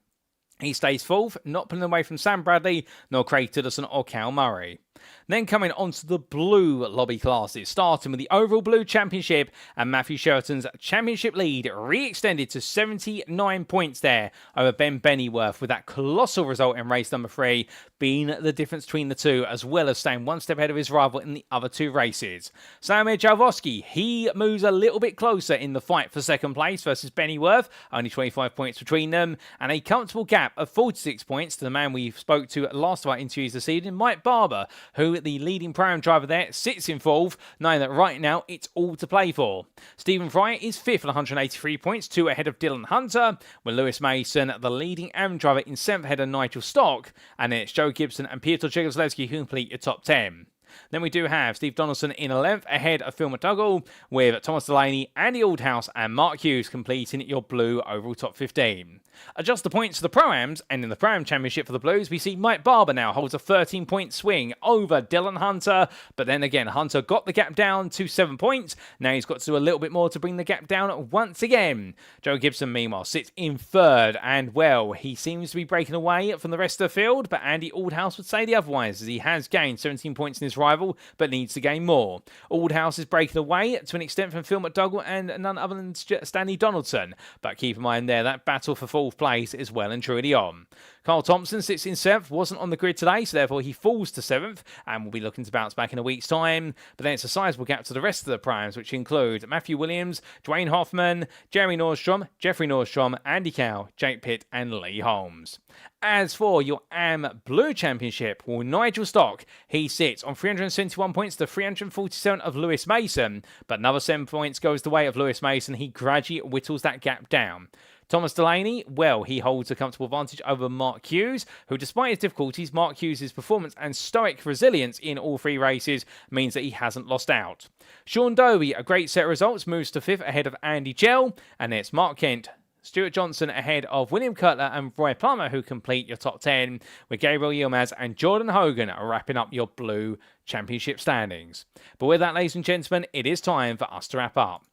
He stays fourth, not pulling away from Sam Bradley, nor Craig Tiddleson or Cal Murray. Then coming on to the blue lobby classes, starting with the overall blue championship, and Matthew Cheverton's championship lead re-extended to 79 points there over Ben Bennyworth, with that colossal result in race number 3 being the difference between the two, as well as staying one step ahead of his rival in the other 2 races. Samir Jalvoski, he moves a little bit closer in the fight for second place versus Bennyworth, only 25 points between them, and a comfortable gap of 46 points to the man we spoke to at last of our interviews this evening, Mike Barber, who, the leading Pram driver there, sits in 4th, knowing that right now it's all to play for. Stephen Fry is 5th at 183 points, 2 ahead of Dylan Hunter, with Lewis Mason, the leading AM driver, in 7th ahead of Nigel Stock, and then it's Joe Gibson and Piotr Jegozlewski who complete your top 10. Then we do have Steve Donaldson in 11th ahead of Phil McDougall, with Thomas Delaney, Andy Aldhouse and Mark Hughes completing your blue overall top 15. Adjust the points to the Pro-Ams, and in the Pro-Am Championship for the Blues, we see Mike Barber now holds a 13-point swing over Dylan Hunter, but then again, Hunter got the gap down to 7 points. Now he's got to do a little bit more to bring the gap down once again. Joe Gibson, meanwhile, sits in 3rd, and well, he seems to be breaking away from the rest of the field, but Andy Aldhouse would say the otherwise, as he has gained 17 points in his rival, but needs to gain more. Aldhouse is breaking away to an extent from Phil McDougall and none other than Stanley Donaldson, but keep in mind there, that battle for 4th place is well and truly on. Carl Thompson sits in 7th, wasn't on the grid today, so therefore he falls to 7th, and will be looking to bounce back in a week's time, but then it's a sizable gap to the rest of the primes, which include Matthew Williams, Dwayne Hoffman, Jeremy Nordstrom, Jeffrey Nordstrom, Andy Cow, Jake Pitt and Lee Holmes. As for your AM Blue Championship, well, Nigel Stock, he sits on 371 points to 347 of Lewis Mason, but another 7 points goes the way of Lewis Mason. He gradually whittles that gap down. Thomas Delaney, well, he holds a comfortable advantage over Mark Hughes, who, despite his difficulties, Mark Hughes' performance and stoic resilience in all 3 races means that he hasn't lost out. Sean Doby, a great set of results, moves to 5th ahead of Andy Gell, and it's Mark Kent, Stuart Johnson ahead of William Cutler and Roy Plummer who complete your top 10, with Gabriel Yilmaz and Jordan Hogan wrapping up your blue championship standings. But with that, ladies and gentlemen, it is time for us to wrap up.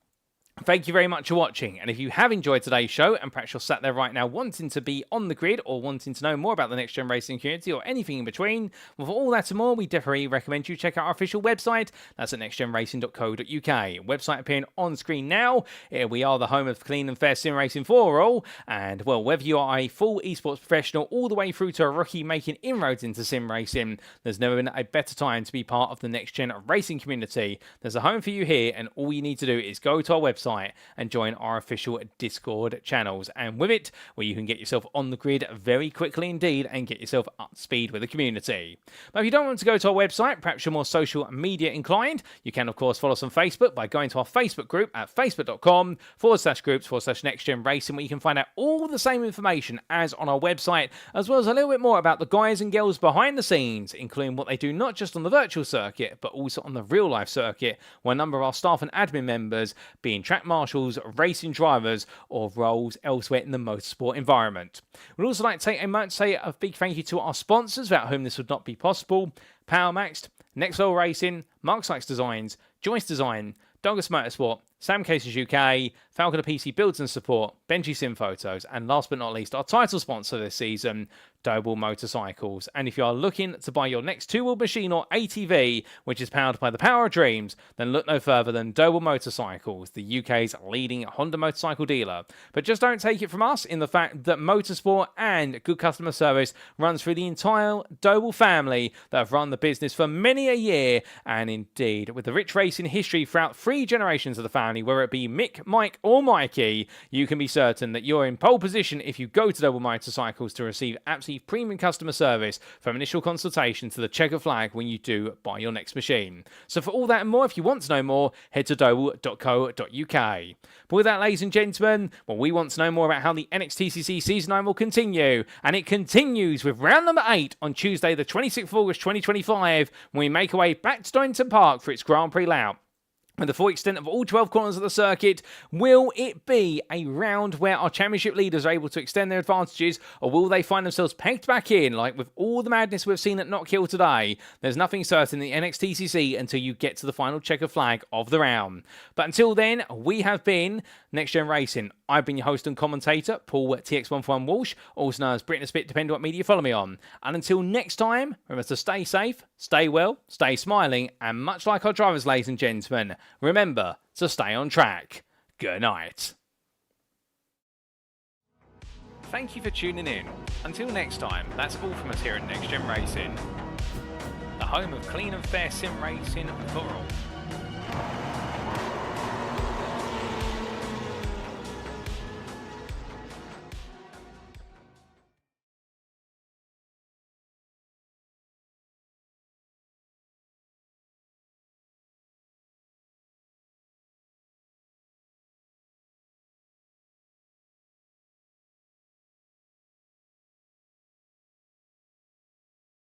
Thank you very much for watching, and if you have enjoyed today's show, and perhaps you're sat there right now wanting to be on the grid or wanting to know more about the Next Gen racing community or anything in between, well, for all that and more, we definitely recommend you check out our official website. That's at nextgenracing.co.uk. Website appearing on screen now. We are the home of clean and fair sim racing for all, and well, whether you are a full esports professional all the way through to a rookie making inroads into sim racing, there's never been a better time to be part of the Next Gen racing community. There's a home for you here, and all you need to do is go to our website and join our official Discord channels, and with it, where you can get yourself on the grid very quickly indeed and get yourself up to speed with the community. But if you don't want to go to our website, perhaps you're more social media inclined, you can of course follow us on Facebook by going to our Facebook group at facebook.com/groups/NextGen Racing, where you can find out all the same information as on our website, as well as a little bit more about the guys and girls behind the scenes, including what they do not just on the virtual circuit, but also on the real life circuit, where a number of our staff and admin members being track marshals, racing drivers, or roles elsewhere in the motorsport environment. We'd also like to take a moment to say a big thank you to our sponsors, without whom this would not be possible: PowerMaxed, Next Level Racing, Mark Sykes Designs, Joyce Design, Douglas Motorsport, Sam Cases UK, Falconer PC Builds and Support, Benji Sim Photos, and last but not least, our title sponsor this season, Doble Motorcycles. And if you are looking to buy your next two-wheel machine or ATV, which is powered by the power of dreams, then look no further than Doble Motorcycles, the UK's leading Honda motorcycle dealer. But just don't take it from us in the fact that motorsport and good customer service runs through the entire Doble family that have run the business for many a year, and indeed, with the rich racing history throughout 3 generations of the family, family, whether it be Mick, Mike, or Mikey, you can be certain that you're in pole position if you go to Doble Motorcycles to receive absolutely premium customer service from initial consultation to the checker flag when you do buy your next machine. So for all that and more, if you want to know more, head to doble.co.uk. But with that, ladies and gentlemen, well, we want to know more about how the NXTCC Season 9 will continue, and it continues with round number 8 on Tuesday the 26th of August 2025 when we make our way back to Donington Park for its Grand Prix layout. With the full extent of all 12 corners of the circuit, will it be a round where our championship leaders are able to extend their advantages, or will they find themselves pegged back in, like with all the madness we've seen at Knockhill today? There's nothing certain in the NXTCC until you get to the final checker flag of the round. But until then, we have been NextGen Racing. I've been your host and commentator, Paul TX141 Walsh, also known as Britain Spit, depending on what media you follow me on. And until next time, remember to stay safe, stay well, stay smiling, and much like our drivers, ladies and gentlemen, remember to stay on track. Good night. Thank you for tuning in. Until next time, that's all from us here at NextGen Racing, the home of clean and fair sim racing for all.